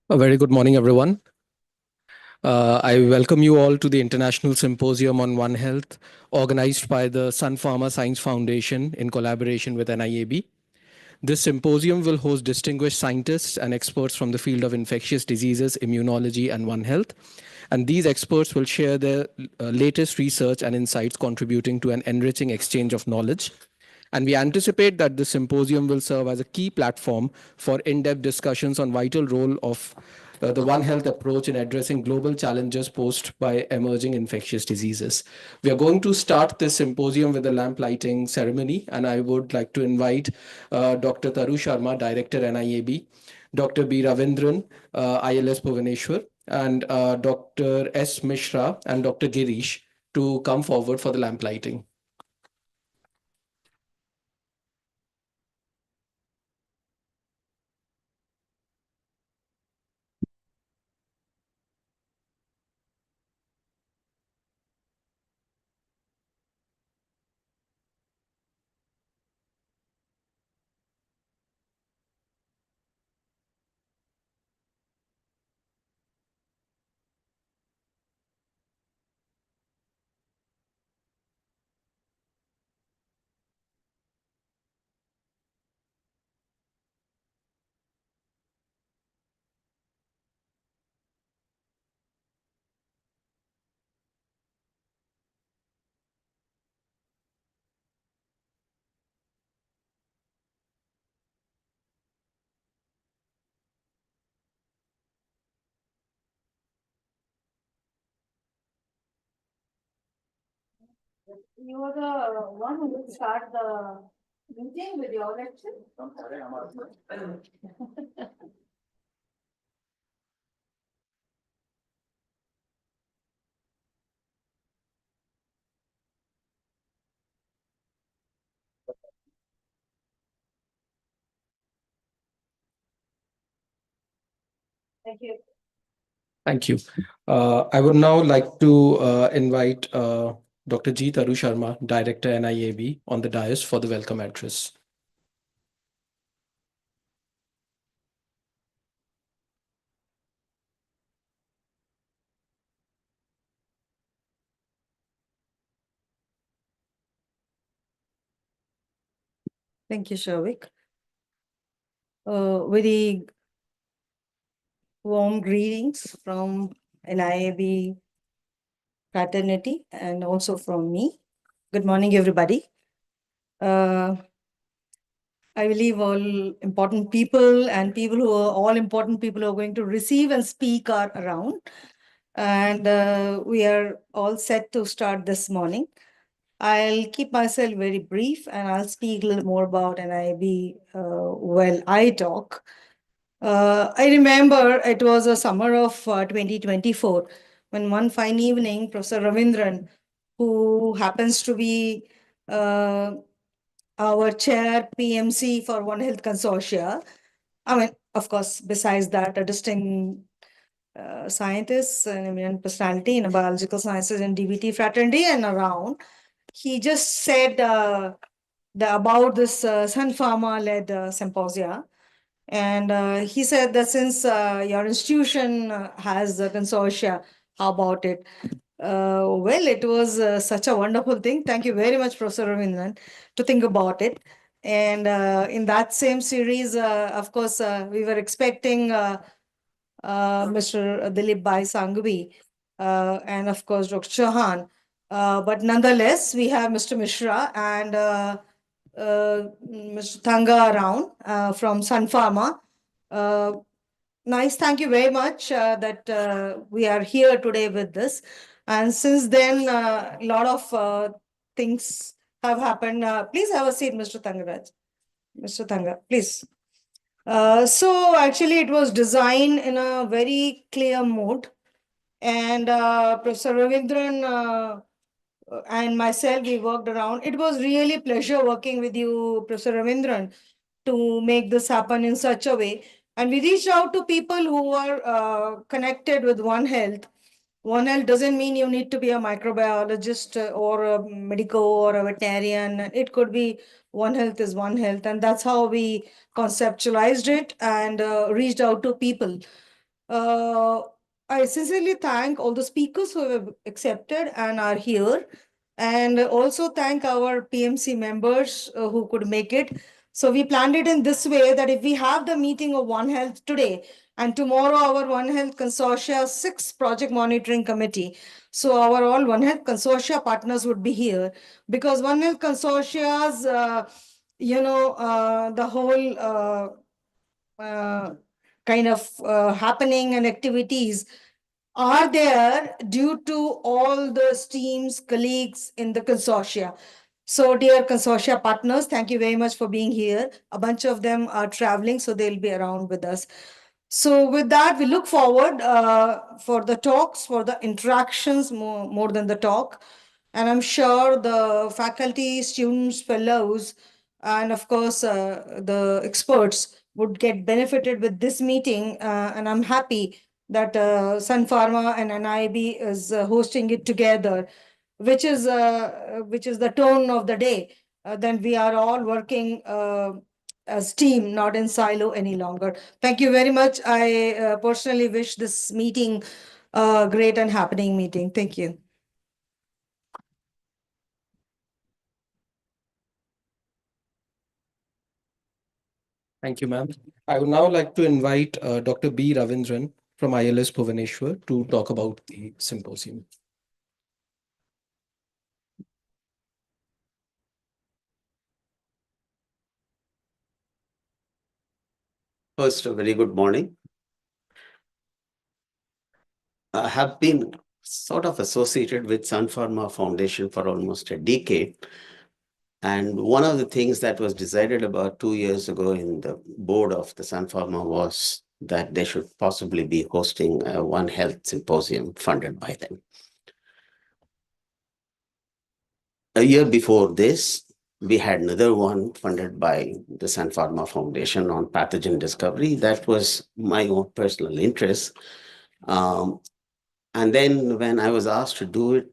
A very good morning, everyone. I welcome you all to the International Symposium on One Health, organized by the Sun Pharma Science Foundation in collaboration with NIAB. This symposium will host distinguished scientists and experts from the field of infectious diseases, immunology, and One Health. And these experts will share their latest research and insights, contributing to an enriching exchange of knowledge. And we anticipate that the symposium will serve as a key platform for in-depth discussions on vital role of the One Health approach in addressing global challenges posed by emerging infectious diseases. We are going to start this symposium with a lamp lighting ceremony, and I would like to invite Dr. Taru Sharma, Director NIAB, Dr. B. Ravindran, ILS Bhuvaneshwar, and Dr. S. Mishra and Dr. Girish to come forward for the lamp lighting. You are the one who will start the meeting with your lecture. Thank you. Thank you. I would now like to invite Dr. G. Taru Sharma, Director NIAB, on the dais for the welcome address. Thank you, Shavik. Very warm greetings from NIAB fraternity and also from me. Good morning, everybody. I believe all important people and people who are all important people who are going to receive and speak are around. And we are all set to start this morning. I'll keep myself very brief and I'll speak a little more about NIB while I talk. I remember it was a summer of 2024 when one fine evening, Professor Ravindran, who happens to be our chair PMC for One Health Consortia, I mean, of course, besides that, a distinct scientist and eminent personality in biological sciences and DBT fraternity and around, he just said about this Sun Pharma led symposia. And he said that since your institution has a consortia, how about it? Well, it was such a wonderful thing. Thank you very much, Professor Ravindran, to think about it. And in that same series, of course, we were expecting Mr. Dilip Bhai Sanghavi and, of course, Dr. Chauhan. But nonetheless, we have Mr. Mishra and Mr. Thanga around from Sun Pharma. Nice, thank you very much that we are here today with this. And since then, a lot of things have happened. Please have a seat, Mr. Thangaraj. Mr. Thanga, please. So actually, it was designed in a very clear mode. And Professor Ravindran and myself, we worked around. It was really pleasure working with you, Professor Ravindran, to make this happen in such a way. And we reached out to people who are connected with One Health. One Health doesn't mean you need to be a microbiologist or a medico or a veterinarian. It could be One Health is One Health. And that's how we conceptualized it and reached out to people. Uh, I sincerely thank all the speakers who have accepted and are here, and also thank our PMC members who could make it. So we planned it in this way that if we have the meeting of One Health today, and tomorrow our One Health Consortia 6 Project Monitoring Committee, so our all One Health Consortia partners would be here, because One Health Consortia's, the whole uh, kind of happening and activities are there due to all the teams, colleagues in the consortia. So, dear consortia partners, thank you very much for being here. A bunch of them are traveling, so they'll be around with us. So, with that, we look forward for the talks, for the interactions more than the talk. And I'm sure the faculty, students, fellows, and of course, the experts would get benefited with this meeting. And I'm happy that Sun Pharma and NIB is hosting it together, which is the tone of the day. Then we are all working as team, not in silo any longer. Thank you very much. I personally wish this meeting a great and happening meeting. Thank you. Thank you, ma'am. I would now like to invite Dr. B. Ravindran from ILS Bhubaneswar to talk about the symposium. First, a very good morning. I have been sort of associated with Sun Pharma Foundation for almost a decade. And one of the things that was decided about 2 years ago in the board of the Sun Pharma was that they should possibly be hosting a One Health Symposium funded by them. A year before this, we had another one funded by the Sun Pharma Foundation on pathogen discovery. That was my own personal interest. And then when I was asked to do it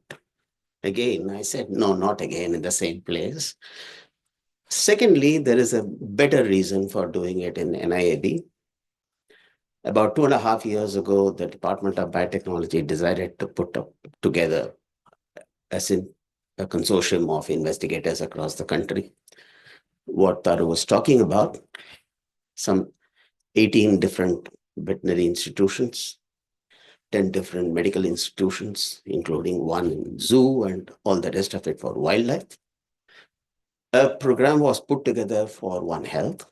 again, I said, no, not again in the same place. Secondly, there is a better reason for doing it in NIAB. About 2.5 years ago, the Department of Biotechnology decided to put together a consortium of investigators across the country. What Taru was talking about, some 18 different veterinary institutions, 10 different medical institutions, including one zoo and all the rest of it for wildlife. A program was put together for One Health,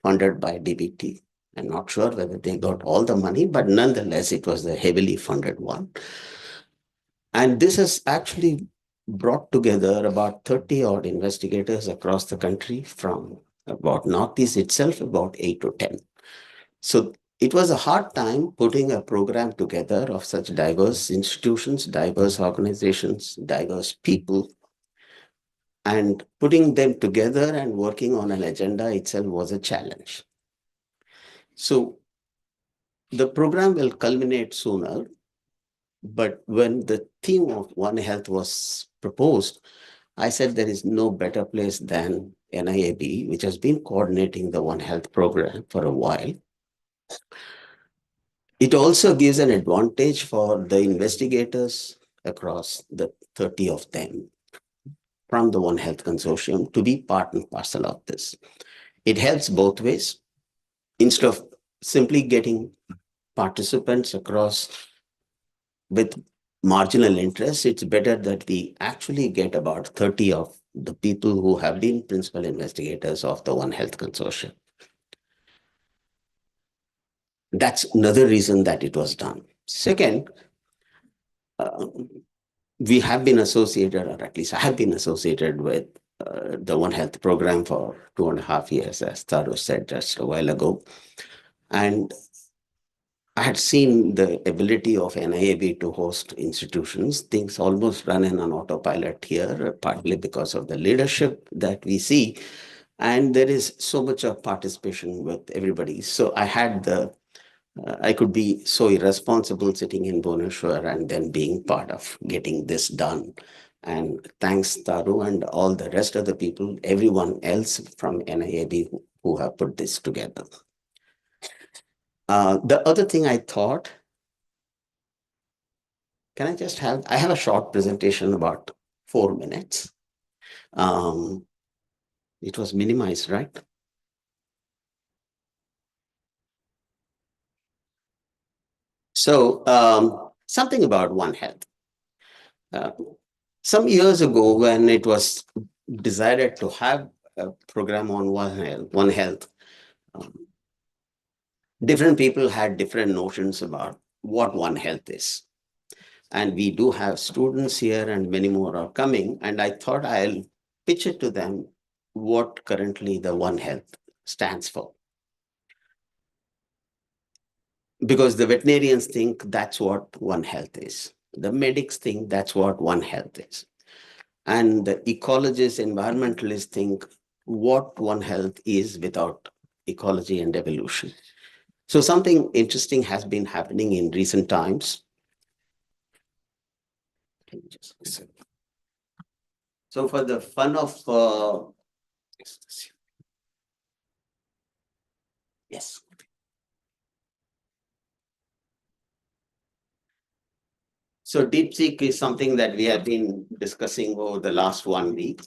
funded by DBT. I'm not sure whether they got all the money, but nonetheless, it was a heavily funded one. And this has actually brought together about 30 odd investigators across the country from about Northeast itself, about 8 to 10. So it was a hard time putting a program together of such diverse institutions, diverse organizations, diverse people, and putting them together and working on an agenda itself was a challenge. So the program will culminate sooner, but when the theme of One Health was proposed, I said there is no better place than NIAB, which has been coordinating the One Health program for a while. It also gives an advantage for the investigators across the 30 of them from the One Health Consortium to be part and parcel of this. It helps both ways. Instead of simply getting participants across with marginal interest, it's better that we actually get about 30 of the people who have been principal investigators of the One Health Consortium. That's another reason that it was done. Second, we have been associated, or at least I have been associated with the One Health program for 2.5 years, as Taru said just a while ago. And I had seen the ability of NIAB to host institutions. Things almost run in an autopilot here, partly because of the leadership that we see. And there is so much of participation with everybody. So I could be so irresponsible sitting in Bhubaneswar and then being part of getting this done. And thanks, Taru, and all the rest of the people, everyone else from NIAB who have put this together. The other thing I thought, I have a short presentation about 4 minutes. It was minimized, right? So something about One Health. Some years ago, when it was decided to have a program on One Health, um, different people had different notions about what One Health is. And we do have students here, and many more are coming. And I thought I'll pitch it to them what currently the One Health stands for. Because the veterinarians think that's what One Health is. The medics think that's what One Health is. And the ecologists, environmentalists think what One Health is without ecology and evolution. So something interesting has been happening in recent times. So for the fun of, yes. So DeepSeek is something that we have been discussing over the last 1 week,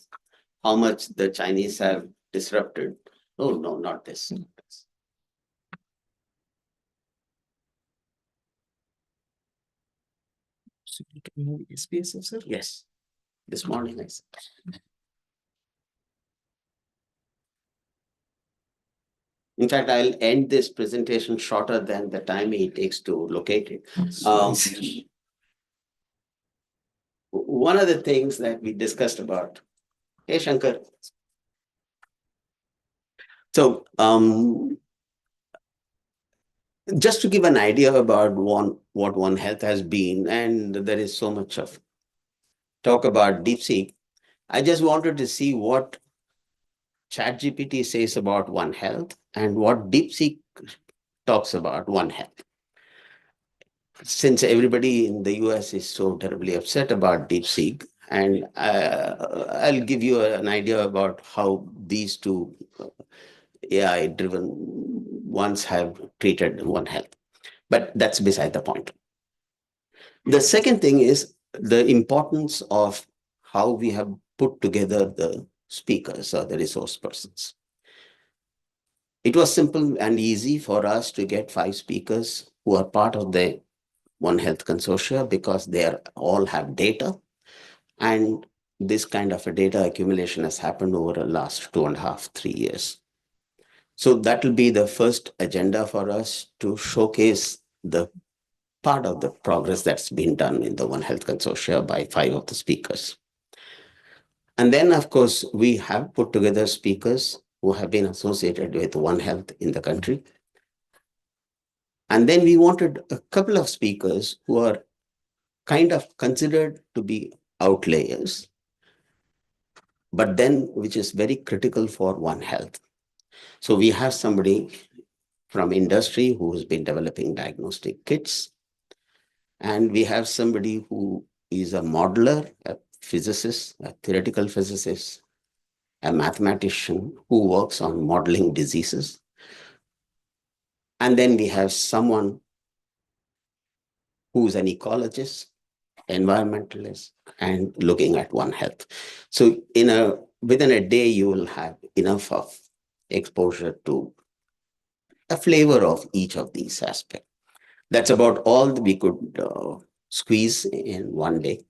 how much the Chinese have disrupted. Oh, no, not this. Yes, this morning I said. In fact, I'll end this presentation shorter than the time it takes to locate it. One of the things that we discussed about, hey Shankar. So just to give an idea about what One Health has been, and there is so much of talk about DeepSeek, I just wanted to see what ChatGPT says about One Health and what DeepSeek talks about One Health. Since everybody in the US is so terribly upset about DeepSeek, and I'll give you an idea about how these two AI-driven ones have treated One Health. But that's beside the point. The second thing is the importance of how we have put together the speakers or the resource persons. It was simple and easy for us to get 5 speakers who are part of the One Health Consortia because they all have data. And this kind of a data accumulation has happened over the last 2.5, 3 years. So that will be the first agenda for us to showcase the part of the progress that's been done in the One Health Consortia by 5 of the speakers. And then, of course, we have put together speakers who have been associated with One Health in the country. And then we wanted a couple of speakers who are kind of considered to be outliers, but then which is very critical for One Health. So we have somebody from industry who has been developing diagnostic kits. And we have somebody who is a modeler, a physicist, a theoretical physicist, a mathematician who works on modeling diseases. And then we have someone who's an ecologist, environmentalist, and looking at One Health. So within a day, you will have enough of exposure to a flavor of each of these aspects. That's about all that we could squeeze in 1 day.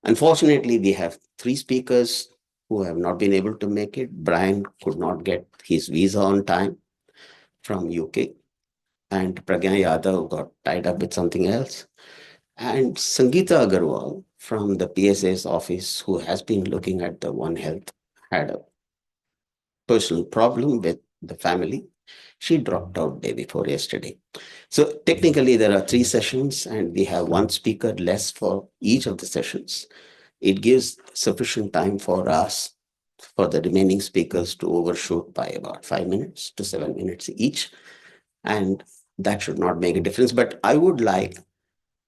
Unfortunately, we have 3 speakers who have not been able to make it. Brian could not get his visa on time from UK. And Pragya Yadav got tied up with something else. And Sangeeta Agarwal from the PSA's office, who has been looking at the One Health, had a personal problem with the family. She dropped out day before yesterday. So technically, there are 3 sessions, and we have 1 speaker less for each of the sessions. It gives sufficient time for us, for the remaining speakers, to overshoot by about 5 minutes to 7 minutes each. And that should not make a difference. But I would like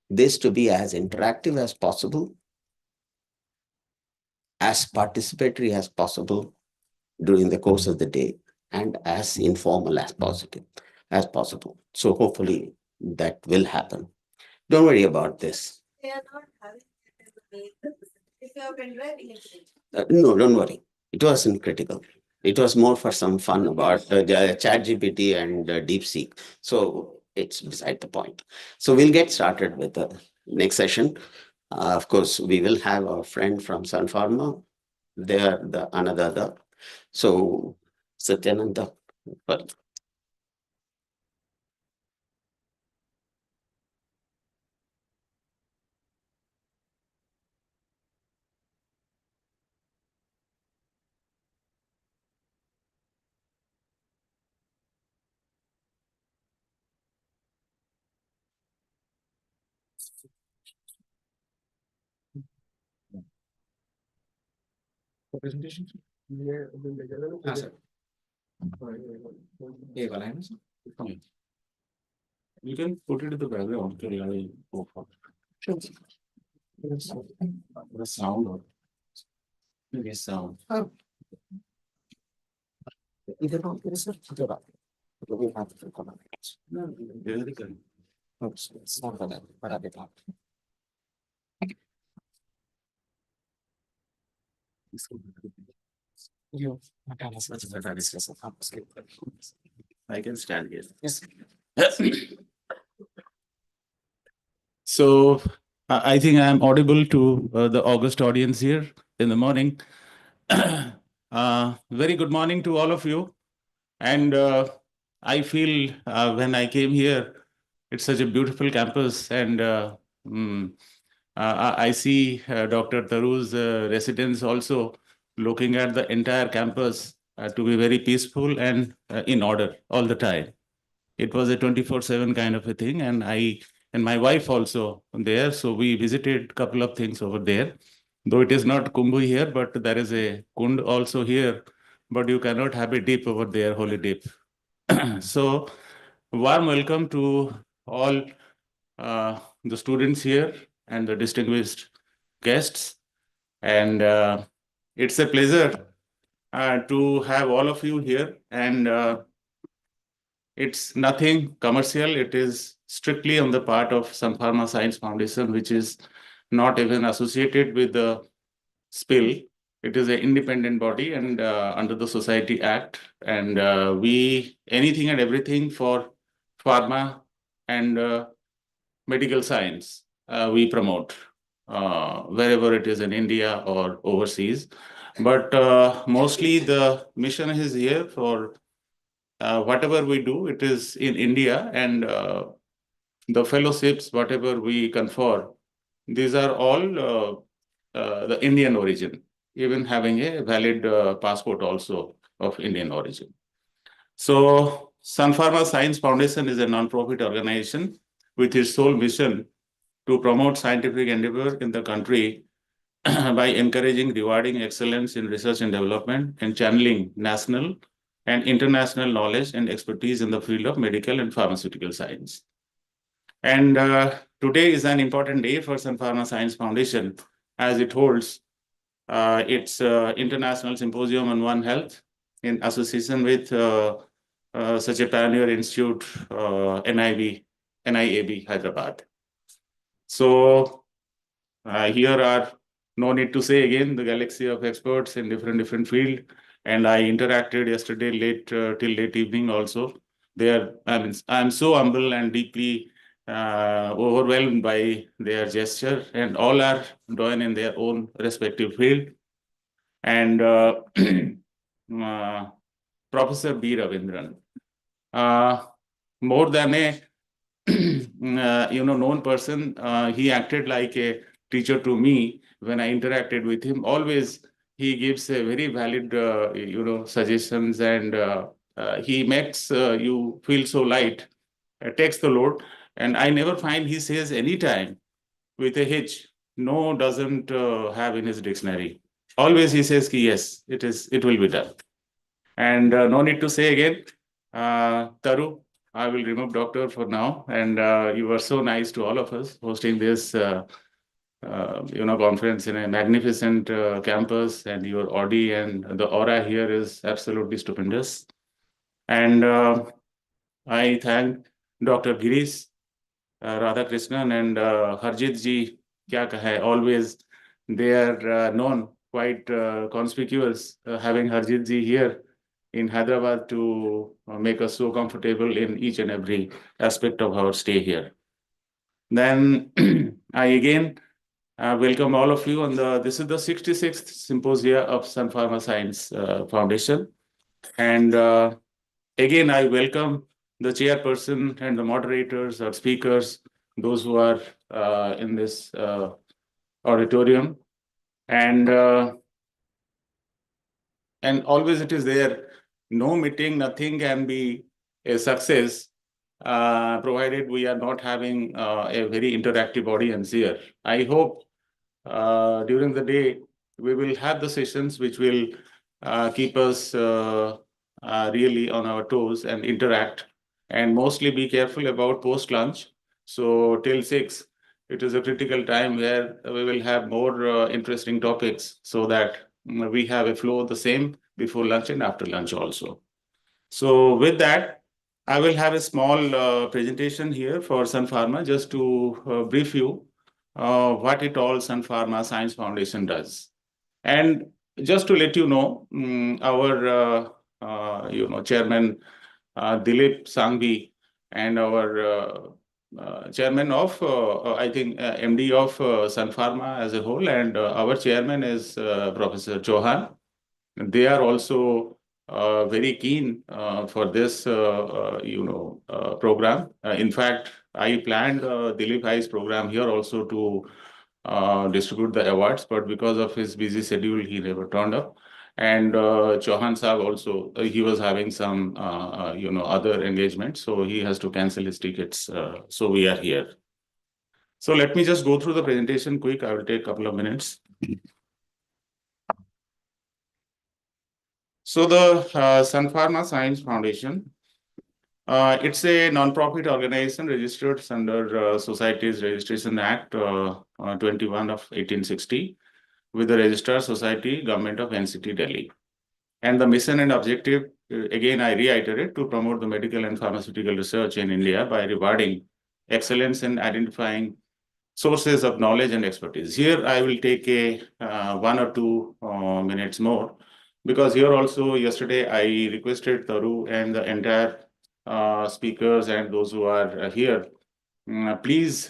this to be as interactive as possible, as participatory as possible during the course of the day, and as informal as possible. as possible. So hopefully that will happen. Don't worry about this. They are not having it in the mail. If you have been read, No, don't worry. It wasn't critical. It was more for some fun about the ChatGPT and DeepSeek. So it's beside the point. So we'll get started with the next session. Of course, we will have our friend from Sun Pharma. They are the another. So Satyananda, well, presentation? Ah, sir. You can put it in the background. Go for it. The sound or maybe sound. either one is we have to comment. No, very good. It's not gonna, but I did not. You, I can stand here. yes. So I think I'm audible to the August audience here in the morning. Very good morning to all of you. And I feel when I came here, it's such a beautiful campus. And I see Dr. Taru's residence also looking at the entire campus to be very peaceful and in order all the time. It was a 24/7 kind of a thing. And I and my wife also there. So we visited a couple of things over there. Though it is not Kumbh here, but there is a Kund also here. But you cannot have a dip over there, holy dip. So warm welcome to all the students here and the distinguished guests. And it's a pleasure to have all of you here. And it's nothing commercial. It is strictly on the part of Sun Pharma Science Foundation, which is not even associated with the spill. It is an independent body and under the Society Act. And we, anything and everything for pharma and medical science, we promote wherever it is in India or overseas. But mostly the mission is here for whatever we do, it is in India, and the fellowships, whatever we confer, these are all the Indian origin, even having a valid passport also of Indian origin. So Sun Pharma Science Foundation is a non-profit organization with its sole mission to promote scientific endeavor in the country by encouraging rewarding excellence in research and development and channeling national and international knowledge and expertise in the field of medical and pharmaceutical science. And today is an important day for Sun Pharma Science Foundation as it holds its International Symposium on One Health in association with such a pioneer institute, NIAB, Hyderabad. So here are, no need to say again, the galaxy of experts in different field. And I interacted yesterday late till late evening also. I'm so humble and deeply overwhelmed by their gesture, and all are doing in their own respective field. And Professor B. Ravindran, more than a known person, he acted like a teacher to me when I interacted with him. Always he gives a very valid, suggestions, and he makes you feel so light, takes the load. And I never find he says any time with a hitch, no doesn't have in his dictionary. Always he says, yes, it will be done. And no need to say again, Taru, I will remove doctor for now. And you were so nice to all of us hosting this, conference in a magnificent campus, and your Audi and the aura here is absolutely stupendous. And I thank Dr. Girish, Radhakrishnan and Harjit ji, kya kahe, always they are known quite conspicuous, having Harjit ji here in Hyderabad to make us so comfortable in each and every aspect of our stay here. Then I again welcome all of you on this is the 66th Symposia of Sun Pharma Science Foundation. And again, I welcome the chairperson and the moderators or speakers, those who are in this auditorium. And always it is there, no meeting, nothing can be a success, provided we are not having a very interactive audience here. I hope during the day, we will have the sessions which will keep us really on our toes and interact, and mostly be careful about post-lunch. So till 6, it is a critical time where we will have more interesting topics so that we have a flow the same before lunch and after lunch also. So with that, I will have a small presentation here for Sun Pharma just to brief you what it all Sun Pharma Science Foundation does. And just to let you know, our chairman Dilip Sangvi and our chairman of I think MD of Sun Pharma as a whole, and our chairman is Professor Chauhan. They are also very keen for this program. In fact, I planned Dilip Bhai's program here also to distribute the awards, but because of his busy schedule, he never turned up. And Chauhan Saab also, he was having some other engagements, so he has to cancel his tickets. So we are here. So let me just go through the presentation quick. I will take a couple of minutes. So the Sun Pharma Science Foundation, it's a non-profit organization registered under Societies Registration Act 21 of 1860 with the Registrar Society, Government of NCT Delhi. And the mission and objective, again, I reiterate, to promote the medical and pharmaceutical research in India by rewarding excellence in identifying sources of knowledge and expertise. Here, I will take a 1 or 2 minutes more, because here also yesterday I requested Taru and the entire speakers and those who are here, please,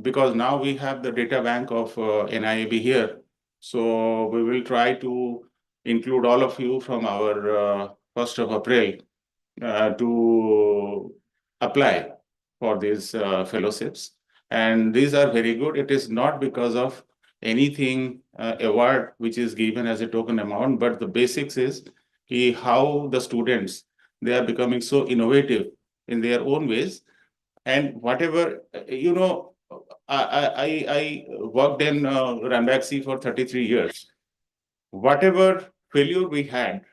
because now we have the data bank of NIAB here, so we will try to include all of you from our 1st of April to apply for these fellowships. And these are very good. It is not because of anything award which is given as a token amount, but the basics is how the students, they are becoming so innovative in their own ways. And whatever, I worked in Ranbaxy for 33 years. Whatever failure we had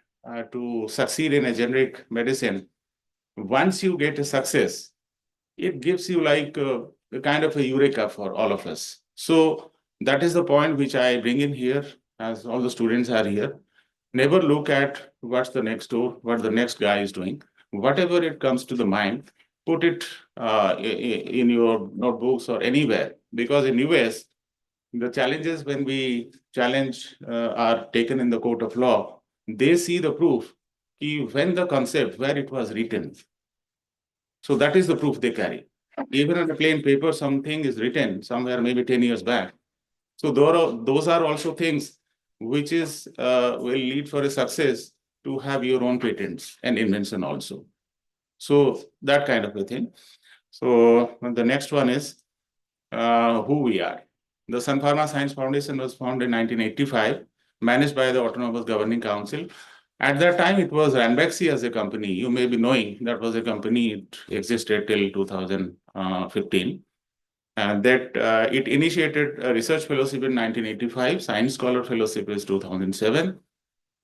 to succeed in a generic medicine, once you get a success, it gives you like a kind of a eureka for all of us. So that is the point which I bring in here, as all the students are here. Never look at what's the next door, what the next guy is doing. Whatever it comes to the mind, put it in your notebooks or anywhere. Because in US, the challenges when we challenge are taken in the court of law, they see the proof when the concept, where it was written. So that is the proof they carry. Even on a plain paper, something is written somewhere maybe 10 years back. So those are also things which is will lead for a success to have your own patents and invention also. So that kind of a thing. So the next one is who we are. The Sun Pharma Science Foundation was formed in 1985, managed by the Autonomous Governing Council. At that time, it was Ranbaxy as a company. You may be knowing that was a company, it existed till 2015. That it initiated a research fellowship in 1985, science scholar fellowship is 2007,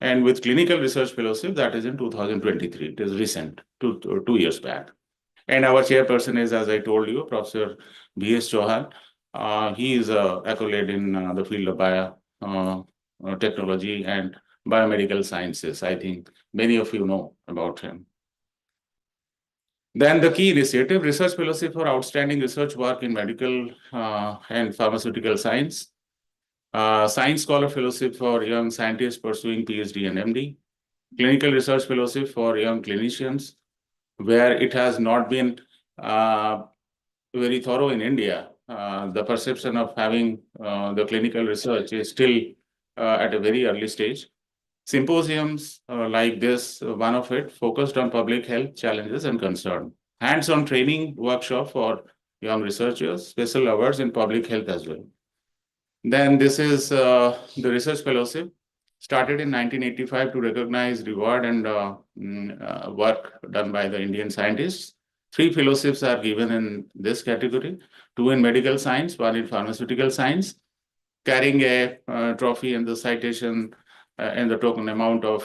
and with clinical research fellowship, that is in 2023. It is recent, 2 years back. And our chairperson is, as I told you, Professor B.S. Chauhan. He is an accolade in the field of biotechnology and biomedical sciences. I think many of you know about him. Then the key initiative, research fellowship for outstanding research work in medical and pharmaceutical science, science scholar fellowship for young scientists pursuing PhD and MD, clinical research fellowship for young clinicians, where it has not been very thorough in India. The perception of having the clinical research is still at a very early stage. Symposiums like this, one of it, focused on public health challenges and concern. Hands-on training workshop for young researchers, special awards in public health as well. Then this is the research fellowship, started in 1985 to recognize, reward, and work done by the Indian scientists. 3 fellowships are given in this category, 2 in medical science, 1 in pharmaceutical science, carrying a trophy and the citation and the token amount of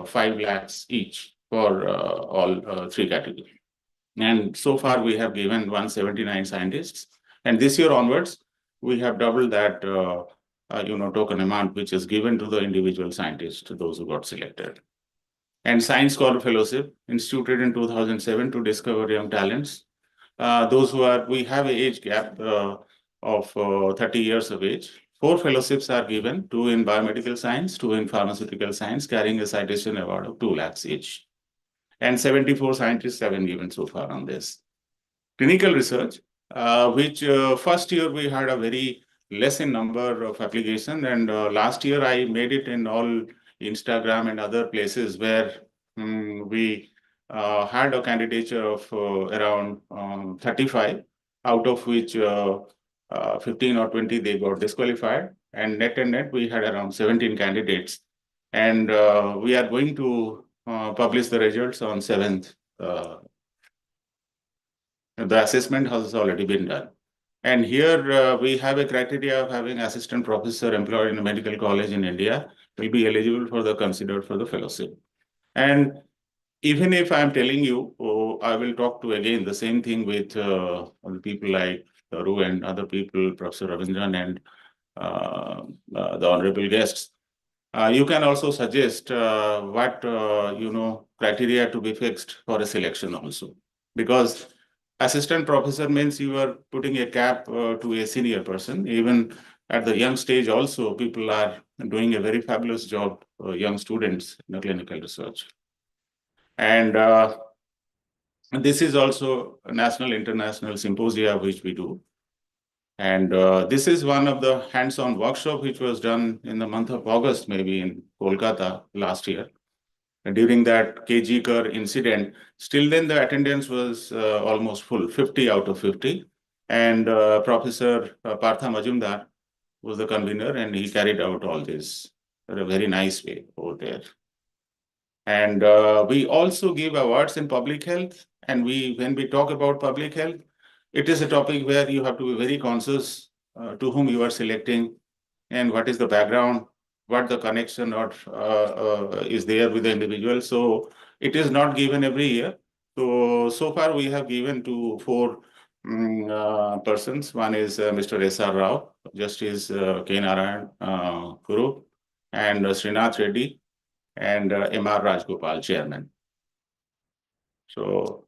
5 lakhs each for all 3 categories. And so far, we have given 179 scientists. And this year onwards, we have doubled that token amount, which is given to the individual scientists, to those who got selected. And Science Scholar Fellowship, instituted in 2007 to discover young talents. We have an age gap of 30 years of age. 4 fellowships are given, 2 in biomedical science, 2 in pharmaceutical science, carrying a citation award of 2 lakhs each. And 74 scientists have been given so far on this. Clinical research, which first year we had a very less in number of application, and last year I made it in all Instagram and other places where we had a candidature of around 35, out of which 15 or 20 they got disqualified, and net we had around 17 candidates, and we are going to publish the results on 7th. The assessment has already been done. And here we have a criteria of having assistant professor employed in a medical college in India will be eligible for the considered for the fellowship. And even if I'm telling you, I will talk to again the same thing with people like Taru and other people, Professor Ravindran and the honorable guests. You can also suggest what criteria to be fixed for a selection also, because assistant professor means you are putting a cap to a senior person. Even at the young stage also, people are doing a very fabulous job, young students in the clinical research. And this is also a national, international symposia which we do. And this is one of the hands-on workshop which was done in the month of August, maybe in Kolkata last year. And during that KG Kar incident, still then the attendance was almost full, 50 out of 50. And Professor Partha Majumdar was the convener, and he carried out all this in a very nice way over there. And we also give awards in public health. And when we talk about public health, it is a topic where you have to be very conscious to whom you are selecting and what is the background, what the connection is there with the individual. So it is not given every year. So far we have given to 4 persons. One is Mr. S.R. Rao, Justice K. Narayan Kuru, and Srinath Reddy, and M.R. Rajgopal, Chairman. So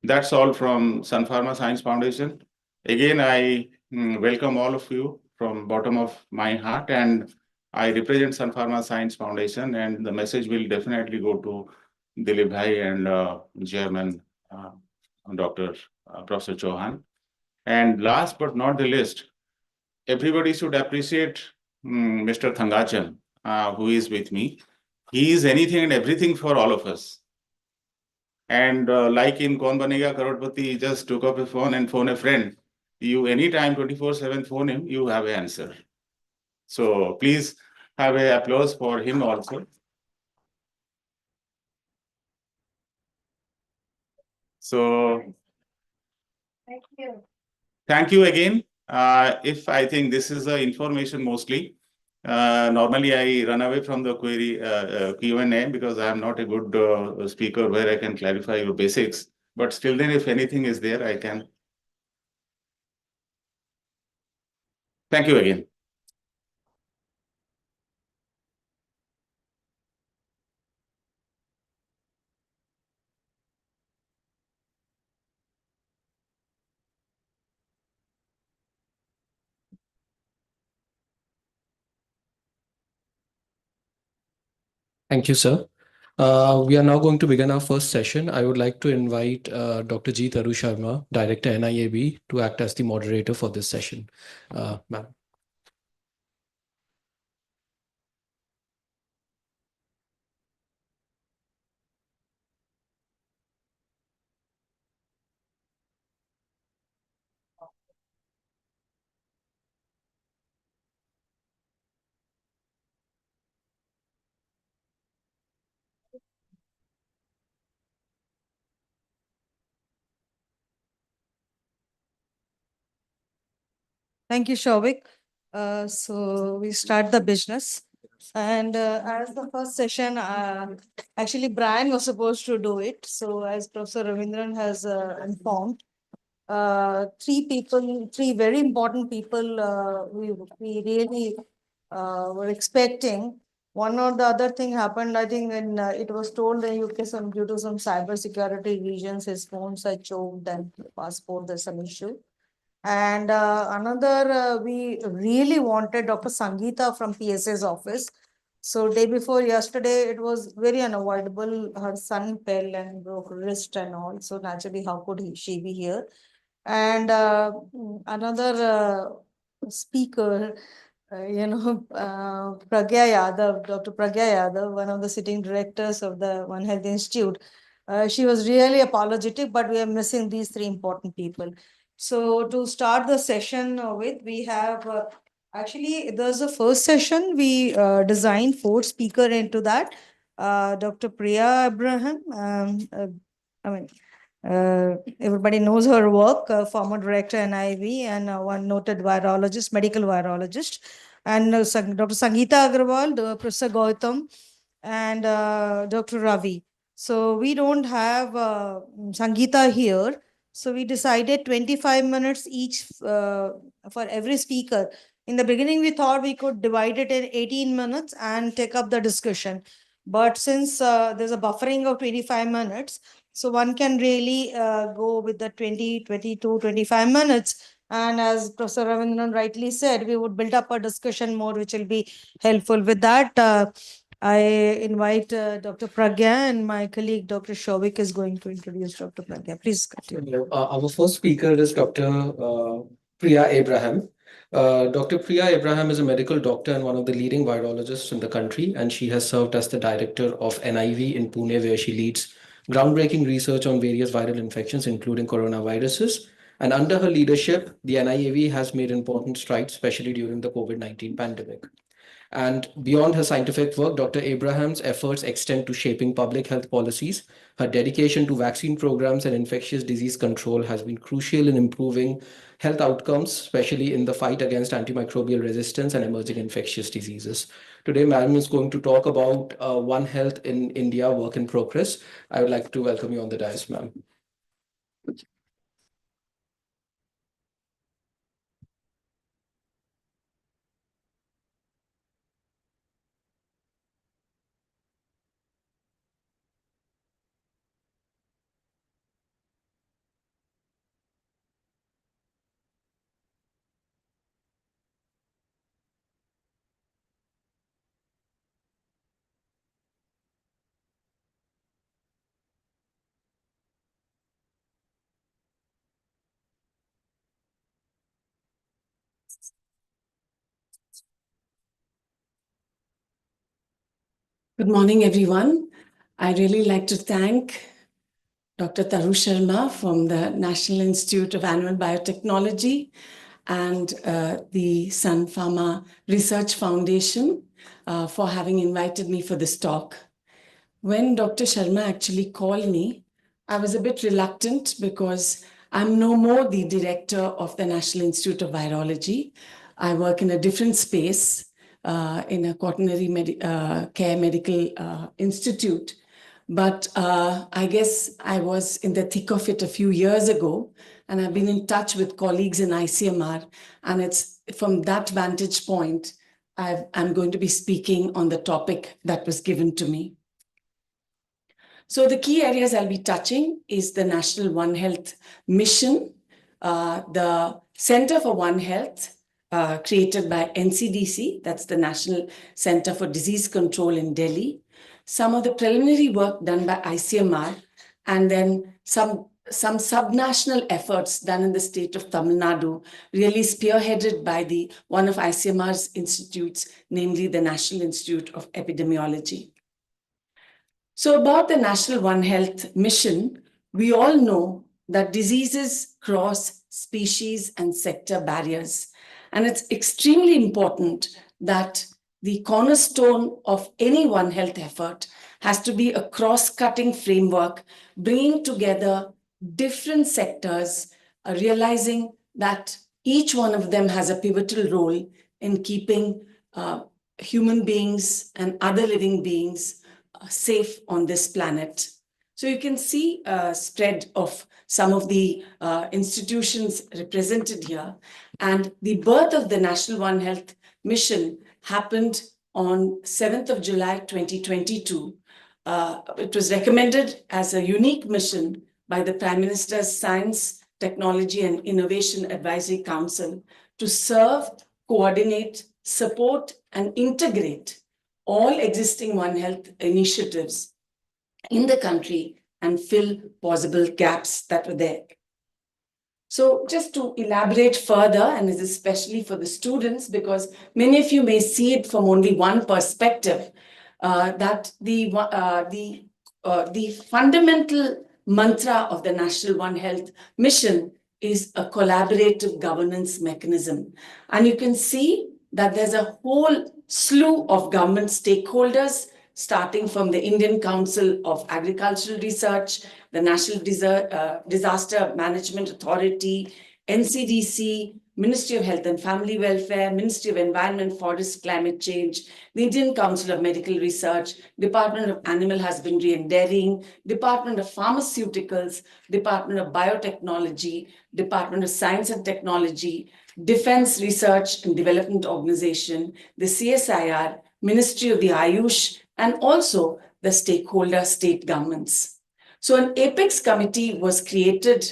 that's all from Sun Pharma Science Foundation. Again, I welcome all of you from bottom of my heart, and I represent Sun Pharma Science Foundation, and the message will definitely go to Dilip Bhai and Chairman Dr. Professor Chauhan. And last but not the least, everybody should appreciate Mr. Thangachan, who is with me. He is anything and everything for all of us. And like in Kaun Banega Crorepati, he just took up a phone and phone a friend. You anytime 24/7 phone him, you have an answer. So please have an applause for him also. So thank you again. If I think this is the information mostly, normally I run away from the query Q&A because I am not a good speaker where I can clarify your basics. But still then, if anything is there, I can. Thank you again. Thank you, sir. We are now going to begin our first session. I would like to invite Dr. G. Taru Sharma, Director NIAB, to act as the moderator for this session. Ma'am. Thank you, Shovik. So we start the business. And as the first session, actually Brian was supposed to do it. So as Professor Ravindran has informed, three very important people we really were expecting. One or the other thing happened, I think, when it was told in UK due to some cyber security reasons, his phones are choked and passport, there's some issue. And another, we really wanted Dr. Sangeeta from PSA's office. So day before yesterday, it was very unavoidable. Her son fell and broke wrist and all. So naturally, how could she be here? And another speaker, Pragya Yadav, Dr. Pragya Yadav, one of the sitting directors of the One Health Institute. She was really apologetic, but we are missing these three important people. So to start the session with, we have actually there's a first session. We designed 4 speakers into that. Dr. Priya Abraham, everybody knows her work, former director NIV and one noted virologist, medical virologist, and Dr. Sangeeta Agarwal, Professor Gautam, and Dr. Ravi. So we don't have Sangeeta here. So we decided 25 minutes each for every speaker. In the beginning, we thought we could divide it in 18 minutes and take up the discussion. But since there's a buffering of 25 minutes, so one can really go with the 20, 22, 25 minutes. And as Professor Ravindran rightly said, we would build up a discussion mode, which will be helpful. With that, I invite Dr. Pragya, and my colleague Dr. Shovik is going to introduce Dr. Pragya. Please continue. Our first speaker is Dr. Priya Abraham. Dr. Priya Abraham is a medical doctor and one of the leading virologists in the country, and she has served as the director of NIV in Pune, where she leads groundbreaking research on various viral infections, including coronaviruses. And under her leadership, the NIAV has made important strides, especially during the COVID-19 pandemic. And beyond her scientific work, Dr. Abraham's efforts extend to shaping public health policies. Her dedication to vaccine programs and infectious disease control has been crucial in improving health outcomes, especially in the fight against antimicrobial resistance and emerging infectious diseases. Today, Madam is going to talk about One Health in India work in progress. I would like to welcome you on the dais, ma'am. Good morning, everyone. I really like to thank Dr. Taru Sharma from the National Institute of Animal Biotechnology and the Sun Pharma Research Foundation for having invited me for this talk. When Dr. Sharma actually called me, I was a bit reluctant because I'm no more the director of the National Institute of Virology. I work in a different space in a quaternary care medical institute. But I guess I was in the thick of it a few years ago, and I've been in touch with colleagues in ICMR. And it's from that vantage point, I'm going to be speaking on the topic that was given to me. So the key areas I'll be touching is the National One Health mission, the Center for One Health, created by NCDC, that's the National Center for Disease Control in Delhi, some of the preliminary work done by ICMR, and then some subnational efforts done in the state of Tamil Nadu, really spearheaded by one of ICMR's institutes, namely the National Institute of Epidemiology. So about the National One Health mission, we all know that diseases cross species and sector barriers. And it's extremely important that the cornerstone of any One Health effort has to be a cross-cutting framework, bringing together different sectors, realizing that each one of them has a pivotal role in keeping human beings and other living beings safe on this planet. So you can see a spread of some of the institutions represented here. And the birth of the National One Health Mission happened on 7th of July, 2022. It was recommended as a unique mission by the Prime Minister's Science, Technology and Innovation Advisory Council to serve, coordinate, support and integrate all existing One Health initiatives in the country and fill possible gaps that were there. So just to elaborate further, and this is especially for the students, because many of you may see it from only one perspective, that the fundamental mantra of the National One Health Mission is a collaborative governance mechanism. And you can see that there's a whole slew of government stakeholders, starting from the Indian Council of Agricultural Research, the National Disaster Management Authority, NCDC, Ministry of Health and Family Welfare, Ministry of Environment, Forest, Climate Change, the Indian Council of Medical Research, Department of Animal Husbandry and Dairying, Department of Pharmaceuticals, Department of Biotechnology, Department of Science and Technology, Defense Research and Development Organization, the CSIR, Ministry of the Ayush, and also the stakeholder state governments. So an apex committee was created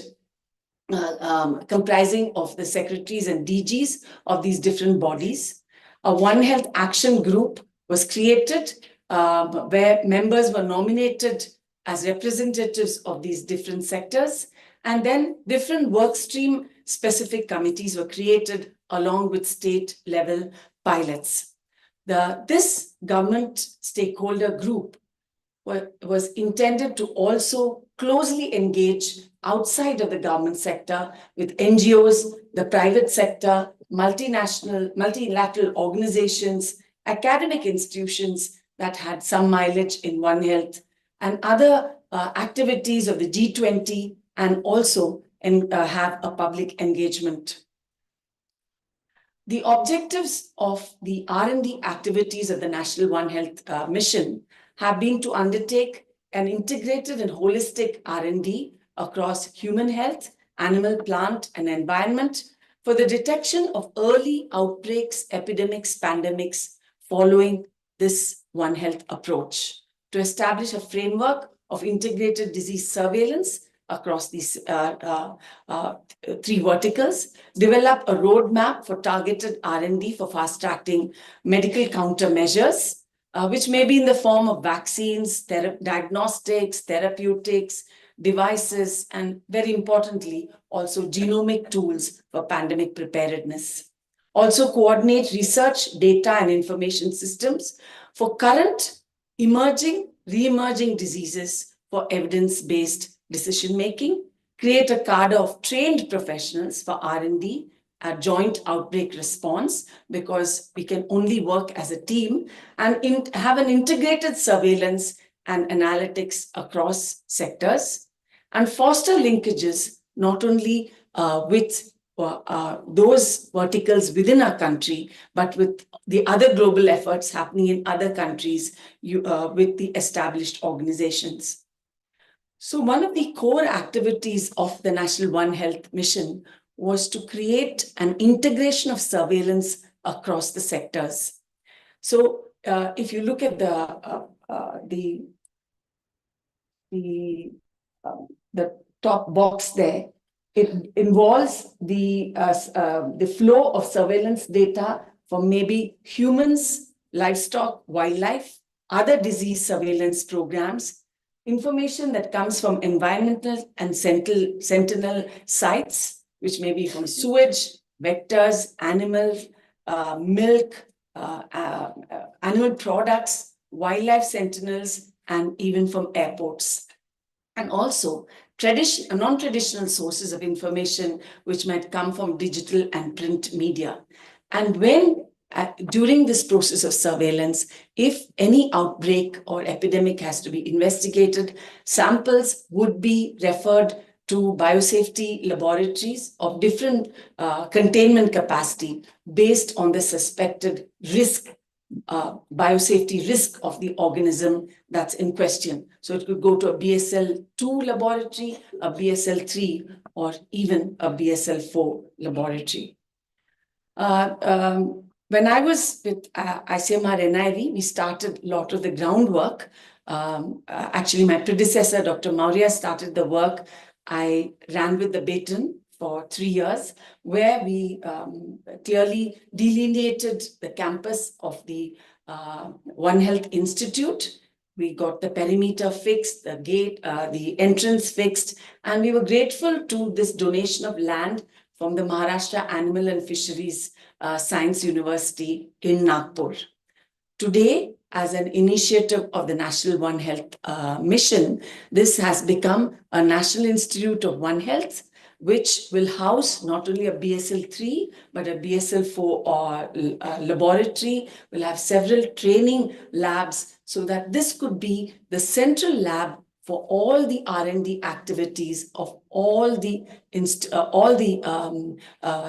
comprising of the secretaries and DGs of these different bodies. A One Health Action Group was created where members were nominated as representatives of these different sectors, and then different work stream specific committees were created along with state level pilots. This government stakeholder group was intended to also closely engage outside of the government sector with NGOs, the private sector, multilateral organizations, academic institutions that had some mileage in One Health, and other activities of the G20, and also have a public engagement. The objectives of the R&D activities of the National One Health Mission have been to undertake an integrated and holistic R&D across human health, animal, plant, and environment for the detection of early outbreaks, epidemics, pandemics following this One Health approach, to establish a framework of integrated disease surveillance across these three verticals, develop a roadmap for targeted R&D for fast-tracking medical countermeasures, which may be in the form of vaccines, diagnostics, therapeutics, devices, and very importantly, also genomic tools for pandemic preparedness. Also coordinate research, data, and information systems for current, emerging, re-emerging diseases for evidence-based decision-making, create a cadre of trained professionals for R&D, a joint outbreak response, because we can only work as a team, and have an integrated surveillance and analytics across sectors, and foster linkages not only with those verticals within our country, but with the other global efforts happening in other countries with the established organizations. So one of the core activities of the National One Health Mission was to create an integration of surveillance across the sectors. So if you look at the top box there, it involves the flow of surveillance data for maybe humans, livestock, wildlife, other disease surveillance programs, information that comes from environmental and sentinel sites, which may be from sewage, vectors, animals, milk, animal products, wildlife sentinels, and even from airports. And also non-traditional sources of information which might come from digital and print media. And when during this process of surveillance, if any outbreak or epidemic has to be investigated, samples would be referred to biosafety laboratories of different containment capacity based on the suspected risk, biosafety risk of the organism that's in question. So it could go to a BSL-2 laboratory, a BSL-3, or even a BSL-4 laboratory. When I was with ICMR NIV, we started a lot of the groundwork. Actually, my predecessor, Dr. Maurya, started the work. I ran with the baton for 3 years, where we clearly delineated the campus of the One Health Institute. We got the perimeter fixed, the gate, the entrance fixed, and we were grateful to this donation of land from the Maharashtra Animal and Fisheries Science University in Nagpur. Today, as an initiative of the National One Health mission, this has become a National Institute of One Health, which will house not only a BSL-3, but a BSL-4 laboratory. We'll have several training labs so that this could be the central lab for all the R&D activities of all the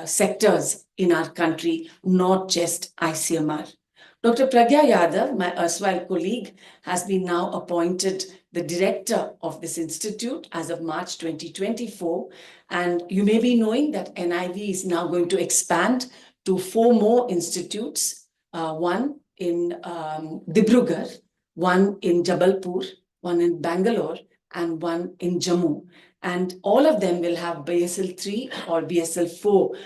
sectors in our country, not just ICMR. Dr. Pragya Yadav, my erstwhile colleague, has been now appointed the director of this institute as of March 2024. And you may be knowing that NIV is now going to expand to 4 more institutes, one in Dibrugarh, one in Jabalpur, one in Bangalore, and one in Jammu. And all of them will have BSL-3 or BSL-4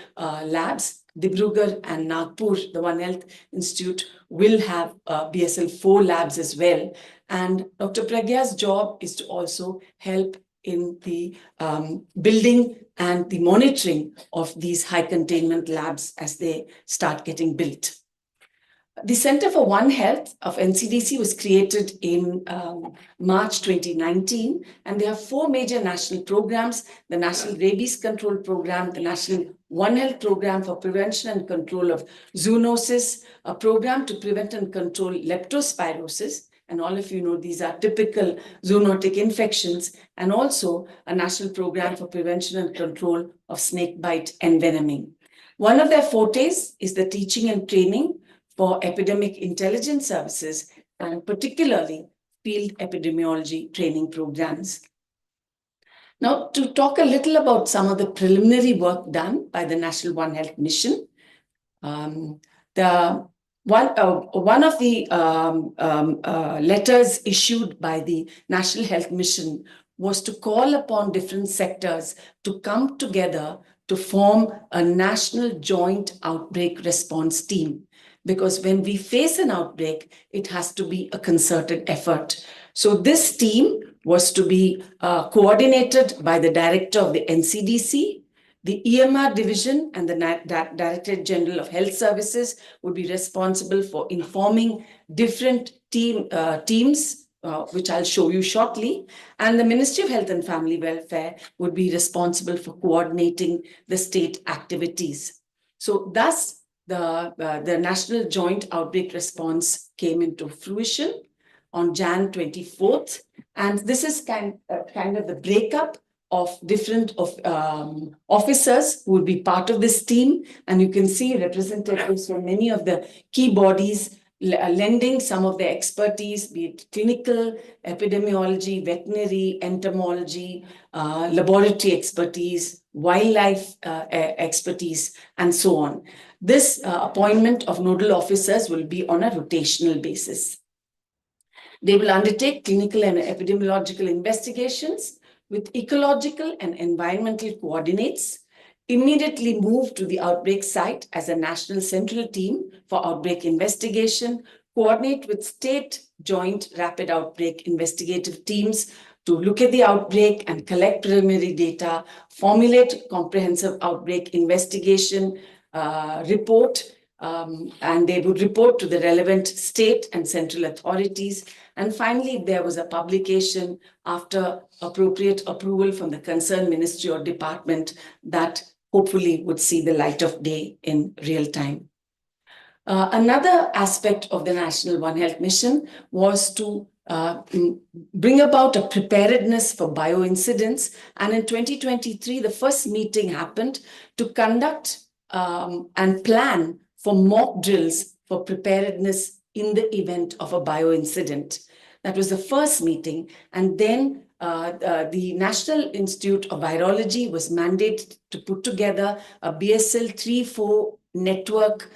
labs. Dibrugarh and Nagpur, the One Health Institute, will have BSL-4 labs as well. And Dr. Pragya's job is to also help in the building and the monitoring of these high containment labs as they start getting built. The Center for One Health of NCDC was created in March 2019, and they have 4 major national programs: the National Rabies Control Program, the National One Health Program for Prevention and Control of Zoonosis, a program to prevent and control leptospirosis, and all of you know these are typical zoonotic infections, and also a national program for prevention and control of snakebite envenoming. One of their fortes is the teaching and training for epidemic intelligence services, and particularly field epidemiology training programs. Now, to talk a little about some of the preliminary work done by the National One Health Mission, one of the letters issued by the National Health Mission was to call upon different sectors to come together to form a national joint outbreak response team. Because when we face an outbreak, it has to be a concerted effort. So this team was to be coordinated by the director of the NCDC, the EMR division, and the Directorate General of Health Services would be responsible for informing different teams, which I'll show you shortly. And the Ministry of Health and Family Welfare would be responsible for coordinating the state activities. So thus, the National Joint Outbreak Response came into fruition on Jan 24th. And this is kind of the breakup of different officers who will be part of this team. And you can see representatives from many of the key bodies lending some of their expertise, be it clinical, epidemiology, veterinary, entomology, laboratory expertise, wildlife expertise, and so on. This appointment of nodal officers will be on a rotational basis. They will undertake clinical and epidemiological investigations with ecological and environmental coordinates, immediately move to the outbreak site as a national central team for outbreak investigation, coordinate with state joint rapid outbreak investigative teams to look at the outbreak and collect preliminary data, formulate comprehensive outbreak investigation report, and they would report to the relevant state and central authorities. And finally, there was a publication after appropriate approval from the concerned ministry or department that hopefully would see the light of day in real time. Another aspect of the National One Health Mission was to bring about a preparedness for bioincidents. And in 2023, the first meeting happened to conduct and plan for mock drills for preparedness in the event of a bioincident. That was the first meeting. And then the National Institute of Virology was mandated to put together a BSL 3-4 network,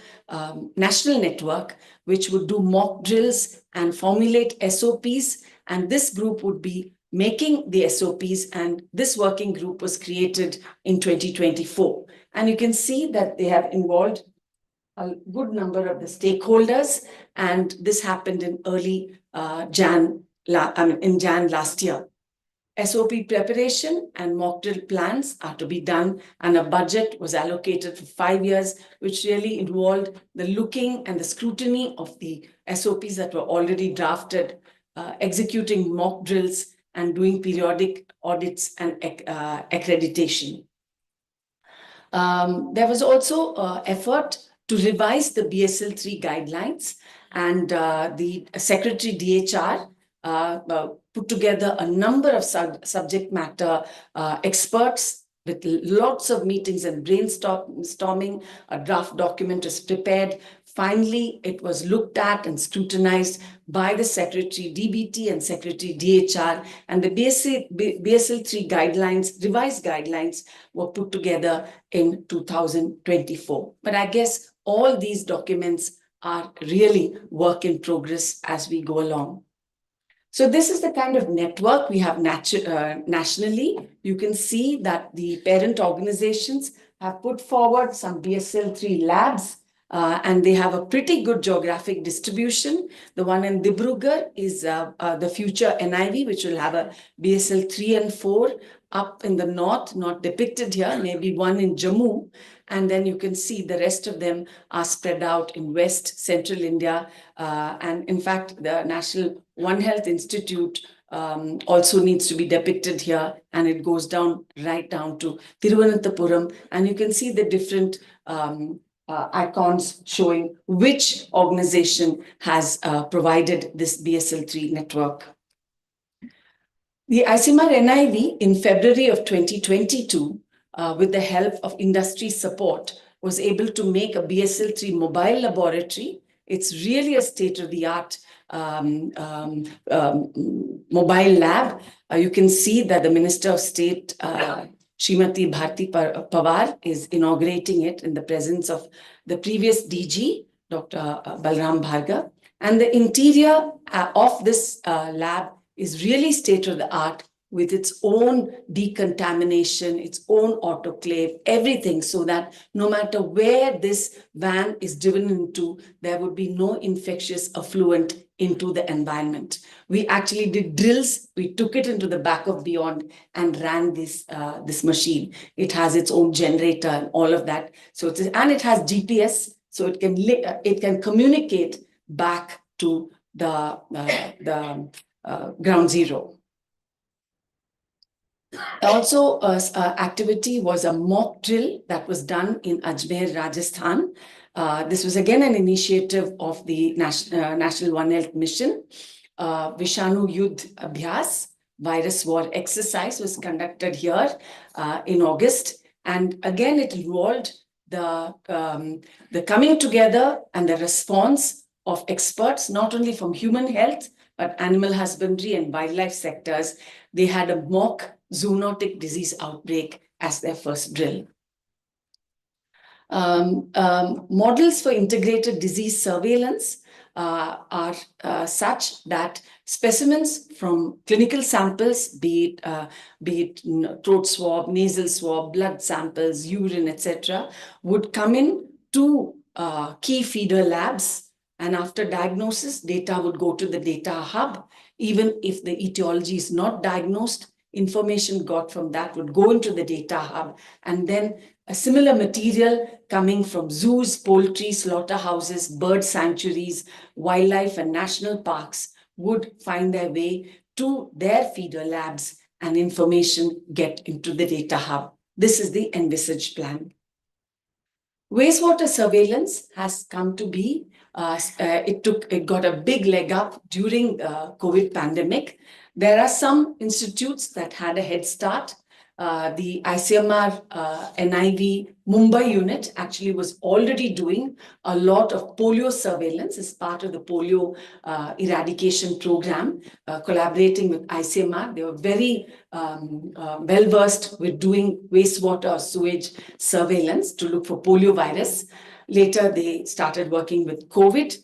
national network, which would do mock drills and formulate SOPs. And this group would be making the SOPs. And this working group was created in 2024. And you can see that they have involved a good number of the stakeholders. And this happened in early Jan last year. SOP preparation and mock drill plans are to be done, and a budget was allocated for 5 years, which really involved the looking and the scrutiny of the SOPs that were already drafted, executing mock drills, and doing periodic audits and accreditation. There was also effort to revise the BSL-3 guidelines, and the Secretary DHR put together a number of subject matter experts with lots of meetings and brainstorming. A draft document was prepared. Finally, it was looked at and scrutinized by the Secretary DBT and Secretary DHR, and the BSL-3 guidelines, revised guidelines, were put together in 2024. But I guess all these documents are really work in progress as we go along. So this is the kind of network we have nationally. You can see that the parent organizations have put forward some BSL-3 labs, and they have a pretty good geographic distribution. The one in Dibrugarh is the future NIV, which will have a BSL-3 and 4 up in the north, not depicted here, maybe one in Jammu. And then you can see the rest of them are spread out in West, Central India. And in fact, the National One Health Institute also needs to be depicted here. And it goes down right down to Thiruvananthapuram. And you can see the different icons showing which organization has provided this BSL-3 network. The ICMR NIV in February of 2022, with the help of industry support, was able to make a BSL-3 mobile laboratory. It's really a state-of-the-art mobile lab. You can see that the Minister of State, Srimati Bharti Pawar, is inaugurating it in the presence of the previous DG, Dr. Balram Bhargav. And the interior of this lab is really state-of-the-art, with its own decontamination, its own autoclave, everything, so that no matter where this van is driven into, there would be no infectious effluent into the environment. We actually did drills. We took it into the back of Beyond and ran this machine. It has its own generator and all of that. So and it has GPS, so it can communicate back to the ground zero. Also, activity was a mock drill that was done in Ajmer, Rajasthan. This was again an initiative of the National One Health Mission. Vishanu Yudh Abhyas, virus war exercise, was conducted here in August. And again, it involved the coming together and the response of experts, not only from human health, but animal husbandry and wildlife sectors. They had a mock zoonotic disease outbreak as their first drill. Models for integrated disease surveillance are such that specimens from clinical samples, be it throat swab, nasal swab, blood samples, urine, etc., would come in to key feeder labs And after diagnosis, data would go to the data hub. Even if the etiology is not diagnosed, information got from that would go into the data hub. And then a similar material coming from zoos, poultry, slaughterhouses, bird sanctuaries, wildlife and national parks would find their way to their feeder labs and information get into the data hub. This is the envisaged plan. Wastewater surveillance has come to be. It got a big leg up during COVID pandemic. There are some institutes that had a head start. The ICMR NIV Mumbai unit actually was already doing a lot of polio surveillance as part of the polio eradication program, collaborating with ICMR. They were very well versed with doing wastewater or sewage surveillance to look for polio virus. Later, they started working with COVID.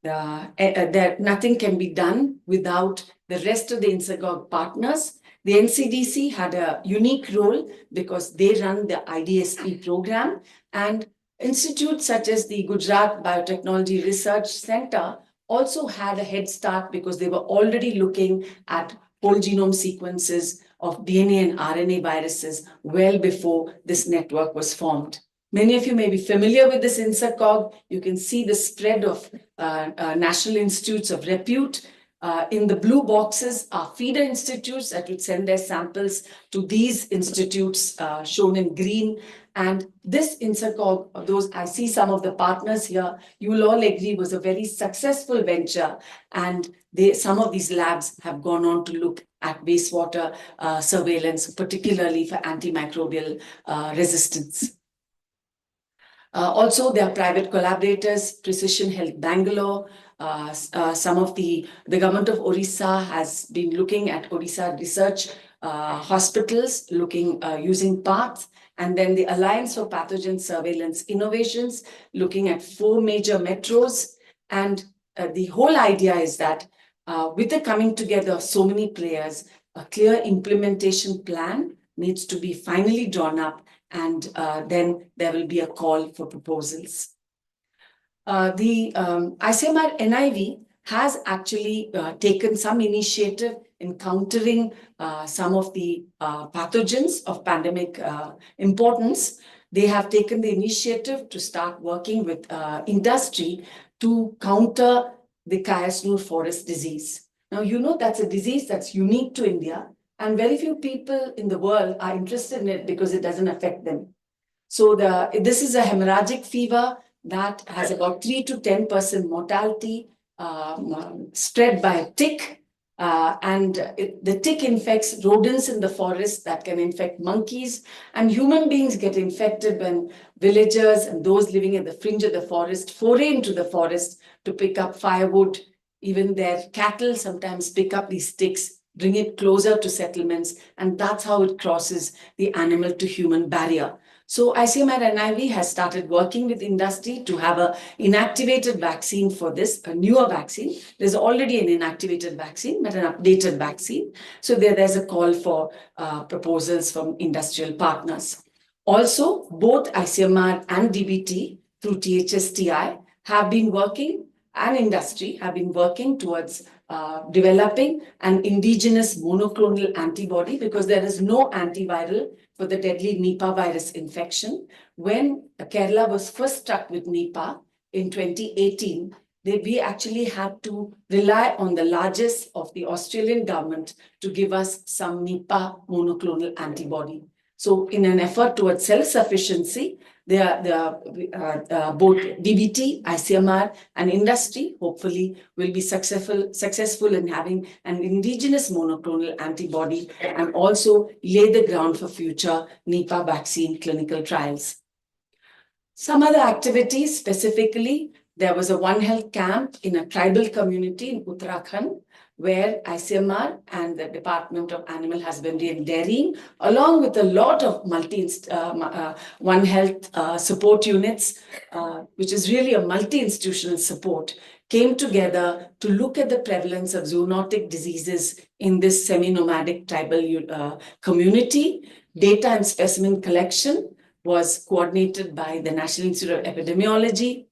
Nothing can be done without the rest of the INSACOG partners. The NCDC had a unique role because they run the IDSP program, and institutes such as the Gujarat Biotechnology Research Center also had a head start because they were already looking at whole genome sequences of DNA and RNA viruses well before this network was formed. Many of you may be familiar with this INSACOG. You can see the spread of national institutes of repute. In the blue boxes are feeder institutes that would send their samples to these institutes shown in green. And this INSACOG, I see some of the partners here, you will all agree was a very successful venture. And some of these labs have gone on to look at wastewater surveillance, particularly for antimicrobial resistance. Also, there are private collaborators, Precision Health Bangalore. Some of the government of Orissa has been looking at Orissa research hospitals, using PATH, and then the Alliance for Pathogen Surveillance Innovations, looking at 4 major metros. And the whole idea is that with the coming together of so many players, a clear implementation plan needs to be finally drawn up, and then there will be a call for proposals. The ICMR NIV has actually taken some initiative in countering some of the pathogens of pandemic importance. They have taken the initiative to start working with industry to counter the Kayasnur forest disease. Now, you know that's a disease that's unique to India, and very few people in the world are interested in it because it doesn't affect them. So this is a hemorrhagic fever that has about 3 to 10% mortality, spread by a tick. The tick infects rodents in the forest that can infect monkeys, and human beings get infected when villagers and those living at the fringe of the forest foray into the forest to pick up firewood. Even their cattle sometimes pick up these ticks, bring it closer to settlements, and that's how it crosses the animal to human barrier. So ICMR NIV has started working with industry to have an inactivated vaccine for this, a newer vaccine. There's already an inactivated vaccine, but an updated vaccine. So there's a call for proposals from industrial partners. Also, both ICMR and DBT through THSTI have been working, and industry have been working towards developing an indigenous monoclonal antibody, because there is no antiviral for the deadly Nipah virus infection. When Kerala was first struck with Nipah in 2018, we actually had to rely on the largest of the Australian government to give us some Nipah monoclonal antibody. So in an effort towards self-sufficiency, both DBT, ICMR, and industry hopefully will be successful in having an indigenous monoclonal antibody, and also lay the ground for future Nipah vaccine clinical trials. Some other activities, specifically, there was a One Health camp in a tribal community in Uttarakhand, where ICMR and the Department of Animal Husbandry and Dairying, along with a lot of One Health support units, which is really a multi-institutional support, came together to look at the prevalence of zoonotic diseases in this semi-nomadic tribal community. Data and specimen collection was coordinated by the National Institute of Epidemiology,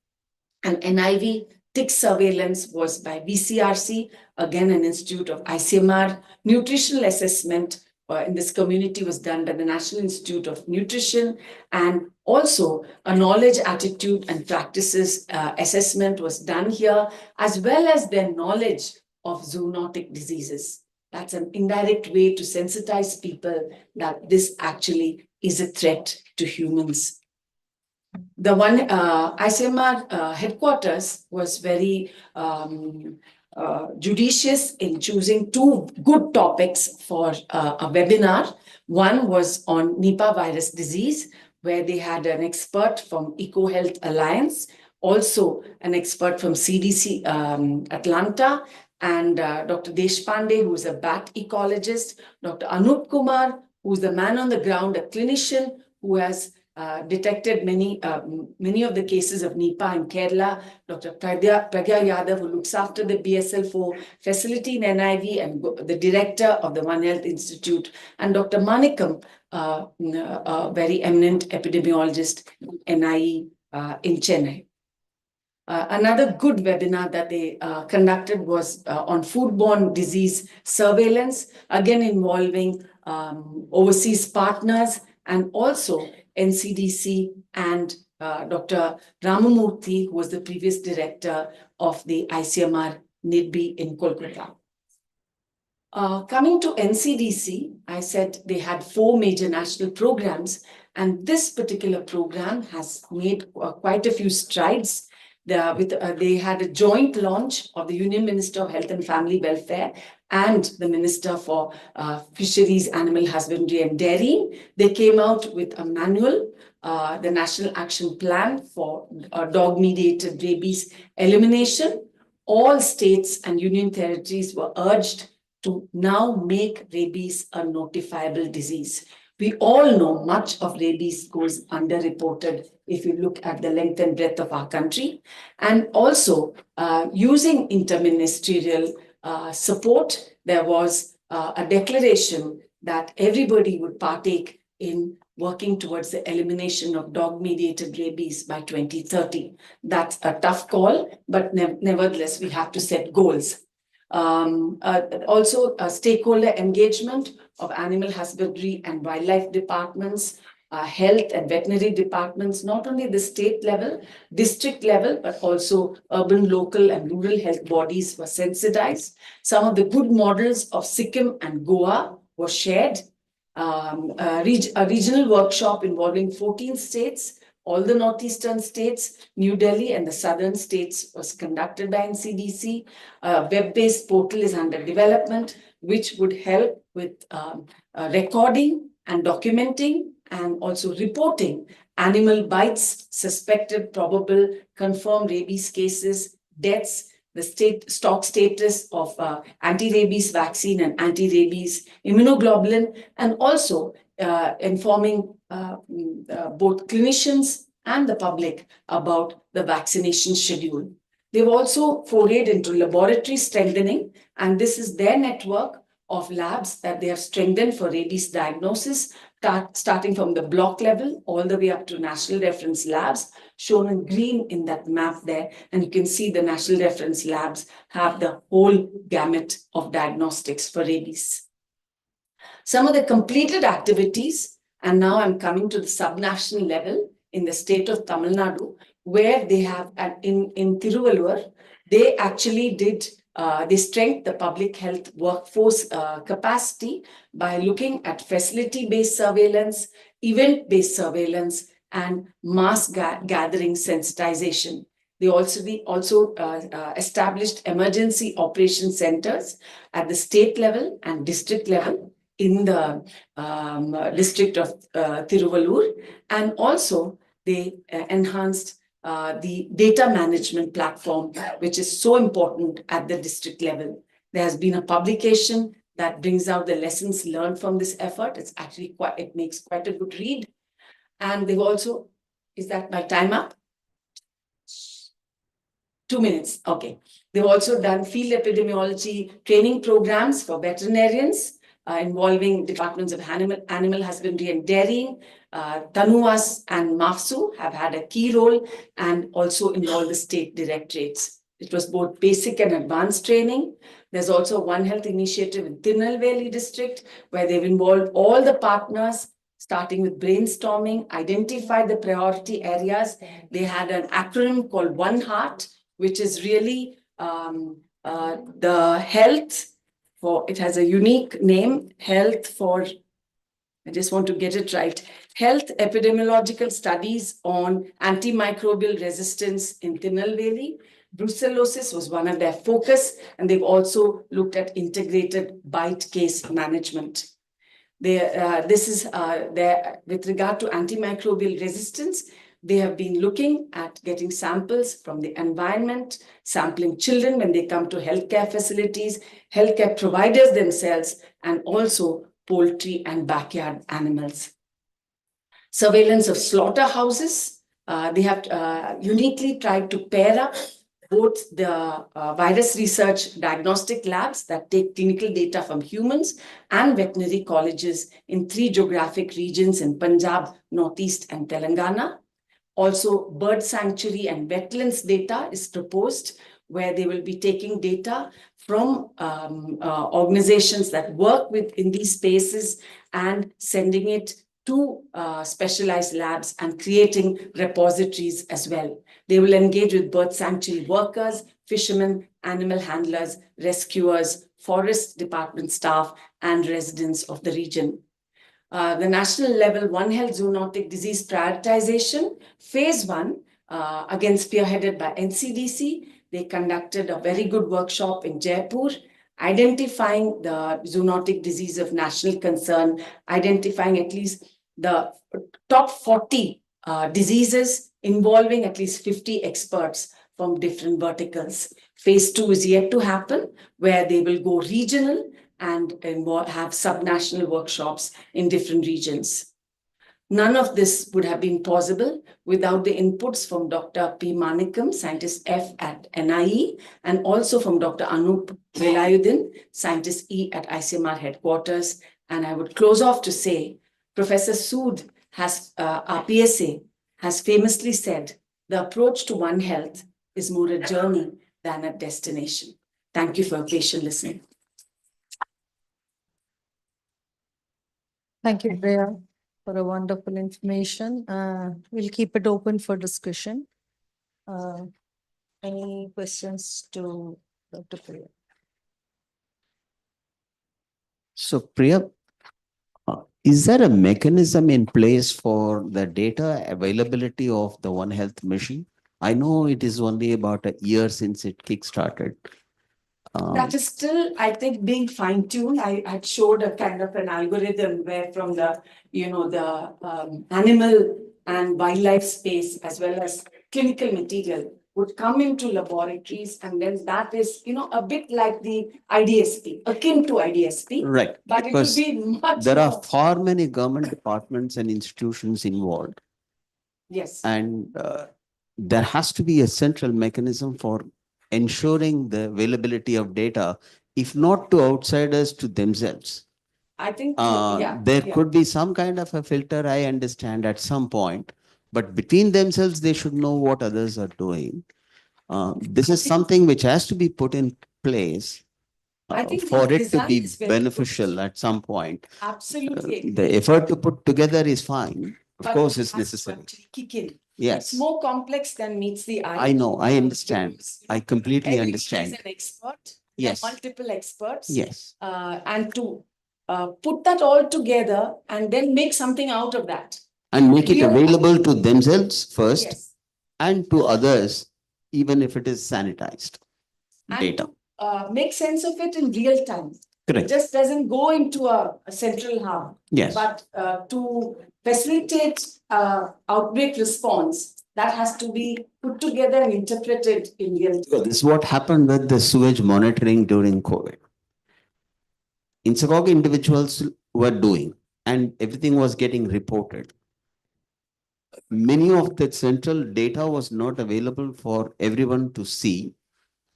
and NIV Tick surveillance was by VCRC, again an institute of ICMR. Nutritional assessment in this community was done by the National Institute of Nutrition, and also a knowledge, attitude, and practices assessment was done here, as well as their knowledge of zoonotic diseases. That's an indirect way to sensitize people that this actually is a threat to humans. The one ICMR headquarters was very judicious in choosing two good topics for a webinar. One was on Nipah virus disease, where they had an expert from EcoHealth Alliance, also an expert from CDC Atlanta, and Dr. Deshpande, who is a bat ecologist, Dr. Anup Kumar, who is the man on the ground, a clinician who has detected many of the cases of Nipah in Kerala, Dr. Pragya Yadav, who looks after the BSL-4 facility in NIV and the director of the One Health Institute, and Dr. Manikam, a very eminent epidemiologist in NIE in Chennai. Another good webinar that they conducted was on foodborne disease surveillance, again involving overseas partners and also NCDC and Dr. Ramamurthy, who was the previous director of the ICMR NIDBI in Kolkata. Coming to NCDC, I said they had 4 major national programs, and this particular program has made quite a few strides. They had a joint launch of the Union Minister of Health and Family Welfare and the Minister for Fisheries, Animal Husbandry and Dairy. They came out with a manual, the National Action Plan for dog-mediated rabies elimination. All states and union territories were urged to now make rabies a notifiable disease. We all know much of rabies goes underreported if you look at the length and breadth of our country. And also using interministerial support, there was a declaration that everybody would partake in working towards the elimination of dog-mediated rabies by 2030. That's a tough call, but nevertheless, we have to set goals. Also, stakeholder engagement of animal husbandry and wildlife departments, health and veterinary departments, not only the state level, district level, but also urban, local and rural health bodies were sensitized. Some of the good models of Sikkim and Goa were shared. A regional workshop involving 14 states, all the northeastern states, New Delhi and the southern states was conducted by NCDC. A web-based portal is under development, which would help with recording and documenting and also reporting animal bites, suspected, probable, confirmed rabies cases, deaths, the stock status of anti-rabies vaccine and anti-rabies immunoglobulin, and also informing both clinicians and the public about the vaccination schedule. They've also forayed into laboratory strengthening, and this is their network of labs that they have strengthened for rabies diagnosis, starting from the block level all the way up to national reference labs, shown in green in that map there. And you can see the national reference labs have the whole gamut of diagnostics for rabies. Some of the completed activities, and now I'm coming to the subnational level in the state of Tamil Nadu, where they have, in Tiruvallur, they actually did, they strengthened the public health workforce capacity by looking at facility-based surveillance, event-based surveillance, and mass gathering sensitization. They also established emergency operation centers at the state level and district level in the district of Tiruvallur, and also they enhanced the data management platform, which is so important at the district level. There has been a publication that brings out the lessons learned from this effort. It's actually it makes quite a good read. And they've also, is that my time up? 2 minutes, okay. They've also done field epidemiology training programs for veterinarians involving departments of animal husbandry and dairying. Tanuas and MAFSU have had a key role and also involve the state directorates. It was both basic and advanced training. There's also One Health initiative in Tirunelveli district, where they've involved all the partners, starting with brainstorming, identified the priority areas. They had an acronym called One Heart, which is really the health for, it has a unique name, health for, I just want to get it right, health epidemiological studies on antimicrobial resistance in Tirunelveli. Brucellosis was one of their focus, and they've also looked at integrated bite case management. This is with regard to antimicrobial resistance, they have been looking at getting samples from the environment, sampling children when they come to healthcare facilities, healthcare providers themselves, and also poultry and backyard animals. Surveillance of slaughterhouses. They have uniquely tried to pair up both the virus research diagnostic labs that take clinical data from humans and veterinary colleges in 3 geographic regions in Punjab, Northeast, and Telangana. Also, bird sanctuary and wetlands data is proposed, where they will be taking data from organizations that work in these spaces and sending it to specialized labs and creating repositories as well. They will engage with bird sanctuary workers, fishermen, animal handlers, rescuers, forest department staff, and residents of the region. The national level One Health zoonotic disease prioritization, phase 1, again spearheaded by NCDC. They conducted a very good workshop in Jaipur, identifying the zoonotic disease of national concern, identifying at least the top 40 diseases involving at least 50 experts from different verticals. Phase 2 is yet to happen, where they will go regional and have subnational workshops in different regions. None of this would have been possible without the inputs from Dr. P. Manikam, Scientist F at NIE, and also from Dr. Anup Velayuddin, Scientist E at ICMR headquarters. And I would close off to say, Professor Sood has, our PSA, has famously said, the approach to One Health is more a journey than a destination. Thank you for your patient listening. Thank you, Priya, for a wonderful information. We'll keep it open for discussion. Any questions to Dr. Priya? So, Priya, is there a mechanism in place for the data availability of the One Health mission? I know it is only about a year since it kickstarted. That is still, I think, being fine-tuned. I had showed a kind of an algorithm where from the, the animal and wildlife space, as well as clinical material, would come into laboratories, and then that is, a bit like the IDSP, akin to IDSP. Right. But Because it would be much there are more. far many government departments and institutions involved. Yes. And there has to be a central mechanism for ensuring the availability of data, if not to outsiders, to themselves. I think, There could be some kind of a filter, I understand, at some point, but between themselves, they should know what others are doing. This is something which has to be put in place I think for the it to design be is very beneficial good. at some point. Absolutely. The effort to put together is fine. Of But course, it it's has to necessary. actually kick in. Yes. It's more complex than meets the eye. I know, I understand. Because, I completely everybody understand. is an expert. Yes. Multiple experts. Yes. And to put that all together and then make something out of that. And make it We are- available to themselves first Yes. and to others, even if it is sanitized And data. to make sense of it in real time. It Correct. just doesn't go into a central hub. Yes. But to facilitate outbreak response, that has to be put together and interpreted in real time. So this is what happened with the sewage monitoring during COVID. In Chicago, individuals were doing, and everything was getting reported. Many of the central data was not available for everyone to see.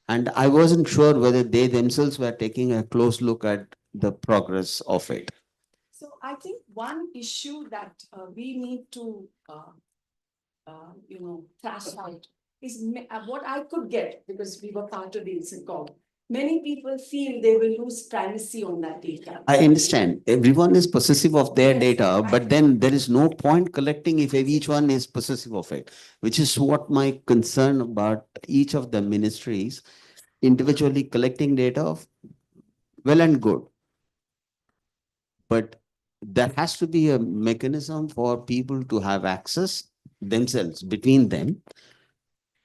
And I wasn't sure whether they themselves were taking a close look at the progress of it. So I think one issue that we need to, thrash out is what I could get because we were part of the INSICOM. Many people feel they will lose privacy on that data. I understand. Everyone is possessive of their data, but then there is no point collecting if each one is possessive of it, which is what my concern about each of the ministries individually collecting data of well and good. But there has to be a mechanism for people to have access themselves between them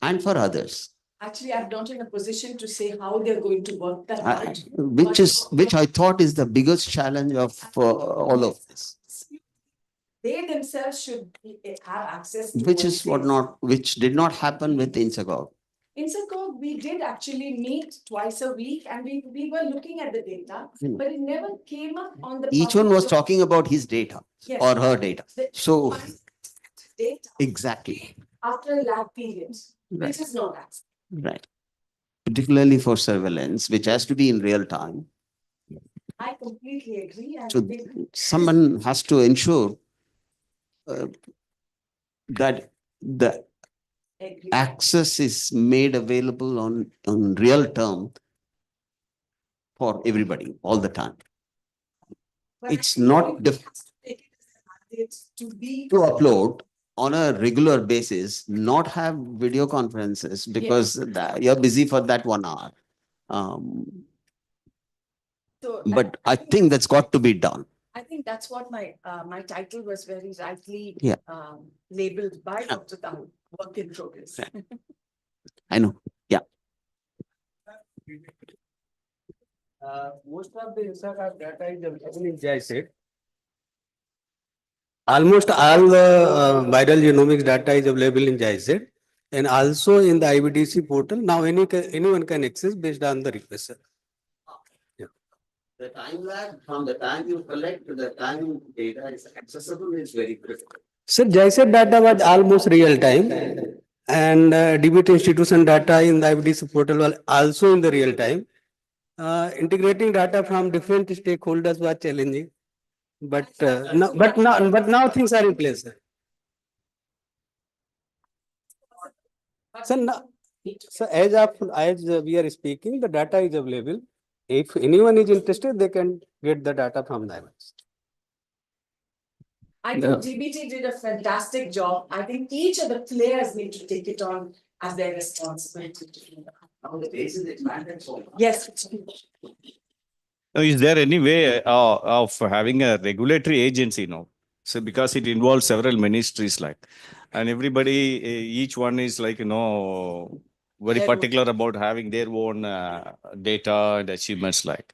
and for others. Actually, I'm not in a position to say how they're going to work that out. Which I thought is the biggest challenge of all of this. They themselves should have access to Which is which did not happen with INSACOG. INSACOG, we did actually meet twice a week and we were looking at the data, but it never came up on the. Each one was talking about his data or her data. So data exactly. after a lab period, Right. which is not access. Right. Particularly for surveillance, which has to be in real time. I completely agree. And So someone has to ensure that the agree. access is made available on real term for everybody all the time. But It's I think not everybody has to take it as a mandate to upload on a regular basis, not have video conferences because you're busy for that 1 hour. So But I think that's got to be done. I think that's what my my title was very rightly Yeah. labeled by Dr. Tahu, work in progress. I know. Yeah. Most of the INSACOG data is available in JISET. Almost all the viral genomics data is available in JISET and also in the IBDC portal. Now anyone can access based on the request. The time lag from the time you collect to the time data is accessible is very critical. Sir, JISET data was almost real time and DBT institution data in the IBDC portal was also in the real time. Integrating data from different stakeholders was challenging, but now things are in place. So now, as we are speaking, the data is available. If anyone is interested, they can get the data from the IBDC. I think GBT did a fantastic job. I think each of the players need to take it on as their responsibility to do that. Now the base is expanded so much. Yes. Now, is there any way of having a regulatory agency now? So because it involves several ministries, like, and everybody, each one is like, very particular about having their own data and achievements, like.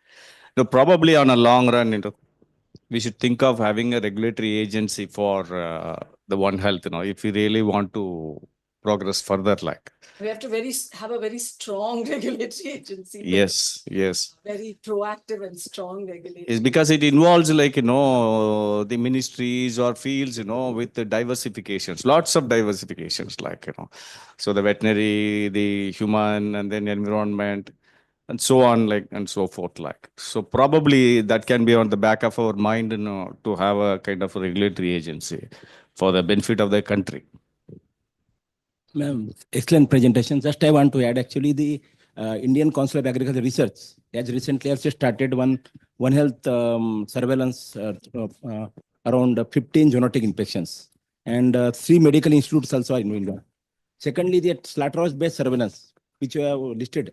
Probably on a long run, we should think of having a regulatory agency for the One Health, if we really want to progress further, like. We have to have a very strong regulatory agency. Yes, yes. Very proactive and strong regulatory. It's because it involves the ministries or fields, with the diversifications, lots of diversifications, like, so the veterinary, the human, and then environment, and so on, like, and so forth, like. So probably that can be on the back of our mind, to have a kind of a regulatory agency for the benefit of the country. Ma'am, excellent presentation. Just I want to add, actually, the Indian Council of Agriculture Research has recently also started one health surveillance around 15 zoonotic infections, and 3 medical institutes also are in India. Secondly, the slaughterhouse-based surveillance, which you have listed,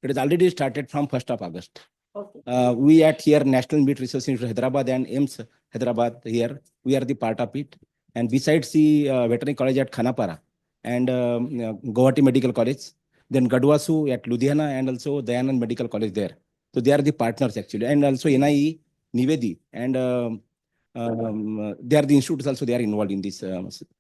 it is already started from 1st of August. Okay. We at here National Meat Research Institute Hyderabad and AIMS Hyderabad here, we are the part of it. And besides the veterinary college at Khanapara and Guwahati Medical College, then Gadwasu at Ludhiana and also Dayanand Medical College there. So they are the partners actually. And also NIE, Nivedi and they are the institutes also, they are involved in this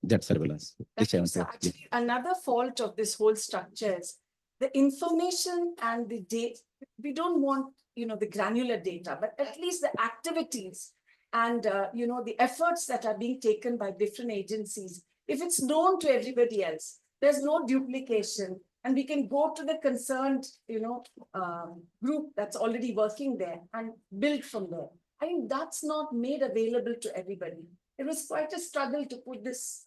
that surveillance. So actually, another fault of this whole structure is the information and the data. We don't want, the granular data, but at least the activities and, the efforts that are being taken by different agencies. If it's known to everybody else, there's no duplication, and we can go to the concerned, group that's already working there and build from there. I think that's not made available to everybody. It was quite a struggle to put this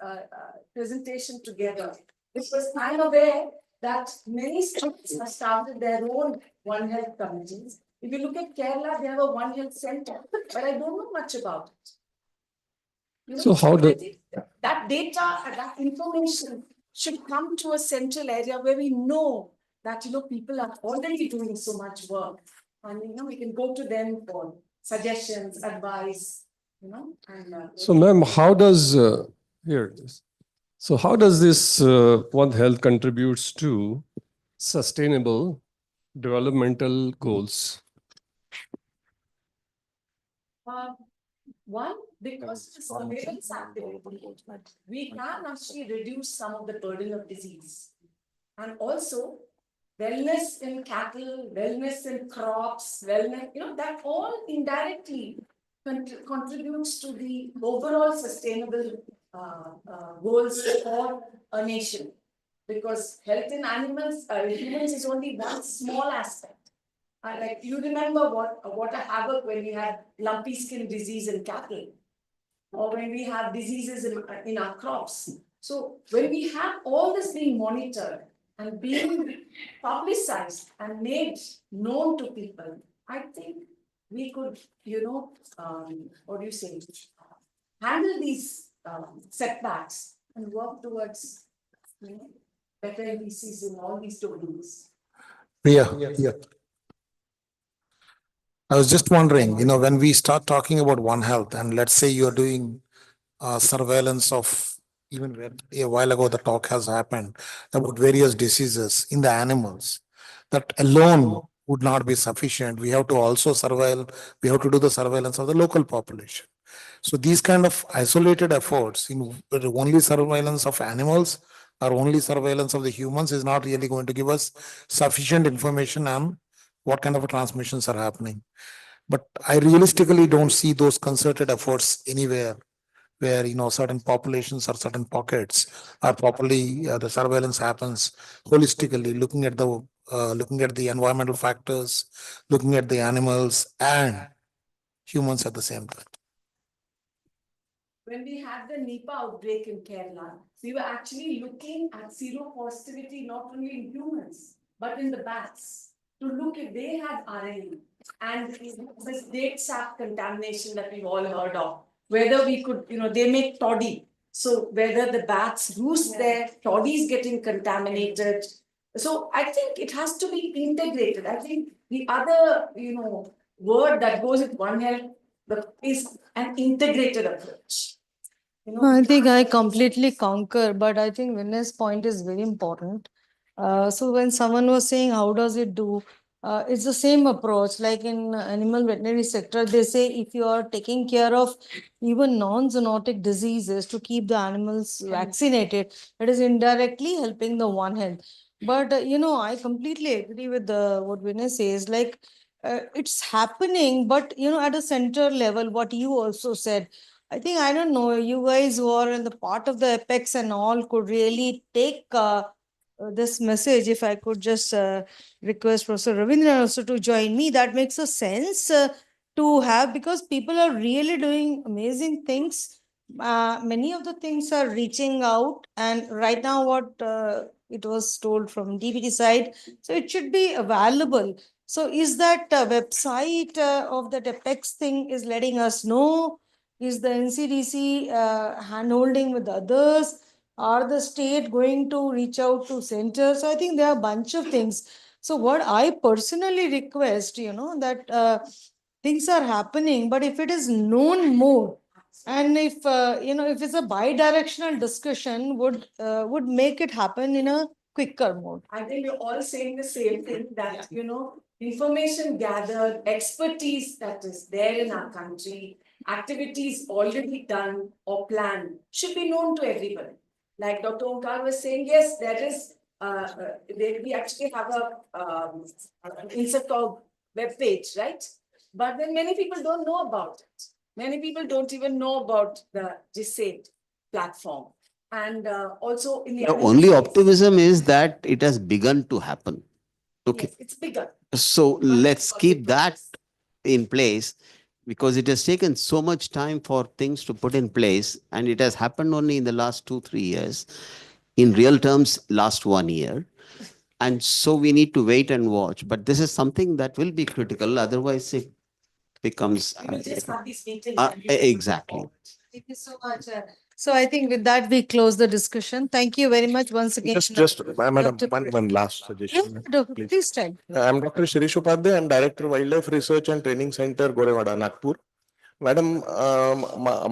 presentation together Because I'm aware that many states have started their own One Health committees. If you look at Kerala, they have a One Health center, but I don't know much about it. You know, So how I do think that data and that information should come to a central area where we know that people are already doing so much work, and we can go to them for suggestions, advice, and So, ma'am, how does here it is. So, how does this One Health contributes to sustainable developmental goals? One, because the surveillance activity, we can actually reduce some of the burden of disease. And also, wellness in cattle, wellness in crops, wellness, that all indirectly contributes to the overall sustainable goals for a nation. Because health in animals, humans is only one small aspect. Like you remember what a havoc when we had lumpy skin disease in cattle, or when we have diseases in our crops. So when we have all this being monitored and being publicized and made known to people, I think we could, what do you say, handle these setbacks and work towards better NDCs in all these domains. Yeah. I was just wondering, when we start talking about One Health, and let's say you're doing surveillance of, even where a while ago the talk has happened about various diseases in the animals, that alone would not be sufficient. We have to also we have to do the surveillance of the local population. So these kind of isolated efforts in only surveillance of animals or only surveillance of the humans is not really going to give us sufficient information on what kind of transmissions are happening. But I realistically don't see those concerted efforts anywhere where certain populations or certain pockets are properly the surveillance happens holistically, looking at the environmental factors, looking at the animals and humans at the same time. When we had the Nipah outbreak in Kerala, we were actually looking at seropositivity not only in humans, but in the bats, to look if they had RNA and this date sap contamination that we've all heard of, whether we could, they make toddy. So whether the bats roost there, toddy is getting contaminated. So I think it has to be integrated. I think the other, word that goes with One Health is an integrated approach. I think I completely concur, but I think Vinay's point is very important. So when someone was saying, how does it do? It's the same approach, like in animal veterinary sector, they say if you are taking care of even non-zoonotic diseases to keep the animals vaccinated, it is indirectly helping the One Health. But, I completely agree with what Vinay says, like it's happening, but, at a center level, what you also said, I think, I don't know, you guys who are in the part of the apex and all could really take this message. If I could just request Professor Ravindran also to join me, that makes a sense to have, because people are really doing amazing things. Many of the things are reaching out, and right now what it was told from DBT side, so it should be available. So is that website of that apex thing is letting us know? Is the NCDC handholding with others? Are the state going to reach out to centers? So I think there are a bunch of things. So what I personally request, that things are happening, but if it is known more, and if if it's a bi-directional discussion, would make it happen in a quicker mode. I think we're all saying the same thing, that information gathered, expertise that is there in our country, activities already done or planned should be known to everybody. Like Dr. Omkar was saying, yes, there is. We actually have an insert web page, right? But then many people don't know about it. Many people don't even know about the GSAID platform. And also in the only optimism is that it has begun to happen. Okay. Yes, it's bigger. So let's keep that in place, because it has taken so much time for things to put in place, and it has happened only in the last 2-3 years. in real terms last 1 year. And so we need to wait and watch. But this is something that will be critical. Otherwise, it becomes exactly. Thank you so much. So I think with that, we close the discussion. Thank you very much once again. Madam, Dr. one last Yeah, suggestion. Doctor, please tell. I'm Dr. Shirish Upadhyay. I'm Director Wildlife Research and Training Center, Gorewada, Nagpur. Madam,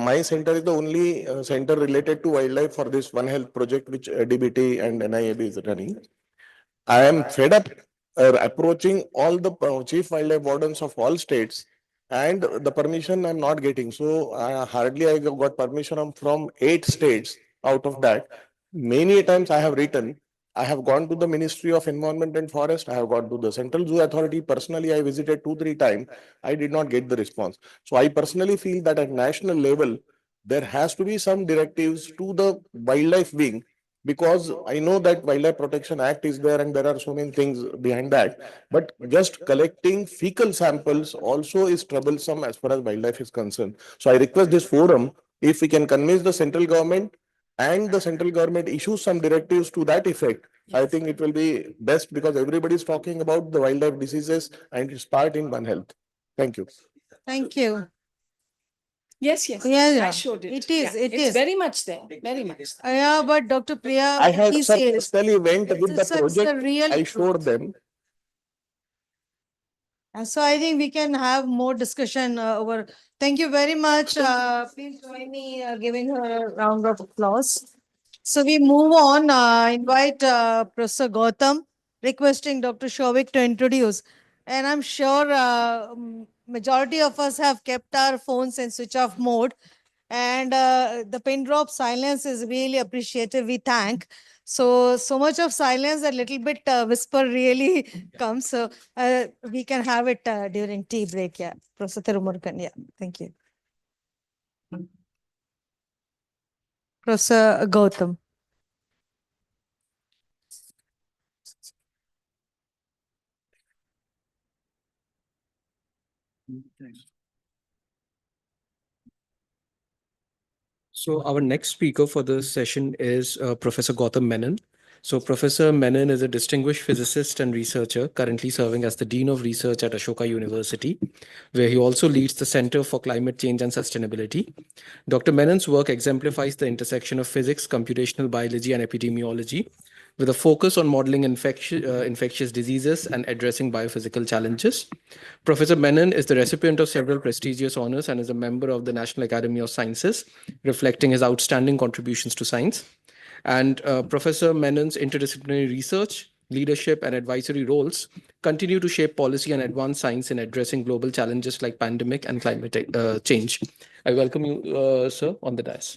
my center is the only center related to wildlife for this One Health project, which DBT and NIAB is running. I am fed up approaching all the chief wildlife wardens of all states, and the permission I'm not getting. So hardly I got permission from 8 states out of that. Many times I have written. I have gone to the Ministry of Environment and Forest. I have gone to the Central Zoo Authority. Personally, I visited 2-3 times. I did not get the response. So I personally feel that at national level, there has to be some directives to the wildlife wing, because I know that Wildlife Protection Act is there and there are so many things behind that. But just collecting fecal samples also is troublesome as far as wildlife is concerned. So I request this forum, if we can convince the central government and the central government issues some directives to that effect, I think it will be best, because everybody is talking about the wildlife diseases and its part in One Health. Thank you. Thank you. Yes, yes. Yeah. I showed it. It is, Yeah, it it's is. very much there. Very much. Yeah, but Dr. Priya, I had please sir, say personally went with the it's a project. real I showed them. And so I think we can have more discussion over. Thank you very much. Please join me giving her a round of applause. So we move on. Invite Professor Gautam, requesting Dr. Shovik to introduce. And I'm sure majority of us have kept our phones in switch off mode. And the pin drop silence is really appreciated. We thank. So much of silence, a little bit whisper really comes. So we can have it during tea break. Yeah, Professor Tirumurkan. Yeah, thank you. Professor Gautam. So our next speaker for this session is Professor Gautam Menon. So Professor Menon is a distinguished physicist and researcher currently serving as the Dean of Research at Ashoka University, where he also leads the Center for Climate Change and Sustainability. Dr. Menon's work exemplifies the intersection of physics, computational biology, and epidemiology, with a focus on modeling infectious diseases and addressing biophysical challenges. Professor Menon is the recipient of several prestigious honors and is a member of the National Academy of Sciences, reflecting his outstanding contributions to science. And Professor Menon's interdisciplinary research, leadership, and advisory roles continue to shape policy and advance science in addressing global challenges like pandemic and climate change. I welcome you, sir, on the dais.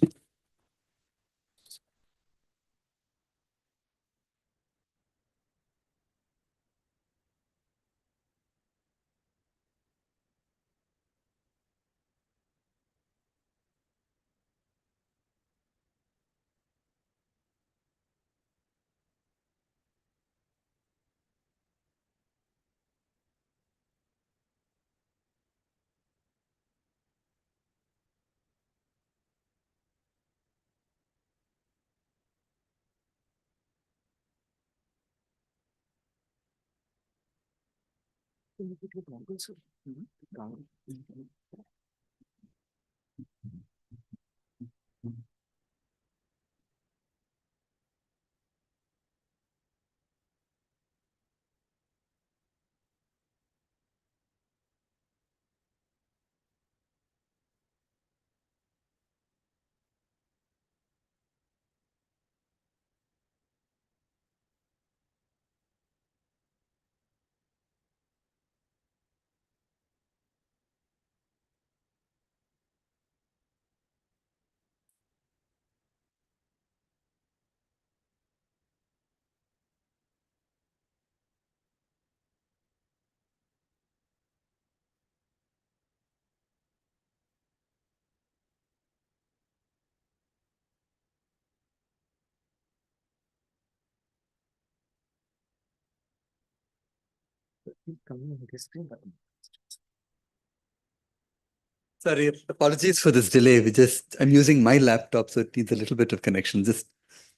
Sorry, apologies for this delay. I'm using my laptop, so it needs a little bit of connection. Just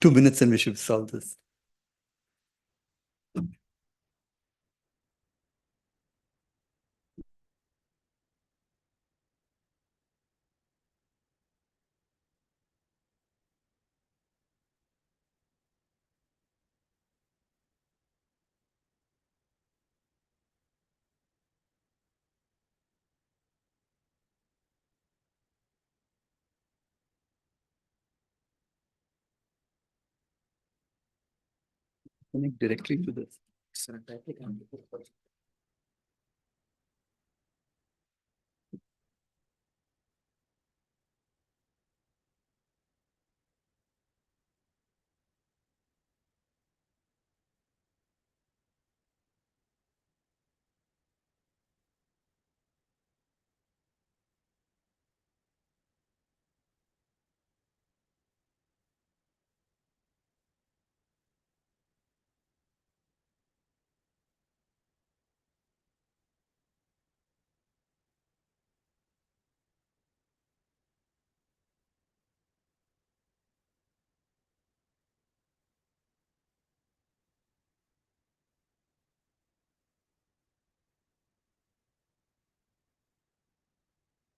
2 minutes and we should solve this. Connect directly to this.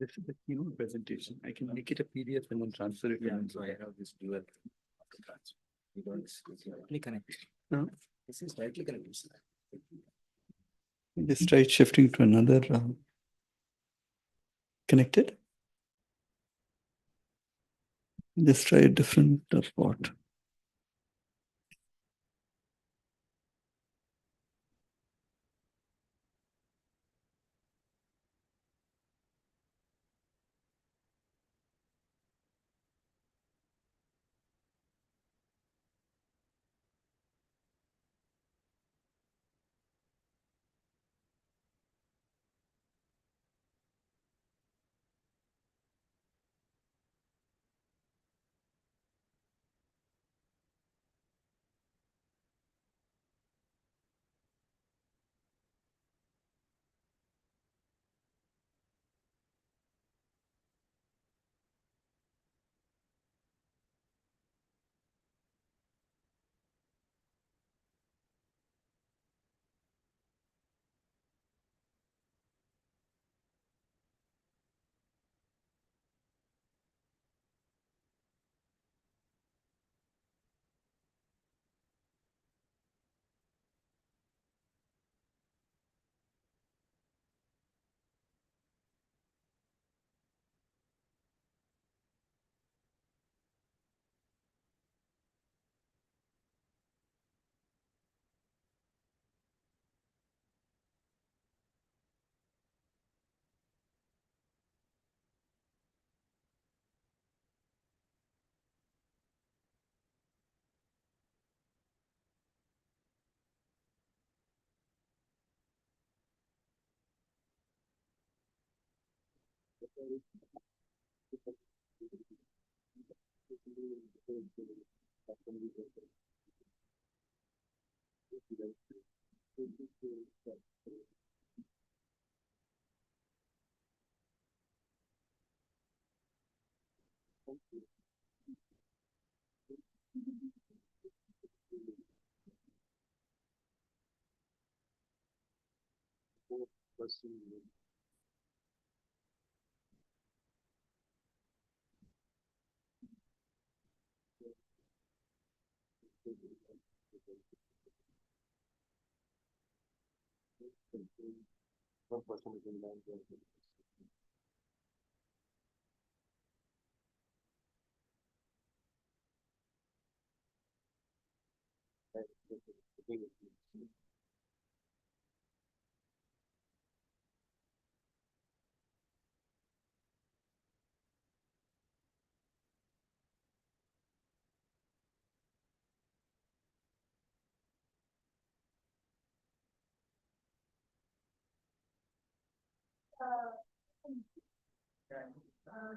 This is the keynote presentation. I can make it a PDF and then transfer it. Yeah, so I have this dual. Directly connected. No, this is directly connected. Just try shifting to another connected. Just try a different port.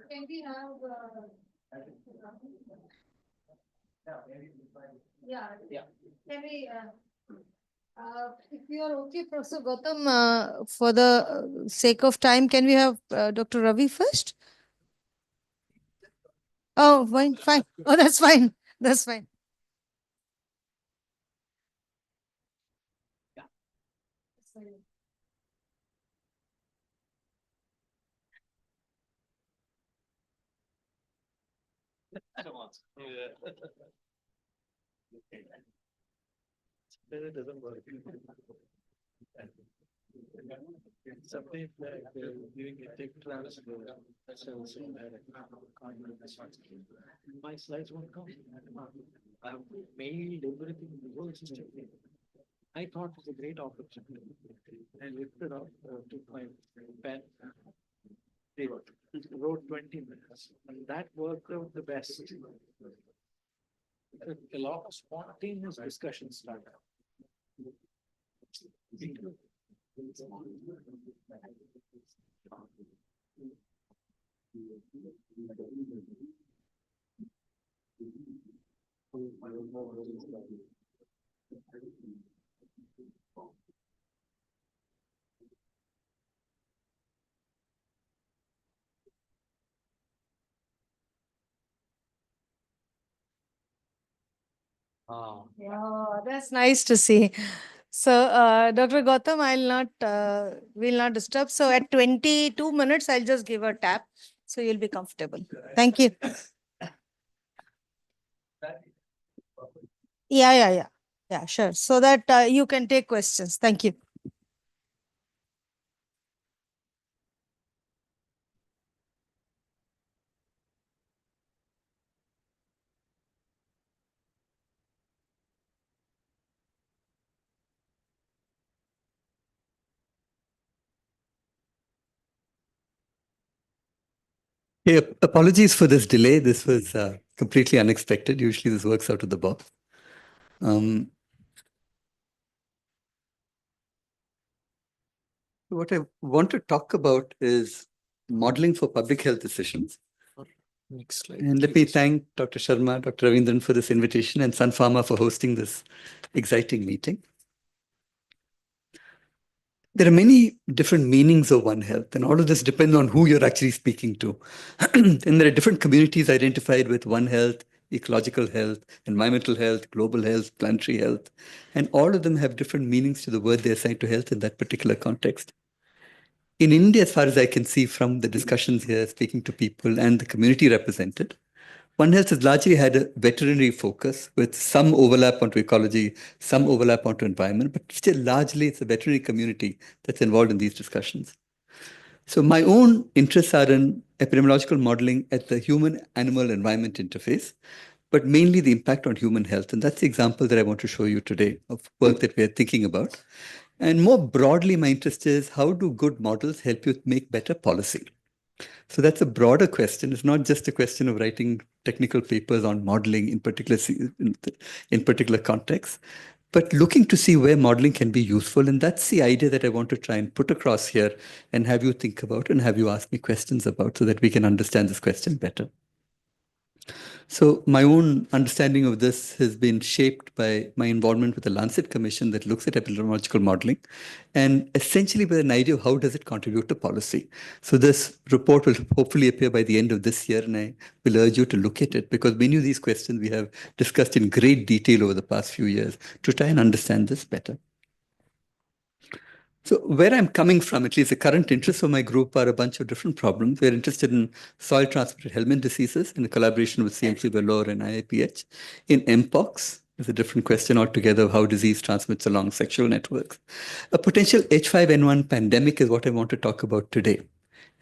Can we have? Yeah. Can we? If you are okay, Professor Gautam, for the sake of time, can we have Dr. Ravi first? Oh, fine, fine. Oh, that's fine. That's fine. It doesn't work. Something like doing a tech transfer. My slides won't come. I have mailed everything in the whole system. I thought it was a great opportunity. I lifted up, took my pen, wrote 20 minutes, and that worked out the best. A lot of spontaneous discussion started. Yeah, that's nice to see. So, Dr. Gautam, will not disturb. So at 22 minutes, I'll just give a tap. So you'll be comfortable. Thank you. Yeah. Yeah, sure. So that you can take questions. Thank you. Hey, apologies for this delay. This was completely unexpected. Usually this works out of the box. What I want to talk about is modeling for public health decisions. Next slide. And let me thank Dr. Sharma, Dr. Ravindran for this invitation and Sun Pharma for hosting this exciting meeting. There are many different meanings of One Health, and all of this depends on who you're actually speaking to. And there are different communities identified with One Health, ecological health, environmental health, global health, planetary health, and all of them have different meanings to the word they assign to health in that particular context. In India, as far as I can see from the discussions here, speaking to people and the community represented, One Health has largely had a veterinary focus with some overlap onto ecology, some overlap onto environment, but still largely it's the veterinary community that's involved in these discussions. So my own interests are in epidemiological modeling at the human-animal environment interface, but mainly the impact on human health. And that's the example that I want to show you today of work that we're thinking about. And more broadly, my interest is how do good models help you make better policy? So that's a broader question. It's not just a question of writing technical papers on modeling in particular contexts, but looking to see where modeling can be useful. And that's the idea that I want to try and put across here and have you think about and have you ask me questions about so that we can understand this question better. So my own understanding of this has been shaped by my involvement with the Lancet Commission that looks at epidemiological modeling and essentially with an idea of how does it contribute to policy. So this report will hopefully appear by the end of this year, and I will urge you to look at it because many of these questions we have discussed in great detail over the past few years to try and understand this better. So where I'm coming from, at least the current interests of my group are a bunch of different problems. We're interested in soil-transmitted helminth diseases in a collaboration with CMC Vellore and IIPH. In Mpox, there's a different question altogether of how disease transmits along sexual networks. A potential H5N1 pandemic is what I want to talk about today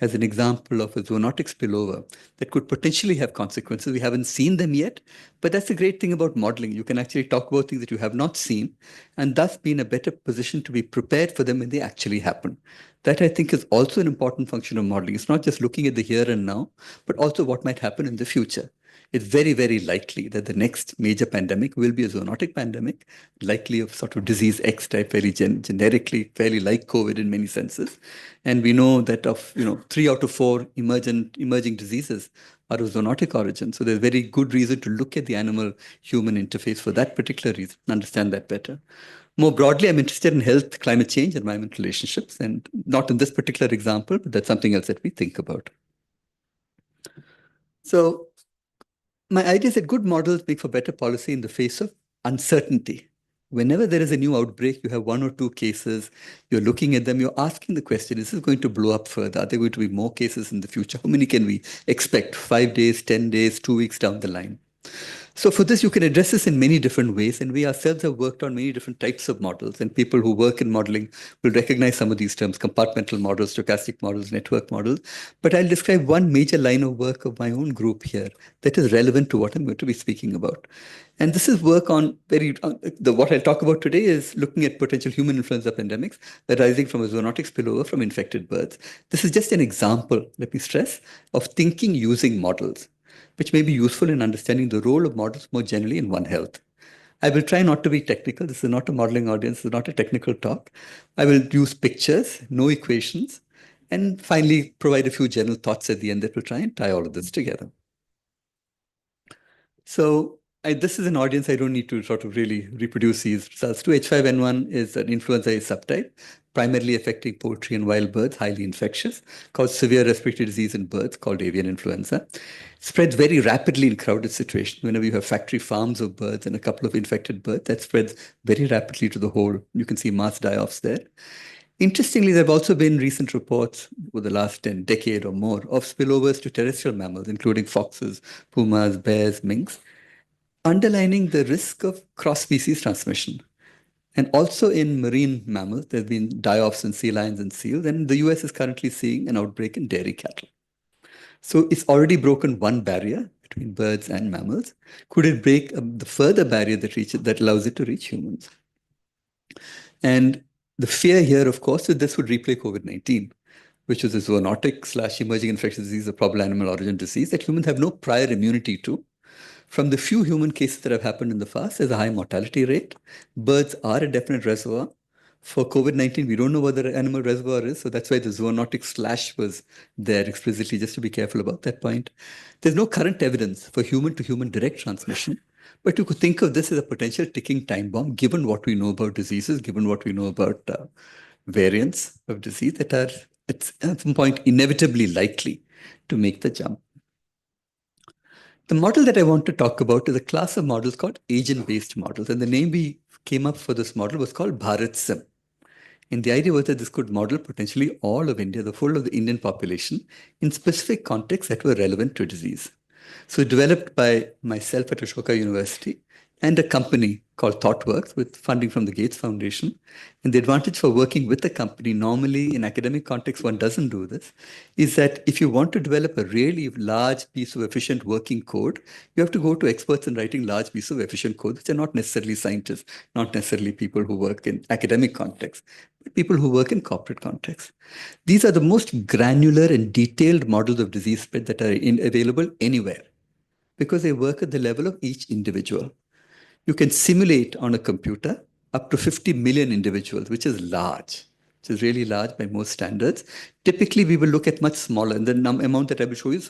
as an example of a zoonotic spillover that could potentially have consequences. We haven't seen them yet, but that's the great thing about modeling. You can actually talk about things that you have not seen and thus be in a better position to be prepared for them when they actually happen. That I think is also an important function of modeling. It's not just looking at the here and now, but also what might happen in the future. It's very, very likely that the next major pandemic will be a zoonotic pandemic, likely of sort of disease X type, very generically, fairly like COVID in many senses. And we know that of 3 out of 4 emerging diseases are of zoonotic origin. So there's very good reason to look at the animal-human interface for that particular reason, understand that better. More broadly, I'm interested in health, climate change, environmental relationships, and not in this particular example, but that's something else that we think about. So my idea is that good models make for better policy in the face of uncertainty. Whenever there is a new outbreak, you have 1 or 2 cases, you're looking at them, you're asking the question, is this going to blow up further? Are there going to be more cases in the future? How many can we expect? 5 days, 10 days, 2 weeks down the line? So for this, you can address this in many different ways. And we ourselves have worked on many different types of models. And people who work in modeling will recognize some of these terms: compartmental models, stochastic models, network models. But I'll describe one major line of work of my own group here that is relevant to what I'm going to be speaking about. And this is work on what I'll talk about today is looking at potential human influenza pandemics arising from a zoonotic spillover from infected birds. This is just an example, let me stress, of thinking using models, which may be useful in understanding the role of models more generally in One Health. I will try not to be technical. This is not a modeling audience. This is not a technical talk. I will use pictures, no equations, and finally provide a few general thoughts at the end that will try and tie all of this together. So this is an audience I don't need to sort of really reproduce these results. 2H5N1 is an influenza A subtype, primarily affecting poultry and wild birds, highly infectious, causes severe respiratory disease in birds called avian influenza. Spreads very rapidly in crowded situations. Whenever you have factory farms of birds and a couple of infected birds, that spreads very rapidly to the whole. You can see mass die-offs there. Interestingly, there have also been recent reports over the last decade or more of spillovers to terrestrial mammals, including foxes, pumas, bears, minks, underlining the risk of cross-species transmission. And also in marine mammals, there's been die-offs in sea lions and seals, and the US is currently seeing an outbreak in dairy cattle. So it's already broken one barrier between birds and mammals. Could it break the further barrier that allows it to reach humans? And the fear here, of course, is this would replay COVID-19, which is a zoonotic/emerging infectious disease, a probable animal origin disease that humans have no prior immunity to. From the few human cases that have happened in the past, there's a high mortality rate. Birds are a definite reservoir. For COVID-19, we don't know what the animal reservoir is, so that's why the zoonotic slash was there explicitly, just to be careful about that point. There's no current evidence for human-to-human direct transmission, but you could think of this as a potential ticking time bomb, given what we know about diseases, given what we know about variants of disease that are at some point inevitably likely to make the jump. The model that I want to talk about is a class of models called agent-based models. And the name we came up for this model was called Bharat Sim. And the idea was that this could model potentially all of India, the full of the Indian population, in specific contexts that were relevant to disease. So developed by myself at Ashoka University and a company called ThoughtWorks with funding from the Gates Foundation. And the advantage for working with a company, normally in academic context, one doesn't do this, is that if you want to develop a really large piece of efficient working code, you have to go to experts in writing large pieces of efficient code, which are not necessarily scientists, not necessarily people who work in academic context, but people who work in corporate context. These are the most granular and detailed models of disease spread that are available anywhere, because they work at the level of each individual. You can simulate on a computer up to 50 million individuals, which is large, which is really large by most standards. Typically, we will look at much smaller, and the amount that I will show you is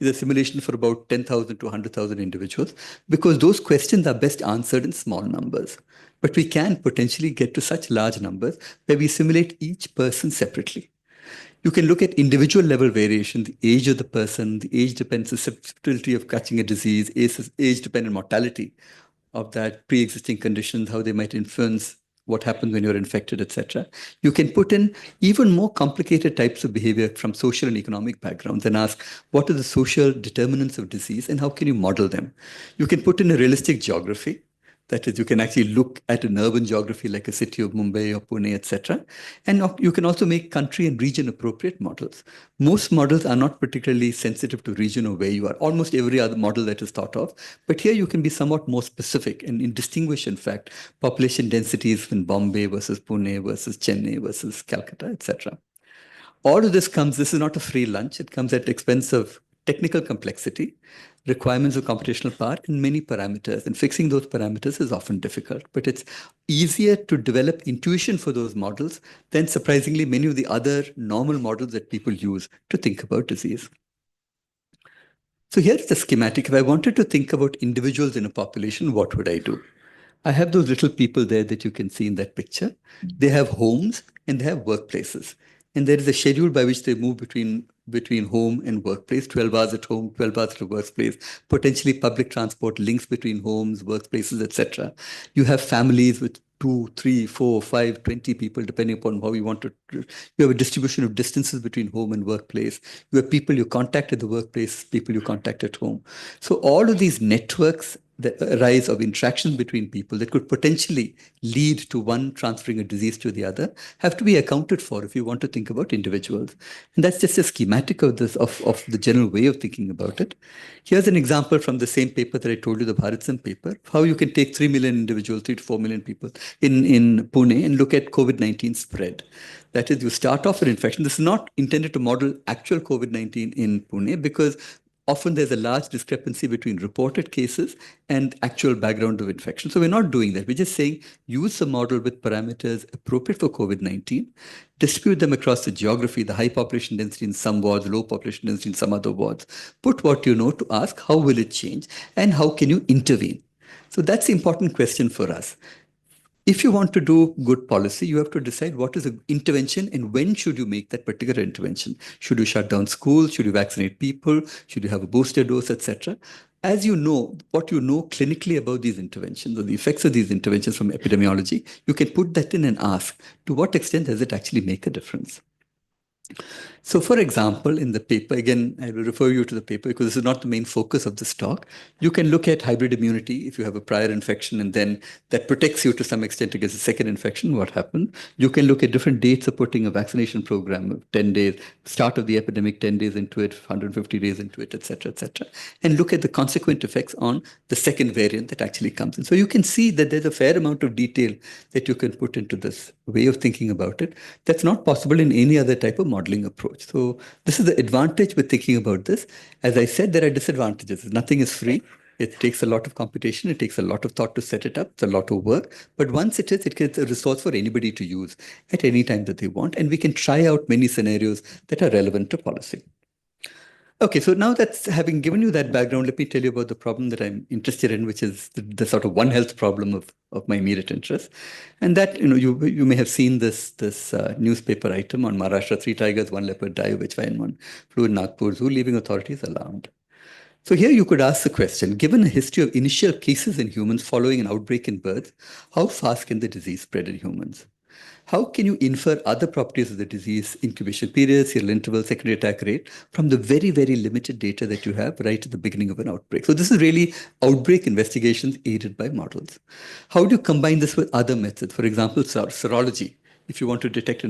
a simulation for about 10,000 to 100,000 individuals, because those questions are best answered in small numbers. But we can potentially get to such large numbers where we simulate each person separately. You can look at individual level variation, the age of the person, the age-dependent susceptibility of catching a disease, age-dependent mortality of that pre-existing conditions, how they might influence what happens when you're infected, etc. You can put in even more complicated types of behavior from social and economic backgrounds and ask, what are the social determinants of disease and how can you model them? You can put in a realistic geography. That is, you can actually look at an urban geography like a city of Mumbai or Pune, etc. And you can also make country and region appropriate models. Most models are not particularly sensitive to region or where you are, almost every other model that is thought of. But here you can be somewhat more specific and distinguish, in fact, population densities in Bombay versus Pune versus Chennai versus Calcutta, etc. All of this is not a free lunch. It comes at the expense of technical complexity, requirements of computational power, and many parameters. And fixing those parameters is often difficult, but it's easier to develop intuition for those models than, surprisingly, many of the other normal models that people use to think about disease. So here's the schematic. If I wanted to think about individuals in a population, what would I do? I have those little people there that you can see in that picture. They have homes and they have workplaces. And there is a schedule by which they move between between home and workplace, 12 hours at home, 12 hours at the workplace, potentially public transport links between homes, workplaces, etc. You have families with 2, 3, 4, 5, 20 people, depending upon how you want to. You have a distribution of distances between home and workplace. You have people you contact at the workplace, people you contact at home. So all of these networks, the rise of interactions between people that could potentially lead to one transferring a disease to the other, have to be accounted for if you want to think about individuals. And that's just a schematic of this, of the general way of thinking about it. Here's an example from the same paper that I told you, the Bharat paper, how you can take 3 million individuals, 3 to 4 million people in Pune and look at COVID-19 spread. That is, you start off an infection. This is not intended to model actual COVID-19 in Pune because often there's a large discrepancy between reported cases and actual background of infection. So we're not doing that. We're just saying use a model with parameters appropriate for COVID-19, distribute them across the geography, the high population density in some wards, low population density in some other wards. Put what you know to ask how will it change and how can you intervene? So that's the important question for us. If you want to do good policy, you have to decide what is an intervention and when should you make that particular intervention. Should you shut down schools? Should you vaccinate people? Should you have a booster dose, etc.? As you know, what you know clinically about these interventions or the effects of these interventions from epidemiology, you can put that in and ask, to what extent does it actually make a difference? So for example, in the paper, again, I will refer you to the paper because this is not the main focus of this talk. You can look at hybrid immunity if you have a prior infection and then that protects you to some extent against a second infection, what happened. You can look at different dates of putting a vaccination program of 10 days, start of the epidemic, 10 days into it, 150 days into it, etc., and look at the consequent effects on the second variant that actually comes in. So you can see that there's a fair amount of detail that you can put into this way of thinking about it. That's not possible in any other type of modeling approach. So this is the advantage with thinking about this. As I said, there are disadvantages. Nothing is free. It takes a lot of computation. It takes a lot of thought to set it up. It's a lot of work. But once it is, it gets a resource for anybody to use at any time that they want. And we can try out many scenarios that are relevant to policy. Okay, so now that's having given you that background, let me tell you about the problem that I'm interested in, which is the sort of One Health problem of my immediate interest. And that, you may have seen this newspaper item on Maharashtra, 3 tigers, 1 leopard died of H1N1 flu in Nagpur Zoo, leaving authorities alarmed. So here you could ask the question, given a history of initial cases in humans following an outbreak in birds, how fast can the disease spread in humans? How can you infer other properties of the disease, incubation period, serial interval, secondary attack rate, from the very, very limited data that you have right at the beginning of an outbreak? So this is really outbreak investigations aided by models. How do you combine this with other methods? For example, serology, if you want to detect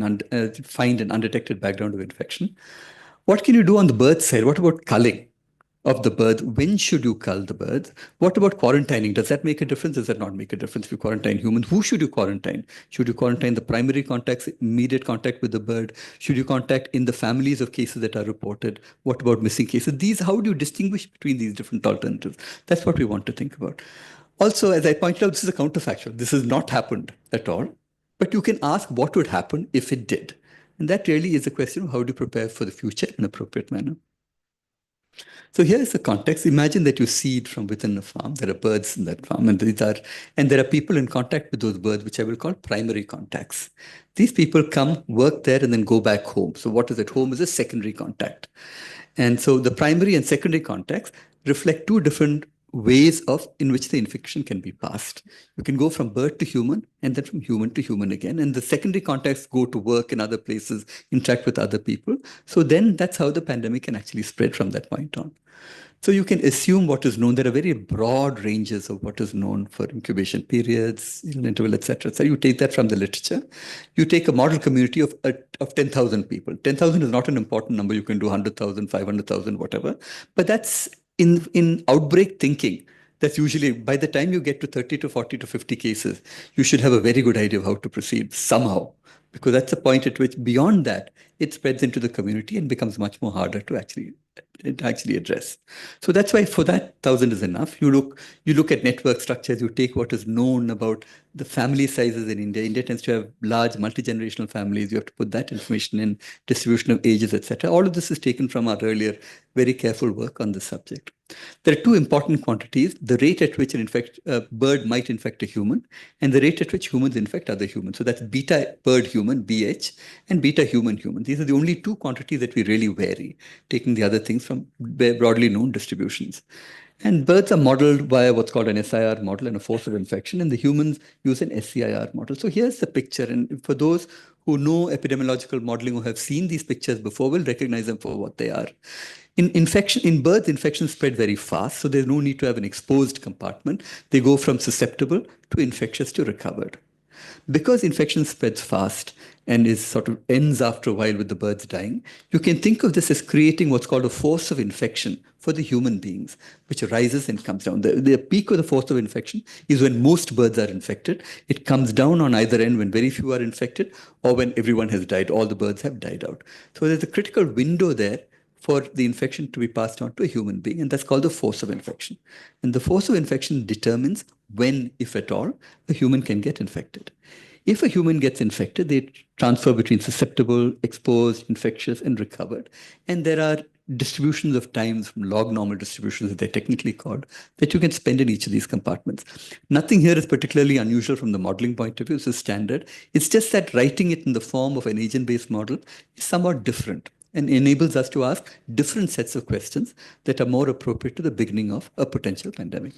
find an undetected background of infection. What can you do on the bird side? What about culling of the birds? When should you cull the birds? What about quarantining? Does that make a difference? Does that not make a difference if you quarantine humans? Who should you quarantine? Should you quarantine the primary contacts, immediate contact with the bird? Should you contact in the families of cases that are reported? What about missing cases? How do you distinguish between these different alternatives? That's what we want to think about. Also, as I pointed out, this is a counterfactual. This has not happened at all. But you can ask what would happen if it did. And that really is a question of how to prepare for the future in an appropriate manner. So here is the context. Imagine that you seed from within a farm. There are birds in that farm, and there are people in contact with those birds, which I will call primary contacts. These people come, work there, and then go back home. So what is at home is a secondary contact. And so the primary and secondary contacts reflect 2 different ways in which the infection can be passed. You can go from bird to human and then from human to human again. And the secondary contacts go to work in other places, interact with other people. So then that's how the pandemic can actually spread from that point on. So you can assume what is known. There are very broad ranges of what is known for incubation periods, interval, etc. So you take that from the literature. You take a model community of 10,000 people. 10,000 is not an important number. You can do 100,000, 500,000, whatever. But that's in outbreak thinking. That's usually by the time you get to 30 to 40 to 50 cases, you should have a very good idea of how to proceed somehow. Because that's the point at which beyond that, it spreads into the community and becomes much more harder to actually address. So that's why for that 1,000 is enough. You look at network structures, you take what is known about the family sizes in India. India tends to have large multi-generational families. You have to put that information in, distribution of ages, etc. All of this is taken from our earlier very careful work on this subject. There are 2 important quantities, the rate at which a bird might infect a human and the rate at which humans infect other humans. So that's beta bird human. human, BH, and beta human, human. These are the only two quantities that we really vary, taking the other things from broadly known distributions. And birds are modeled via what's called an SIR model and a force of infection, and the humans use an SCIR model. So here's the picture. And for those who know epidemiological modeling or have seen these pictures before will recognize them for what they are. In birds, infections spread very fast, so there's no need to have an exposed compartment. They go from susceptible to infectious to recovered. Because infection spreads fast and is sort of ends after a while with the birds dying, you can think of this as creating what's called a force of infection for the human beings, which rises and comes down. The peak of the force of infection is when most birds are infected. It comes down on either end when very few are infected or when everyone has died, all the birds have died out. So there's a critical window there for the infection to be passed on to a human being, and that's called the force of infection. And the force of infection determines when, if at all, a human can get infected. If a human gets infected, they transfer between susceptible, exposed, infectious, and recovered. And there are distributions of times, log normal distributions, as they're technically called, that you can spend in each of these compartments. Nothing here is particularly unusual from the modeling point of view. This is standard. It's just that writing it in the form of an agent-based model is somewhat different and enables us to ask different sets of questions that are more appropriate to the beginning of a potential pandemic.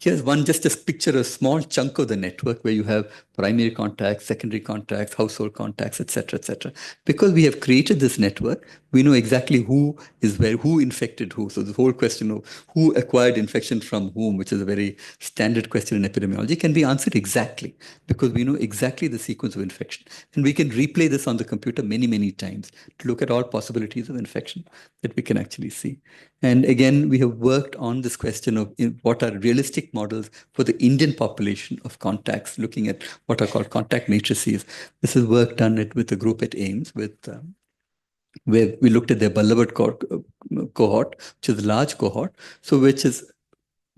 Here's one, just a picture, a small chunk of the network where you have primary contacts, secondary contacts, household contacts, etc., etc. Because we have created this network, we know exactly who is where, who infected who. So the whole question of who acquired infection from whom, which is a very standard question in epidemiology, can be answered exactly because we know exactly the sequence of infection. And we can replay this on the computer many, many times to look at all possibilities of infection that we can actually see. And again, we have worked on this question of what are realistic models for the Indian population of contacts, looking at what are called contact matrices. This is work done with a group at AIMS, where we looked at their beloved cohort, which is a large cohort, so which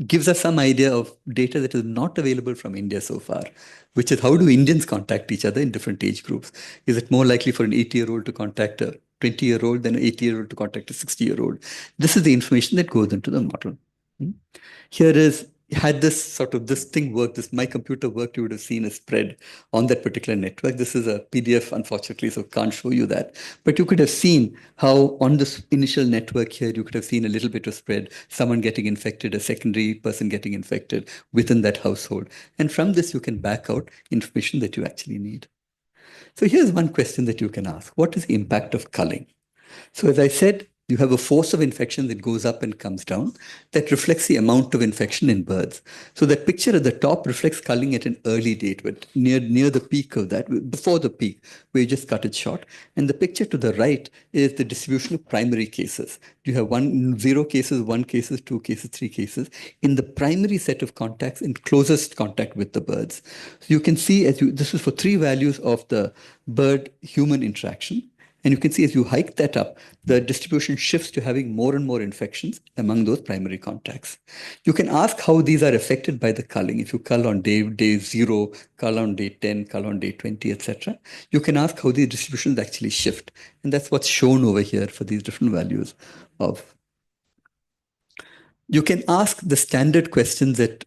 gives us some idea of data that is not available from India so far, which is how do Indians contact each other in different age groups? Is it more likely for an 80-year-old to contact a 20-year-old than an 80-year-old to contact a 60-year-old? This is the information that goes into the model. Here is, had this thing worked, my computer worked, you would have seen a spread on that particular network. This is a PDF, unfortunately, so can't show you that. But you could have seen how on this initial network here, you could have seen a little bit of spread, someone getting infected, a secondary person getting infected within that household. And from this, you can back out information that you actually need. So here's one question that you can ask. What is the impact of culling? So as I said, you have a force of infection that goes up and comes down that reflects the amount of infection in birds. So that picture at the top reflects culling at an early date, but near the peak of that, before the peak, where you just cut it short. And the picture to the right is the distribution of primary cases. You have 0 cases, 1 cases, 2 cases, 3 cases in the primary set of contacts in closest contact with the birds. So you can see, this is for 3 values of the bird-human interaction. And you can see as you hike that up, the distribution shifts to having more and more infections among those primary contacts. You can ask how these are affected by the culling. If you cull on day 0, cull on day 10, cull on day 20, etc., you can ask how these distributions actually shift. And that's what's shown over here for these different values of. You can ask the standard questions that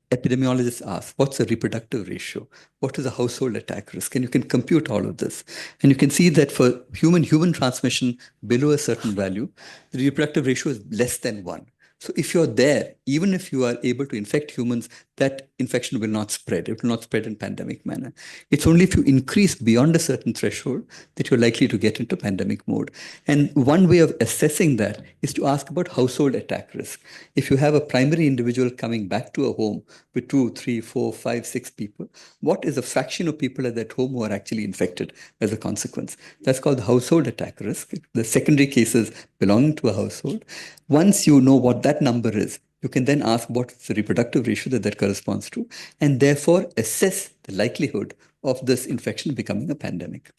epidemiologists ask. What's the reproductive ratio? What is the household attack risk? And you can compute all of this. And you can see that for human transmission below a certain value, the reproductive ratio is less than 1. So if you're there, even if you are able to infect humans, that infection will not spread. It will not spread in pandemic manner. It's only if you increase beyond a certain threshold that you're likely to get into pandemic mode. And one way of assessing that is to ask about household attack risk. If you have a primary individual coming back to a home with 2, 3, 4, 5, 6 people, what is the fraction of people at that home who are actually infected as a consequence? That's called the household attack risk. The secondary cases belonging to a household. Once you know what that number is, you can then ask what's the reproductive ratio that corresponds to, and therefore assess the likelihood of this infection becoming a pandemic.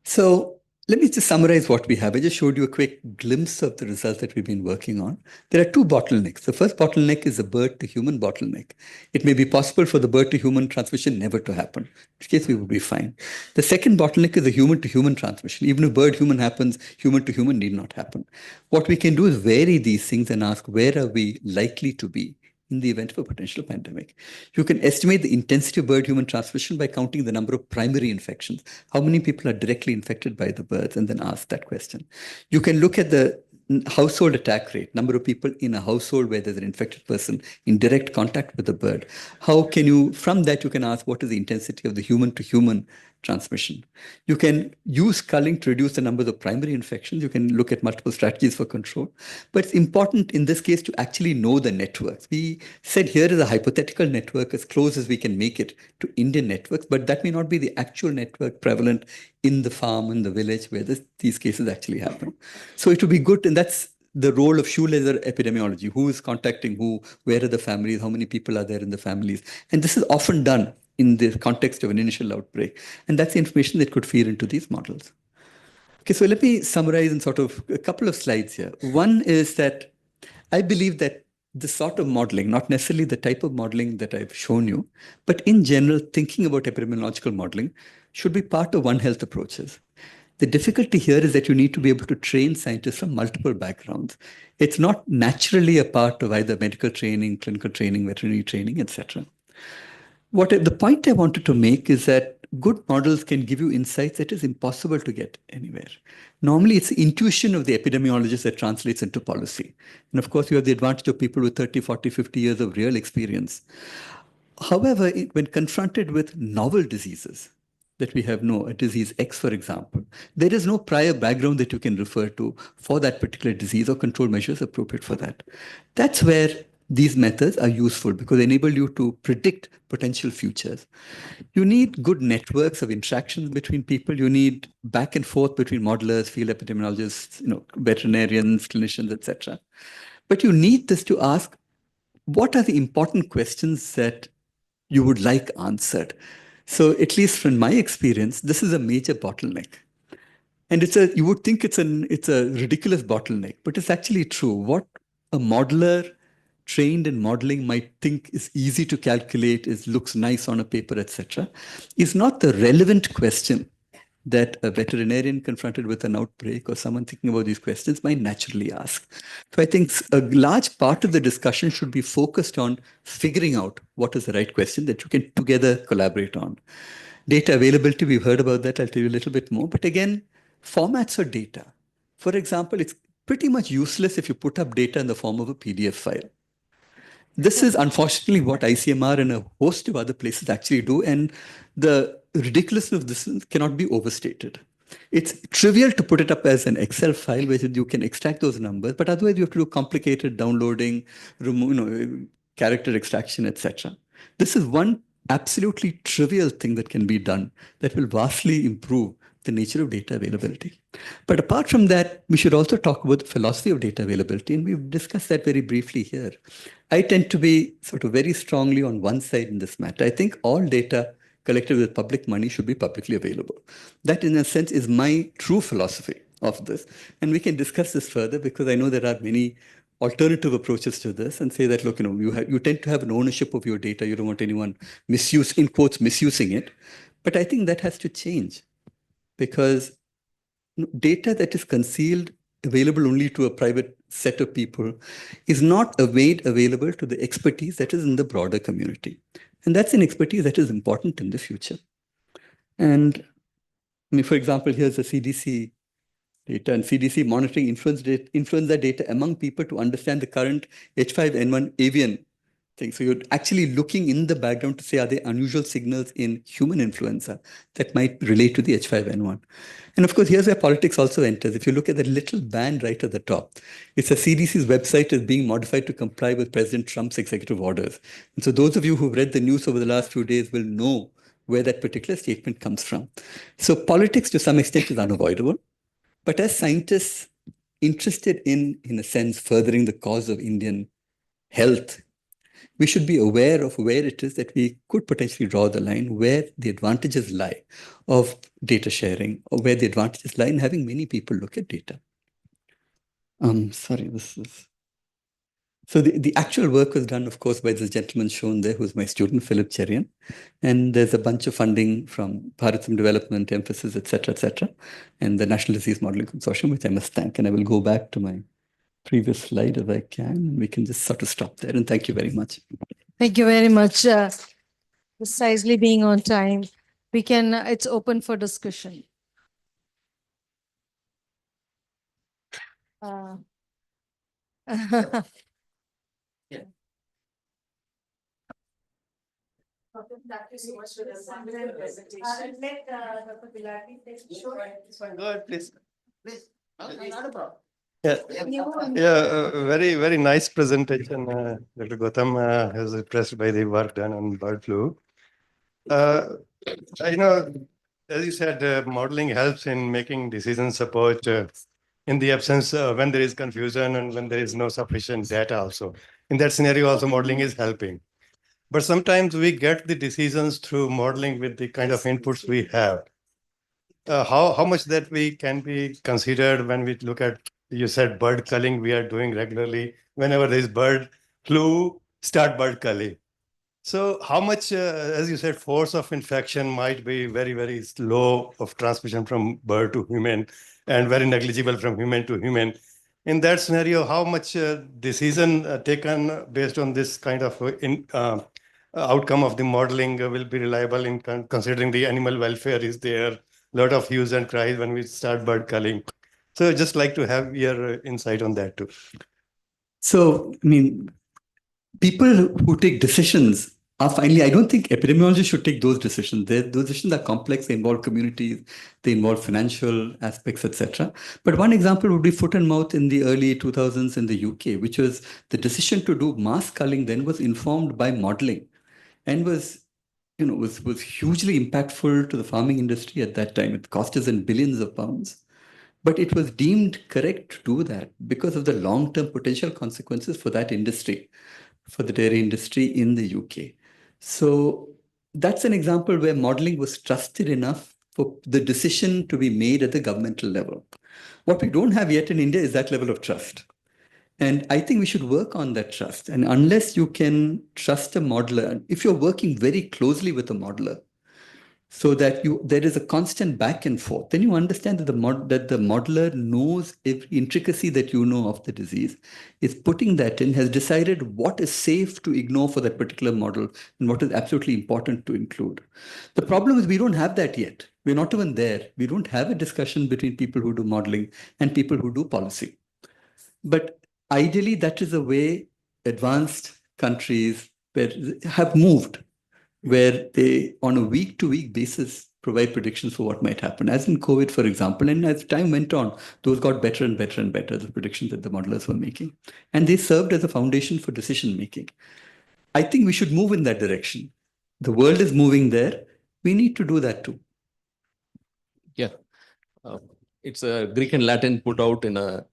So let me just summarize what we have. I just showed you a quick glimpse of the results that we've been working on. There are 2 bottlenecks. The first bottleneck is the bird-to-human bottleneck. It may be possible for the bird-to-human transmission never to happen, in which case we would be fine. The second bottleneck is the human-to-human transmission. Even if bird-human happens, human-to-human need not happen. What we can do is vary these things and ask where are we likely to be in the event of a potential pandemic. You can estimate the intensity of bird-human transmission by counting the number of primary infections. How many people are directly infected by the birds, and then ask that question. You can look at the household attack rate, number of people in a household where there's an infected person in direct contact with the bird. How can you, from that, you can ask what is the intensity of the human to human transmission. You can use culling to reduce the number of primary infections. You can look at multiple strategies for control. But it's important in this case to actually know the networks. We said here is a hypothetical network as close as we can make it to Indian networks, but that may not be the actual network prevalent in the farm, in the village where these cases actually happen. So it would be good, and that's the role of shoe-leather epidemiology. Who is contacting who? Where are the families? How many people are there in the families? And this is often done in the context of an initial outbreak. And that's the information that could feed into these models. Okay, so let me summarize in sort of a couple of slides here. One is that I believe that the sort of modeling, not necessarily the type of modeling that I've shown you, but in general, thinking about epidemiological modeling should be part of One Health approaches. The difficulty here is that you need to be able to train scientists from multiple backgrounds. It's not naturally a part of either medical training, clinical training, veterinary training, etc. The point I wanted to make is that good models can give you insights that is impossible to get anywhere. Normally, it's the intuition of the epidemiologist that translates into policy. And of course, you have the advantage of people with 30, 40, 50 years of real experience. However, when confronted with novel diseases, that we have a disease X, for example, there is no prior background that you can refer to for that particular disease or control measures appropriate for that. That's where these methods are useful because they enable you to predict potential futures. You need good networks of interactions between people. You need back and forth between modelers, field epidemiologists, veterinarians, clinicians, etc. But you need this to ask, what are the important questions that you would like answered? So at least from my experience, this is a major bottleneck. And you would think it's a ridiculous bottleneck, but it's actually true. What a modeler trained in modeling might think is easy to calculate, looks nice on a paper, etc., is not the relevant question that a veterinarian confronted with an outbreak or someone thinking about these questions might naturally ask. So I think a large part of the discussion should be focused on figuring out what is the right question that you can together collaborate on. Data availability, we've heard about that. I'll tell you a little bit more. But again, formats of data. For example, it's pretty much useless if you put up data in the form of a PDF file. This is unfortunately what ICMR and a host of other places actually do, and the ridiculousness of this cannot be overstated. It's trivial to put it up as an Excel file where you can extract those numbers, but otherwise you have to do complicated downloading, character extraction, etc. This is one absolutely trivial thing that can be done that will vastly improve the nature of data availability. But apart from that, we should also talk about the philosophy of data availability, and we've discussed that very briefly here. I tend to be sort of very strongly on one side in this matter. I think all data collected with public money should be publicly available. That, in a sense, is my true philosophy of this. And we can discuss this further because I know there are many alternative approaches to this and say that, look, you tend to have an ownership of your data. You don't want anyone misusing it. But I think that has to change because data that is concealed, available only to a private set of people, is not made available to the expertise that is in the broader community. And that's an expertise that is important in the future. And for example, here's the CDC data, and CDC monitoring influenza data among people to understand the current H5N1 avian thing. So you're actually looking in the background to say, are there unusual signals in human influenza that might relate to the H5N1? And of course, here's where politics also enters. If you look at the little band right at the top, it's a CDC's website is being modified to comply with President Trump's executive orders. And so those of you who've read the news over the last few days will know where that particular statement comes from. So politics to some extent is unavoidable. But as scientists interested in a sense, furthering the cause of Indian health, we should be aware of where it is that we could potentially draw the line, where the advantages lie of data sharing, or where the advantages lie in having many people look at data. So the actual work was done, of course, by this gentleman shown there, who's my student, Philip Cherian. And there's a bunch of funding from Bharatam Development, Emphasis, et cetera, and the National Disease Modeling Consortium, which I must thank. And I will go back to my previous slide if I can. We can just sort of stop there. And thank you very much. Thank you very much. Precisely being on time. We can, it's open for discussion. Thank you so much for the wonderful presentation. Let Dr. Bilati take the show. Go ahead, please. Please, not a problem. Very, very nice presentation. Dr. Gautam was impressed by the work done on bird flu. You know, as you said, modeling helps in making decision support in the absence when there is confusion and when there is no sufficient data also. In that scenario, also modeling is helping. But sometimes we get the decisions through modeling with the kind of inputs we have. How much that we can be considered when we look at, you said bird culling we are doing regularly. Whenever there is bird flu, start bird culling. So how much, as you said, force of infection might be very, very low of transmission from bird to human and very negligible from human to human. In that scenario, how much decision taken based on this kind of outcome of the modeling will be reliable in considering the animal welfare is there, lot of hues and cries when we start bird culling. So I'd just like to have your insight on that too. So, I mean, people who take decisions are finally, I don't think epidemiologists should take those decisions. Those decisions are complex, they involve communities, they involve financial aspects, etc. But one example would be foot and mouth in the early 2000s in the UK, which was the decision to do mass culling then was informed by modeling and was hugely impactful to the farming industry at that time. It cost us in billions of pounds. But it was deemed correct to do that because of the long-term potential consequences for that industry, for the dairy industry in the UK. So that's an example where modeling was trusted enough for the decision to be made at the governmental level. What we don't have yet in India is that level of trust. And I think we should work on that trust. And unless you can trust a modeler, if you're working very closely with a modeler, so that there is a constant back and forth, then you understand that the modeler knows every intricacy that you know of the disease, is putting that in, has decided what is safe to ignore for that particular model and what is absolutely important to include. The problem is we don't have that yet. We're not even there. We don't have a discussion between people who do modeling and people who do policy. But ideally, that is the way advanced countries have moved, where they, on a week-to-week basis, provide predictions for what might happen. As in COVID, for example, and as time went on, those got better and better and better, the predictions that the modelers were making. And they served as a foundation for decision-making. I think we should move in that direction. The world is moving there. We need to do that too. Yeah. It's a Greek and Latin put out in a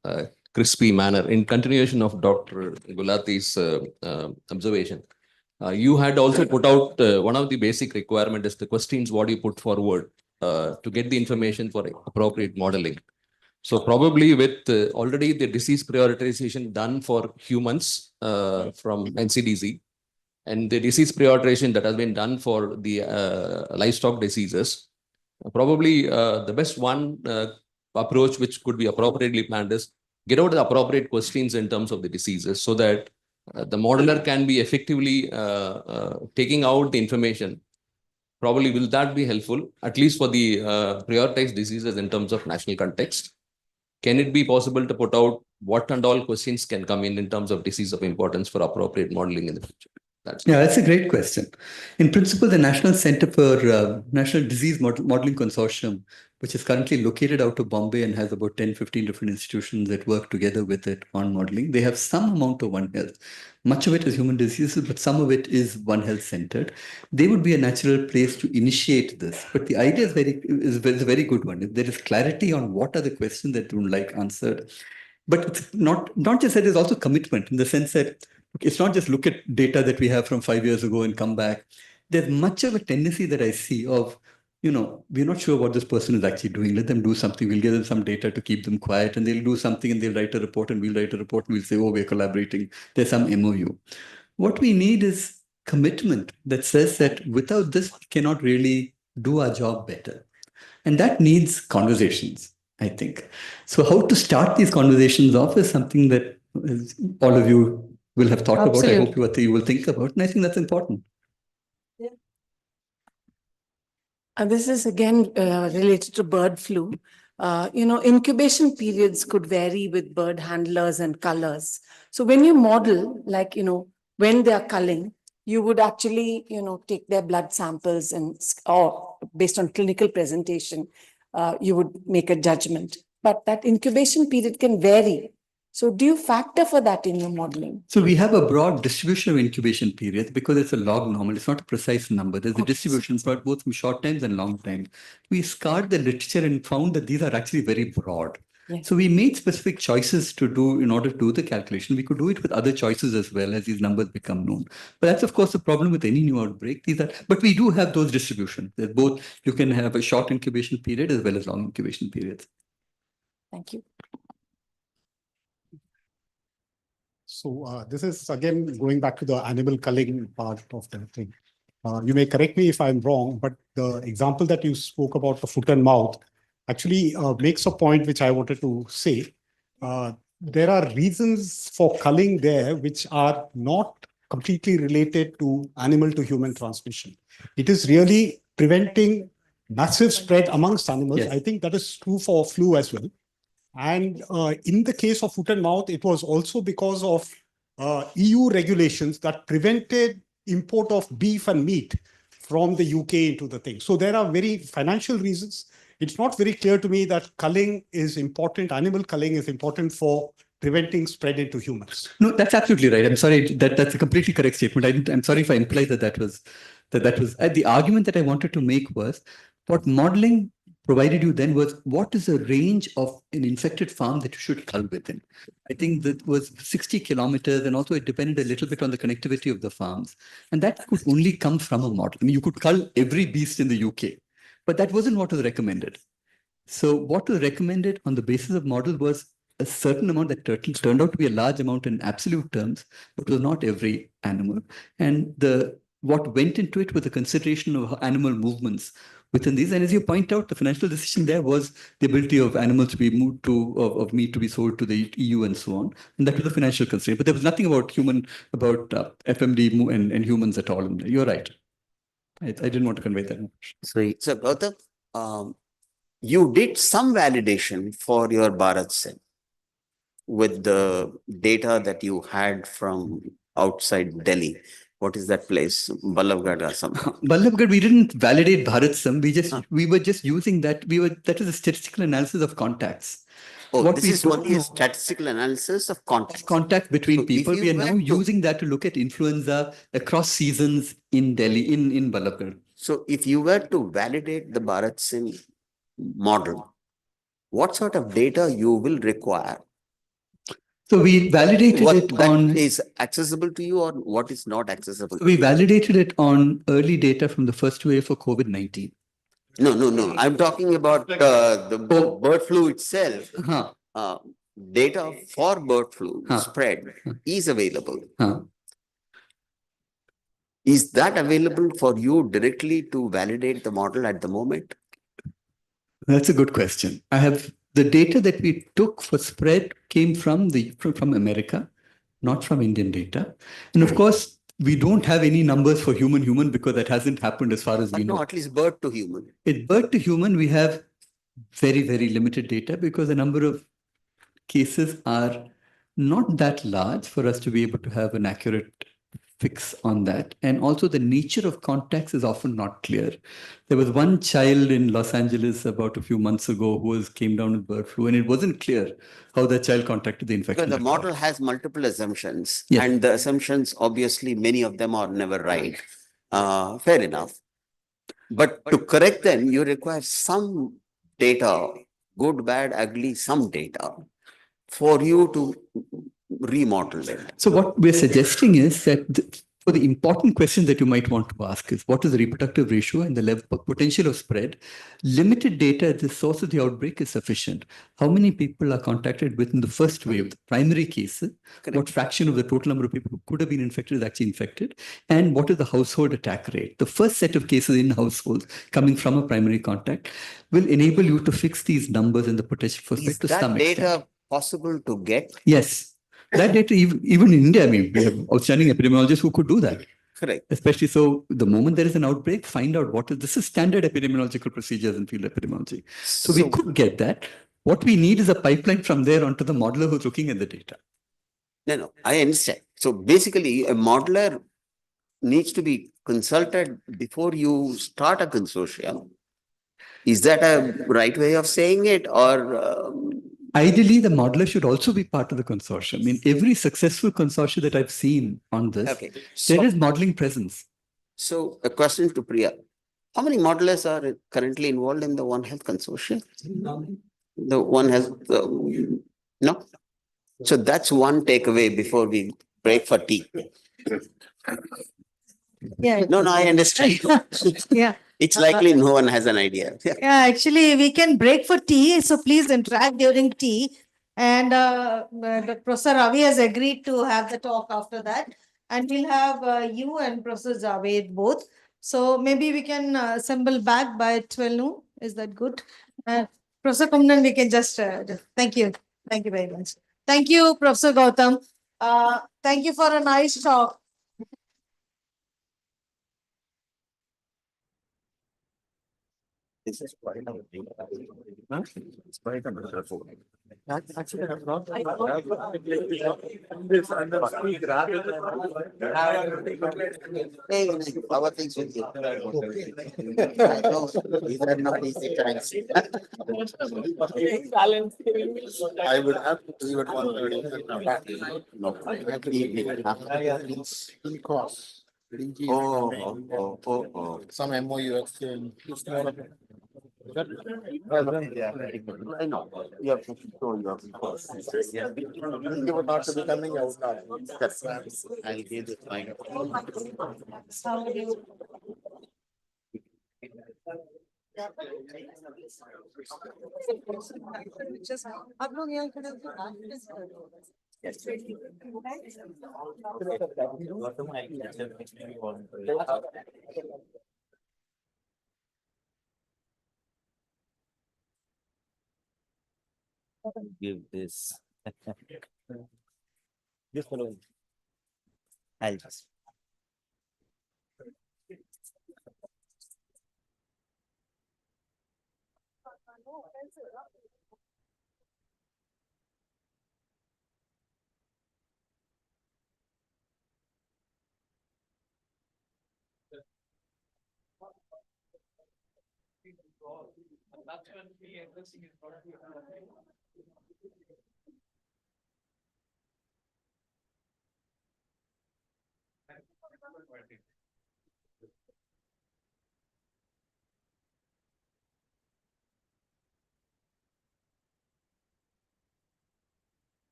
crispy manner. In continuation of Dr. Gulati's observation, you had also put out one of the basic requirements is the questions what you put forward to get the information for appropriate modeling. So probably with already the disease prioritization done for humans from NCDC and the disease prioritization that has been done for the livestock diseases, probably the best one approach which could be appropriately planned is get out the appropriate questions in terms of the diseases so that the modeler can be effectively taking out the information. Probably will that be helpful, at least for the prioritized diseases in terms of national context? Can it be possible to put out what and all questions can come in terms of disease of importance for appropriate modeling in the future? That's a great question. In principle, the National Center for National Disease Modeling Consortium, which is currently located out of Bombay and has about 10, 15 different institutions that work together with it on modeling, they have some amount of One Health. Much of it is human diseases, but some of it is One Health centered. They would be a natural place to initiate this. But the idea is a very good one. If there is clarity on what are the questions that you would like answered, but it's not just that, there's also commitment in the sense that it's not just look at data that we have from 5 years ago and come back. There's much of a tendency that I see of, we're not sure what this person is actually doing. Let them do something. We'll give them some data to keep them quiet, and they'll do something and they'll write a report and we'll write a report and we'll say, oh, we're collaborating. There's some MOU. What we need is commitment that says that without this, we cannot really do our job better. And that needs conversations, I think. So how to start these conversations off is something that as all of you will have thought about. I hope Absolutely. you will think about, and I think that's important. This is again related to bird flu. Incubation periods could vary with bird handlers and cullers. So when you model, like, when they are culling, you would actually, take their blood samples or based on clinical presentation, you would make a judgment. But that incubation period can vary. So do you factor for that in your modeling? So we have a broad distribution of incubation periods because it's a log normal. It's not a precise number. There's a distribution for both from short times and long times. We scoured the literature and found that these are actually very broad. Yes. So we made specific choices to do in order to do the calculation. We could do it with other choices as well as these numbers become known. But that's of course the problem with any new outbreak. But we do have those distributions. There's both. You can have a short incubation period as well as long incubation periods. Thank you. So this is again going back to the animal culling part of the thing. You may correct me if I'm wrong, but the example that you spoke about the foot and mouth actually makes a point which I wanted to say. There are reasons for culling there which are not completely related to animal to human transmission. It is really preventing massive spread amongst animals. Yes. I think that is true for flu as well. And in the case of foot and mouth, it was also because of EU regulations that prevented import of beef and meat from the UK into the thing. So there are very financial reasons. It's not very clear to me that culling is important. Animal culling is important for preventing spread into humans. No, that's absolutely right. I'm sorry. That's a completely correct statement. I'm sorry if I implied that was the argument that I wanted to make was what modeling provided you then was what is the range of an infected farm that you should cull within. I think that was 60 kilometers, and also it depended a little bit on the connectivity of the farms. And that could only come from a model. I mean, you could cull every beast in the UK, but that wasn't what was recommended. So what was recommended on the basis of model was a certain amount that turned out to be a large amount in absolute terms, but it was not every animal. And what went into it was the consideration of animal movements within these. And as you point out, the financial decision there was the ability of animals to be moved to, of meat to be sold to the EU and so on. And that was a financial constraint. But there was nothing about FMD and humans at all. You're right. I didn't want to convey that much. So Gautam, you did some validation for your Bharat Sim with the data that you had from outside Delhi. What is that place? Ballavgarh or something? Ballavgarh, we didn't validate Bharat Sim. We were just using that. That is a statistical analysis of contacts. Oh, this is only a statistical analysis of contacts. Contact between people. We are now using that to look at influenza across seasons in Delhi, in Ballavgarh. So if you were to validate the Bharat Sim model, what sort of data you will require? So we validated it on... What is accessible to you or what is not accessible? We validated it on early data from the first wave for COVID-19. No. I'm talking about the bird flu itself. Data for bird flu spread is available. Is that available for you directly to validate the model at the moment? That's a good question. The data that we took for spread came from America, not from Indian data. And of course, we don't have any numbers for human because that hasn't happened as far as we know. No, at least bird to human. In bird to human, we have very, very limited data because the number of cases are not that large for us to be able to have an accurate fix on that. And also the nature of contacts is often not clear. There was one child in Los Angeles about a few months ago who came down with bird flu, and it wasn't clear how that child contacted the infection. Because the model has multiple assumptions, yes. And the assumptions, obviously, many of them are never right. Fair enough. But to correct them, you require some data, good, bad, ugly, some data for you to remodel it. So what we're suggesting is that for the important question that you might want to ask is what is the reproductive ratio and the level of potential of spread? Limited data at the source of the outbreak is sufficient. How many people are contacted within the first wave, the primary cases? Correct. What fraction of the total number of people who could have been infected is actually infected? And what is the household attack rate? The first set of cases in households coming from a primary contact will enable you to fix these numbers and the potential for spread to some extent. Is that data possible to get? Yes. That data, even in India, I mean, we have outstanding epidemiologists who could do that. Correct. Especially so, the moment there is an outbreak, find out this is standard epidemiological procedures in field epidemiology. So we could get that. What we need is a pipeline from there onto the modeler who's looking at the data. No, I understand. So basically, a modeler needs to be consulted before you start a consortium. Is that a right way of saying it, or? Ideally, the modeler should also be part of the consortium. I mean, every successful consortium that I've seen on this, there is modeling presence. So a question to Priya. How many modelers are currently involved in the One Health consortium? The One Health, no? So that's one takeaway before we break for tea. Yeah. No, I understand. Yeah. It's likely no one has an idea. Yeah, actually, we can break for tea, so please interact during tea. And Professor Ravi has agreed to have the talk after that. And we'll have you and Professor Javed both. So maybe we can assemble back by 12 noon. Is that good? Professor Kumnan, we can just, thank you. Thank you very much. Thank you, Professor Gautam. Thank you for a nice talk. This is quite a thing. It's quite a wonderful. Actually, I have not. Hey, our things with you. I know these are not easy times. I would have to do it 1:30. No, evening. In course. Some MOU exchange. It's more of I know. You have to show your course. You would not be coming out now. That's right. I'll give this fine. आप लोग यहाँ खड़े होकर बात कैसे कर रहे हो? Give this. This following. I'll just.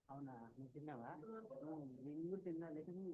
అవునా నువ్వు తిన్నావా నేను కూడా తిన్నా లేకని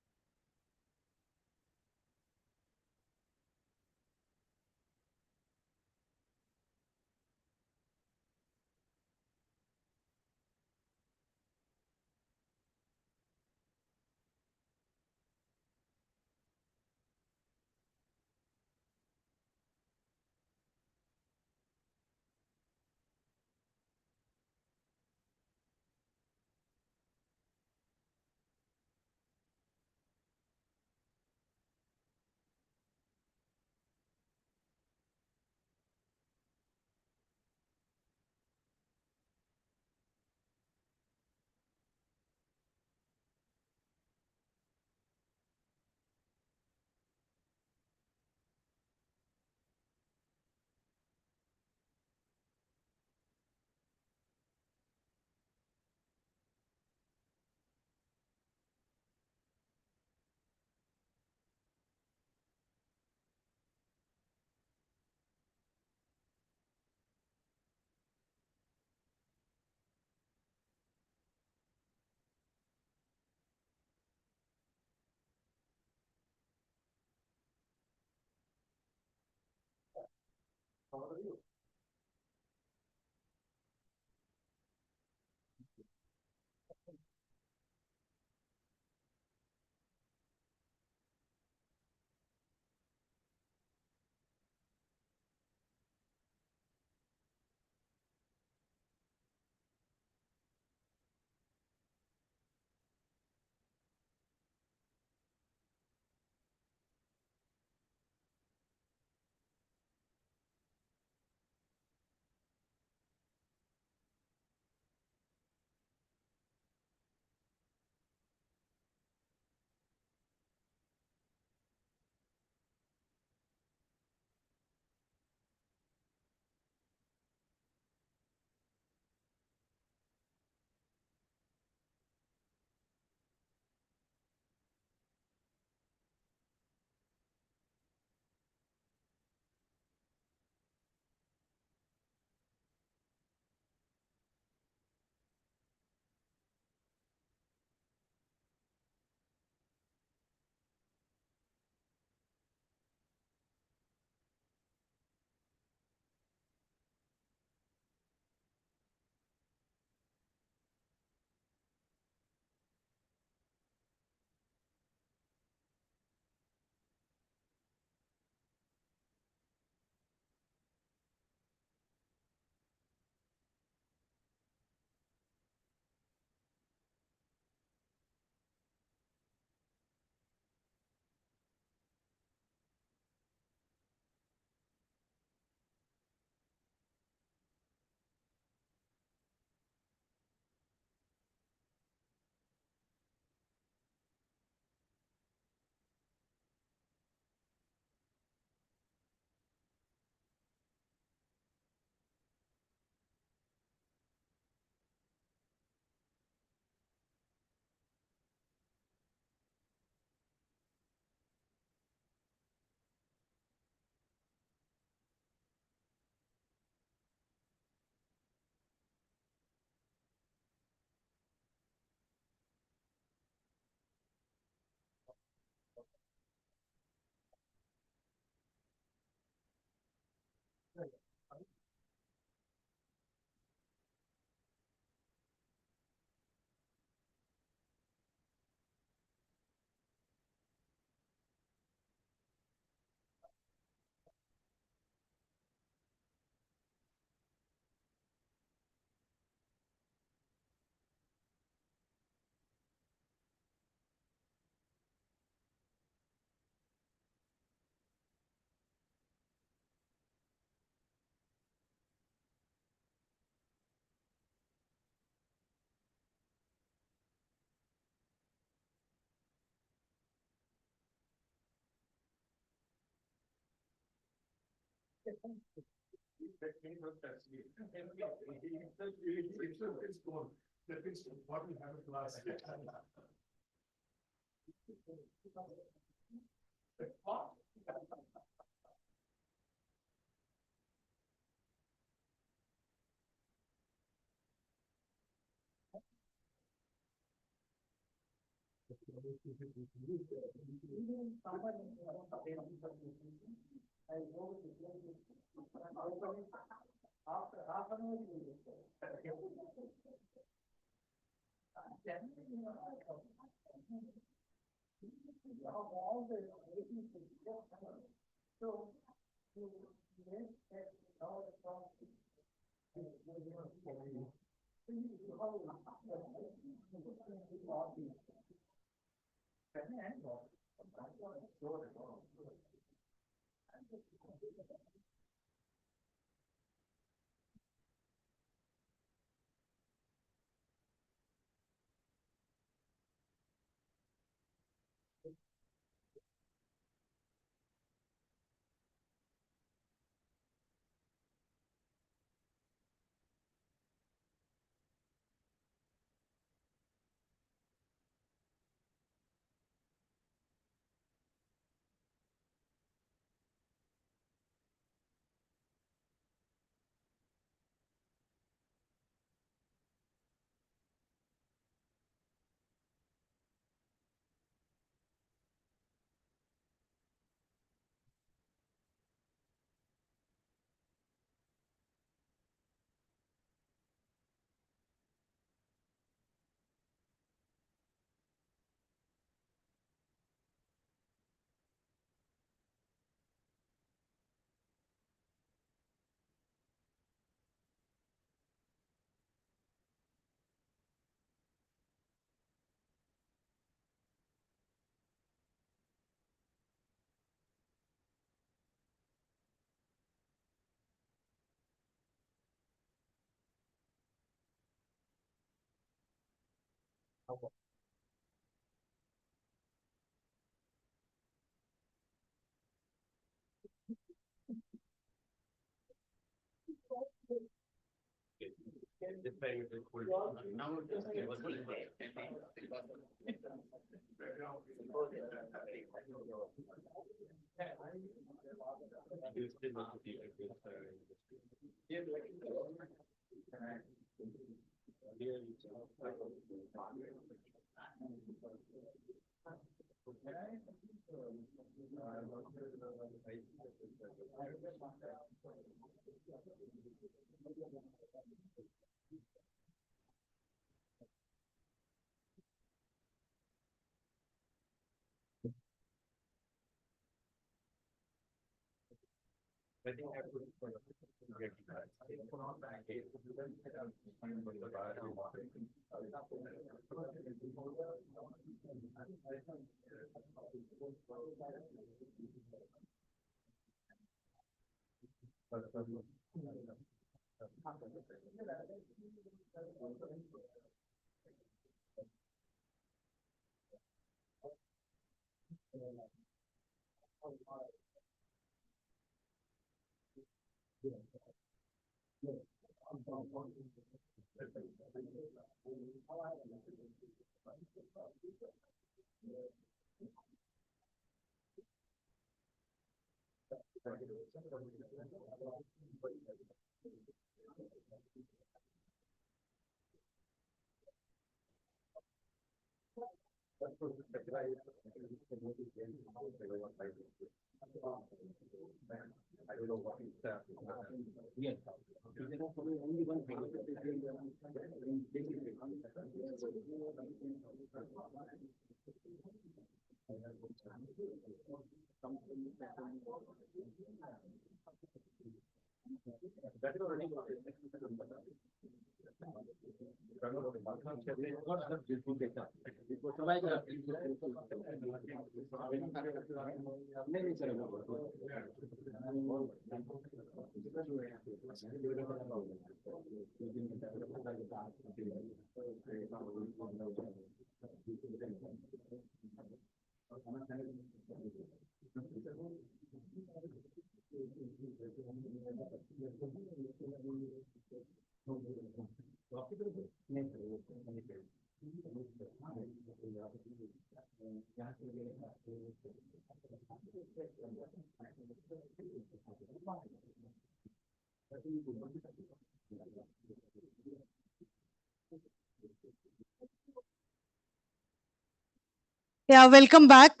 Yeah, welcome back.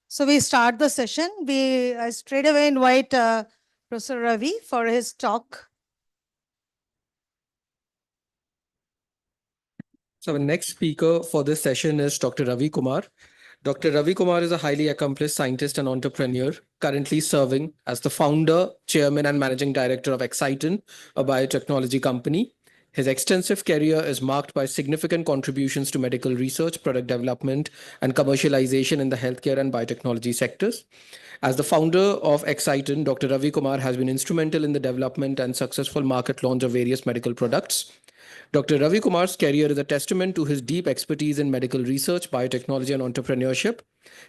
So we start the session. We straight away invite Professor Ravi for his talk. So the next speaker for this session is Dr. Ravi Kumar. Dr. Ravi Kumar is a highly accomplished scientist and entrepreneur, currently serving as the founder, chairman, and managing director of Exciton, a biotechnology company. His extensive career is marked by significant contributions to medical research, product development, and commercialization in the healthcare and biotechnology sectors. As the founder of Exciton, Dr. Ravi Kumar has been instrumental in the development and successful market launch of various medical products. Dr. Ravi Kumar's career is a testament to his deep expertise in medical research, biotechnology, and entrepreneurship.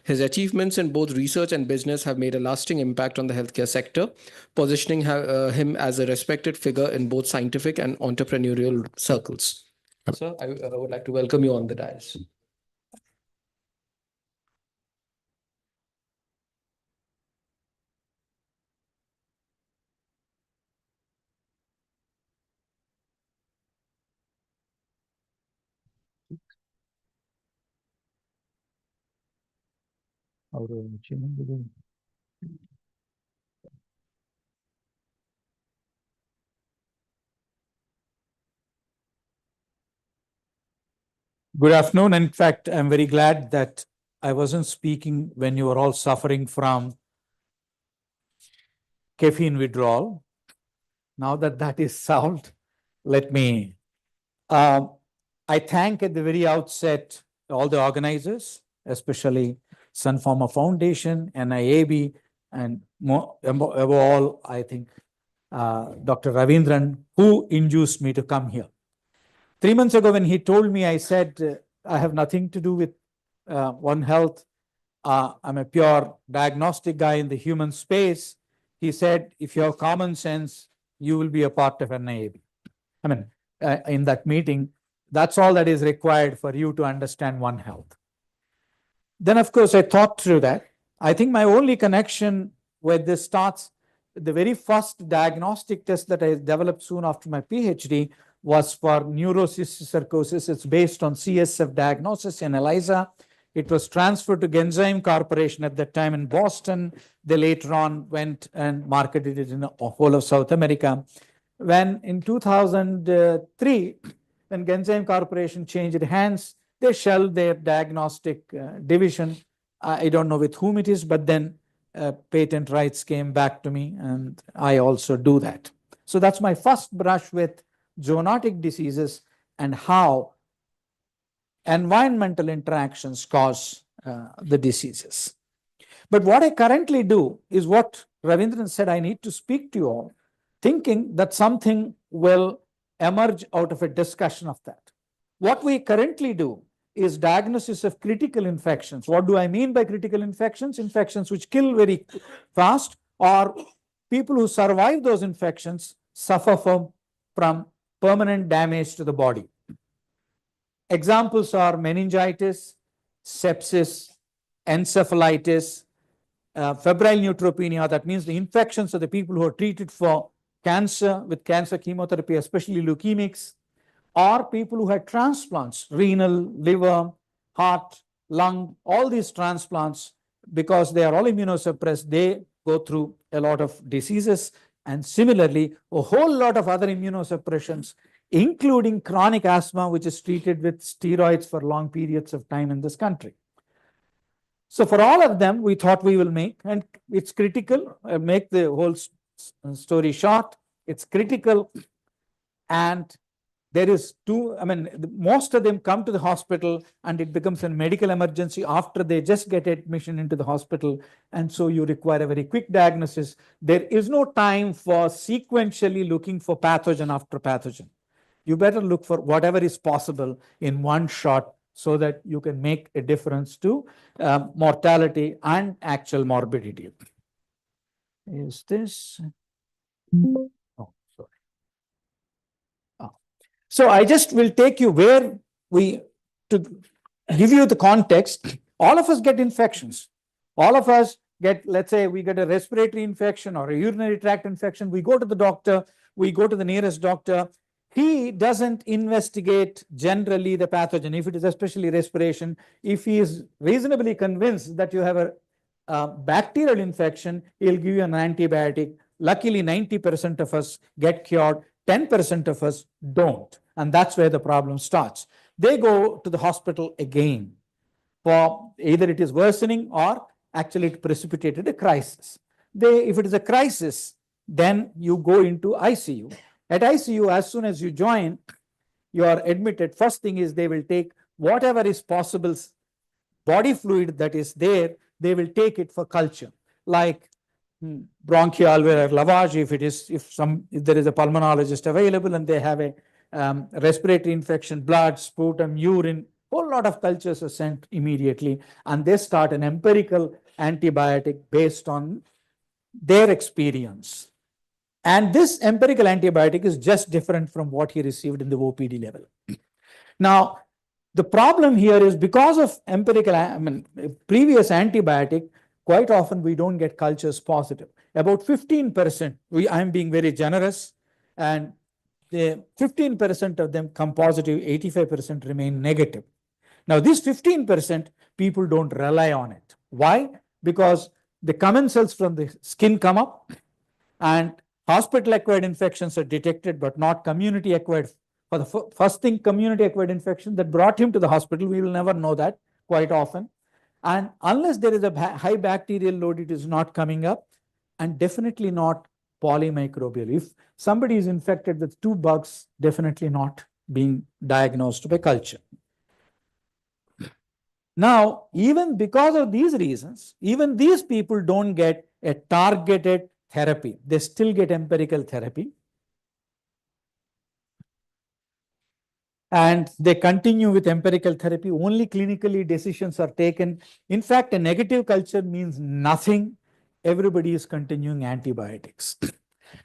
His achievements in both research and business have made a lasting impact on the healthcare sector, positioning him as a respected figure in both scientific and entrepreneurial circles. So I would like to welcome you on the dais. Good afternoon. In fact, I'm very glad that I wasn't speaking when you were all suffering from caffeine withdrawal. Now that that is solved, let me. I thank at the very outset all the organizers, especially Sun Pharma Foundation, NIAB, and above all, I think Dr. Ravindran, who induced me to come here. 3 months ago, when he told me, I said, I have nothing to do with One Health. I'm a pure diagnostic guy in the human space. He said, if you have common sense, you will be a part of NIAB. I mean, in that meeting, that's all that is required for you to understand One Health. Then, of course, I thought through that. I think my only connection with this starts, the very first diagnostic test that I developed soon after my PhD was for neurocysticercosis. It's based on CSF diagnosis in ELISA. It was transferred to Genzyme Corporation at that time in Boston. They later on went and marketed it in the whole of South America. When in 2003, when Genzyme Corporation changed hands, they shelved their diagnostic division. I don't know with whom it is, but then patent rights came back to me, and I also do that. So that's my first brush with zoonotic diseases and how environmental interactions cause the diseases. But what I currently do is what Ravindran said, I need to speak to you all, thinking that something will emerge out of a discussion of that. What we currently do is diagnosis of critical infections. What do I mean by critical infections? Infections which kill very fast, or people who survive those infections suffer from permanent damage to the body. Examples are meningitis, sepsis, encephalitis, febrile neutropenia. That means the infections of the people who are treated for cancer with cancer chemotherapy, especially leukemics, or people who had transplants, renal, liver, heart, lung, all these transplants, because they are all immunosuppressed, they go through a lot of diseases. And similarly, a whole lot of other immunosuppressions, including chronic asthma, which is treated with steroids for long periods of time in this country. So for all of them, we thought we will make, and it's critical, make the whole story short, it's critical. And there is most of them come to the hospital and it becomes a medical emergency after they just get admission into the hospital. And so you require a very quick diagnosis. There is no time for sequentially looking for pathogen after pathogen. You better look for whatever is possible in one shot so that you can make a difference to mortality and actual morbidity. Is this? Oh, sorry. So I just will take you where to give you the context. All of us get infections. All of us get, let's say we get a respiratory infection or a urinary tract infection. We go to the doctor, we go to the nearest doctor. He doesn't investigate generally the pathogen. If it is especially respiration, if he is reasonably convinced that you have a bacterial infection, he'll give you an antibiotic. Luckily, 90% of us get cured, 10% of us don't. And that's where the problem starts. They go to the hospital again for either it is worsening or actually it precipitated a crisis. If it is a crisis, then you go into ICU. At ICU, as soon as you join, you are admitted. First thing is they will take whatever is possible body fluid that is there, they will take it for culture, like bronchoalveolar lavage, if there is a pulmonologist available and they have a respiratory infection, blood, sputum, urine, whole lot of cultures are sent immediately, and they start an empirical antibiotic based on their experience. And this empirical antibiotic is just different from what he received in the OPD level. Now, the problem here is because of previous antibiotic, quite often we don't get cultures positive. About 15%, I'm being very generous, and the 15% of them come positive, 85% remain negative. Now, this 15%, people don't rely on it. Why? Because the commensals from the skin come up, and hospital-acquired infections are detected, but not community-acquired. For the first thing, community-acquired infection that brought him to the hospital, we will never know that quite often. And unless there is a high bacterial load, it is not coming up, and definitely not polymicrobial. If somebody is infected with 2 bugs, definitely not being diagnosed by culture. Now, even because of these reasons, even these people don't get a targeted therapy. They still get empirical therapy. and they continue with empirical therapy. Only clinically decisions are taken. In fact, a negative culture means nothing. Everybody is continuing antibiotics.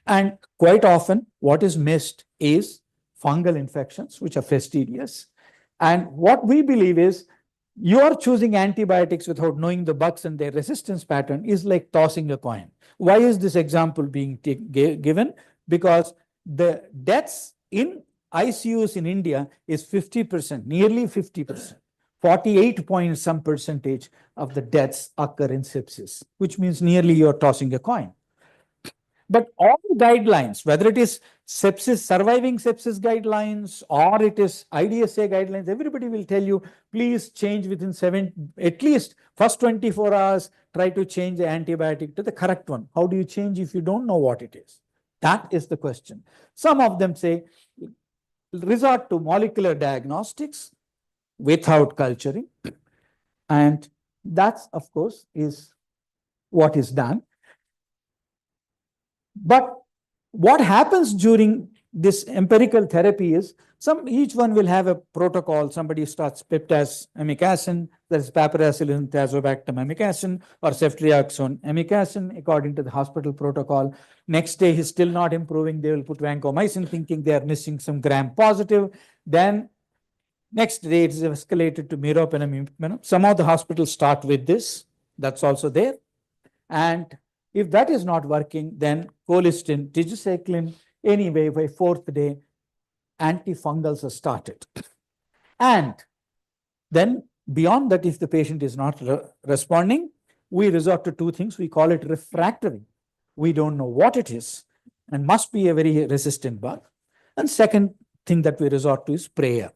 And quite often, what is missed is fungal infections, which are fastidious. And what we believe is you are choosing antibiotics without knowing the bugs and their resistance pattern is like tossing a coin. Why is this example being given? Because the deaths in ICUs in India is 50%, nearly 50%. 48 point some percentage of the deaths occur in sepsis, which means nearly you're tossing a coin. But all guidelines, whether it is sepsis, surviving sepsis guidelines, or it is IDSA guidelines, everybody will tell you, please change within at least first 24 hours, try to change the antibiotic to the correct one. How do you change if you don't know what it is? That is the question. Some of them say, resort to molecular diagnostics without culturing. And that's, of course, is what is done. But what happens during this empirical therapy is each one will have a protocol. Somebody starts peptaz amikacin, there's piperacillin, tazobactam amikacin, or ceftriaxone amikacin, according to the hospital protocol. Next day, he's still not improving. They will put vancomycin, thinking they are missing some gram positive. Then next day, it is escalated to meropenem. Some of the hospitals start with this. That's also there. And if that is not working, then colistin, tigecycline, anyway, by fourth day, antifungals are started. And then beyond that, if the patient is not responding, we resort to two things. We call it refractory. We don't know what it is and must be a very resistant bug. And second thing that we resort to is prayer.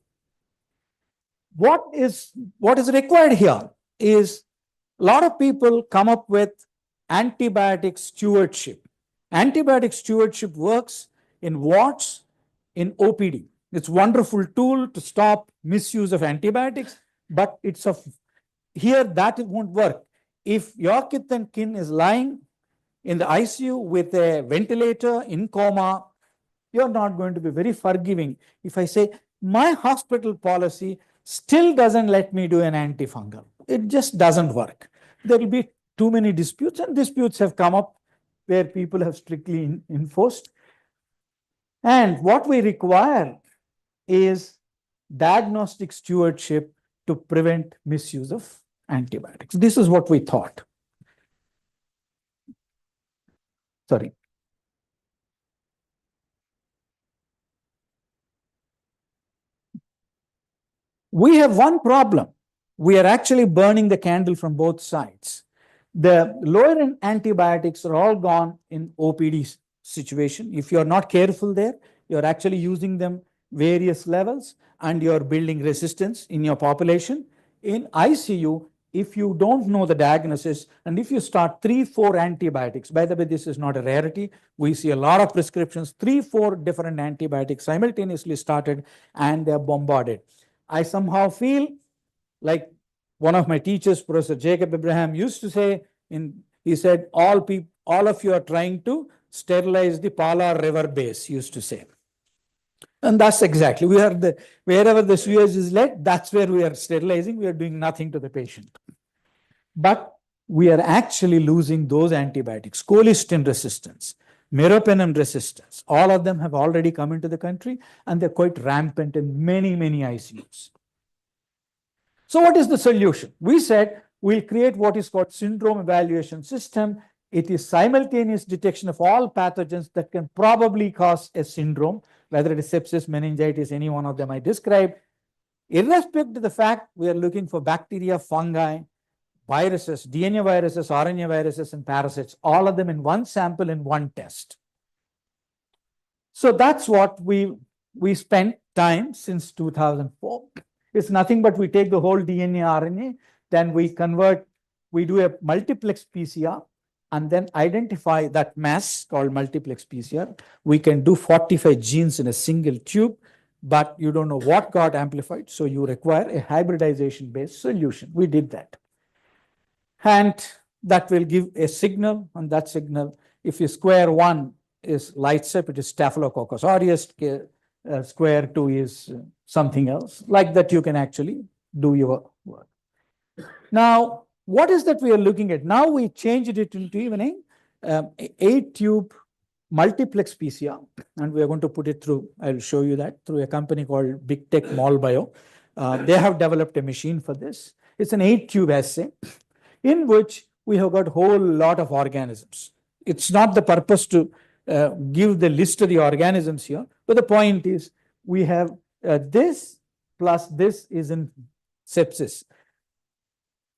What is required here is a lot of people come up with antibiotic stewardship. Antibiotic stewardship works in wards, in OPD. It's a wonderful tool to stop misuse of antibiotics, but here that it won't work. If your kith and kin is lying in the ICU with a ventilator in coma, you're not going to be very forgiving. If I say, my hospital policy still doesn't let me do an antifungal, it just doesn't work. There will be too many disputes, and disputes have come up where people have strictly enforced. And what we require is diagnostic stewardship to prevent misuse of antibiotics. This is what we thought. Sorry. We have one problem. We are actually burning the candle from both sides. The lower end antibiotics are all gone in OPD situation. If you're not careful there, you're actually using them various levels and you're building resistance in your population. In ICU, if you don't know the diagnosis and if you start 3-4 antibiotics, by the way, this is not a rarity. We see a lot of prescriptions, 3-4 different antibiotics simultaneously started and they're bombarded. I somehow feel like one of my teachers, Professor Jacob Abraham, used to say, he said, all of you are trying to sterilize the Pala River base, used to say. And that's exactly, wherever the sewage is led, that's where we are sterilizing. We are doing nothing to the patient. But we are actually losing those antibiotics, colistin resistance, meropenem resistance. All of them have already come into the country and they're quite rampant in many, many ICUs. So what is the solution? We said we'll create what is called syndrome evaluation system. It is simultaneous detection of all pathogens that can probably cause a syndrome, whether it is sepsis, meningitis, any one of them I described. Irrespective of the fact we are looking for bacteria, fungi, viruses, DNA viruses, RNA viruses, and parasites, all of them in one sample in one test. So that's what we spent time since 2004. It's nothing but we take the whole DNA, RNA, then we do a multiplex PCR and then identify that mass called multiplex PCR. We can do 45 genes in a single tube, but you don't know what got amplified. So you require a hybridization-based solution. We did that. And that will give a signal, and that signal, if you square one is lights up, it is Staphylococcus aureus. square 2 is something else. Like that, you can actually do your work. Now, what is that we are looking at? Now we changed it into even a 8-tube multiplex PCR, and we are going to put it through, I'll show you that, through a company called Big Tech Mall Bio. They have developed a machine for this. It's an 8-tube assay in which we have got a whole lot of organisms. It's not the purpose to give the list of the organisms here, but the point is we have this plus this is in sepsis.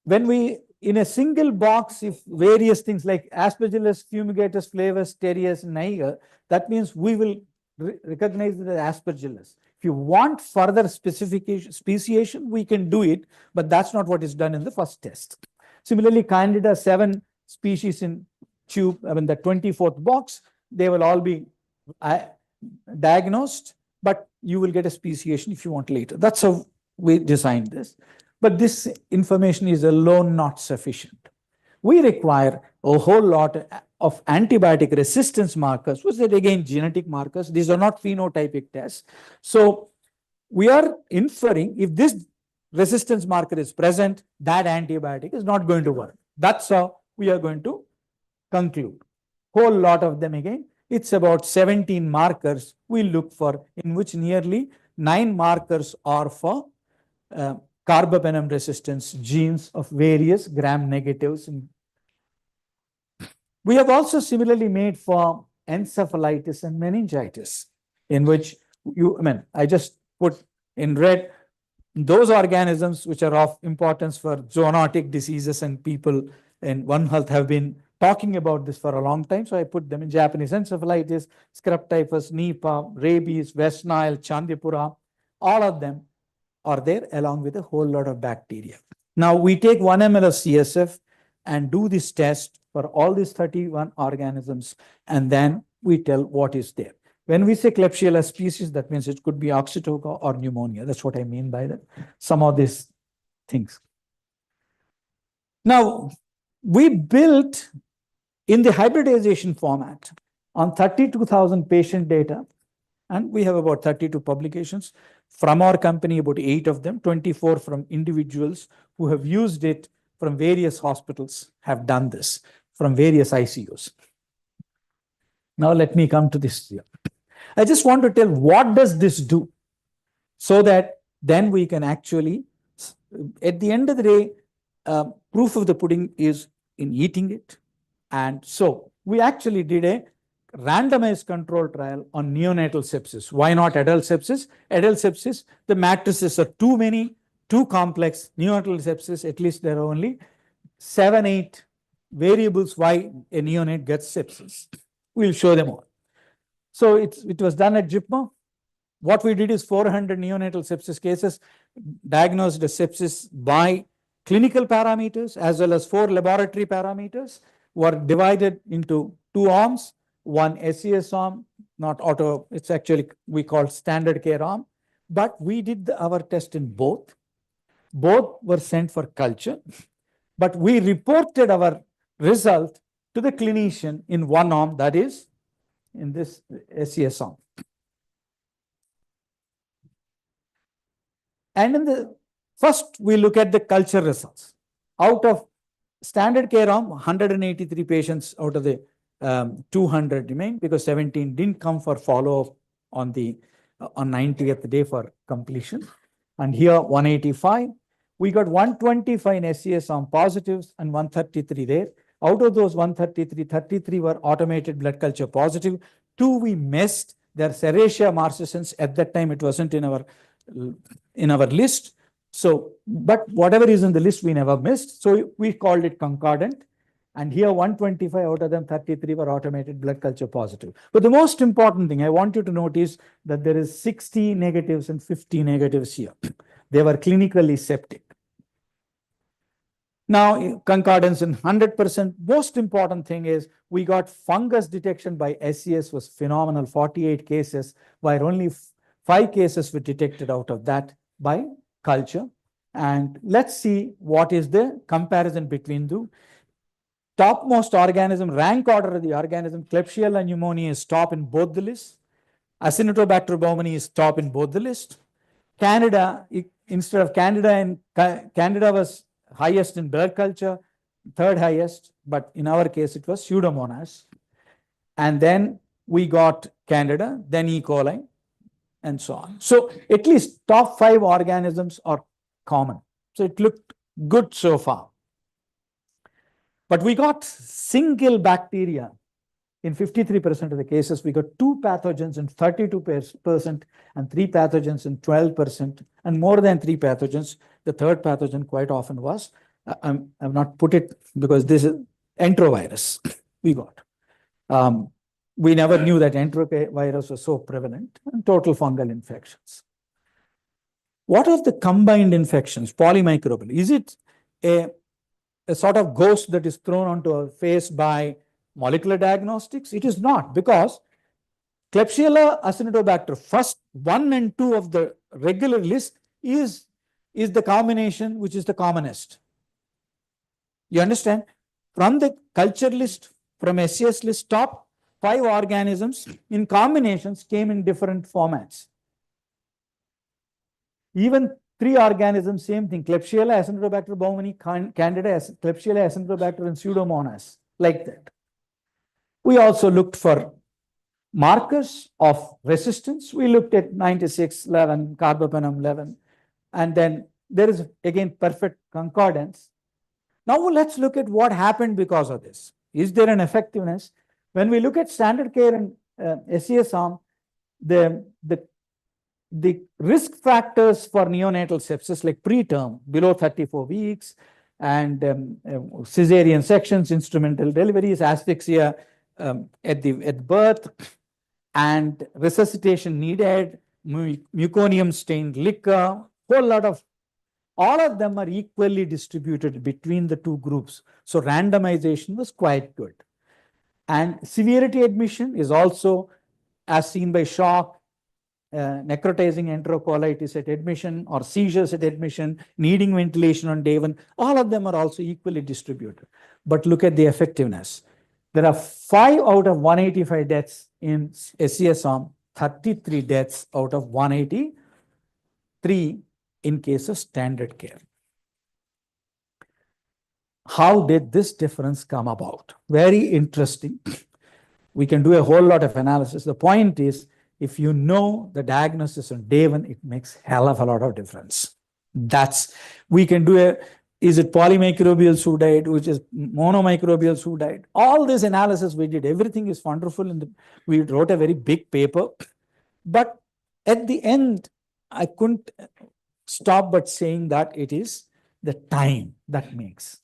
When we, in a single box, if various things like Aspergillus, Fumigatus, Flavus, Terriers, Niger, that means we will recognize it as Aspergillus. If you want further speciation, we can do it, but that's not what is done in the first test. Similarly, Candida, 7 species in tube, I mean the 24th box, they will all be diagnosed, but you will get a speciation if you want later. That's how we designed this. But this information is alone not sufficient. We require a whole lot of antibiotic resistance markers, which are again genetic markers. These are not phenotypic tests. So we are inferring if this resistance marker is present, that antibiotic is not going to work. That's how we are going to conclude. Whole lot of them again. It's about 17 markers we look for, in which nearly 9 markers are for carbapenem resistance genes of various gram negatives. We have also similarly made for encephalitis and meningitis, in which I just put in red those organisms which are of importance for zoonotic diseases, and people in One Health have been talking about this for a long time. So I put them in Japanese encephalitis, scrub typhus, Nipah, rabies, West Nile, Chandipura, all of them are there along with a whole lot of bacteria. Now we take 1 ml of CSF and do this test for all these 31 organisms, and then we tell what is there. When we say Klebsiella species, that means it could be Oxytoca or pneumonia. That's what I mean by that. Some of these things. Now, we built in the hybridization format on 32,000 patient data, and we have about 32 publications from our company, about 8 of them, 24 from individuals who have used it from various hospitals have done this from various ICUs. Now let me come to this here. I just want to tell what does this do, so that then we can actually, at the end of the day, proof of the pudding is in eating it. And so we actually did a randomized control trial on neonatal sepsis. Why not adult sepsis? Adult sepsis, the matrices are too many, too complex. Neonatal sepsis, at least there are only 7, 8 variables why a neonate gets sepsis. We'll show them all. So it was done at JIPMA. What we did is 400 neonatal sepsis cases, diagnosed as sepsis by clinical parameters as well as 4 laboratory parameters, were divided into 2 arms. One SES arm, not auto, it's actually we call standard care arm, but we did our test in both. Both were sent for culture, but we reported our result to the clinician in one arm, that is in this SES arm. And in the first, we look at the culture results. Out of standard care arm, 183 patients out of the 200 remain, because 17 didn't come for follow-up on 90th day for completion. And here 185. We got 125 in SES arm positives and 133 there. Out of those 133, 33 were automated blood culture positive. 2 we missed. They're Serratia marcescens. At that time, it wasn't in our list. So, but whatever is in the list, we never missed. So we called it concordant. And here 125 out of them, 33 were automated blood culture positive. But the most important thing I want you to notice that there is 60 negatives and 50 negatives here. They were clinically septic. Now, concordance in 100%. Most important thing is we got fungus detection by SES was phenomenal, 48 cases, while only 5 cases were detected out of that by culture. And let's see what is the comparison between the topmost organism, rank order of the organism. Klebsiella pneumoniae is top in both the lists. Acinetobacter baumannii is top in both the list. Candida, instead of Candida, Candida was highest in blood culture, third highest, but in our case it was Pseudomonas. And then we got Candida, then E. coli, and so on. So at least top 5 organisms are common. So it looked good so far. But we got single bacteria. In 53% of the cases, we got 2 pathogens in 32% and 3 pathogens in 12%, and more than 3 pathogens. The third pathogen quite often was, I've not put it because this is enterovirus we got. We never knew that enterovirus was so prevalent, and total fungal infections. What are the combined infections, polymicrobial? Is it a sort of ghost that is thrown onto our face by molecular diagnostics? It is not, because Klebsiella acinetobacter, first 1 and 2 of the regular list is the combination which is the commonest. You understand? From the culture list, from SCS list, top 5 organisms in combinations came in different formats. Even 3 organisms, same thing, Klebsiella, Acinetobacter baumannii, Candida, Klebsiella, Acinetobacter, and Pseudomonas, like that. We also looked for markers of resistance. We looked at 96, 11, carbapenem 11, and then there is again perfect concordance. Now let's look at what happened because of this. Is there an effectiveness? When we look at standard care and SCS arm, the risk factors for neonatal sepsis, like preterm, below 34 weeks, and cesarean sections, instrumental deliveries, asphyxia at birth, and resuscitation needed, meconium stained liquor, whole lot of, all of them are equally distributed between the 2 groups. So randomization was quite good. And severity admission is also as seen by shock, necrotizing enterocolitis at admission, or seizures at admission, needing ventilation on day 1. All of them are also equally distributed. But look at the effectiveness. There are 5 out of 185 deaths in SCS arm, 33 deaths out of 183 in case of standard care. How did this difference come about? Very interesting. We can do a whole lot of analysis. The point is, if you know the diagnosis on day 1, it makes hell of a lot of difference. We can do is it polymicrobials who died, which is monomicrobials who died? All this analysis we did, everything is wonderful. We wrote a very big paper. But at the end, I couldn't stop but saying that it is the time that makes.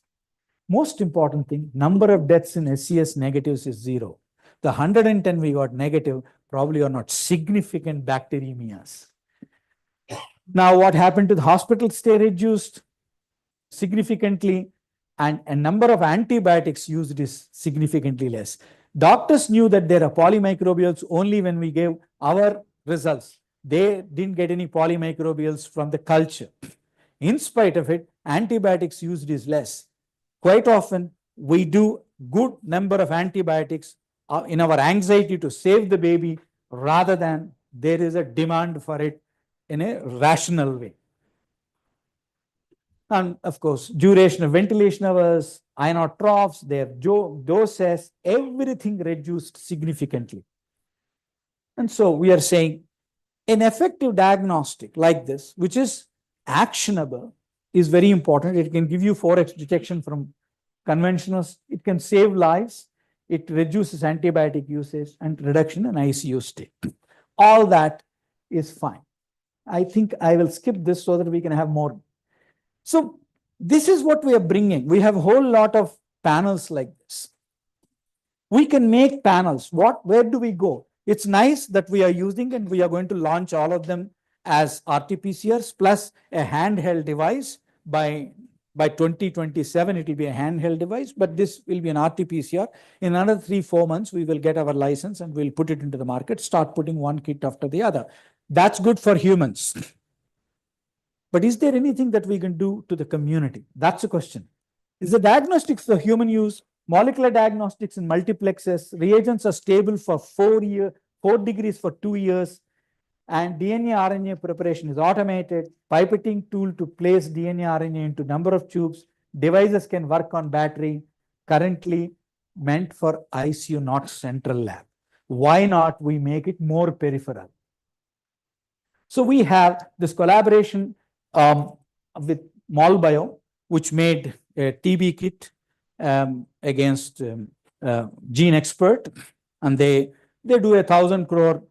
Most important thing, number of deaths in SCS negatives is 0. The 110 we got negative probably are not significant bacteremias. Now, what happened to the hospital stay reduced significantly, and a number of antibiotics used is significantly less. Doctors knew that there are polymicrobials only when we gave our results. They didn't get any polymicrobials from the culture. In spite of it, antibiotics used is less. Quite often, we do good number of antibiotics in our anxiety to save the baby, rather than there is a demand for it in a rational way. And of course, duration of ventilation hours, inotropes, their doses, everything reduced significantly. And so we are saying an effective diagnostic like this, which is actionable, is very important. It can give you 4x detection from conventionals. It can save lives. It reduces antibiotic usage and reduction in ICU stay. All that is fine. I think I will skip this so that we can have more. So this is what we are bringing. We have a whole lot of panels like this. We can make panels. Where do we go? It's nice that we are using, and we are going to launch all of them as RT-PCRs plus a handheld device. By 2027, it will be a handheld device, but this will be an RT-PCR. In another 3-4 months, we will get our license and we'll put it into the market, start putting one kit after the other. That's good for humans. But is there anything that we can do to the community? That's the question. Is the diagnostics for human use, molecular diagnostics in multiplexes, reagents are stable for 4 4 degrees for 2 years. And DNA RNA preparation is automated. Pipetting tool to place DNA RNA into number of tubes. Devices can work on battery. Currently meant for ICU, not central lab. Why not we make it more peripheral? So we have this collaboration with MolBio, which made a TB kit against Gene Expert, and they do 1,000 crore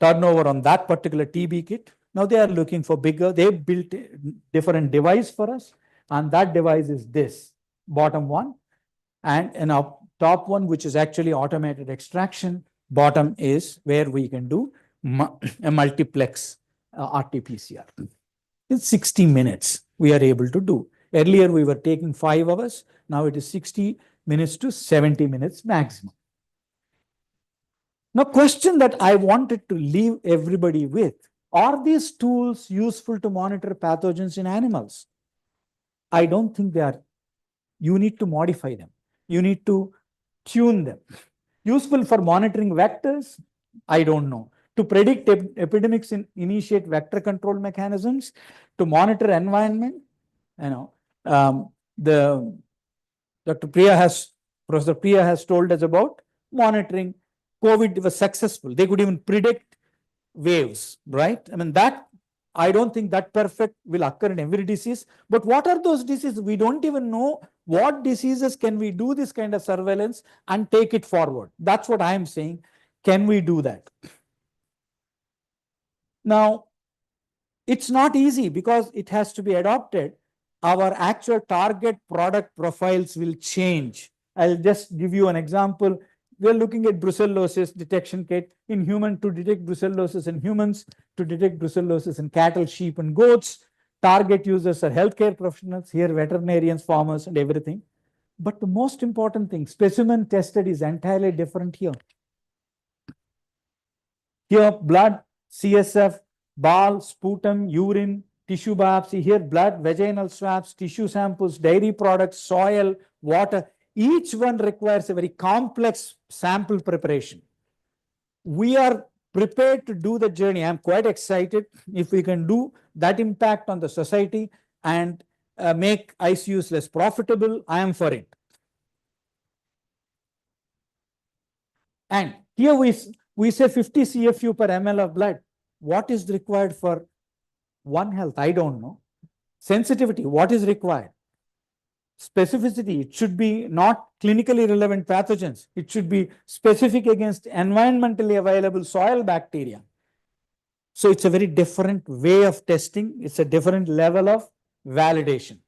turnover on that particular TB kit. Now they are looking for bigger. They built a different device for us, and that device is this bottom one, and in our top one, which is actually automated extraction. Bottom is where we can do a multiplex RT-PCR. In 60 minutes, we are able to do. Earlier, we were taking 5 hours. Now it is 60 minutes to 70 minutes maximum. Now, question that I wanted to leave everybody with, are these tools useful to monitor pathogens in animals? I don't think they are. You need to modify them. You need to tune them. Useful for monitoring vectors? I don't know. To predict epidemics and initiate vector control mechanisms, to monitor environment, Professor Priya has told us about monitoring. COVID was successful. They could even predict waves, right? I mean, that I don't think that perfect will occur in every disease. But what are those diseases? We don't even know what diseases can we do this kind of surveillance and take it forward. That's what I am saying. Can we do that? Now, it's not easy because it has to be adopted. Our actual target product profiles will change. I'll just give you an example. We're looking at brucellosis detection kit in human to detect brucellosis in humans, to detect brucellosis in cattle, sheep, and goats. Target users are healthcare professionals, here veterinarians, farmers, and everything. But the most important thing, specimen tested is entirely different here. Here, blood, CSF, ball, sputum, urine, tissue biopsy. Here, blood, vaginal swabs, tissue samples, dairy products, soil, water. Each one requires a very complex sample preparation. We are prepared to do the journey. I'm quite excited if we can do that impact on the society and make ICUs less profitable. I am for it. And here we say 50 CFU per ml of blood. What is required for One Health? I don't know. Sensitivity, what is required? Specificity, it should be not clinically relevant pathogens. It should be specific against environmentally available soil bacteria. So it's a very different way of testing. It's a different level of validation.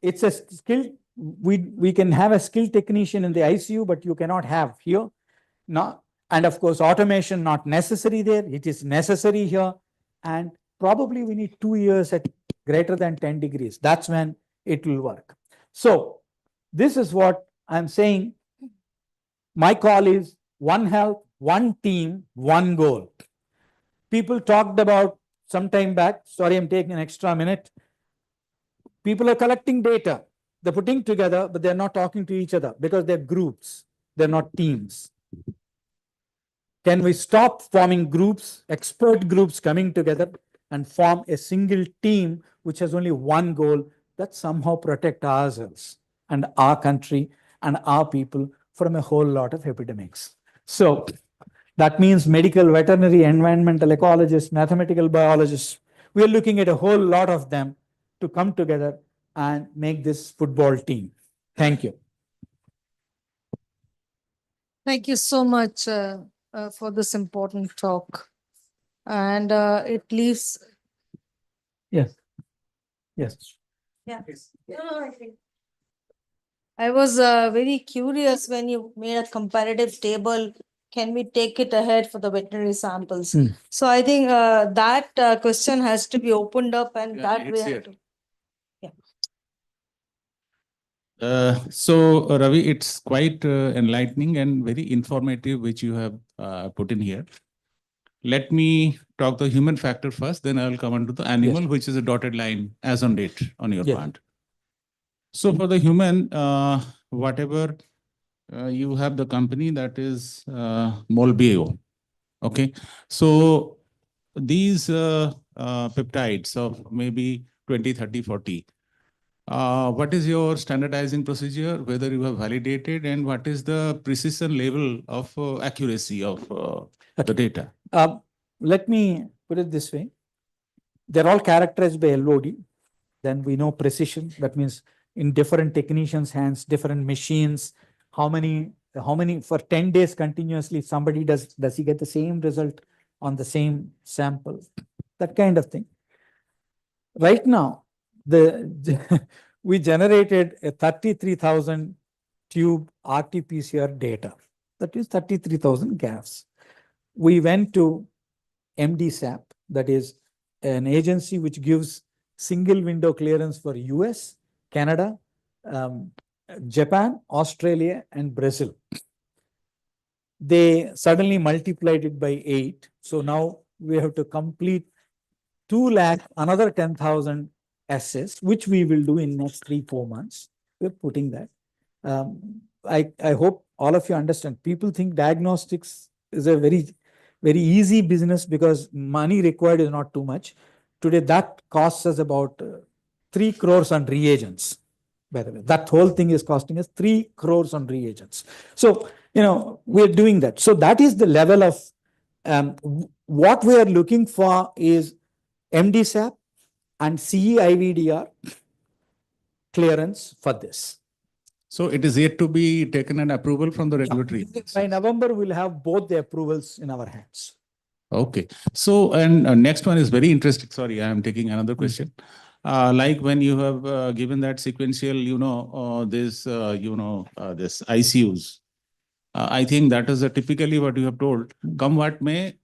It's a skill. We can have a skilled technician in the ICU, but you cannot have here. And of course, automation not necessary there. It is necessary here. And probably we need 2 years at greater than 10 degrees. That's when it will work. So this is what I'm saying. My call is One Health, one team, one goal. People talked about some time back. Sorry, I'm taking an extra minute. People are collecting data. They're putting together, but they're not talking to each other because they're groups. They're not teams. Can we stop forming groups, expert groups coming together and form a single team which has only one goal, that somehow protect ourselves and our country and our people from a whole lot of epidemics? So that means medical, veterinary, environmental ecologists, mathematical biologists. We are looking at a whole lot of them to come together and make this football team. Thank you. Thank you so much for this important talk. And it leaves. Yes. Yes. Yeah. I was very curious when you made a comparative table. Can we take it ahead for the veterinary samples? So I think that question has to be opened up, and that we have to. So Ravi, it's quite enlightening and very informative, which you have put in here. Let me talk the human factor first, then I will come on to the animal, which is a dotted line as on date on your part. So for the human, whatever you have the company that is Molbio. Okay, so these peptides of maybe 20, 30, 40. What is your standardizing procedure, whether you have validated, and what is the precision level of accuracy of the data? Let me put it this way. They're all characterized by LOD. Then we know precision. That means in different technicians' hands, different machines, how many for 10 days continuously, somebody does he get the same result on the same sample? That kind of thing. Right now, we generated a 33,000 tube RT-PCR data. That is 33,000 gaps. We went to MDSAP, that is an agency which gives single window clearance for US, Canada, Japan, Australia, and Brazil. They suddenly multiplied it by 8. So now we have to complete 2 lakh, another 10,000 assays, which we will do in next 3-4 months. We're putting that. I hope all of you understand. People think diagnostics is a very easy business because money required is not too much. Today, that costs us about 3 crores on reagents. By the way, that whole thing is costing us 3 crores on reagents. So, we're doing that. So that is the level of what we are looking for is MDSAP and CE-IVDR clearance for this. So it is yet to be taken an approval from the regulatory. By November, we'll have both the approvals in our hands. Okay. So, and next one is very interesting. Sorry, I am taking another question. Like when you have given that sequential, this ICUs. I think that is typically what you have told. Come what may,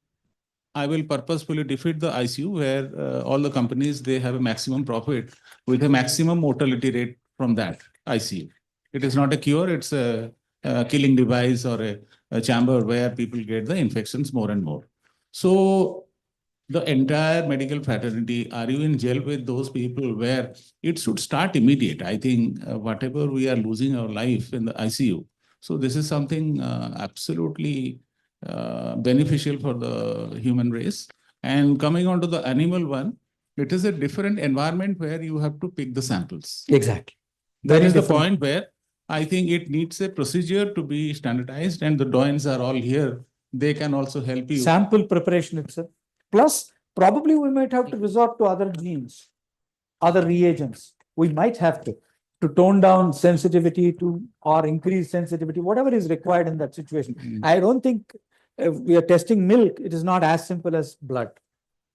I will purposefully defeat the ICU where all the companies, they have a maximum profit with a maximum mortality rate from that ICU. It is not a cure, it's a killing device or a chamber where people get the infections more and more. So the entire medical fraternity, are you in jail with those people where it should start immediate? I think whatever we are losing our life in the ICU. So this is something absolutely beneficial for the human race. And coming on to the animal one, it is a different environment where you have to pick the samples. Exactly. That is the point where I think it needs a procedure to be standardized, and the doyens are all here. They can also help you. Sample preparation itself. Plus, probably we might have to resort to other genes, other reagents. We might have to tone down sensitivity or increase sensitivity, whatever is required in that situation. I don't think if we are testing milk, it is not as simple as blood.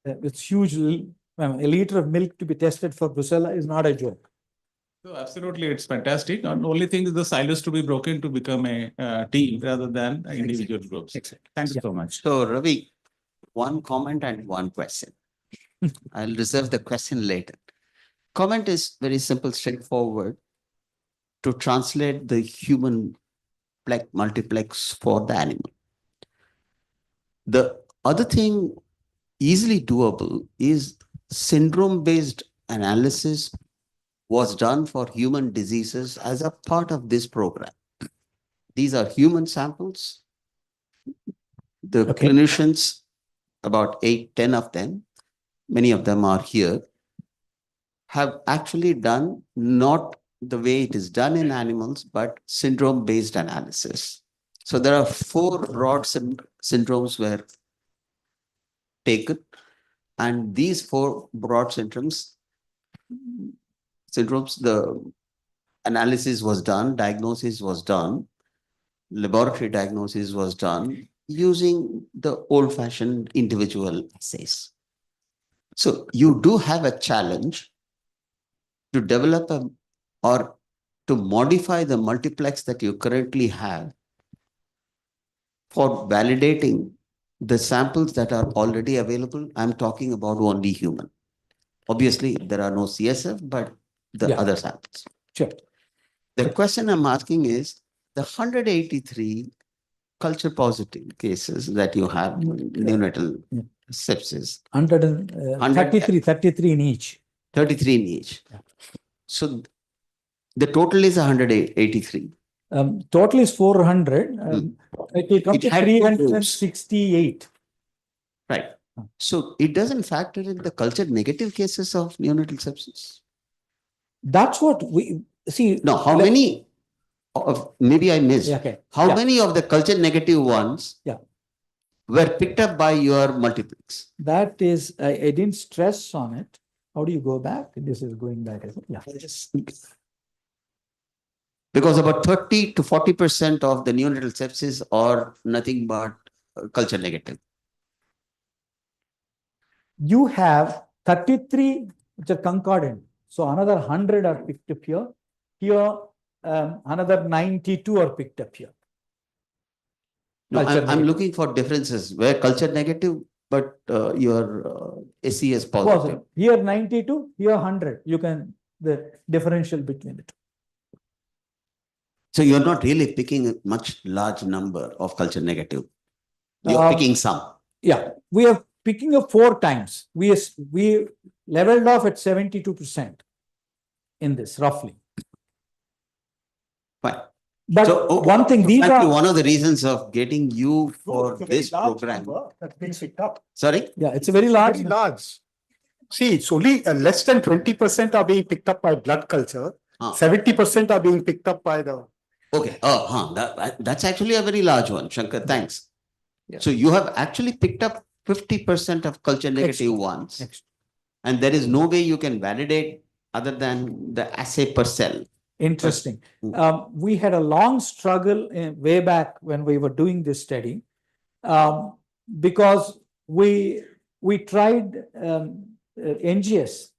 It's huge. A liter of milk to be tested for Brucella is not a joke. So absolutely, it's fantastic. The only thing is the silos to be broken to become a team rather than individual groups. Exactly. Thank you so much. So Ravi, one comment and one question. I'll reserve the question later. Comment is very simple, straightforward. To translate the human multiplex for the animal. The other thing easily doable is syndrome-based analysis was done for human diseases as a part of this program. These are human samples. The clinicians, about 8-10 of them, many of them are here, have actually done not the way it is done in animals, but syndrome-based analysis. So there are 4 broad syndromes were taken, and these 4 broad syndromes, the analysis was done, diagnosis was done, laboratory diagnosis was done using the old-fashioned individual assays. So you do have a challenge to develop or to modify the multiplex that you currently have for validating the samples that are already available. I'm talking about only human. Obviously, there are no CSF, but the other samples. Sure. The question I'm asking is the 183 culture positive cases that you have neonatal sepsis. 33 in each. 33 in each. So the total is 183. Total is 400. It will come It to had two groups. 368. Right. So it doesn't factor in the culture negative cases of neonatal sepsis. That's what we see. No, how many of, maybe I missed. Yeah, okay. How Yeah. many of the culture negative ones were picked up by your multiplex? That is, I didn't stress on it. How do you go back? This is going back. Yeah. Because about 30 to 40% of the neonatal sepsis are nothing but culture negative. You have 33 which are concordant. So another 100 are picked up here. Here, another 92 are picked up here. No, I'm looking for differences where culture negative, but your SES positive. Here 92, here 100. You can, the differential between the two. So you're not really picking a much large number of culture negative. You're picking some. Yeah, we are picking up 4 times. We leveled off at 72% in this, roughly. Fine. But so, one thing, these are one of the reasons of getting you for this program. That's been picked up. Sorry? Yeah, it's a very large. Very large. See, it's only less than 20% are being picked up by blood culture. 70% are being picked up by the. Okay. That's actually a very large one, Shankar. Thanks. Yeah. So you have actually picked up 50% of culture negative ones. And there is no way you can validate other than the assay per cell. Interesting. We had a long struggle way back when we were doing this study because we tried NGS,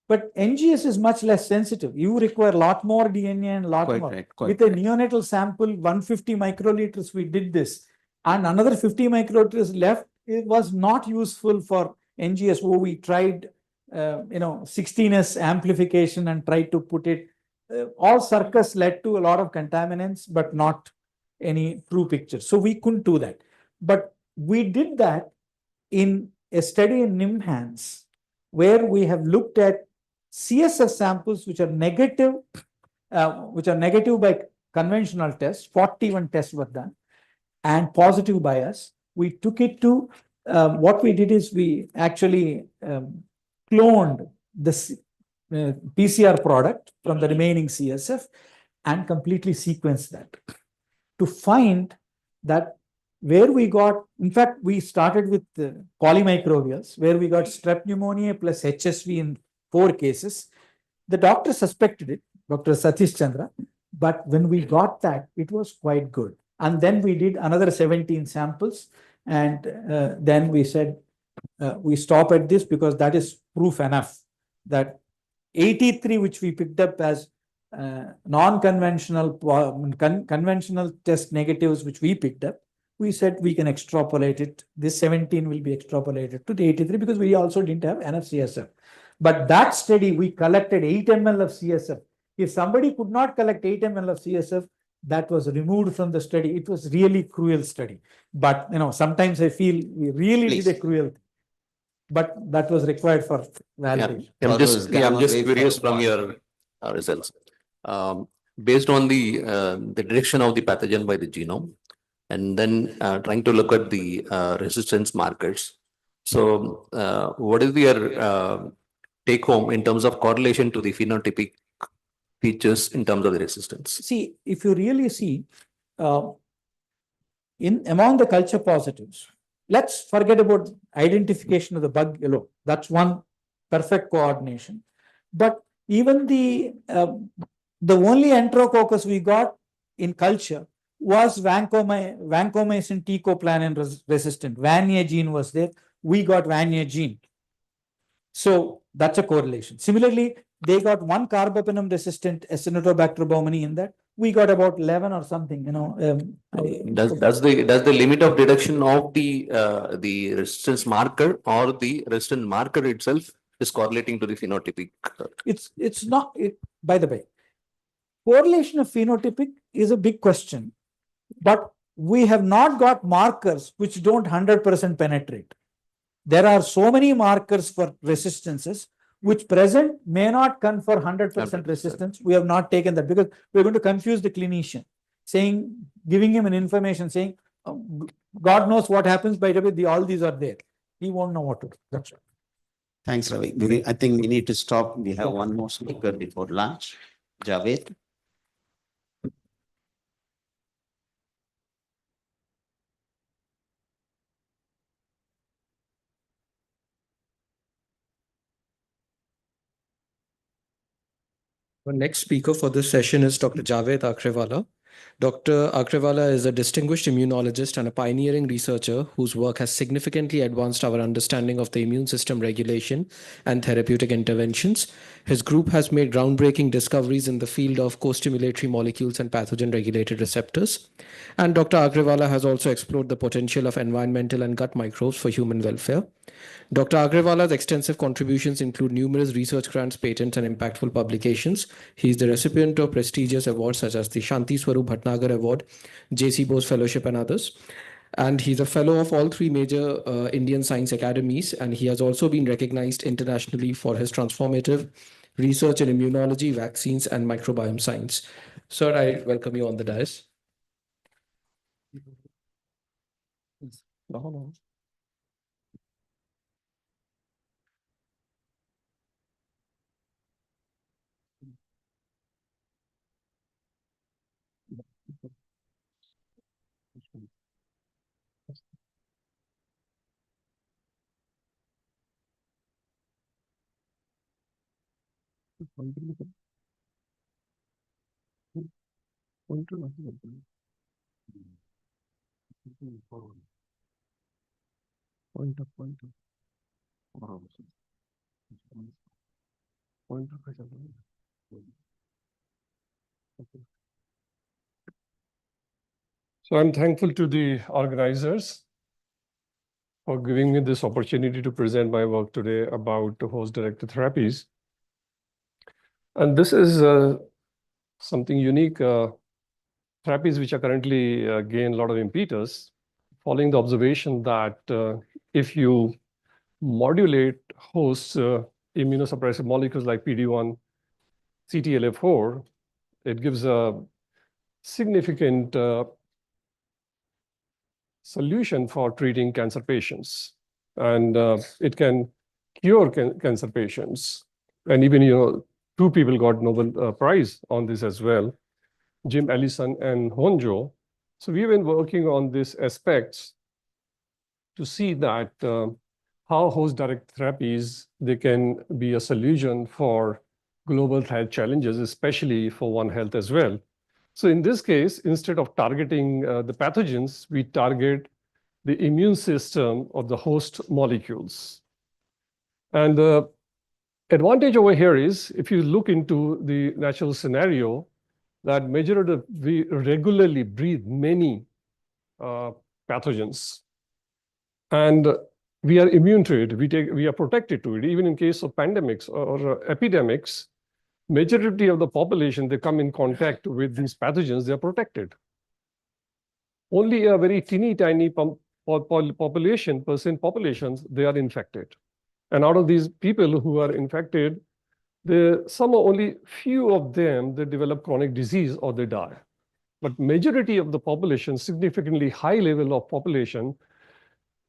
but NGS is much less sensitive. You require a lot more DNA and a lot more. Right, with a neonatal sample, 150 microliters, we did this, and another 50 microliters left. It was not useful for NGS. Where we tried, 16S amplification and tried to put it. All circus led to a lot of contaminants, but not any true picture. So we couldn't do that. But we did that in a study in NIMHANS, where we have looked at CSF samples which are negative by conventional tests. 41 tests were done, and positive by us. We took it to what we did is we actually cloned the PCR product from the remaining CSF and completely sequenced that to find that where we got, in fact, we started with polymicrobials, where we got strep pneumonia plus HSV in 4 cases. The doctor suspected it, Dr. Satish Chandra, but when we got that, it was quite good. And then we did another 17 samples, and then we said, we stop at this because that is proof enough that 83 which we picked up as non-conventional conventional test negatives which we picked up, we said we can extrapolate it. This 17 will be extrapolated to the 83 because we also didn't have enough CSF. But that study, we collected 8 ml of CSF. If somebody could not collect 8 ml of CSF, that was removed from the study. It was really cruel study. But sometimes I feel we really did a cruel thing. But that was required for validation. I'm just curious from your results. Based on the direction of the pathogen by the genome, and then trying to look at the resistance markers. So what is your take home in terms of correlation to the phenotypic features in terms of the resistance? See, if you really see, among the culture positives, let's forget about identification of the bug alone. That's one perfect coordination. But even the only enterococcus we got in culture was vancomycin teicoplanin resistant. Vanier gene was there. We got Vanier gene. So that's a correlation. Similarly, they got one carbapenem resistant Acinetobacter baumannii in that. We got about 11 or something. Does the limit of detection of the resistance marker or the resistance marker itself is correlating to the phenotypic? It's not. By the way, correlation of phenotypic is a big question, but we have not got markers which don't 100% penetrate. There are so many markers for resistances which present may not confer 100% resistance. We have not taken that because we're going to confuse the clinician. saying, giving him an information saying, God knows what happens, by the way, all these are there. He won't know what to do. That's right. Thanks, Ravi. I think we need to stop. We have one more speaker before lunch. Javed. The next speaker for this session is Dr. Javed Akrewala. Dr. Akrewala is a distinguished immunologist and a pioneering researcher whose work has significantly advanced our understanding of the immune system regulation and therapeutic interventions. His group has made groundbreaking discoveries in the field of co-stimulatory molecules and pathogen-regulated receptors. And Dr. Akrewala has also explored the potential of environmental and gut microbes for human welfare. Dr. Akrewala's extensive contributions include numerous research grants, patents, and impactful publications. He is the recipient of prestigious awards such as the Shanti Swarup Bhatnagar Award, J.C. Bose Fellowship, and others. And he's a fellow of all three major Indian science academies, and he has also been recognized internationally for his transformative research in immunology, vaccines, and microbiome science. Sir, I welcome you on the dais. So I'm thankful to the organizers for giving me this opportunity to present my work today about host-directed therapies. And this is something unique, therapies which are currently gain a lot of impetus, following the observation that if you modulate host immunosuppressive molecules like PD-1, CTLA-4, it gives a significant solution for treating cancer patients. And it can cure cancer patients. And even, two people got Nobel Prize on this as well, Jim Allison and Honjo. So we've been working on these aspects to see that how host-directed therapies, they can be a solution for global health challenges, especially for One Health as well. So in this case, instead of targeting the pathogens, we target the immune system of the host molecules. And the advantage over here is, if you look into the natural scenario, that we regularly breathe many pathogens. And we are immune to it. We are protected to it. Even in case of pandemics or epidemics, majority of the population, they come in contact with these pathogens, they are protected. Only a very teeny tiny percent populations, they are infected. And out of these people who are infected, some are only few of them, they develop chronic disease or they die. But majority of the population, significantly high level of population,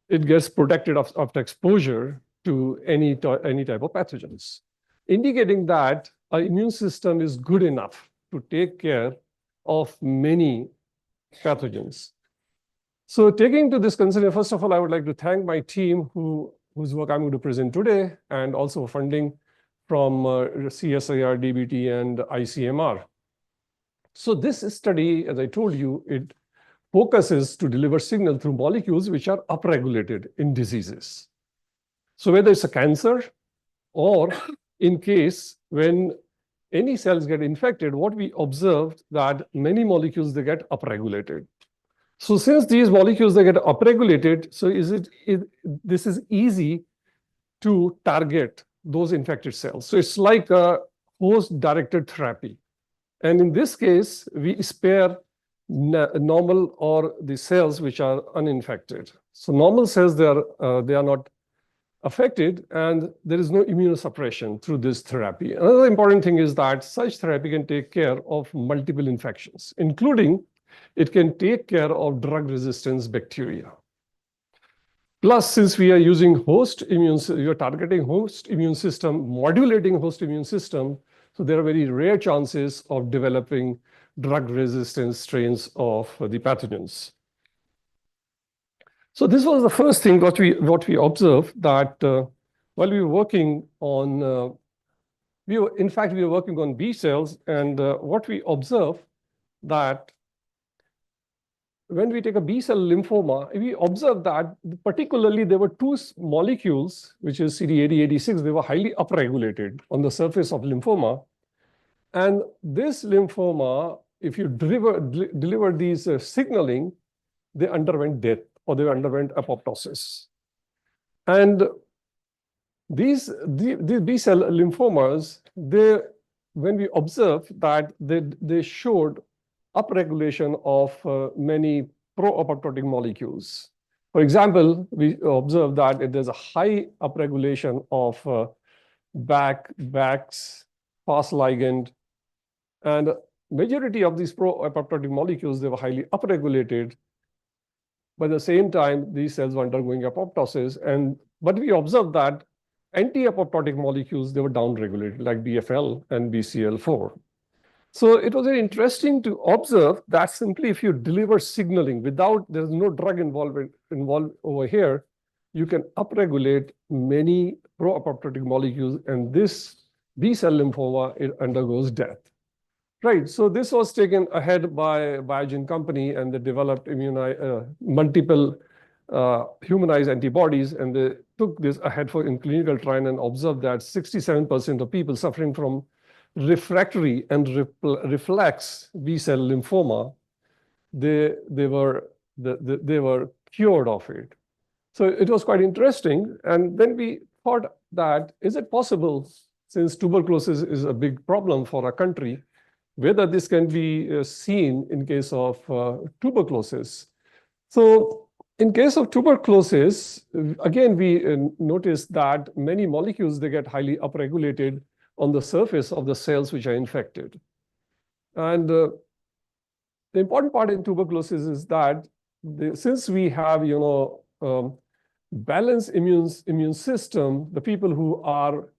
it gets protected after exposure to any type of pathogens, indicating that our immune system is good enough to take care of many pathogens. So taking to this concern, first of all, I would like to thank my team whose work I'm going to present today, and also funding from CSIR, DBT, and ICMR. So this study, as I told you, it focuses to deliver signal through molecules which are upregulated in diseases. So whether it's a cancer or in case when any cells get infected, what we observed that many molecules, they get upregulated. So since these molecules, they get upregulated, so this is easy to target those infected cells. So it's like a host-directed therapy. And in this case, we spare normal or the cells which are uninfected. So normal cells, they are not affected, and there is no immunosuppression through this therapy. Another important thing is that such therapy can take care of multiple infections, including it can take care of drug resistance bacteria. Plus, since we are using we are targeting host immune system, modulating host immune system, so there are very rare chances of developing drug resistant strains of the pathogens. So this was the first thing what we observed, that while we were working on, we were working on B cells, and what we observed that when we take a B cell lymphoma, we observed that particularly there were two molecules, which is CD80, 86, they were highly upregulated on the surface of lymphoma. And this lymphoma, if you deliver these signaling, they underwent death or they underwent apoptosis. And these B cell lymphomas, when we observed that they showed upregulation of many pro-apoptotic molecules. For example, we observed that if there's a high upregulation of BAX, FAS ligand, and majority of these pro-apoptotic molecules, they were highly upregulated. But at the same time, these cells were undergoing apoptosis. But we observed that anti-apoptotic molecules, they were downregulated, like BFL and BCL4. So it was very interesting to observe that simply if you deliver signaling without, there's no drug involved over here, you can upregulate many pro-apoptotic molecules, and this B-cell lymphoma, it undergoes death. Right, so this was taken ahead by Biogen company, and they developed multiple humanized antibodies, and they took this ahead in clinical trial and observed that 67% of people suffering from refractory and reflex B-cell lymphoma, they were cured of it. So it was quite interesting. And then we thought that, is it possible, since tuberculosis is a big problem for our country, whether this can be seen in case of tuberculosis? So in case of tuberculosis, again, we noticed that many molecules, they get highly upregulated on the surface of the cells which are infected. And the important part in tuberculosis is that since we have, balanced immune system, the people who are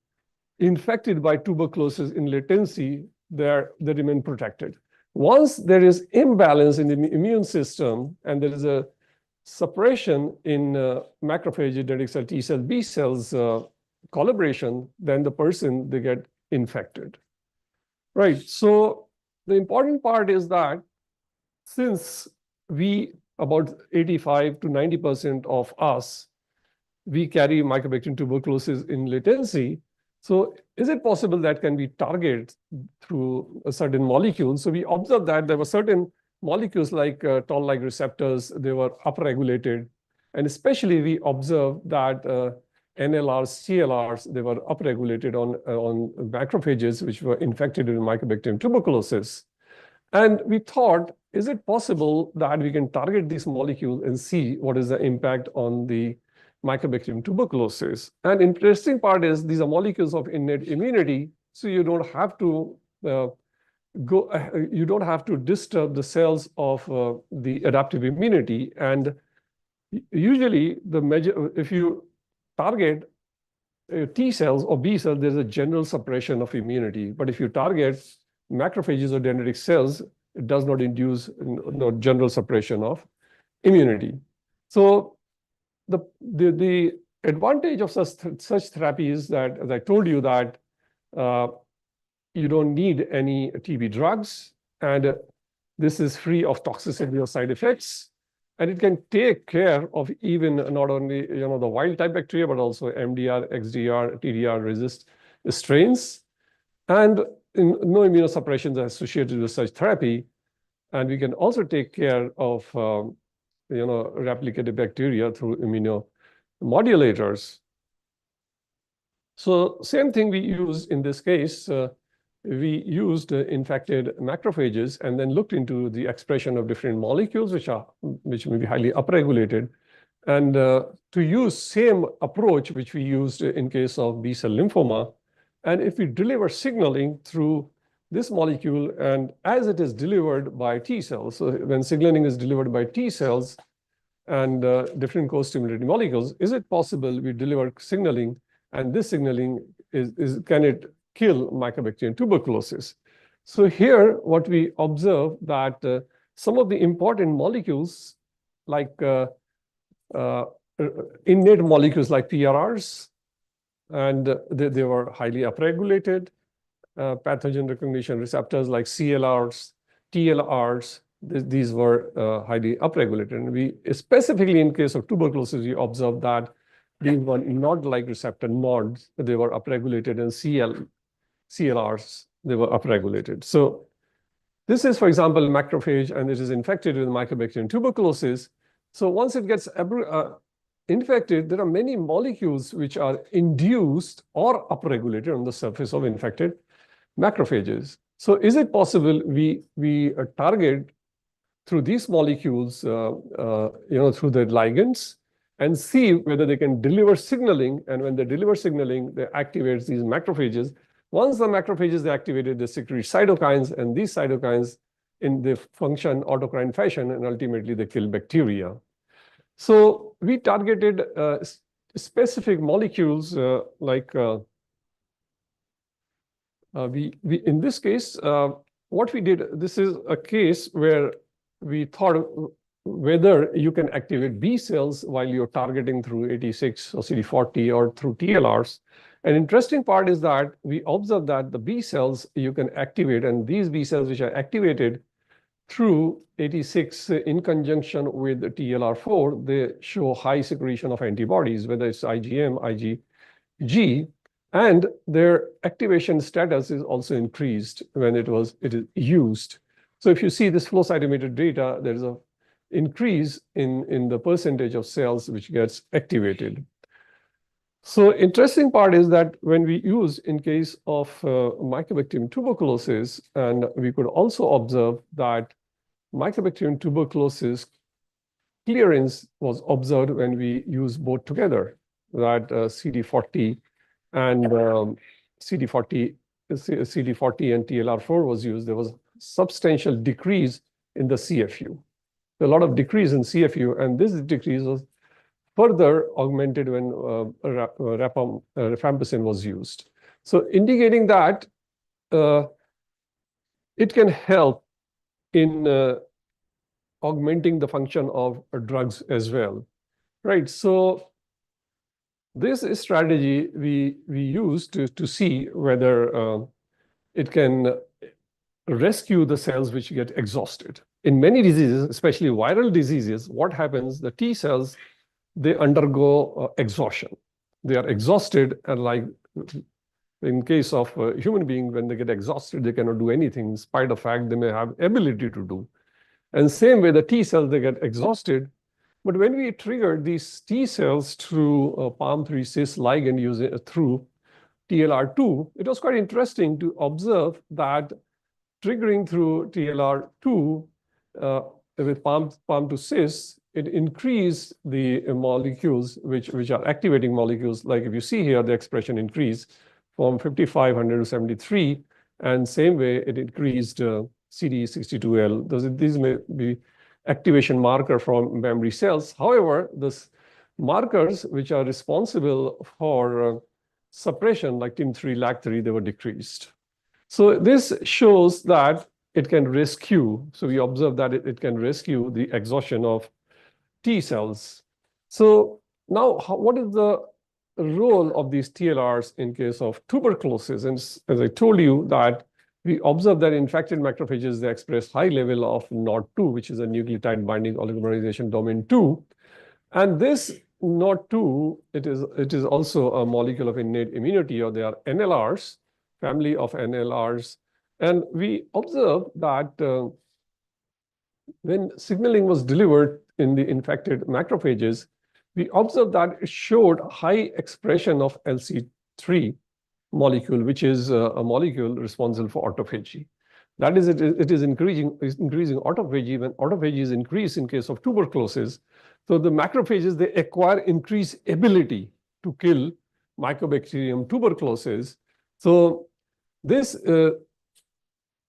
infected by tuberculosis in latency, they remain protected. Once there is imbalance in the immune system and there is a suppression in macrophage, dendritic cell, T cell, B cells collaboration, then the person, they get infected. Right, so the important part is that since about 85 to 90% of us, we carry Mycobacterium tuberculosis in latency. So is it possible that can be targeted through a certain molecule? So we observed that there were certain molecules like toll-like receptors, they were upregulated. And especially we observed that NLRs, CLRs, they were upregulated on macrophages which were infected with Mycobacterium tuberculosis. And we thought, is it possible that we can target these molecules and see what is the impact on the Mycobacterium tuberculosis? And interesting part is these are molecules of innate immunity, so you don't have to you don't have to disturb the cells of the adaptive immunity. And usually if you target T cells or B cells, there's a general suppression of immunity. But if you target macrophages or dendritic cells, it does not induce general suppression of immunity. So the advantage of such therapy is that, as I told you, that you don't need any TB drugs, and this is free of toxicity or side effects. And it can take care of even not only the wild type bacteria, but also MDR, XDR, TDR resist strains. And no immunosuppressions are associated with such therapy. And we can also take care of replicated bacteria through immunomodulators. So same thing we used in this case. We used infected macrophages and then looked into the expression of different molecules which may be highly upregulated. And to use same approach which we used in case of B-cell lymphoma. And if we deliver signaling through this molecule, and as it is delivered by T cells, so when signaling is delivered by T cells and different co-stimulating molecules, is it possible we deliver signaling, and this signaling can it kill Mycobacterium tuberculosis? So here, what we observe that some of the important molecules, like innate molecules like PRRs, and they were highly upregulated. Pathogen recognition receptors like CLRs, TLRs, these were highly upregulated. And we specifically in case of tuberculosis, we observed that these were nod-like receptor nodes, they were upregulated, and CLRs, they were upregulated. So this is, for example, macrophage, and it is infected with Mycobacterium tuberculosis. So once it gets infected, there are many molecules which are induced or upregulated on the surface of infected macrophages. So is it possible we target through these molecules, through the ligands, and see whether they can deliver signaling, and when they deliver signaling, they activate these macrophages. Once the macrophages are activated, they secrete cytokines, and these cytokines they function autocrine fashion, and ultimately they kill bacteria. So we targeted specific molecules in this case, what we did, this is a case where we thought whether you can activate B cells while you're targeting through 86 or CD40 or through TLRs. An interesting part is that we observed that the B cells you can activate, and these B cells which are activated through 86 in conjunction with TLR4, they show high secretion of antibodies, whether it's IgM, IgG, and their activation status is also increased when it is used. So if you see this flow cytometer data, there is an increase in the percentage of cells which gets activated. So interesting part is that when we use in case of Mycobacterium tuberculosis, and we could also observe that Mycobacterium tuberculosis clearance was observed when we use both together, that CD40 and CD40 and TLR4 was used. There was substantial decrease in the CFU. A lot of decrease in CFU, and this decrease was further augmented when rifampicin was used. So indicating that it can help in augmenting the function of drugs as well, right? So this strategy we use to see whether it can rescue the cells which get exhausted. In many diseases, especially viral diseases, what happens, the T cells, they undergo exhaustion. They are exhausted, and like in case of a human being, when they get exhausted, they cannot do anything, in spite of the fact they may have ability to do. And same way, the T cells, they get exhausted. But when we trigger these T cells through PALM3 cis ligand using through TLR2, it was quite interesting to observe that triggering through TLR2 with PALM2 cis, it increased the molecules which are activating molecules. Like if you see here, the expression increased from 5,500 to 73, and same way it increased CD62L. These may be activation marker from memory cells. However, these markers which are responsible for suppression, like TIM3, LAG3, they were decreased. So this shows that it can rescue. So we observe that it can rescue the exhaustion of T cells. So now, what is the role of these TLRs in case of tuberculosis? And as I told you that we observe that infected macrophages, they express high level of NOD2, which is a nucleotide binding oligomerization domain 2. And this NOD2, it is also a molecule of innate immunity, or they are NLRs, family of NLRs. And we observe that when signaling was delivered in the infected macrophages, we observed that it showed high expression of LC3 molecule, which is a molecule responsible for autophagy. That is, it is increasing autophagy. When autophagy is increased in case of tuberculosis, so the macrophages, they acquire increased ability to kill Mycobacterium tuberculosis. So this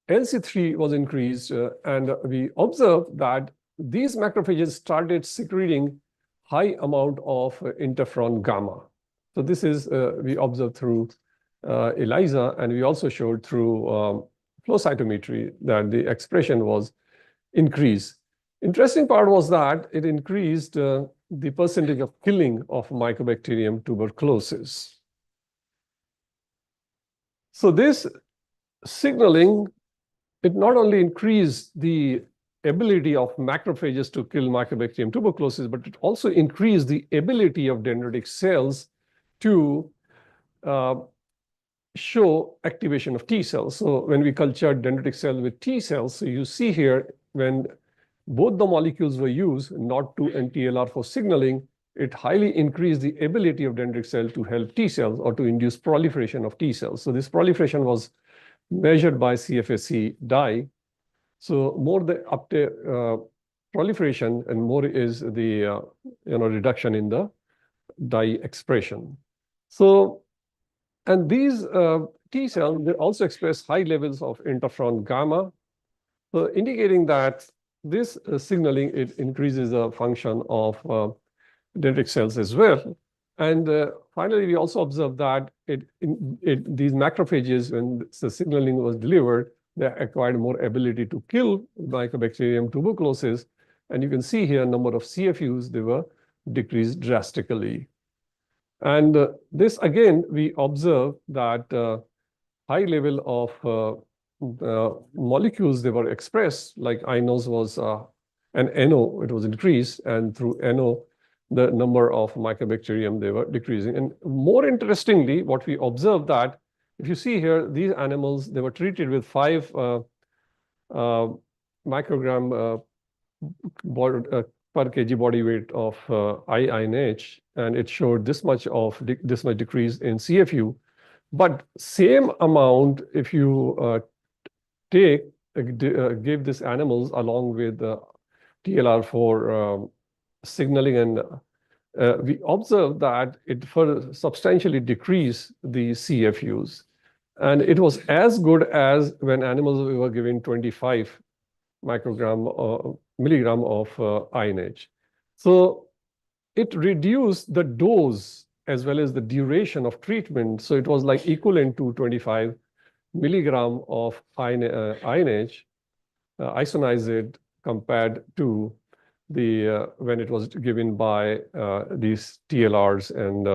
LC3 was increased, and we observed that these macrophages started secreting high amount of interferon gamma. So this is, we observed through ELISA, and we also showed through flow cytometry that the expression was increased. Interesting part was that it increased the percentage of killing of Mycobacterium tuberculosis. So this signaling, it not only increased the ability of macrophages to kill Mycobacterium tuberculosis, but it also increased the ability of dendritic cells to show activation of T cells. So when we cultured dendritic cells with T cells, so you see here when both the molecules were used, NOD2 and TLR4 signaling, it highly increased the ability of dendritic cell to help T cells or to induce proliferation of T cells. So this proliferation was measured by CFSC dye. So more the uptake proliferation and more is the reduction in the dye expression. So, and these T cells, they also express high levels of interferon gamma, so indicating that this signaling, it increases the function of dendritic cells as well. And finally, we also observed that these macrophages, when the signaling was delivered, they acquired more ability to kill Mycobacterium tuberculosis. And you can see here, number of CFUs, they were decreased drastically. And this, again, we observed that high level of molecules, they were expressed, like iNOS was, and NO, it was increased, and through NO, the number of Mycobacterium, they were decreasing. And more interestingly, what we observed that, if you see here, these animals, they were treated with 5 microgram per kg body weight of INH, and it showed this much decrease in CFU. But same amount, if you give these animals along with TLR4 signaling, and we observed that it further substantially decreased the CFUs. And it was as good as when animals were given 25 milligram of INH. So it reduced the dose as well as the duration of treatment. So it was like equivalent to 25 milligram of INH, isoniazid, compared to the when it was given by these TLRs and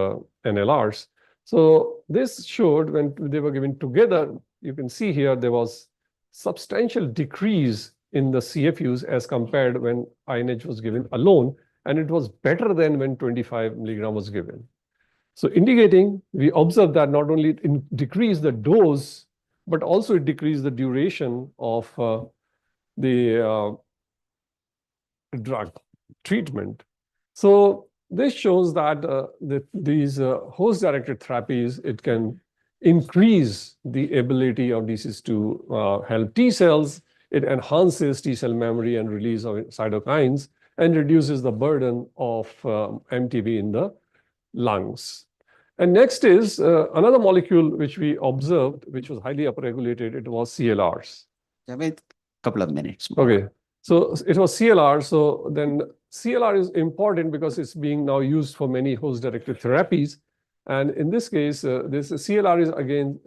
NLRs. So this showed when they were given together, you can see here there was substantial decrease in the CFUs as compared when INH was given alone, and it was better than when 25 milligram was given. So indicating, we observed that not only it decreased the dose, but also it decreased the duration of the drug treatment. So this shows that these host-directed therapies, it can increase the ability of disease to help T cells. It enhances T cell memory and release of cytokines, and reduces the burden of MTB in the lungs. And next is another molecule which we observed, which was highly upregulated. It was CLRs. Javed, couple of minutes more. Okay, so it was CLR. So then CLR is important because it's being now used for many host-directed therapies. And in this case, this CLR is again,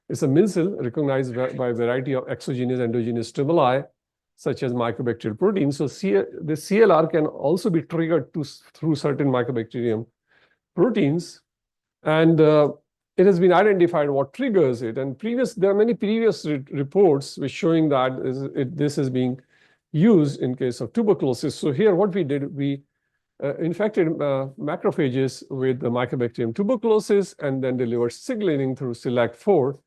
it's a MinCell recognized by a variety of exogenous, endogenous stimuli, such as mycobacterial proteins. So the CLR can also be triggered through certain mycobacterium proteins. And it has been identified what triggers it. And there are many previous reports which showing that this is being used in case of tuberculosis. So here what we did, we infected macrophages with the Mycobacterium tuberculosis and then delivered signaling through SILAC4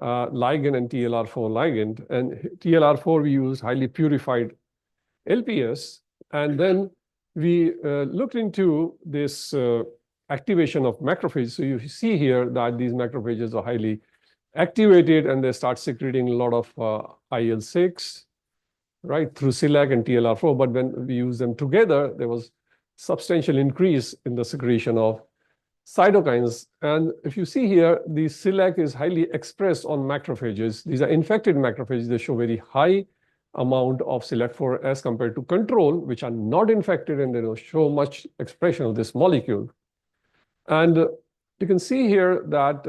ligand and TLR4 ligand. And TLR4, we used highly purified LPS. And then we looked into this activation of macrophages. So you see here that these macrophages are highly activated and they start secreting a lot of IL-6, right, through SILAC and TLR4. But when we use them together, there was substantial increase in the secretion of cytokines. And if you see here, the SILAC is highly expressed on macrophages. These are infected macrophages. They show very high amount of SILAC4 as compared to control, which are not infected, and they don't show much expression of this molecule. And you can see here that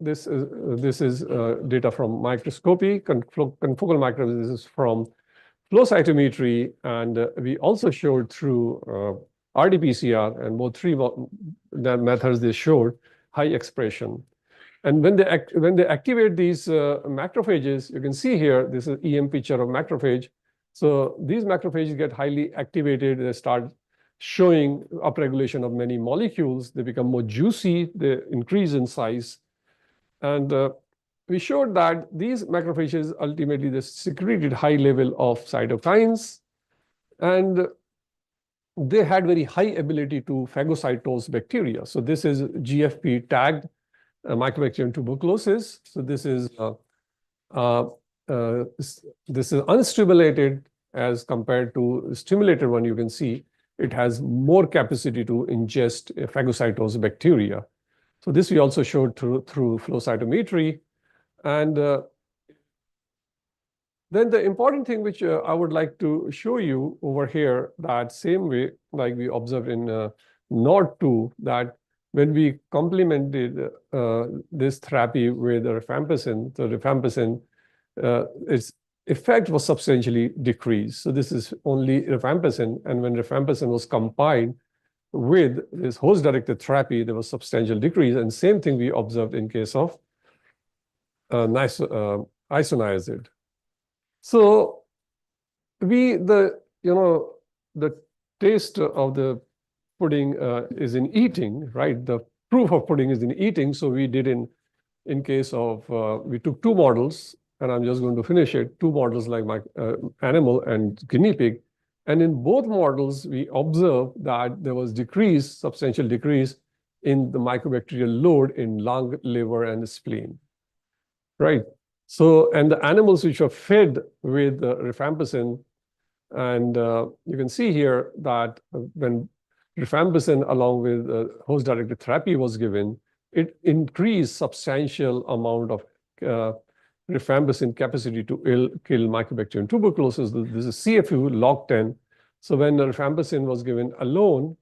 this is data from microscopy, confocal microscopy. This is from flow cytometry, and we also showed through RT-PCR, and both three methods they showed high expression. And when they activate these macrophages, you can see here, this is EM picture of macrophage. So these macrophages get highly activated. They start showing upregulation of many molecules. They become more juicy. They increase in size. And we showed that these macrophages ultimately they secreted high level of cytokines, and they had very high ability to phagocytose bacteria. So this is GFP tagged Mycobacterium tuberculosis. So this is unstimulated as compared to stimulated one. You can see it has more capacity to ingest phagocytose bacteria. So this we also showed through flow cytometry. And then the important thing which I would like to show you over here, that same way like we observed in NOD2, that when we complemented this therapy with rifampicin, the rifampicin, its effect was substantially decreased. So this is only rifampicin, and when rifampicin was combined with this host-directed therapy, there was substantial decrease, and same thing we observed in case of isoniazid. So the taste of the pudding is in eating, right? The proof of pudding is in eating. So we did in case of, we took two models, and I'm just going to finish it, two models like my animal and guinea pig. And in both models, we observed that there was substantial decrease in the mycobacterial load in lung, liver, and spleen, right? So, and the animals which were fed with rifampicin, and you can see here that when rifampicin along with host-directed therapy was given, it increased substantial amount of rifampicin capacity to kill Mycobacterium tuberculosis. This is CFU log 10. So when the rifampicin was given alone,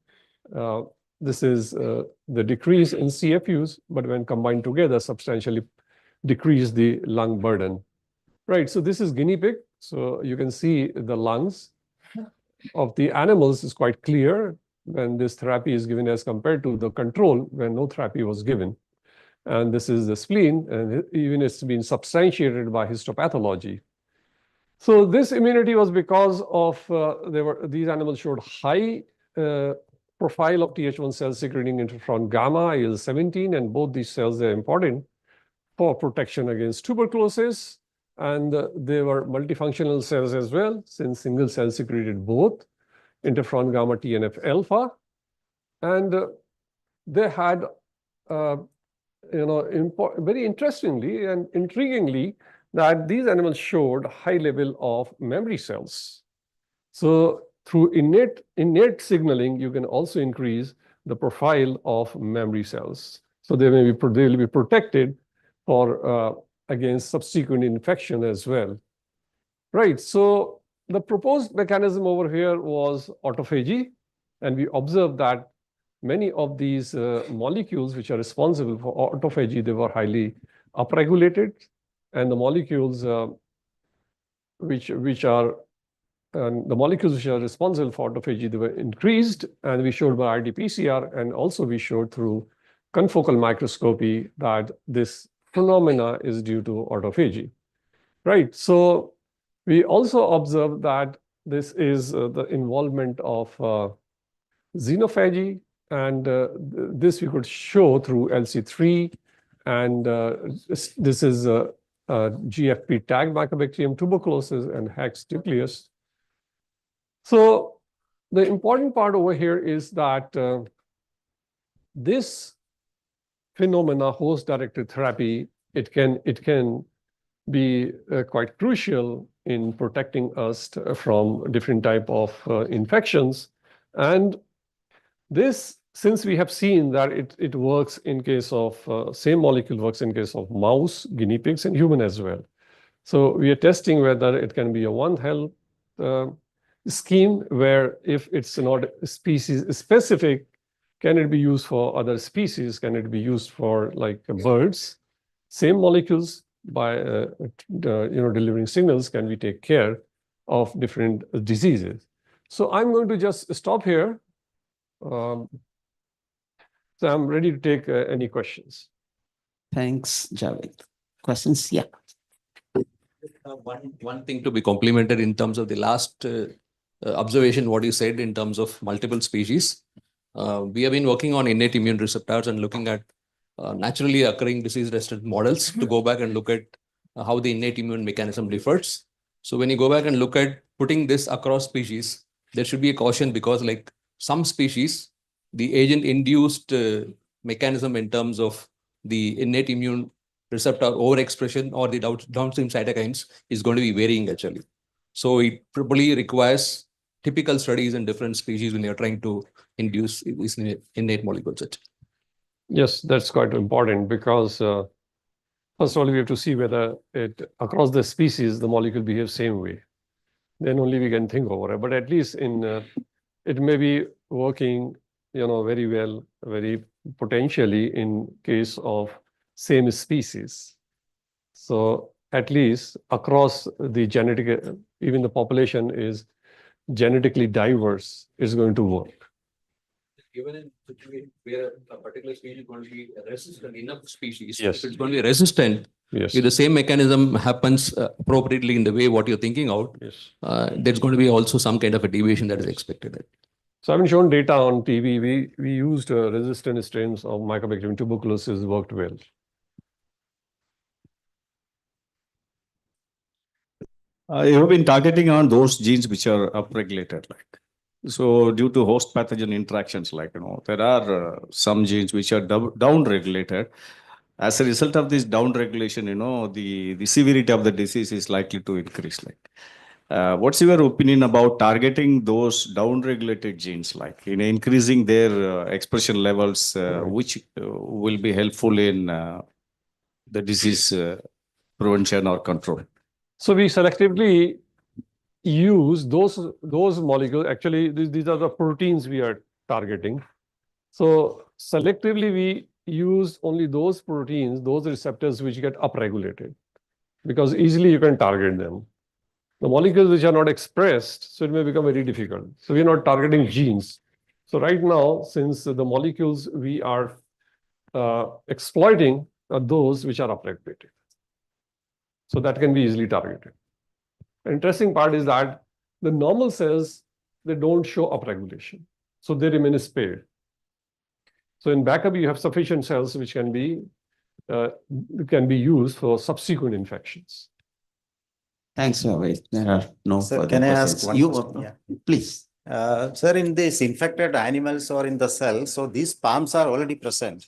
this is the decrease in CFUs, but when combined together, substantially decrease the lung burden. Right, so this is guinea pig. So you can see the lungs of the animals is quite clear when this therapy is given as compared to the control when no therapy was given. And this is the spleen, and even it's been substantiated by histopathology. So this immunity was because of these animals showed high profile of Th1 cells secreting interferon gamma, IL-17, and both these cells are important for protection against tuberculosis. And they were multifunctional cells as well, since single cell secreted both interferon gamma, TNF alpha. And they had, very interestingly and intriguingly, that these animals showed high level of memory cells. So through innate signaling, you can also increase the profile of memory cells. So they will be protected for against subsequent infection as well. Right, so the proposed mechanism over here was autophagy, and we observed that many of these molecules which are responsible for autophagy, they were highly upregulated, and the molecules which are responsible for autophagy, they were increased, and we showed by RT-PCR, and also we showed through confocal microscopy that this phenomena is due to autophagy, right? So we also observed that this is the involvement of xenophagy, and this we could show through LC3, and this is GFP tagged Mycobacterium tuberculosis and Hex nucleus. So the important part over here is that this phenomena, host-directed therapy, it can be quite crucial in protecting us from different type of infections. And this since we have seen that it works in case of, same molecule works in case of mouse, guinea pigs, and human as well. So we are testing whether it can be a One Health scheme where if it's not species specific, can it be used for other species? Can it be used for like birds? Same molecules by delivering signals, can we take care of different diseases? So I'm going to just stop here. So I'm ready to take any questions. Thanks, Javed. Questions? Yeah. One thing to be complimented in terms of the last observation, what you said in terms of multiple species. We have been working on innate immune receptors and looking at naturally occurring disease-resistant models to go back and look at how the innate immune mechanism differs. So when you go back and look at putting this across species, there should be a caution because like some species, the agent-induced mechanism in terms of the innate immune receptor overexpression or the downstream cytokines is going to be varying actually. So it probably requires typical studies in different species when you're trying to induce these innate molecules. Yes, that's quite important because first of all, we have to see whether across the species, the molecule behaves same way. Then only we can think over it. But at least it may be working, very well, very potentially in case of same species. So at least across the genetic, even the population is genetically diverse, is going to work. Even in situation where a particular species is going to be resistant, enough species, yes. if it's going to be resistant, yes. if the same mechanism happens appropriately in the way what you're thinking out, yes. There's going to be also some kind of a deviation that is expected. So I've been shown data on TV. We used resistant strains of Mycobacterium tuberculosis, worked well. You have been targeting on those genes which are upregulated, like. So due to host pathogen interactions, like, there are some genes which are down-regulated. As a result of this down-regulation, the severity of the disease is likely to increase. Like, what's your opinion about targeting those down-regulated genes, like, increasing their expression levels, which will be helpful in the disease prevention or control? So we selectively use those molecules. Actually, these are the proteins we are targeting. So selectively, we use only those proteins, those receptors which get upregulated, because easily you can target them. The molecules which are not expressed, so it may become very difficult. So we're not targeting genes. So right now, since the molecules we are exploiting are those which are upregulated. So that can be easily targeted. The interesting part is that the normal cells, they don't show upregulation. So they remain spared. So in backup, you have sufficient cells which can be used for subsequent infections. Thanks, Javed. There are no further can I questions. ask one question? Yeah. Please. Sir, in these infected animals or in the cells, so these palms are already present.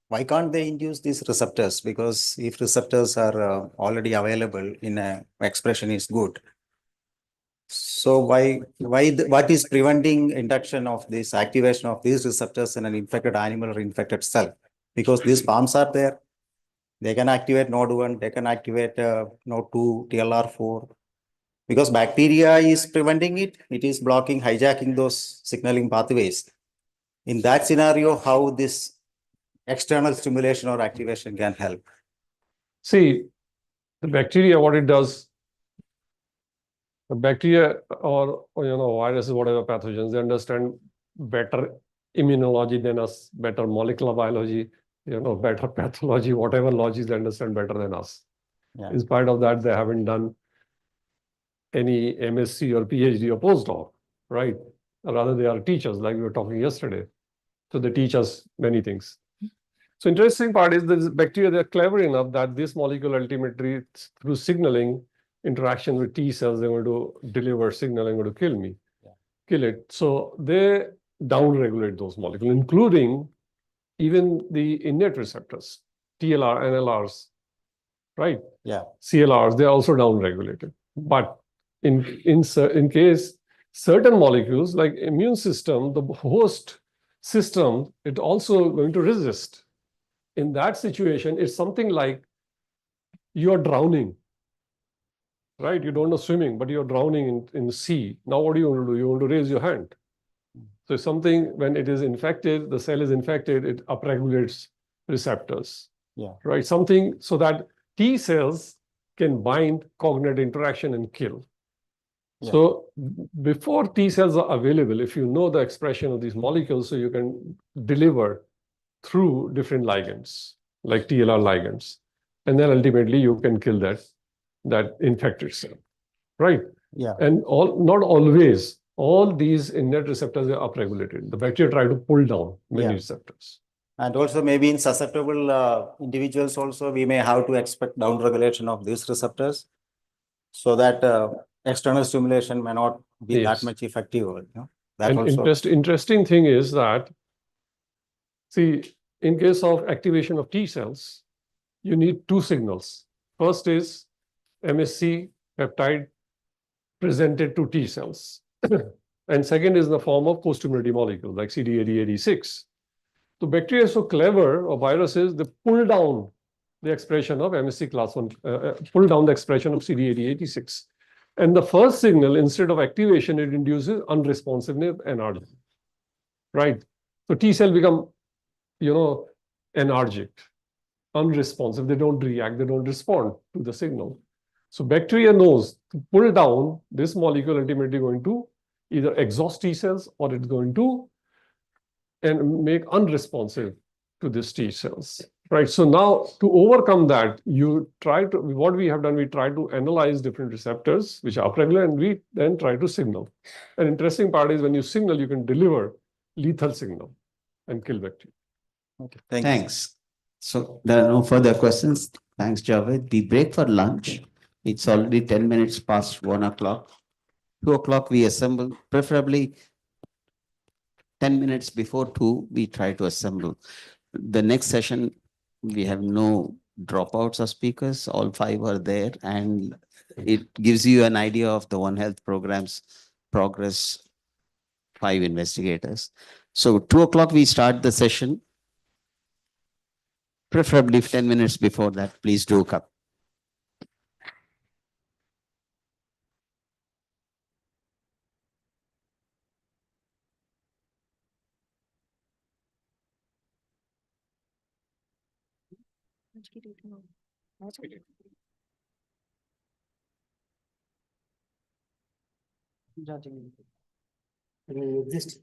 Why can't they induce these receptors? Because if receptors are already available in a expression is good. So what is preventing induction of this activation of these receptors in an infected animal or infected cell? Because these palms are there. They can activate node 1, they can activate node 2, TLR4. Because bacteria is preventing it, it is blocking, hijacking those signaling pathways. In that scenario, how this external stimulation or activation can help? See, the bacteria, what it does, the bacteria or viruses, whatever pathogens, they understand better immunology than us, better molecular biology, better pathology, whatever logies they understand better than us. Yeah. In spite of that, they haven't done any MSc or PhD or postdoc, right? Rather, they are teachers, like we were talking yesterday. So they teach us many things. So interesting part is that bacteria, they're clever enough that this molecule ultimately, through signaling interaction with T cells, they're going to deliver signal and going to kill me, kill it. So they down-regulate those molecules, including even the innate receptors, TLR, NLRs, right? Yeah. CLRs, they're also down-regulated. But in case certain molecules, like immune system, the host system, it's also going to resist. In that situation, it's something like you're drowning, right? You don't know swimming, but you're drowning in the sea. Now, what do you want to do? You want to raise your hand. So something, when it is infected, the cell is infected, it upregulates receptors. Yeah. Right? Something so that T cells can bind, cognate interaction, and kill. Yeah. So before T cells are available, if you know the expression of these molecules, so you can deliver through different ligands, like TLR ligands. And then ultimately you can kill that infected cell. Right? Yeah. And not always, all these innate receptors are upregulated. The bacteria try to pull down many Yeah. receptors. And also maybe in susceptible individuals also, we may have to expect downregulation of these receptors so that external stimulation may not be that Yes. much effective. You know? That And also. interesting thing is that, see, in case of activation of T cells, you need two signals. First is MSC peptide presented to T cells. And second is in the form of co-stimulating molecules like CD80, 86. So bacteria are so clever, or viruses, they pull down the expression of MSC class 1, pull down the expression of CD80, 86. And the first signal, instead of activation, it induces unresponsiveness and NRG. Right? So T cell become, enargic, unresponsive. They don't react, they don't respond to the signal. So bacteria knows to pull down this molecule, ultimately going to either exhaust T cells or it's going to and make unresponsive to these T cells. Right. So now to overcome that, what we have done, we try to analyze different receptors which are upregulated, and we then try to signal. An interesting part is when you signal, you can deliver lethal signal and kill bacteria. Okay. Thanks. So there are no further questions. Thanks, Javed. We break for lunch. It's already 10 minutes past 1 o'clock. 2 o'clock we assemble, preferably 10 minutes before 2, we try to assemble. The next session, we have no dropouts of speakers. All 5 are there, and it gives you an idea of the One Health program's progress, 5 investigators. So 2 o'clock, we start the session. Preferably 10 minutes before that, please do come. Exist.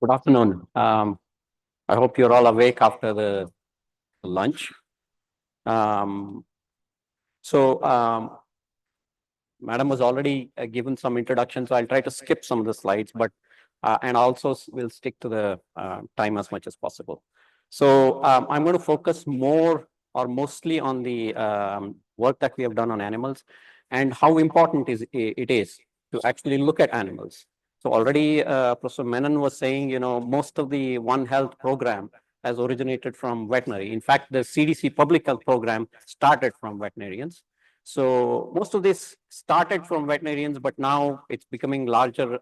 Good afternoon. I hope you're all awake after the lunch. Madam was already given some introduction, so I'll try to skip some of the slides, but and also we'll stick to the time as much as possible. So I'm going to focus more or mostly on the work that we have done on animals and how important it is to actually look at animals. So already Professor Menon was saying, most of the One Health program has originated from veterinary. In fact, the CDC public health program started from veterinarians. So most of this started from veterinarians, but now it's becoming larger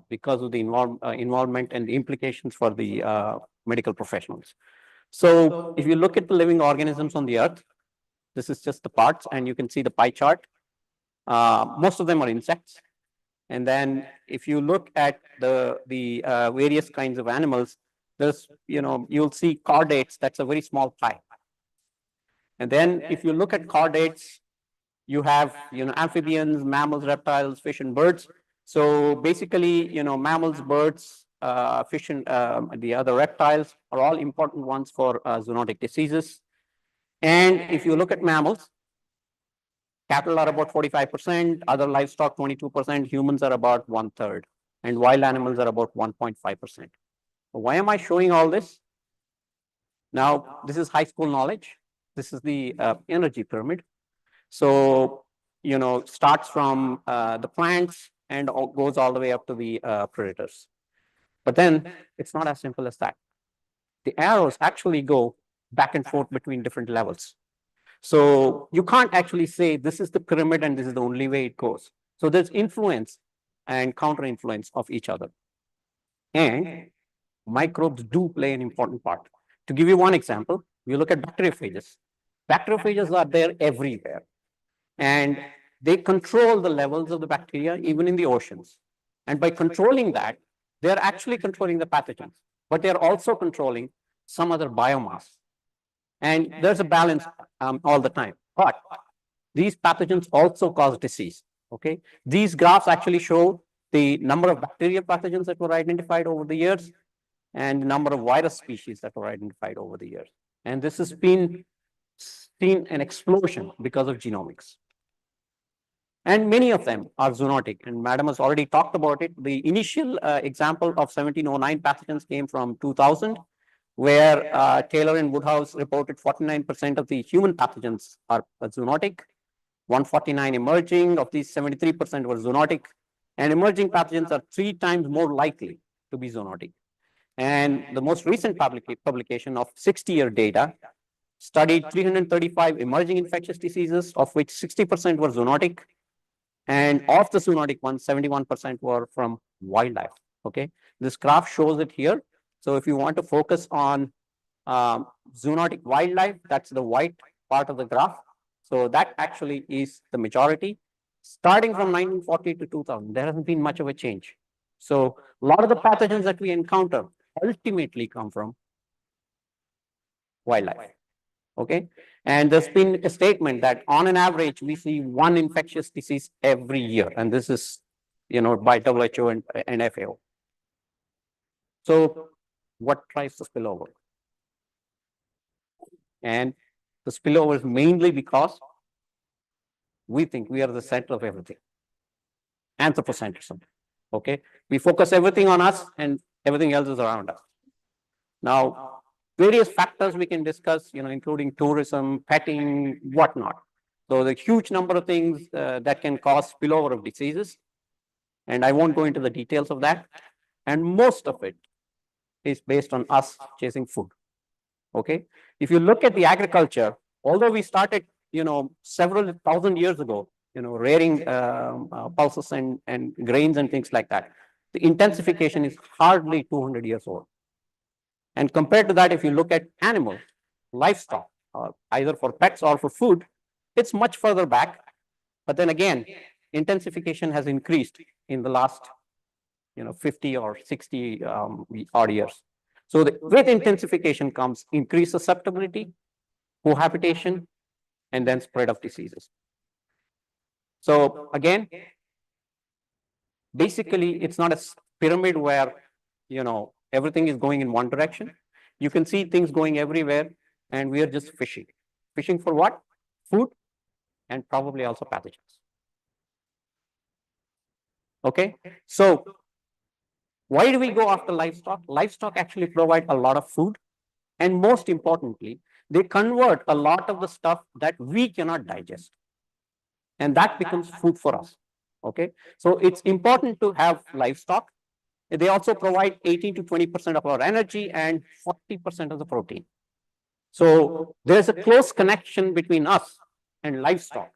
because of the involvement and the implications for the medical professionals. So if you look at the living organisms on the earth, this is just the parts, and you can see the pie chart. Most of them are insects. And then if you look at the various kinds of animals, there's, you'll see chordates, that's a very small pie. And then if you look at chordates, you have, amphibians, mammals, reptiles, fish, and birds. So basically, mammals, birds, fish, and the other reptiles are all important ones for zoonotic diseases. And if you look at mammals, cattle are about 45%, other livestock 22%, humans are about 1/3, and wild animals are about 1.5%. Why am I showing all this? Now, this is high school knowledge. This is the energy pyramid. So, starts from the plants and goes all the way up to the predators. But then it's not as simple as that. The arrows actually go back and forth between different levels. So you can't actually say this is the pyramid and this is the only way it goes. So there's influence and counter influence of each other. And microbes do play an important part. To give you one example, you look at bacteriophages. Bacteriophages are there everywhere. And they control the levels of the bacteria, even in the oceans. And by controlling that, they're actually controlling the pathogens, but they're also controlling some other biomass. And there's a balance all the time. But these pathogens also cause disease. Okay, these graphs actually show the number of bacterial pathogens that were identified over the years and the number of virus species that were identified over the years. And this has been seen an explosion because of genomics. And many of them are zoonotic, and Madam has already talked about it. The initial example of 1709 pathogens came from 2000, where Taylor and Woodhouse reported 49% of the human pathogens are zoonotic, 149 emerging. Of these, 73% were zoonotic, and emerging pathogens are 3 times more likely to be zoonotic. And the most recent publication of 60-year data studied 335 emerging infectious diseases, of which 60% were zoonotic. And of the zoonotic ones, 71% were from wildlife. Okay, this graph shows it here. So if you want to focus on zoonotic wildlife, that's the white part of the graph. So that actually is the majority. Starting from 1940 to 2000, there hasn't been much of a change. So a lot of the pathogens that we encounter ultimately come from wildlife. Okay, and there's been a statement that on an average, we see 1 infectious disease every year. And this is, by WHO and FAO. So what drives the spillover? And the spillover is mainly because we think we are the center of everything. Anthropocentrism. Okay, we focus everything on us and everything else is around us. Now, various factors we can discuss, including tourism, petting, whatnot. So the huge number of things that can cause spillover of diseases. And I won't go into the details of that. And most of it is based on us chasing food. Okay, if you look at the agriculture, although we started, several thousand years ago, rearing pulses and grains and things like that, the intensification is hardly 200 years old. And compared to that, if you look at animals, livestock, either for pets or for food, it's much further back. But then again, intensification has increased in the last 50 or 60 odd years. So with intensification comes increased susceptibility, cohabitation, and then spread of diseases. So again, basically, it's not a pyramid where everything is going in one direction. You can see things going everywhere, and we are just fishing. Fishing for what? Food and probably also pathogens. Okay, so why do we go after livestock? Livestock actually provide a lot of food, and most importantly, they convert a lot of the stuff that we cannot digest, and that becomes food for us. Okay, so it's important to have livestock. They also provide 18 to 20% of our energy and 40% of the protein. So there's a close connection between us and livestock,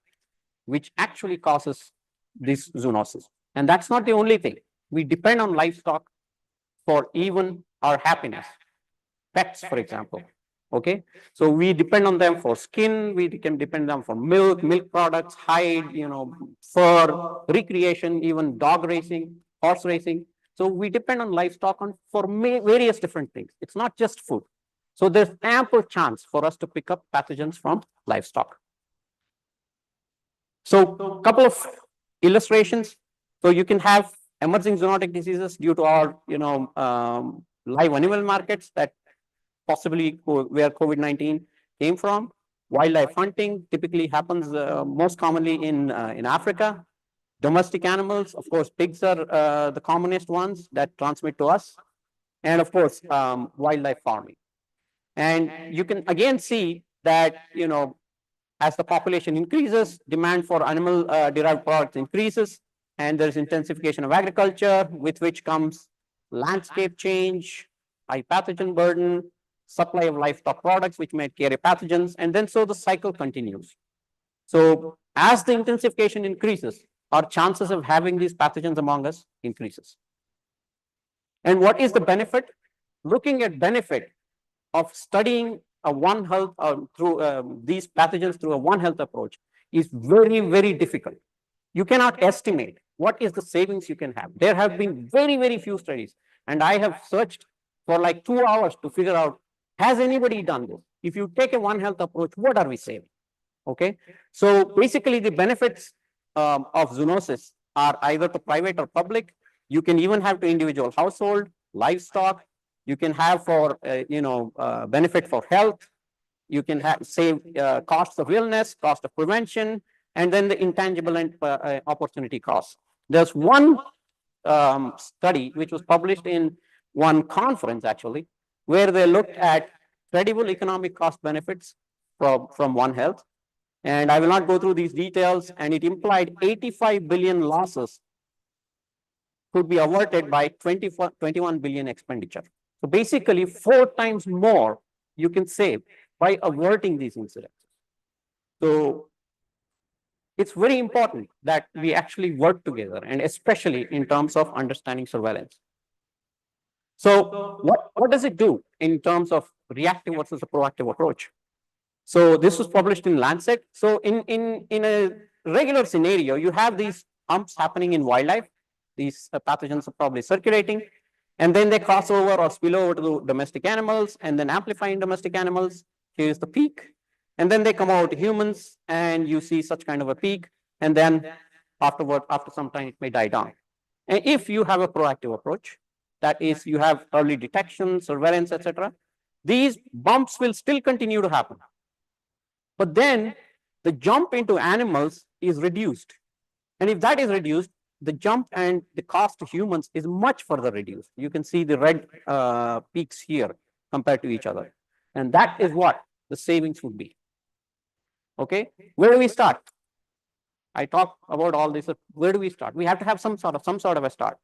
which actually causes this zoonosis. And that's not the only thing. We depend on livestock for even our happiness. Pets, for example. Okay, so we depend on them for skin, we can depend on them for milk products, hide, fur, recreation, even dog racing, horse racing. So we depend on livestock for various different things. It's not just food. So there's ample chance for us to pick up pathogens from livestock. So a couple of illustrations. So you can have emerging zoonotic diseases due to our, live animal markets that possibly where COVID-19 came from. Wildlife hunting typically happens most commonly in Africa. Domestic animals, of course, pigs are the commonest ones that transmit to us. And of course, wildlife farming. And you can again see that, as the population increases, demand for animal derived products increases, and there's intensification of agriculture, with which comes landscape change, high pathogen burden, supply of livestock products which may carry pathogens, and then so the cycle continues. So as the intensification increases, our chances of having these pathogens among us increases. And what is the benefit? Looking at benefit of studying a One Health through these pathogens through a One Health approach is very, very difficult. You cannot estimate what is the savings you can have. There have been very, very few studies, and I have searched for like 2 hours to figure out, has anybody done this? If you take a One Health approach, what are we saving? Okay, so basically the benefits of zoonosis are either to private or public. You can even have to individual household, livestock. You can have for benefit for health. You can save costs of illness, cost of prevention, and then the intangible and opportunity costs. There's one study which was published in one conference actually, where they looked at credible economic cost benefits from One Health. And I will not go through these details, and it implied 85 billion losses could be averted by 21 billion expenditure. So basically 4 times more you can save by averting these incidents. So it's very important that we actually work together, and especially in terms of understanding surveillance. So what does it do in terms of reactive versus a proactive approach? So this was published in Lancet. So in a regular scenario, you have these humps happening in wildlife. These pathogens are probably circulating, and then they cross over or spill over to domestic animals, and then amplify in domestic animals. Here's the peak. And then they come out to humans, and you see such kind of a peak. And then afterward, after some time, it may die down. And if you have a proactive approach, that is, you have early detection, surveillance, etc., these bumps will still continue to happen. But then the jump into animals is reduced. And if that is reduced, the jump and the cost to humans is much further reduced. You can see the red peaks here compared to each other. And that is what the savings would be. Okay, where do we start? I talk about all this. Where do we start? We have to have some sort of a start.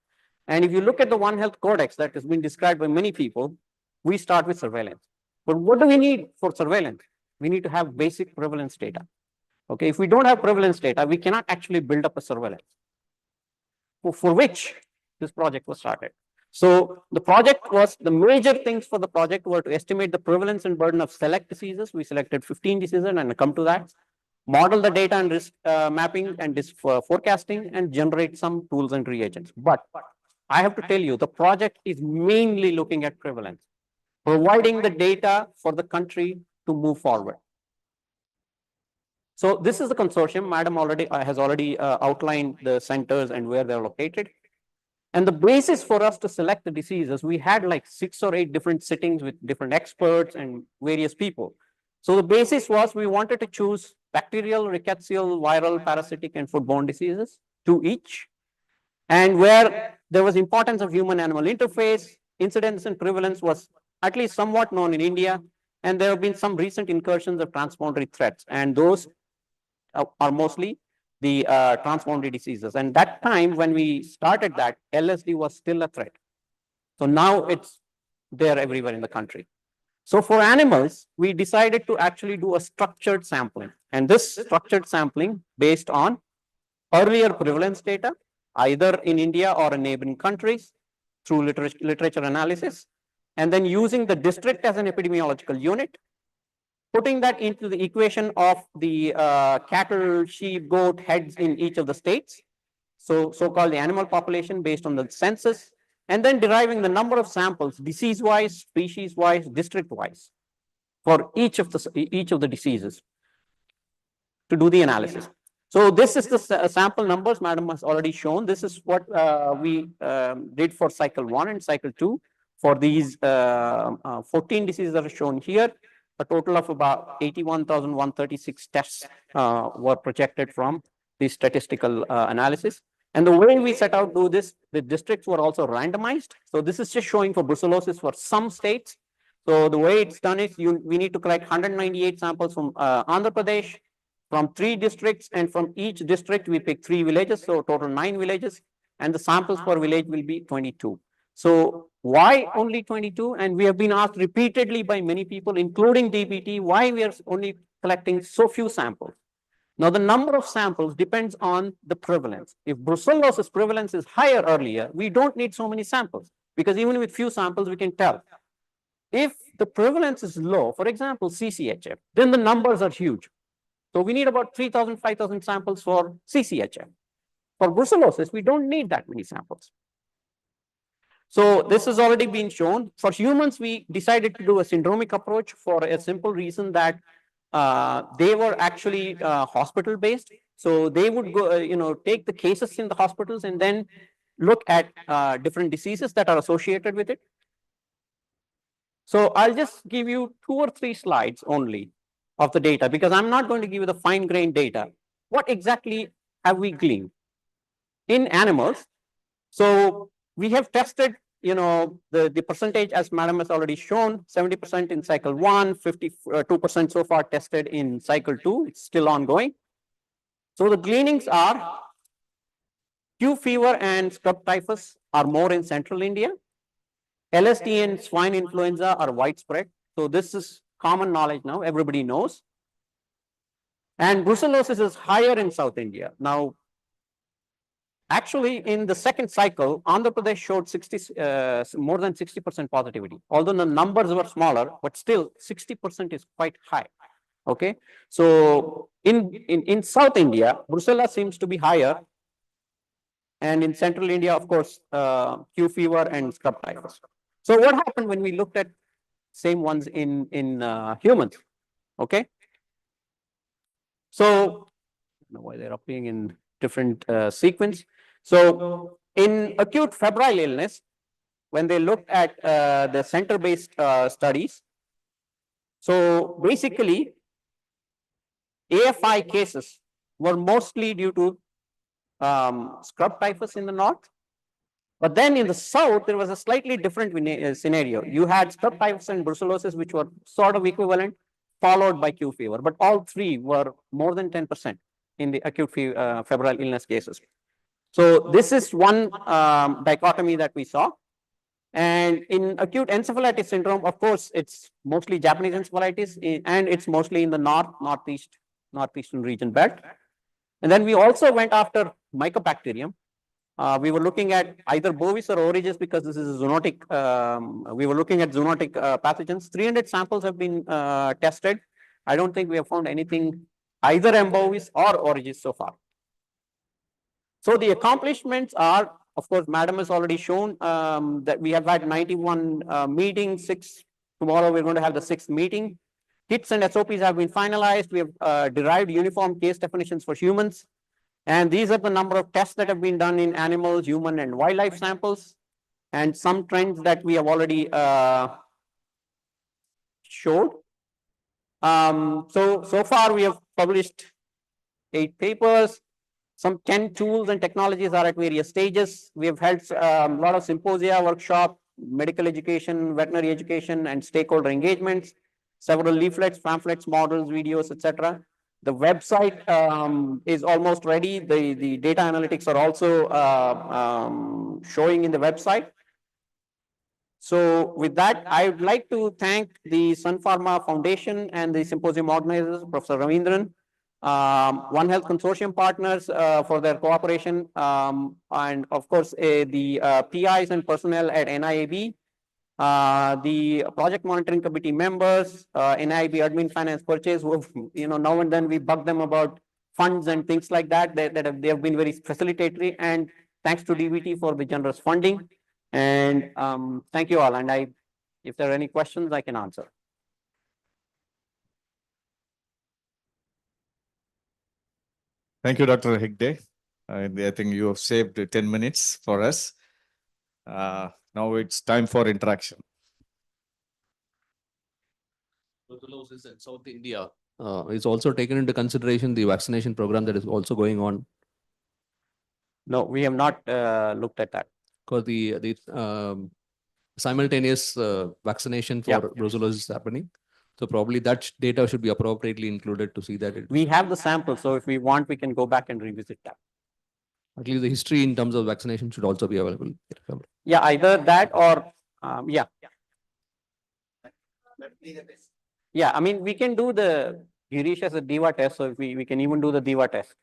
And if you look at the One Health Codex that has been described by many people, we start with surveillance. But what do we need for surveillance? We need to have basic prevalence data. Okay, if we don't have prevalence data, we cannot actually build up a surveillance for which this project was started. So the major things for the project were to estimate the prevalence and burden of select diseases. We selected 15 diseases, and I come to that. Model the data and risk mapping and forecasting, and generate some tools and reagents. But I have to tell you, the project is mainly looking at prevalence, providing the data for the country to move forward. So this is the consortium. Madam has already outlined the centers and where they're located. And the basis for us to select the diseases, we had like 6 or 8 different sittings with different experts and various people. So the basis was we wanted to choose bacterial, rickettsial, viral, parasitic, and foodborne diseases, 2 each. And where there was importance of human-animal interface, incidence and prevalence was at least somewhat known in India. And there have been some recent incursions of transboundary threats. And those are mostly the transboundary diseases. And that time when we started that, LSD was still a threat. So now it's there everywhere in the country. So for animals, we decided to actually do a structured sampling. And this structured sampling based on earlier prevalence data, either in India or in neighboring countries through literature analysis, and then using the district as an epidemiological unit, putting that into the equation of the cattle, sheep, goat heads in each of the states, so-called the animal population based on the census, and then deriving the number of samples disease-wise, species-wise, district-wise for each of the diseases to do the analysis. So this is the sample numbers Madam has already shown. This is what we did for cycle 1 and cycle 2 for these 14 diseases that are shown here. A total of about 81,136 tests were projected from the statistical analysis. And the way we set out to do this, the districts were also randomized. So this is just showing for brucellosis for some states. So the way it's done is we need to collect 198 samples from Andhra Pradesh, from 3 districts, and from each district we pick 3 villages, so total 9 villages, and the samples per village will be 22. So why only 22? And we have been asked repeatedly by many people, including DBT, why we are only collecting so few samples. Now the number of samples depends on the prevalence. If brucellosis prevalence is higher earlier, we don't need so many samples, because even with few samples we can tell. If the prevalence is low, for example, CCHF, then the numbers are huge. So we need about 3,000, 5,000 samples for CCHF. For brucellosis, we don't need that many samples. So this has already been shown. For humans, we decided to do a syndromic approach for a simple reason that they were actually hospital-based. So they would go, take the cases in the hospitals and then look at different diseases that are associated with it. So I'll just give you 2 or 3 slides only of the data, because I'm not going to give you the fine-grained data. What exactly have we gleaned in animals? So we have tested, the percentage, as Madam has already shown, 70% in cycle 1, 52% so far tested in cycle 2. It's still ongoing. So the gleanings are Q fever and scrub typhus are more in central India. LSD and swine influenza are widespread. So this is common knowledge now, everybody knows. And brucellosis is higher in South India. Now, actually, in the second cycle, Andhra Pradesh showed more than 60% positivity. Although the numbers were smaller, but still 60% is quite high. Okay, so in South India, brucella seems to be higher. And in central India, of course, Q fever and scrub typhus. So what happened when we looked at same ones in humans? Okay. So I don't know why they're appearing in different sequence. So in acute febrile illness, when they looked at the center-based studies, so basically AFI cases were mostly due to scrub typhus in the north. But then in the south, there was a slightly different scenario. You had scrub typhus and brucellosis, which were sort of equivalent, followed by Q fever. But all 3 were more than 10% in the acute febrile illness cases. So this is one dichotomy that we saw. And in acute encephalitis syndrome, of course, it's mostly Japanese encephalitis, and it's mostly in the northeastern region belt. And then we also went after Mycobacterium. We were looking at either bovis or oryges, because this is a zoonotic. We were looking at zoonotic pathogens. 300 samples have been tested. I don't think we have found anything either M. bovis or oryges so far. So the accomplishments are, of course, Madam has already shown that we have had 91 meetings. Tomorrow we're going to have the 6th meeting. Kits and SOPs have been finalized. We have derived uniform case definitions for humans. And these are the number of tests that have been done in animals, human, and wildlife samples, and some trends that we have already showed. So far we have published 8 papers. Some 10 tools and technologies are at various stages. We have held a lot of symposia, workshop, medical education, veterinary education, and stakeholder engagements, several leaflets, pamphlets, models, videos, etc. The website is almost ready. The data analytics are also showing in the website. So with that, I would like to thank the Sun Pharma Foundation and the symposium organizers, Professor Ravindran, One Health Consortium partners for their cooperation, and of course the PIs and personnel at NIAB, the project monitoring committee members, NIAB admin finance purchase, who have, now and then we bug them about funds and things like that. They have been very facilitatory, and thanks to DVT for the generous funding. And thank you all. And if there are any questions, I can answer. Thank you, Dr. Hegde. I think you have saved 10 minutes for us. Now it's time for interaction. Tuberculosis in South India is also taken into consideration the vaccination program that is also going on. No, we have not looked at that. Because the simultaneous vaccination for brucellosis is happening. So probably that data should be appropriately included to see that we have the sample. So if we want, we can go back and revisit that. At least the history in terms of vaccination should also be available. Yeah, either that or yeah. Yeah, I mean, we can do the Girish as a DIVA test. So if we can even do the DIVA test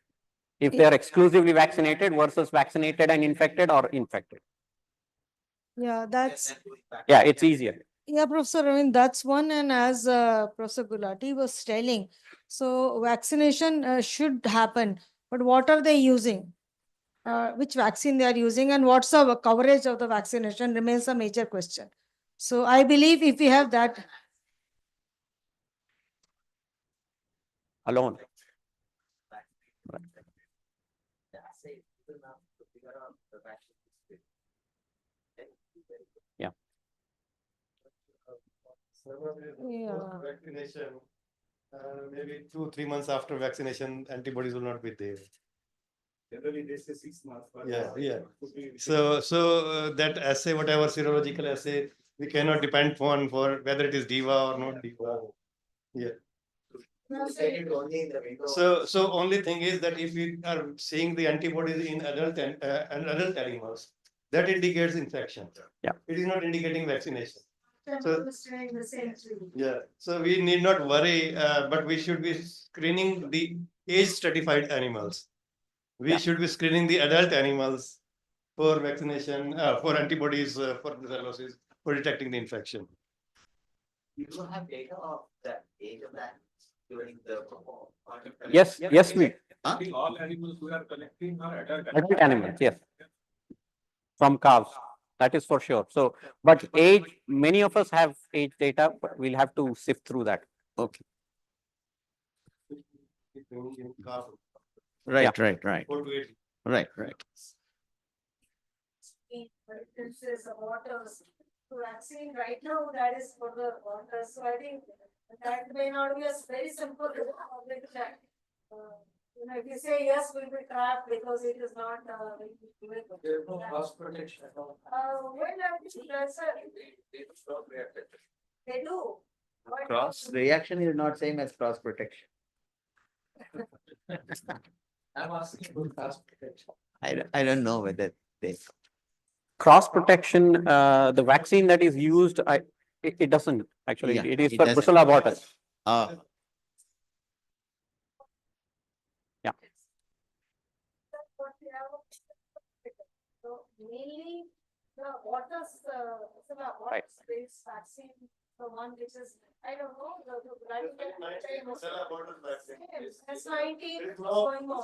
if they are exclusively vaccinated versus vaccinated and infected or infected. Yeah, Yeah, it's easier. Yeah, Professor, I mean, that's one. And as Professor Gulati was telling, so vaccination should happen, but what are they using? Which vaccine they are using and what's the coverage of the vaccination remains a major question. So I believe if we have that. Alone. Yeah. Vaccination, maybe 2-3 months after vaccination, antibodies will not be there. Generally, they say 6 months. Yeah. So that assay, whatever serological assay, we cannot depend on for whether it is DIVA or not DIVA. Yeah. So only thing is that if we are seeing the antibodies in adult animals, that indicates infection. Yeah. It is not indicating vaccination. So yeah. So we need not worry, but we should be screening the age-stratified animals. We should be screening the adult animals for vaccination, for antibodies, for brucellosis, for detecting the infection. You don't have data of the age of that during the Yes, we. All animals we are collecting are Adult animals, yes. From cows, that is for sure. So, but age, many of us have age data, but we'll have to sift through that. Okay. Right. This is a waters vaccine right now, that is for the waters. So I think that may not be a very simple check. If you say yes, we'll be trapped because it is not There's no cross protection at all. They do. Cross reaction is not same as cross protection. I'm asking about cross protection. I don't know whether they. Cross protection, the vaccine that is used, it doesn't actually. Yeah, it is it for doesn't. Brucella abortus. Yeah. So mainly the waters, Right. based vaccine, the one which is, I don't know, S19 going on.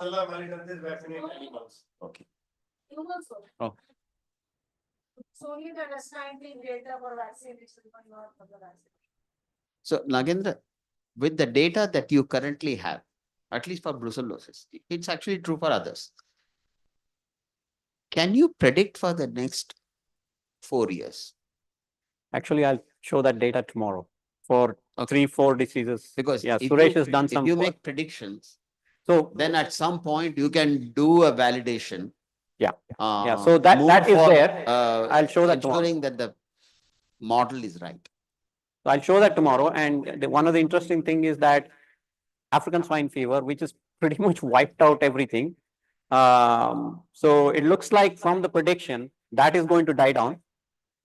Okay. Humans also. Oh. It's only the S19 data for vaccine which is going on for the vaccine. So Nagendra, with the data that you currently have, at least for brucellosis. It's actually true for others. Can you predict for the next 4 years? Actually, I'll show that data tomorrow for 3-4 diseases. Because yeah, if Suresh you, has done if some. you make predictions, so then at some point you can do a validation. Yeah. So that is there. I'll show that tomorrow. Ensuring that the model is right. So I'll show that tomorrow. And one of the interesting thing is that African swine fever, which is pretty much wiped out everything. So it looks like from the prediction that is going to die down,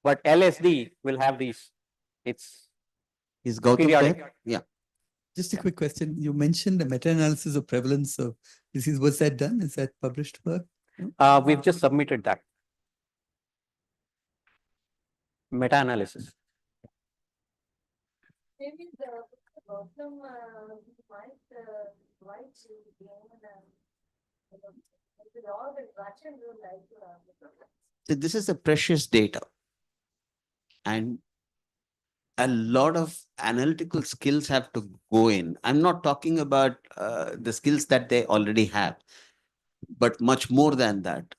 but LSD will have these. It's Gautam periodic. there? Yeah. Just a quick question. You mentioned a meta-analysis of prevalence of disease. Was that done? Is that published work? We've just submitted that. Meta-analysis. Maybe the Gautam might write to with all the interaction you would like to have. So this is a precious data. And a lot of analytical skills have to go in. I'm not talking about the skills that they already have, but much more than that.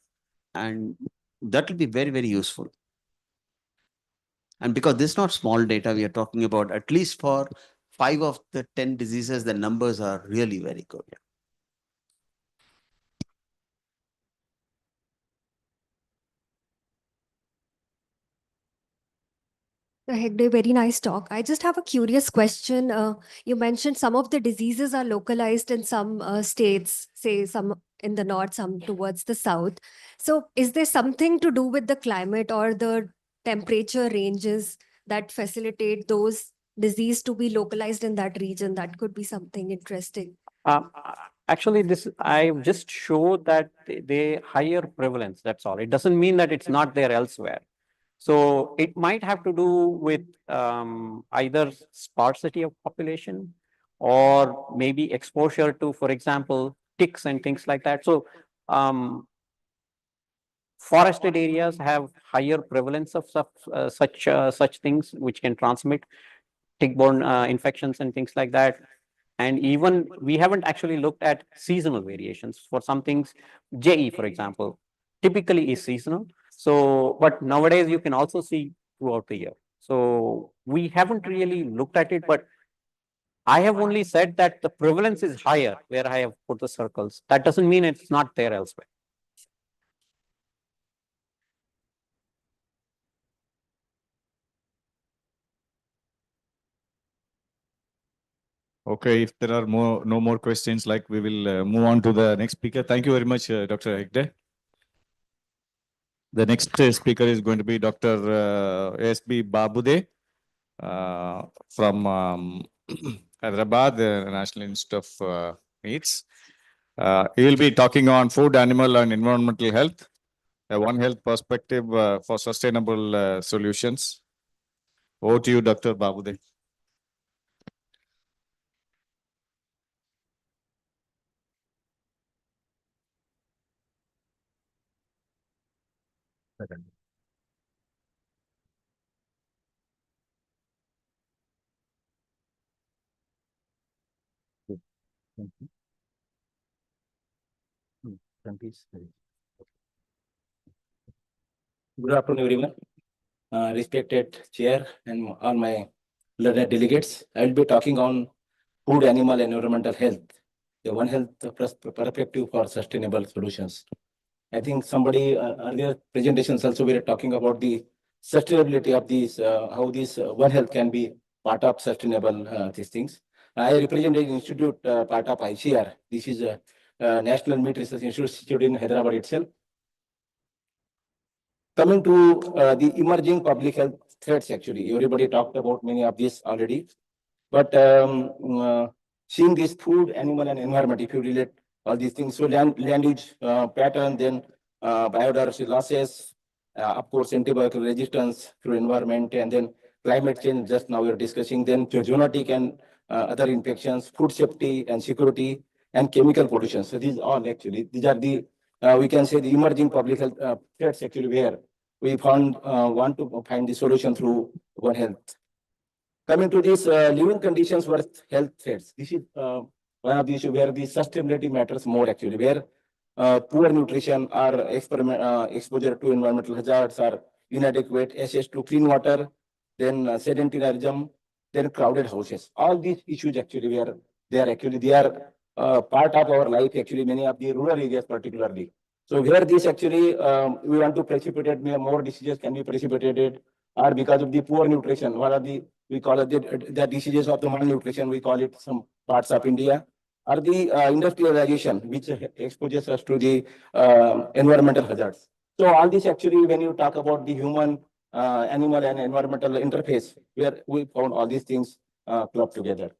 And that will be very, very useful. And because this is not small data, we are talking about at least for 5 of the 10 diseases, the numbers are really very good. Hegde, very nice talk. I just have a curious question. You mentioned some of the diseases are localized in some states, say some in the north, some towards the south. So is there something to do with the climate or the temperature ranges that facilitate those disease to be localized in that region? That could be something interesting. Actually, this I just showed that they higher prevalence. That's all. It doesn't mean that it's not there elsewhere. So it might have to do with either sparsity of population or maybe exposure to, for example, ticks and things like that. So forested areas have higher prevalence of such things which can transmit tick-borne infections and things like that. And even we haven't actually looked at seasonal variations for some things. JE, for example, typically is seasonal. So, but nowadays you can also see throughout the year. So we haven't really looked at it, but I have only said that the prevalence is higher where I have put the circles. That doesn't mean it's not there elsewhere. Okay, if there are no more questions, like we will move on to the next speaker. Thank you very much, Dr. Hegde. The next speaker is going to be Dr. S.B. Babude from Hyderabad, the National Institute of Meats. He will be talking on food, animal, and environmental health, a One Health perspective for sustainable solutions. Over to you, Dr. Babude. Good afternoon, everyone. Respected chair and all my learned delegates. I will be talking on food, animal, and environmental health, the One Health perspective for sustainable solutions. I think somebody earlier presentations also we were talking about the sustainability of these, how this One Health can be part of sustainable these things. I represent an institute part of ICR. This is a National Meat Research Institute in Hyderabad itself. Coming to the emerging public health threats, actually, everybody talked about many of these already. But seeing this food, animal, and environment, if you relate all these things, so land use pattern, then biodiversity losses, of course, antibiotic resistance through environment, and then climate change, just now we're discussing, then zoonotic and other infections, food safety and security, and chemical pollution. So these are the we can say the emerging public health threats actually where we want to find the solution through One Health. Coming to these living conditions versus health threats. This is one of the issue where the sustainability matters more actually, where poor nutrition or exposure to environmental hazards or inadequate access to clean water, then sedentarism, then crowded houses. All these issues actually where they are part of our life actually, many of the rural areas particularly. So where this actually we want to precipitate more diseases can be precipitated, or because of the poor nutrition, what are we call it the diseases of the malnutrition, we call it some parts of India, or the industrialization, which exposes us to the environmental hazards. So all this actually, when you talk about the human, animal and environmental interface, where we found all these things clubbed together.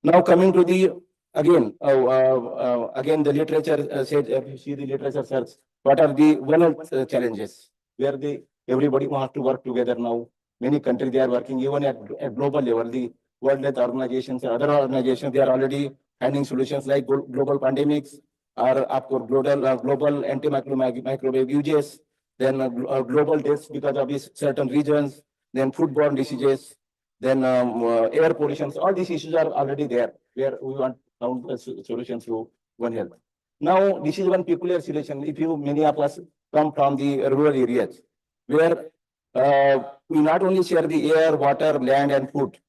Now coming to the, again the literature said, if you see the literature search, what are the one of the challenges, where everybody wants to work together now. Many countries, they are working even at global level. The World Health Organizations and other organizations, they are already finding solutions like global pandemics, or of course global antimicrobial uses, then global deaths because of these certain regions, then foodborne diseases, then air pollution. All these issues are already there, where we want found a solution through One Health. Now, this is one peculiar situation. If many of us come from the rural areas, where we not only share the air, water, land, and food.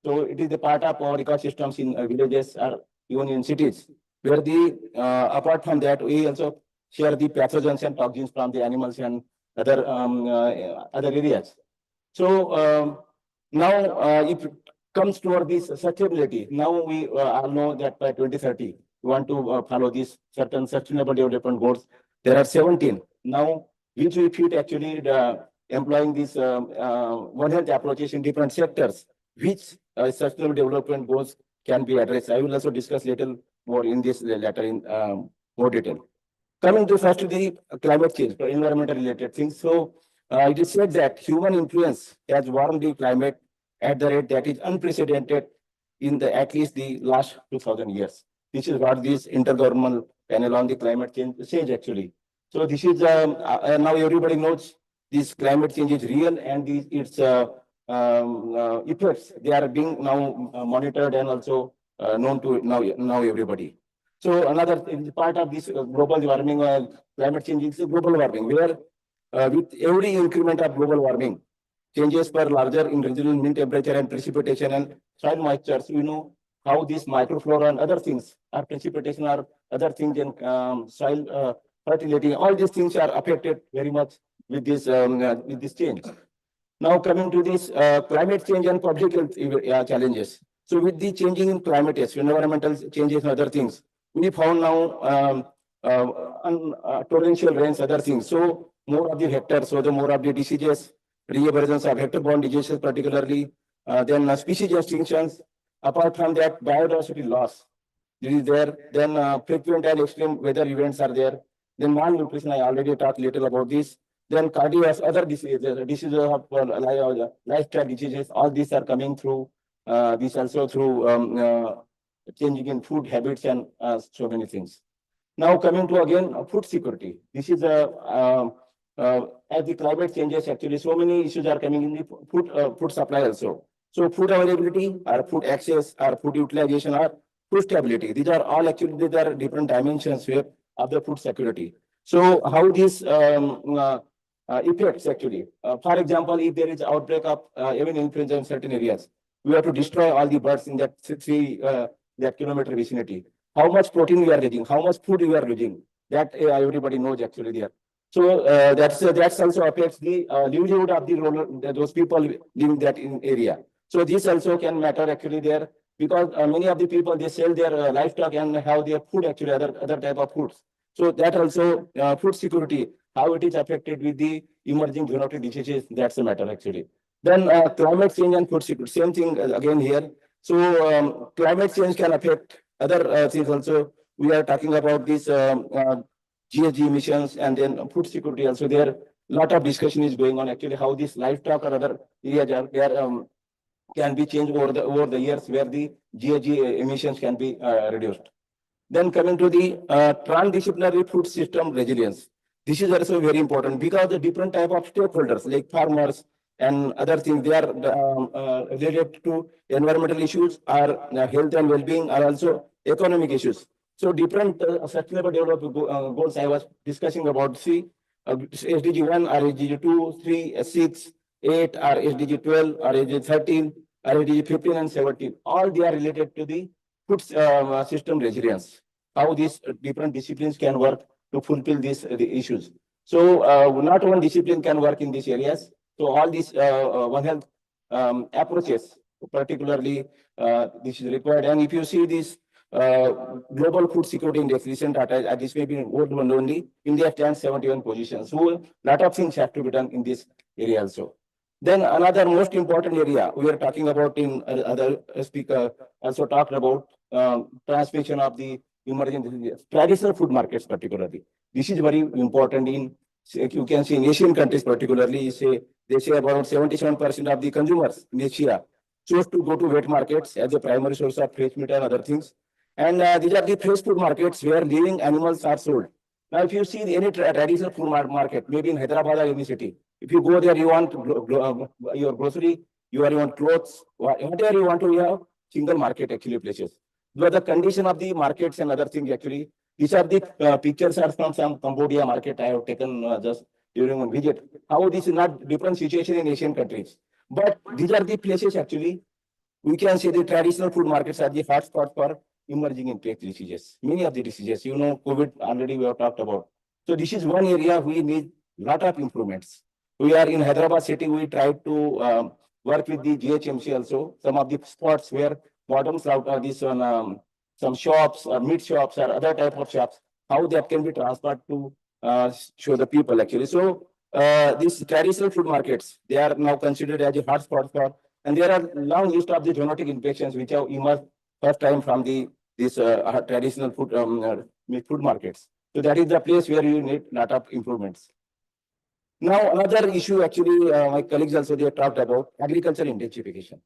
So it is a part of our ecosystems in villages or even in cities, where apart from that, we also share the pathogens and toxins from the animals and other areas. So now if it comes toward this sustainability, now we all know that by 2030, we want to follow these certain sustainable development goals. There are 17 now, which we fit actually employing these One Health approaches in different sectors, which sustainable development goals can be addressed. I will also discuss little more in this later in more detail. Coming to first to the climate change, environmental related things. So it is said that human influence has warmed the climate at the rate that is unprecedented in at least the last 2000 years. This is what this intergovernmental panel on the climate change says actually. So this is now everybody knows this climate change is real, and its effects, they are being now monitored and also known to now everybody. So another part of this global warming, climate change is global warming, where with every increment of global warming, changes per larger in regional mean temperature and precipitation and soil moistures, we know how this microflora and other things, or precipitation or other things, and soil fertility, all these things are affected very much with this change. Now coming to this climate change and public health challenges. So with the changing in climate, environmental changes and other things, we found now torrential rains, other things. So more of the vectors, so the more of the diseases, reemergence of vector-borne diseases particularly, then species extinctions. Apart from that, biodiversity loss, this is there. Then frequent and extreme weather events are there. Then malnutrition, I already talked little about this. Then cardiovascular, other diseases of lifestyle diseases, all these are coming through, this also through changing in food habits and so many things. Now coming to again food security. This is as the climate changes actually, so many issues are coming in the food supply also. So food availability, or food access, or food utilization, or food stability. These are all actually, there are different dimensions here of the food security. So how these effects actually, for example, if there is outbreak of even influenza in certain areas, we have to destroy all the birds in that 3 kilometer vicinity. How much protein we are getting, how much food we are losing, that everybody knows actually there. So that's also affects the livelihood of those people living that in area. So this also can matter actually there, because many of the people, they sell their livestock and have their food actually, other type of foods. So that also food security, how it is affected with the emerging zoonotic diseases, that's the matter actually. Then climate change and food security, same thing again here. So climate change can affect other things also. We are talking about this GHG emissions, and then food security also. There a lot of discussion is going on actually, how this livestock or other areas can be changed over the years, where the GHG emissions can be reduced. Then coming to the transdisciplinary food system resilience. This is also very important, because the different type of stakeholders like farmers, and other things. They are related to environmental issues, or health and well-being, are also economic issues. So different sustainable development goals I was discussing about. See, SDG 1 or SDG 2, 3, 6, 8, or SDG 12, or SDG 13, or SDG 15 and 17. All they are related to the food system resilience. How these different disciplines can work to fulfill these the issues. So not one discipline can work in these areas. So all these One Health approaches, particularly this is required. And if you see this Global Food Security Index, recent data, this may be an old one only, India stands 71 positions. So a lot of things have to be done in this area also. Then another most important area we are talking about in other speaker also talked about transmission of the emerging diseases, traditional food markets particularly. This is very important in, you can see in Asian countries particularly, they say about 77% of the consumers in Asia choose to go to wet markets as a primary source of fresh meat and other things. And these are the fresh food markets where living animals are sold. Now, if you see any traditional food market, maybe in Hyderabad or any city, if you go there, you want your grocery, you want clothes, whatever you want to, you have single market actually places. But the condition of the markets and other things actually, these are the pictures are from some Cambodia market I have taken just during one visit. How this is not different situation in Asian countries. But these are the places actually, we can say the traditional food markets are the hotspot for emerging infectious diseases. Many of the diseases, COVID already we have talked about. So this is one area we need lot of improvements. We are in Hyderabad city, we try to work with the GHMC also, some of the spots where bottoms out of this on some shops or meat shops or other type of shops, how that can be transferred to show the people actually. So these traditional food markets, they are now considered as a hotspot for, and there are long list of the zoonotic infections which have emerged first time from these traditional food markets. So that is the place where you need lot of improvements. Now another issue actually, my colleagues also they talked about agriculture intensification.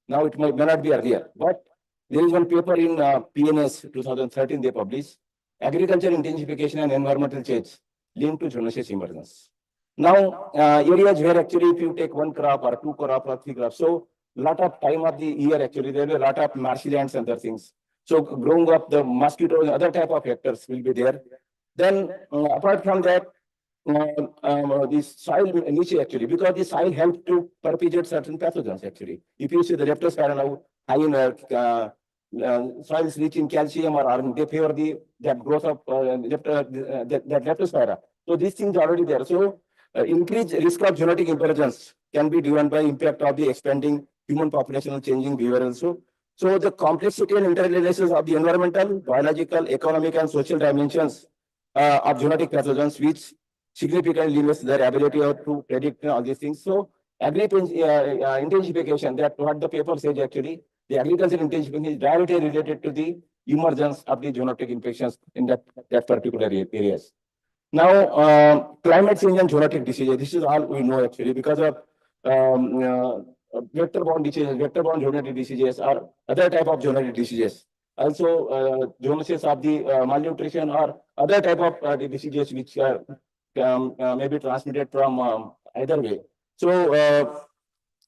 Now it may not be earlier, but there is one paper in PNS 2013 they published, agriculture intensification and environmental change linked to zoonosis emergence. Now areas where actually if you take one crop or two crop or three crops, so lot of time of the year actually there will be a lot of marshy lands and other things. So growing up the mosquitoes and other type of factors will be there. Then apart from that, this soil niche actually, because the soil helps to perpetuate certain pathogens actually. If you see the leptospira now high in soils rich in calcium or iron, they favor that growth of that leptospira. So these things are already there. So increased risk of genetic intelligence can be driven by impact of the expanding human population and changing behavior also. So the complexity and interrelations of the environmental, biological, economic, and social dimensions of genetic pathogens, which significantly limits their ability to predict all these things. So intensification, that what the paper says actually, the agricultural intensification is directly related to the emergence of the zoonotic infections in that particular areas. Now, climate change and zoonotic diseases, this is all we know actually because of vector-borne diseases, vector-borne zoonotic diseases or other type of zoonotic diseases. Also, zoonosis of the malnutrition or other type of diseases which are may be transmitted from either way. So,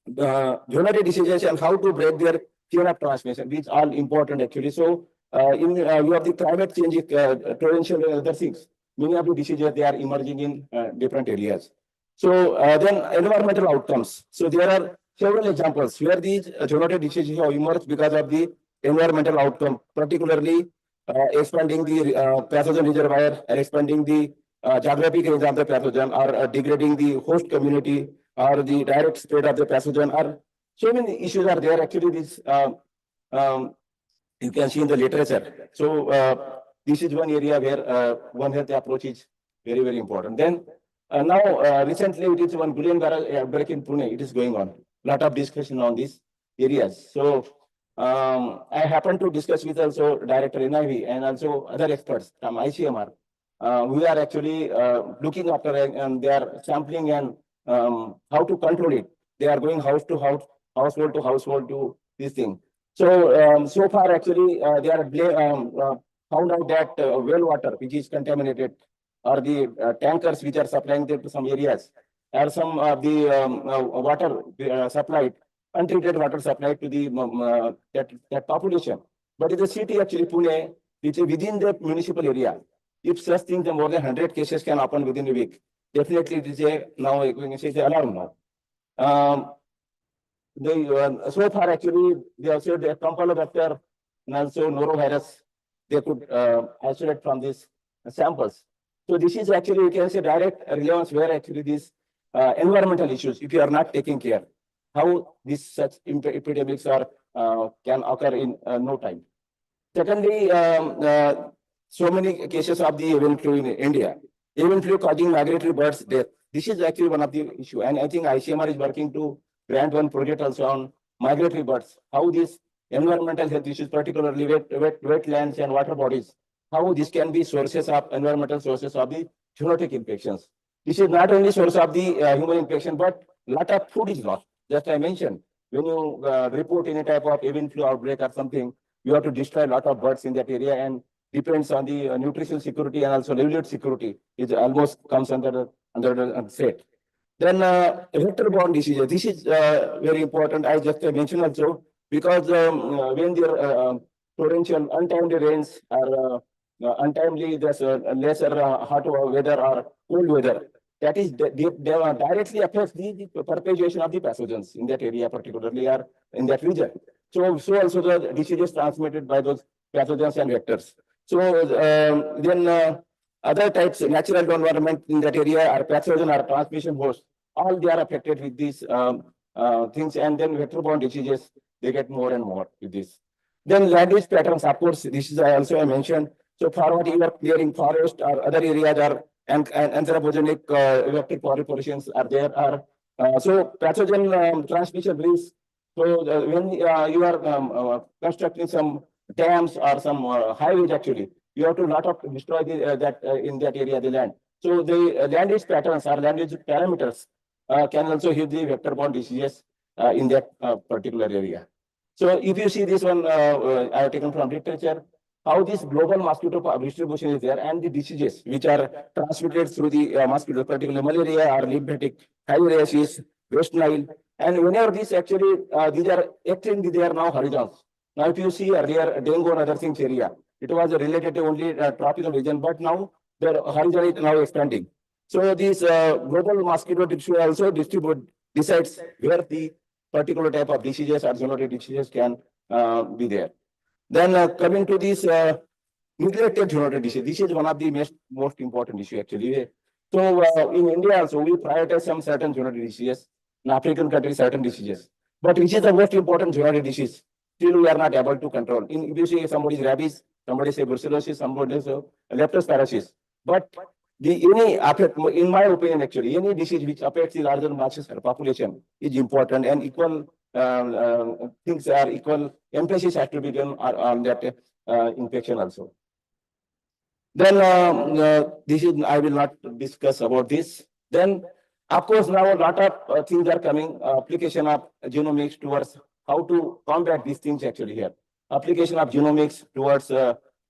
zoonotic diseases and how to break their chain of transmission, these are important actually. So, you have the climate change, potential and other things. Many of the diseases, they are emerging in different areas. So, then environmental outcomes. So, there are several examples where these zoonotic diseases have emerged because of the environmental outcome, particularly expanding the pathogen reservoir and expanding the geographic range of the pathogen or degrading the host community or the direct spread of the pathogen, or so many issues are there. Actually, this you can see in the literature. So this is one area where One Health approach is very, very important. Then now recently it is one Guillain-Barré outbreak in Pune. It is going on. Lot of discussion on these areas. So I happen to discuss with also Director NIV and also other experts from ICMR. We are actually looking after and they are sampling and how to control it. They are going house to house, household to household to this thing. So so far actually they are found out that well water which is contaminated or the tankers which are supplying them to some areas or some of the water supplied, untreated water supplied to the that population. But in the city, actually, Pune, which is within the municipal area, if such things, more than 100 cases can happen within a week. Definitely, it is a now we can say the alarm now. So far, actually, they have said that Campylobacter and also norovirus, they could isolate from these samples. So this is actually, you can say, direct relevance where actually these environmental issues, if you are not taking care, how these such epidemics are can occur in no time. Secondly, so many cases of the avian flu in India, avian flu causing migratory birds death. This is actually one of the issue, and I think ICMR is working to grant one project also on migratory birds. How these environmental health issues, particularly wetlands and water bodies, how this can be sources of environmental sources of the zoonotic infections. This is not only source of the human infection, but lot of food is lost. Just I mentioned, when you report any type of avian flu outbreak or something, you have to destroy a lot of birds in that area, and depends on the nutritional security and also livelihood security. It almost comes under the threat. Then vector-borne diseases. This is very important. I just mentioned also because when the torrential untimely rains are untimely, there's lesser hot weather or cold weather. That is, they directly affects the perpetuation of the pathogens in that area, particularly or in that region. So also the diseases transmitted by those pathogens and vectors. So then other types, natural environment in that area are pathogen or transmission hosts. All they are affected with these things, and then vector-borne diseases, they get more and more with this. Then land use patterns, of course, this is also I mentioned. So for what you are clearing forest or other areas are and anthropogenic electric populations are there. So pathogen transmission risk. So when you are constructing some dams or some highways, actually, you have to lot of destroy that in that area the land. So the land use patterns or land use parameters can also hit the vector-borne diseases in that particular area. So if you see this one, I have taken from literature, how this global mosquito distribution is there, and the diseases which are transmitted through the mosquito, particularly malaria or lymphatic filariasis, West Nile, and whenever these actually these are actually they are now horizons. Now, if you see earlier dengue and other things area, it was related to only tropical region, but now the horizon is now expanding. So these global mosquito distribution also decides where the particular type of diseases or zoonotic diseases can be there. Then coming to this neglected zoonotic disease, this is one of the most important issue actually. So in India also we prioritize some certain zoonotic diseases, in African countries certain diseases. But which is the most important zoonotic disease? Still we are not able to control. If you see somebody is rabies, somebody say brucellosis, somebody is leptospirosis. But any affect, in my opinion, actually, any disease which affects the larger masses of population is important, and equal things are equal emphasis has to be done on that infection also. Then this is I will not discuss about this. Then of course now a lot of things are coming. Application of genomics towards how to combat these things actually here. Application of genomics towards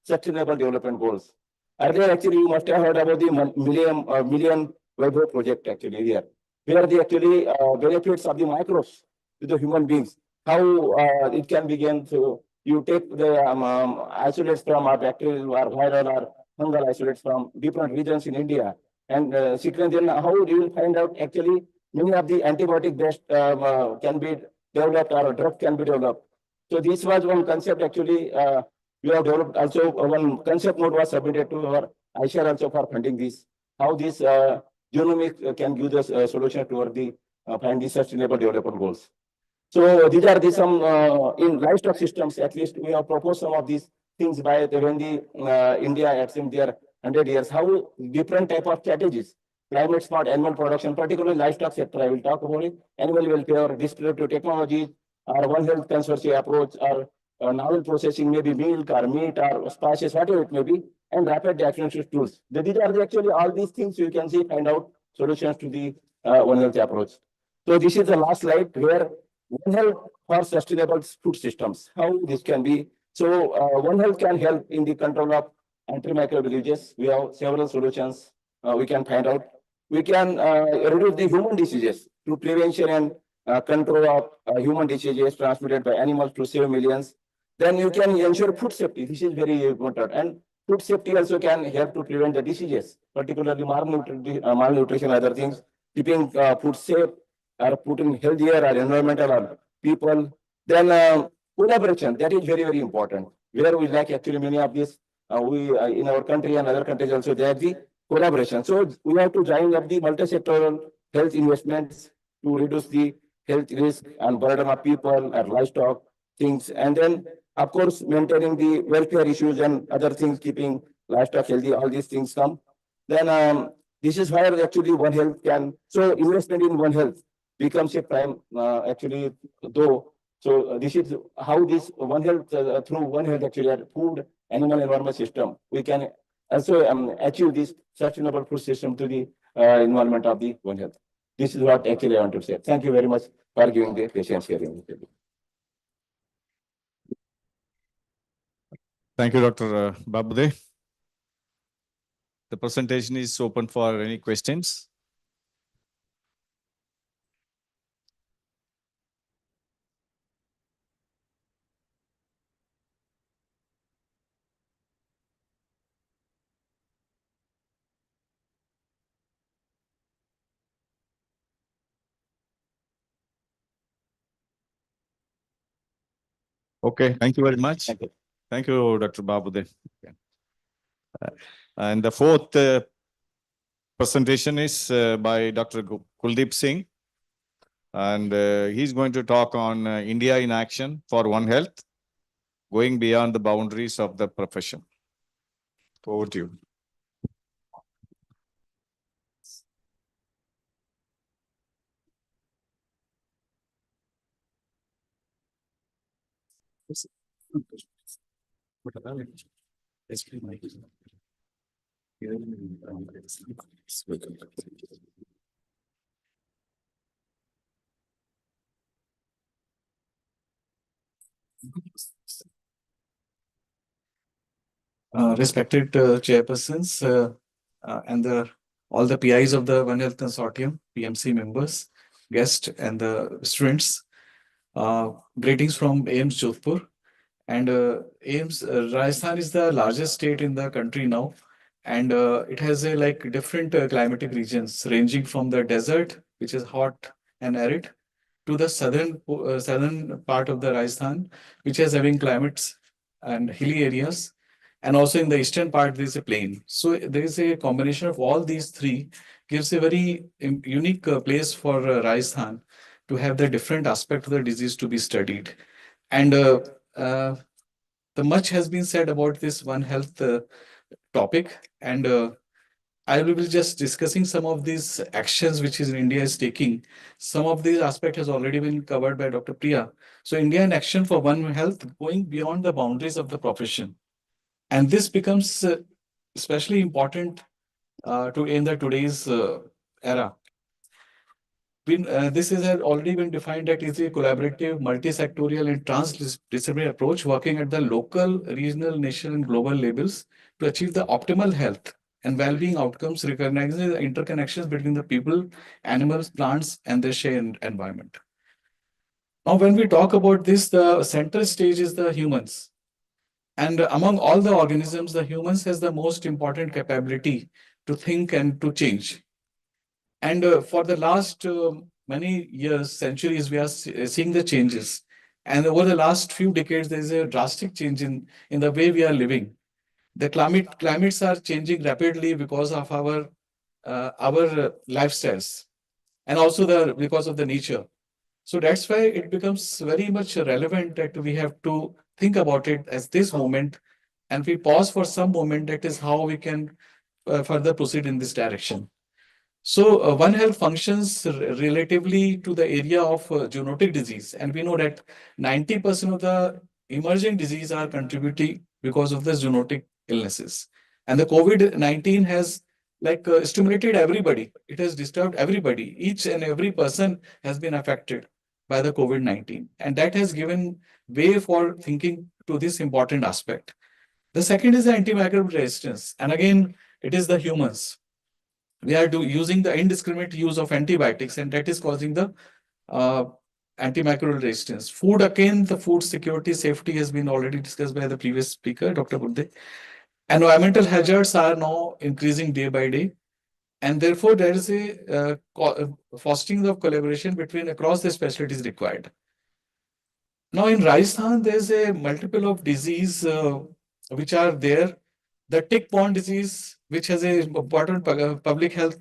sustainable development goals. Earlier, actually, you must have heard about the Million Weather Project actually here, where the actually benefits of the microbes to the human beings, how it can begin. So you take the isolates from our bacterial or viral or fungal isolates from different regions in India and sequence them. How you will find out actually many of the antibiotic based can be developed or a drug can be developed. So this was one concept actually. We have developed also one concept note was submitted to our ICR also for funding this. How this genomics can give us a solution toward the finding sustainable development goals. So these are the some in livestock systems. At least we have proposed some of these things by when the India had seen their 100 years. How different type of strategies, climate smart animal production, particularly livestock sector. I will talk about it. Animal welfare, distributive technologies, or One Health consortium approach, or novel processing, maybe milk or meat or spices, whatever it may be, and rapid diagnostic tools. These are actually all these things you can see, find out solutions to the One Health approach. So this is the last slide where One Health for sustainable food systems, how this can be. So One Health can help in the control of antimicrobial diseases. We have several solutions we can find out. we can reduce the human diseases through prevention and control of human diseases transmitted by animals to save millions. Then you can ensure food safety. This is very important. And food safety also can help to prevent the diseases, particularly malnutrition, other things, keeping food safe or putting healthier or environmental or people. Then collaboration, that is very, very important. Where we lack actually many of these, we in our country and other countries also, there the collaboration. So we have to join up the multi-sectoral health investments to reduce the health risk and burden of people and livestock things. And then, of course, maintaining the welfare issues and other things, keeping livestock healthy, all these things come. Then this is where actually One Health can, so investment in One Health becomes a prime actually though. So this is how this One Health, through One Health actually at food, animal environment system, we can also achieve this sustainable food system to the environment of the One Health. This is what actually I want to say. Thank you very much for giving the patience hearing. Thank you, Dr. Babude. The presentation is open for any questions. Okay, thank you very much. Thank you, Dr. Babude. And the fourth presentation is by Dr. Kuldeep Singh. And he's going to talk on India in action for One Health, going beyond the boundaries of the profession. Over to you. Respected chairpersons and all the PIs of the One Health Consortium, PMC members, guests, and the students. Greetings from AIMS Jodhpur. And AIMS Rajasthan is the largest state in the country now, and it has a different climatic regions ranging from the desert, which is hot and arid, to the southern part of the Rajasthan, which is having climates and hilly areas. And also in the eastern part, there is a plain. So there is a combination of all these three gives a very unique place for Rajasthan to have the different aspect of the disease to be studied. And the much has been said about this One Health topic. And I will be just discussing some of these actions which India is taking. Some of these aspects has already been covered by Dr. Priya. So India in action for One Health, going beyond the boundaries of the profession. And this becomes especially important in the today's era. This has already been defined that is a collaborative, multi-sectorial and transdisciplinary approach working at the local, regional, national and global levels to achieve the optimal health and well-being outcomes, recognizing the interconnections between the people, animals, plants and their shared environment. Now, when we talk about this, the center stage is the humans. And among all the organisms, the humans has the most important capability to think and to change. And for the last many years, centuries, we are seeing the changes. And over the last few decades, there is a drastic change in the way we are living. The climates are changing rapidly because of our lifestyles, and also because of the nature. So that's why it becomes very much relevant that we have to think about it as this moment, and we pause for some moment. That is how we can further proceed in this direction. So One Health functions relatively to the area of zoonotic disease, and we know that 90% of the emerging disease are contributing because of the zoonotic illnesses. And the COVID-19 has stimulated everybody. It has disturbed everybody. Each and every person has been affected by the COVID-19. And that has given way for thinking to this important aspect. The second is the antimicrobial resistance. And again, it is the humans. we are using the indiscriminate use of antibiotics, and that is causing the uh, antimicrobial resistance. Food, again, the food security safety has been already discussed by the previous speaker, Dr. Budde. Environmental hazards are now increasing day by day, and therefore there is a fostering of collaboration between across the specialties required. Now in Rajasthan, there's a multiple of disease which are there. The tick-borne disease, which has a important public health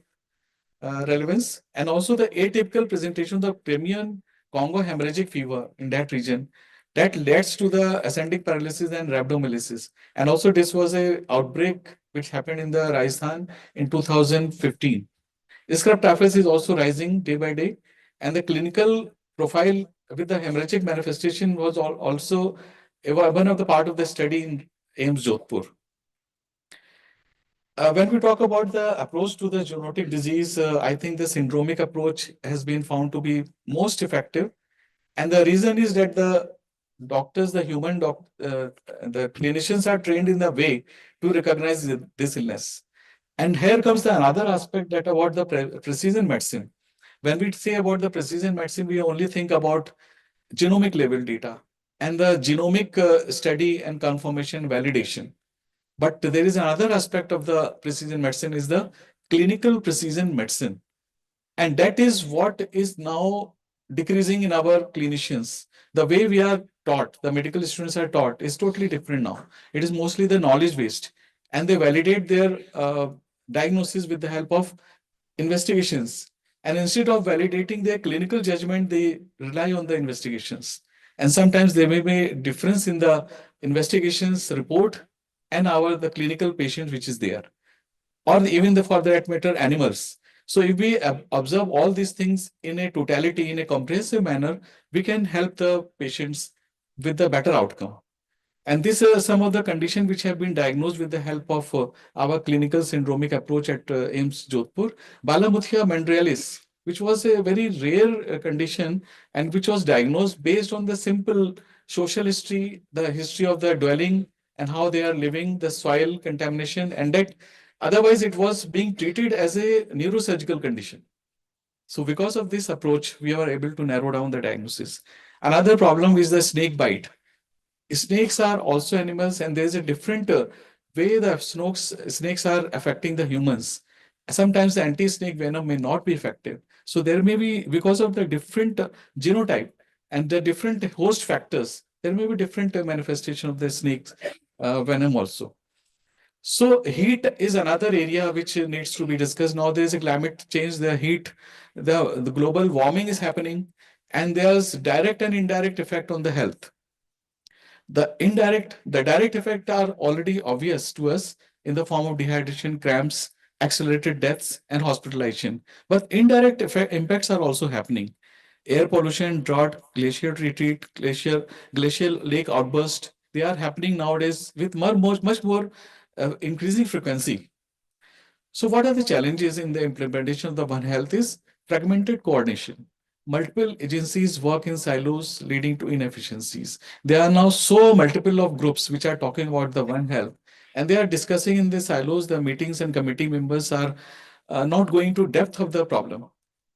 relevance, and also the atypical presentation of the Crimean Congo hemorrhagic fever in that region that leads to the ascending paralysis and rhabdomyolysis. And also this was a outbreak which happened in the Rajasthan in 2015. Scrub typhus is also rising day by day, and the clinical profile with the hemorrhagic manifestation was also one of the part of the study in AIIMS Jodhpur. When we talk about the approach to the zoonotic disease, I think the syndromic approach has been found to be most effective. And the reason is that the doctors, the the clinicians are trained in the way to recognize this illness. And here comes the another aspect that about the precision medicine. When we say about the precision medicine, we only think about genomic level data and the genomic study and confirmation validation. But there is another aspect of the precision medicine is the clinical precision medicine. And that is what is now decreasing in our clinicians. The way we are taught, the medical students are taught, is totally different now. It is mostly the knowledge based, and they validate their diagnosis with the help of investigations. And instead of validating their clinical judgment, they rely on the investigations. And sometimes there may be a difference in the investigations report and the clinical patient which is there, or even for that matter, animals. So if we observe all these things in a totality, in a comprehensive manner, we can help the patients with the better outcome. And these are some of the conditions which have been diagnosed with the help of our clinical syndromic approach at AIIMS Jodhpur. Balamuthia mandrialis, which was a very rare condition and which was diagnosed based on the simple social history, the history of the dwelling and how they are living, the soil contamination, and that otherwise it was being treated as a neurosurgical condition. So because of this approach, we were able to narrow down the diagnosis. Another problem is the snake bite. Snakes are also animals, and there's a different way the snakes are affecting the humans. Sometimes the anti-snake venom may not be effective. So there may be, because of the different genotype and the different host factors, there may be different manifestation of the snake's venom also. So heat is another area which needs to be discussed. Now there is a climate change, the heat, the global warming is happening, and there's direct and indirect effect on the health. The direct effects are already obvious to us in the form of dehydration, cramps, accelerated deaths, and hospitalization. But indirect impacts are also happening. Air pollution, drought, glacier retreat, glacial lake outburst, they are happening nowadays with much more increasing frequency. So what are the challenges in the implementation of the One Health is fragmented coordination. Multiple agencies work in silos, leading to inefficiencies. There are now so multiple of groups which are talking about the One Health, and they are discussing in the silos. The meetings and committee members are not going to depth of the problem.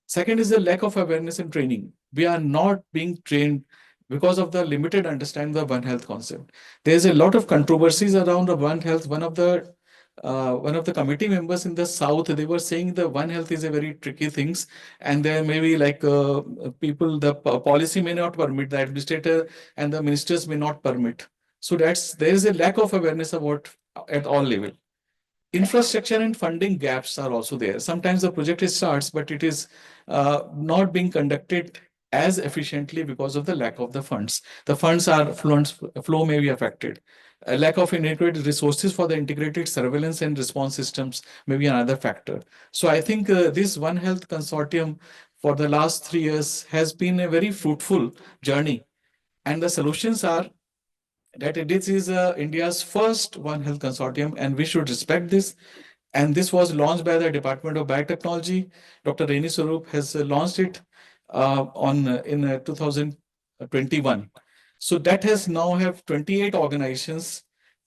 Second is the lack of awareness and training. We are not being trained because of the limited understanding of the One Health concept. There's a lot of controversies around the One Health. One of the committee members in the south, they were saying the One Health is a very tricky things, and there may be like people, the policy may not permit, the administrator and the ministers may not permit. So there is a lack of awareness about at all level. Infrastructure and funding gaps are also there. Sometimes the project starts, but it is not being conducted as efficiently because of the lack of the funds. The flow may be affected. A lack of integrated resources for the integrated surveillance and response systems may be another factor. So I think this One Health Consortium for the last 3 years has been a very fruitful journey. And the solutions are that this is India's first One Health Consortium, and we should respect this. And this was launched by the Department of Biotechnology. Dr. Reni Swarup has launched it in 2021. So that has now have 28 organizations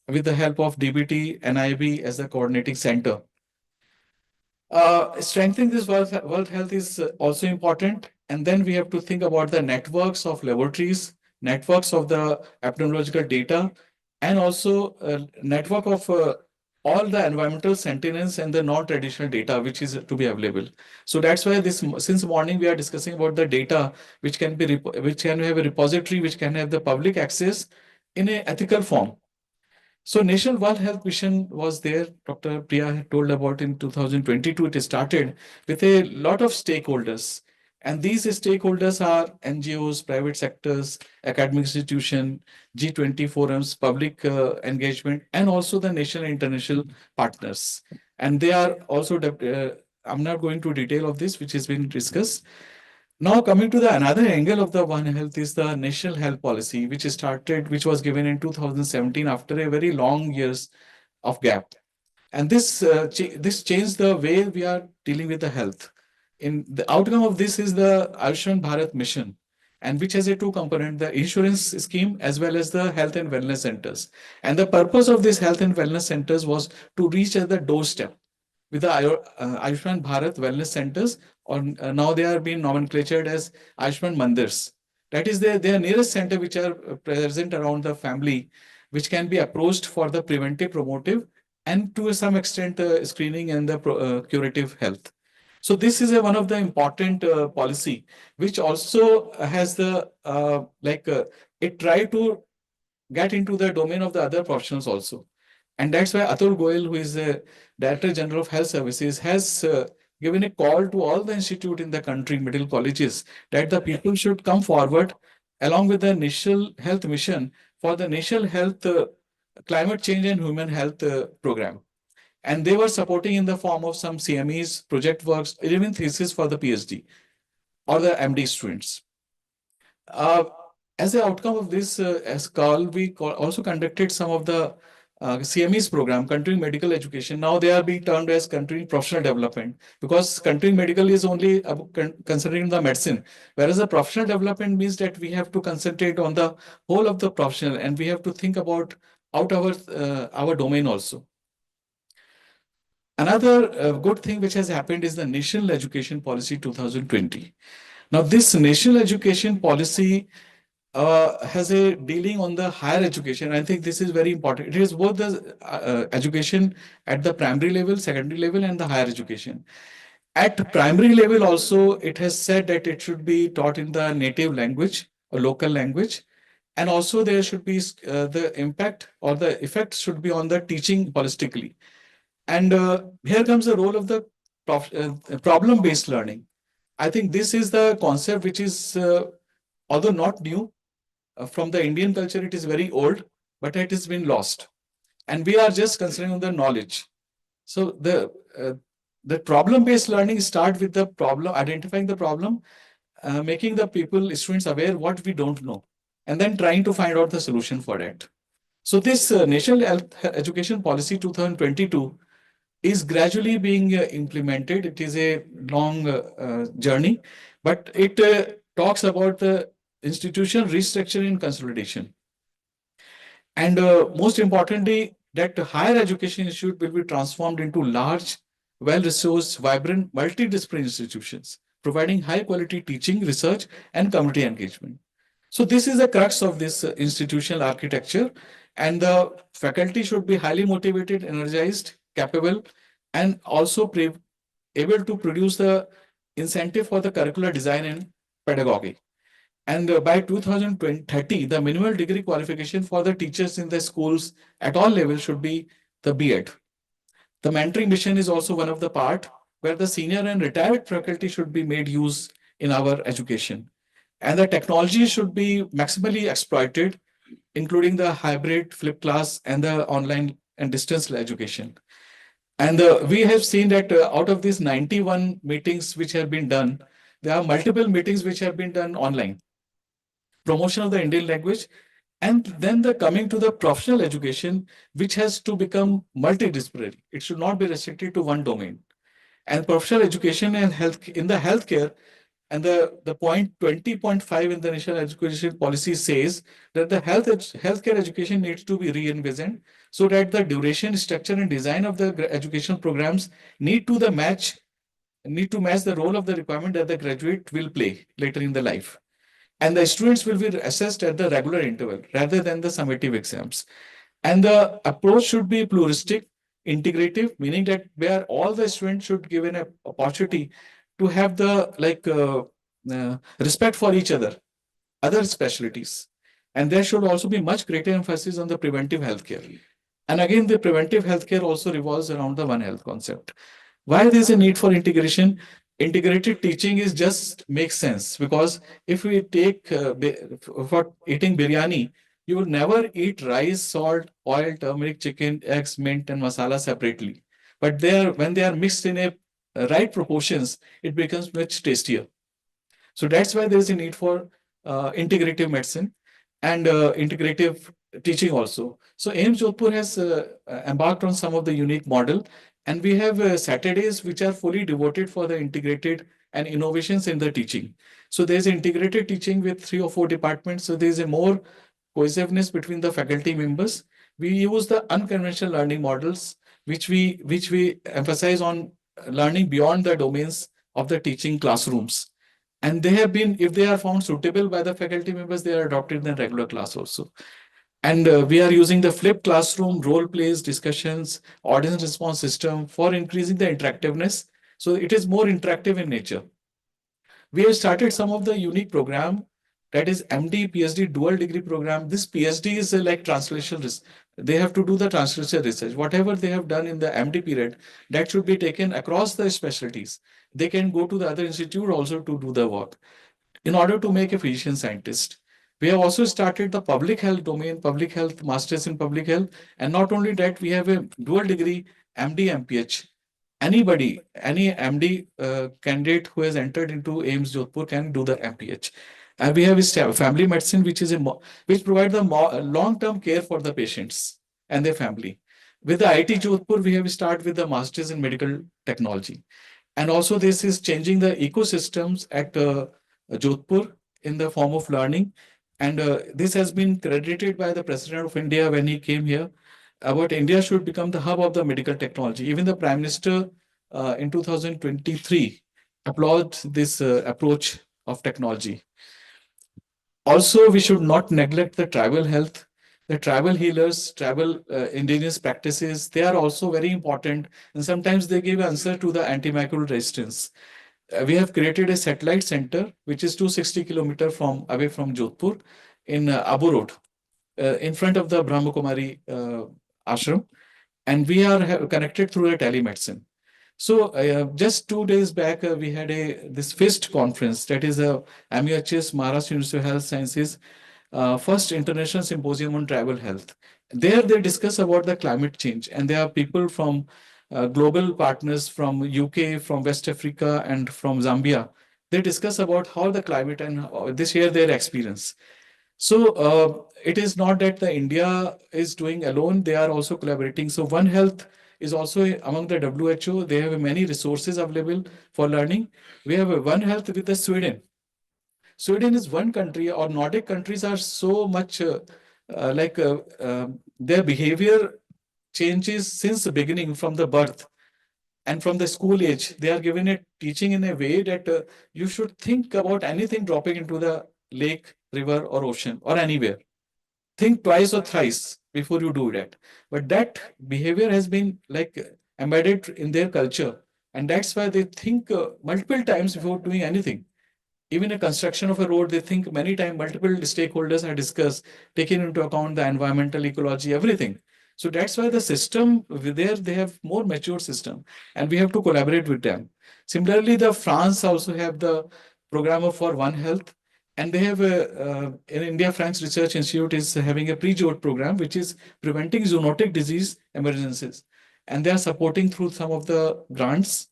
with the help of DBT, NIB as the coordinating center. Strengthening this world health is also important. And then we have to think about the networks of laboratories, networks of the epidemiological data, and also network of all the environmental sentinels and the non-traditional data which is to be available. So that's why since morning we are discussing about the data which can be which can have a repository, which can have the public access in a ethical form. So National World Health Mission was there. Dr. Priya had told about in 2022. It started with a lot of stakeholders. And these stakeholders are NGOs, private sectors, academic institutions, G20 forums, public engagement, and also the national and international partners. And they are also, I'm not going to detail of this, which has been discussed. Now coming to the another angle of the One Health is the national health policy, which was given in 2017 after a very long years of gap. And this changed the way we are dealing with the health. In the outcome of this is the Ayushman Bharat mission, and which has a two component, the insurance scheme as well as the health and wellness centers. And the purpose of this health and wellness centers was to reach at the doorstep with the Ayushman Bharat Wellness Centers, or now they are being nomenclatured as Ayushman Mandirs. That is their nearest center which are present around the family, which can be approached for the preventive, promotive, and to some extent screening and the curative health. So this is one of the important policy, which also has the it try to get into the domain of the other professionals also. And that's why Atul Goyal, who is the Director General of Health Services, has given a call to all the institute in the country, medical colleges, that the people should come forward along with the national health mission for the national health climate change and human health program. And they were supporting in the form of some CMEs, project works, even thesis for the PhD or the MD students. As an outcome of this call, we also conducted some of the CME's program, continuing medical education. Now they are being termed as continuing professional development, because continuing medical is only considering the medicine, whereas the professional development means that we have to concentrate on the whole of the professional, and we have to think about out our domain also. Another good thing which has happened is the National Education Policy 2020. Now, this National Education Policy has a dealing on the higher education. I think this is very important. It is both the education at the primary level, secondary level, and the higher education. At primary level also, it has said that it should be taught in the native language or local language. And also there should be the impact or the effect should be on the teaching holistically. And here comes the role of the problem-based learning. I think this is the concept which is, although not new, from the Indian culture, it is very old, but it has been lost. And we are just considering the knowledge. So the problem-based learning start with the problem, identifying the problem, making the students aware what we don't know, and then trying to find out the solution for it. So this National Health Education Policy 2022 is gradually being implemented. It is a long journey, but it talks about the institutional restructuring and consolidation. And most importantly, that higher education institute will be transformed into large, well-resourced, vibrant, multidisciplinary institutions, providing high-quality teaching, research, and community engagement. So this is the crux of this institutional architecture, and the faculty should be highly motivated, energized, capable, and also able to produce the incentive for the curricular design and pedagogy. And by 2030, the minimal degree qualification for the teachers in the schools at all levels should be the B.Ed. The mentoring mission is also one of the part where the senior and retired faculty should be made use in our education. And the technology should be maximally exploited, including the hybrid, flipped class, and the online and distance education. And we have seen that out of these 91 meetings which have been done, there are multiple meetings which have been done online. Promotion of the Indian language, and then the coming to the professional education, which has to become multidisciplinary. It should not be restricted to one domain. And professional education and health in the healthcare, and the point 20.5 in the National Education Policy says that the healthcare education needs to be re-envisioned so that the duration, structure, and design of the educational programs need to match the role of the requirement that the graduate will play later in the life. And the students will be assessed at the regular interval rather than the summative exams. And the approach should be pluralistic, integrative, meaning that where all the students should give an opportunity to have the respect for each other specialties. And there should also be much greater emphasis on the preventive healthcare. And again, the preventive healthcare also revolves around the One Health concept. Why there's a need for integration? Integrated teaching is just makes sense, because if we take for eating biryani, you will never eat rice, salt, oil, turmeric, chicken, eggs, mint, and masala separately. But when they are mixed in a right proportions, it becomes much tastier. So that's why there is a need for integrative medicine and integrative teaching also. So AIMS Jodhpur has embarked on some of the unique model, and we have Saturdays which are fully devoted for the integrated and innovations in the teaching. So there's integrated teaching with 3 or 4 departments. So there's a more cohesiveness between the faculty members. We use the unconventional learning models, which we emphasize on learning beyond the domains of the teaching classrooms. And they have been, if they are found suitable by the faculty members, they are adopted in regular class also. And we are using the flipped classroom, role plays, discussions, audience response system for increasing the interactiveness. So it is more interactive in nature. We have started some of the unique program, that is MD, PhD, dual degree program. This PhD is like translation research. They have to do the translation research. Whatever they have done in the MD period, that should be taken across the specialties. They can go to the other institute also to do the work in order to make a physician scientist. We have also started the public health domain, public health, masters in public health. And not only that, we have a dual degree MD, MPH. Anybody, any MD candidate who has entered into AIMS Jodhpur can do the MPH. And we have family medicine, which provides the long-term care for the patients and their family. With the IIT Jodhpur, we have started with the masters in medical technology. And also this is changing the ecosystems at Jodhpur in the form of learning. And this has been credited by the President of India when he came here, about India should become the hub of the medical technology. Even the Prime Minister in 2023 applauds this approach of technology. Also, we should not neglect the tribal health. The tribal healers, tribal indigenous practices, they are also very important. And sometimes they give answer to the antimicrobial resistance. We have created a satellite center, which is 260 kilometers away from Jodhpur in Abu Road, in front of the Brahma Kumari ashram, and we are connected through a telemedicine. So just 2 days back, we had this FIST conference, that is a MUHS, Maharashtra University of Health Sciences, first international symposium on tribal health. There they discuss about the climate change, and there are people from global partners from UK, from West Africa, and from Zambia. They discuss about how the climate and they share their experience. So it is not that the India is doing alone, they are also collaborating. So One Health is also among the WHO. They have many resources available for learning. We have a One Health with the Sweden. Sweden is one country, or Nordic countries are so much their behavior changes since the beginning, from the birth. And from the school age, they are given a teaching in a way that you should think about anything dropping into the lake, river, or ocean, or anywhere. Think twice or thrice before you do that. But that behavior has been embedded in their culture. And that's why they think multiple times before doing anything. Even a construction of a road, they think many times, multiple stakeholders are discussed, taking into account the environmental ecology, everything. So that's why the system there, they have more mature system, and we have to collaborate with them. Similarly, the France also have the program for One Health, and they have in India, France Research Institute is having a pre-JOT program, which is preventing zoonotic disease emergencies. And they are supporting through some of the grants.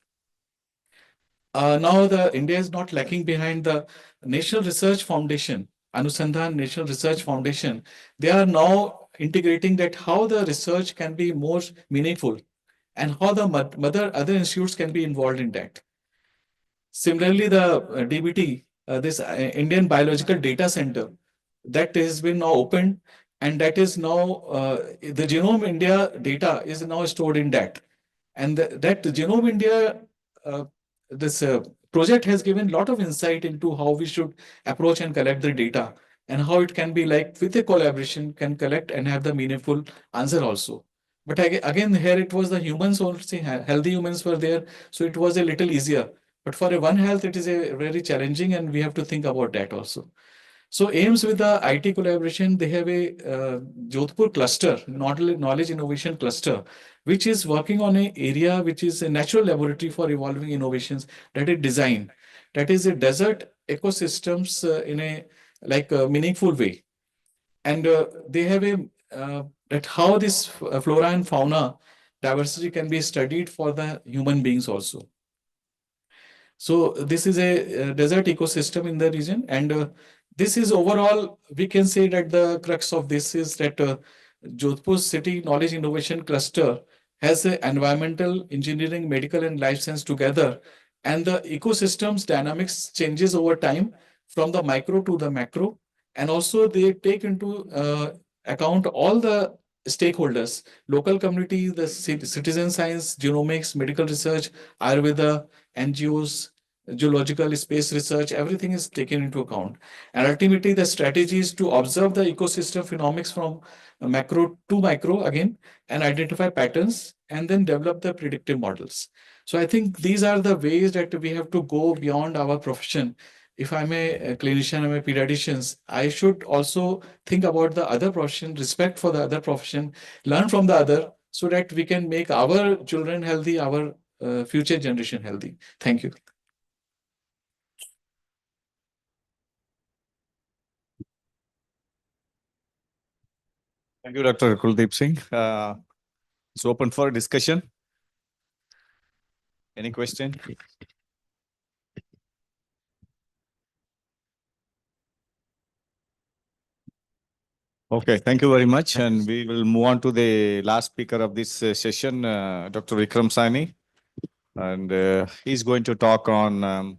Now the India is not lacking behind the National Research Foundation, Anusandhan National Research Foundation. They are now integrating that how the research can be more meaningful and how the other institutes can be involved in that. Similarly, the DBT, this Indian Biological Data Center, that has been now opened, And that is now, the Genome India data is now stored in that. And that Genome India, this project has given a lot of insight into how we should approach and collect the data, and how it can be like with a collaboration can collect and have the meaningful answer also. But again, here it was the humans also, healthy humans were there, so it was a little easier. But for a One Health, it is a very challenging, and we have to think about that also. So AIMS with the IT collaboration, they have a Jodhpur cluster, knowledge innovation cluster, which is working on an area which is a natural laboratory for evolving innovations, that is design. That is a desert ecosystems in a like a meaningful way. And they have a that how this flora and fauna diversity can be studied for the human beings also. So this is a desert ecosystem in the region, and this is overall, we can say that the crux of this is that Jodhpur City Knowledge Innovation Cluster has the environmental, engineering, medical, and life science together, and the ecosystem's dynamics changes over time from the micro to the macro, and also they take into account all the stakeholders, local community, the citizen science, genomics, medical research, Ayurveda, NGOs, geological space research, everything is taken into account. And ultimately, the strategy is to observe the ecosystem phenomena from macro to micro again, and identify patterns, and then develop the predictive models. So I think these are the ways that we have to go beyond our profession. If I'm a clinician, I'm a pediatrician, I should also think about the other profession, respect for the other profession, learn from the other, so that we can make our children healthy, our future generation healthy. Thank you. Thank you, Dr. Kuldeep Singh. It's open for discussion. Any question? Okay, thank you very much. And we will move on to the last speaker of this session, Dr. Vikram Saini. And he's going to talk on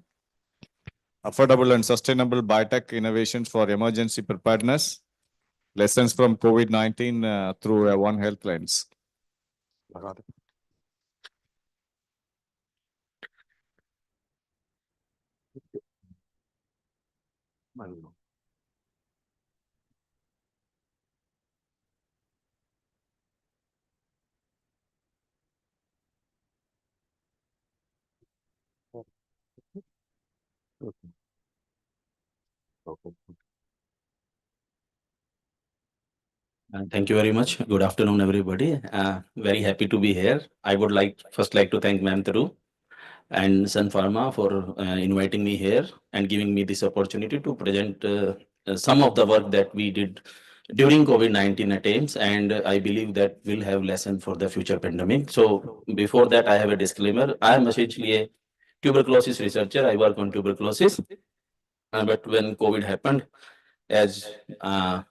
affordable and sustainable biotech innovations for emergency preparedness, lessons from COVID-19 through a One Health lens. Thank you very much. Good afternoon, everybody. Very happy to be here. I would first like to thank Ma'am Taru and Sun Pharma for inviting me here and giving me this opportunity to present some of the work that we did during COVID-19 at AIMS, and I believe that will have lesson for the future pandemic. So before that, I have a disclaimer. I am essentially a tuberculosis researcher. I work on tuberculosis. But when COVID happened, as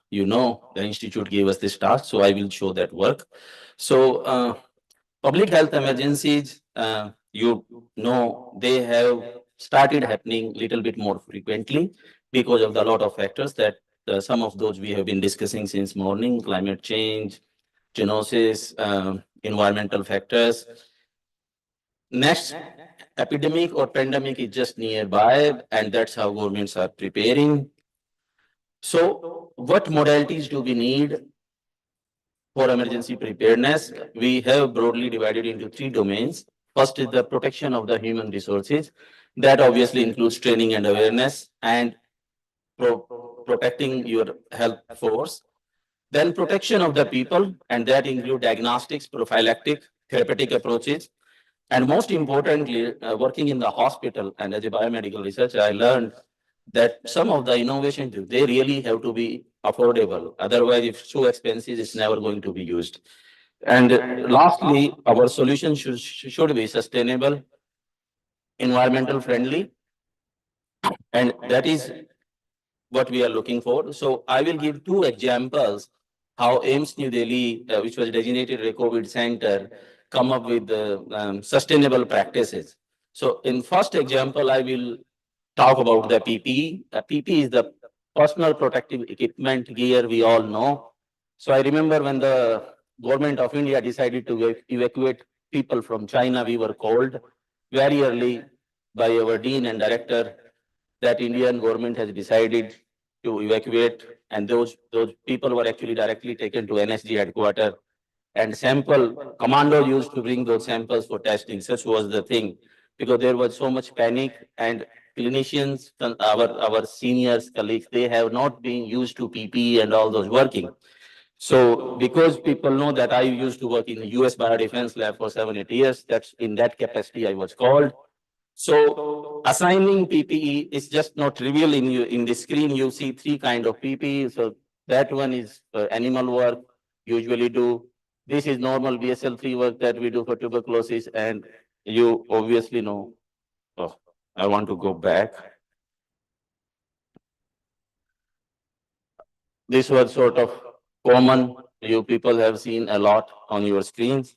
you know, the institute gave us this task, so I will show that work. So public health emergencies, you know, they have started happening a little bit more frequently because of the lot of factors that some of those we have been discussing since morning: climate change, zoonosis, environmental factors. Next epidemic or pandemic is just nearby, and that's how governments are preparing. So what modalities do we need for emergency preparedness? We have broadly divided into 3 domains. First is the protection of the human resources. That obviously includes training and awareness and protecting your health force. Then protection of the people, and that include diagnostics, prophylactic, therapeutic approaches. And most importantly, working in the hospital and as a biomedical researcher, I learned that some of the innovations, they really have to be affordable. Otherwise, if it's too expensive, it's never going to be used. And lastly, our solution should be sustainable, environmental friendly, and that is what we are looking for. So I will give 2 examples how AIMS New Delhi, which was designated a COVID center, come up with sustainable practices. So in first example, I will talk about the PPE. PPE is the personal protective equipment gear we all know. So I remember when the government of India decided to evacuate people from China, we were called very early by our dean and director that Indian government has decided to evacuate, and those people were actually directly taken to NSG headquarters. And sample commando used to bring those samples for testing. Such was the thing, because there was so much panic, and clinicians, our seniors, colleagues, they have not been used to PPE and all those working. So because people know that I used to work in the US Biodefense Lab for 7-8 years, that's in that capacity I was called. So assigning PPE is just not trivial. In the screen, you see 3 kind of PPE. So that one is animal work, usually do. This is normal BSL-3 work that we do for tuberculosis. And you obviously know, oh, I want to go back. This was sort of common. You people have seen a lot on your screens.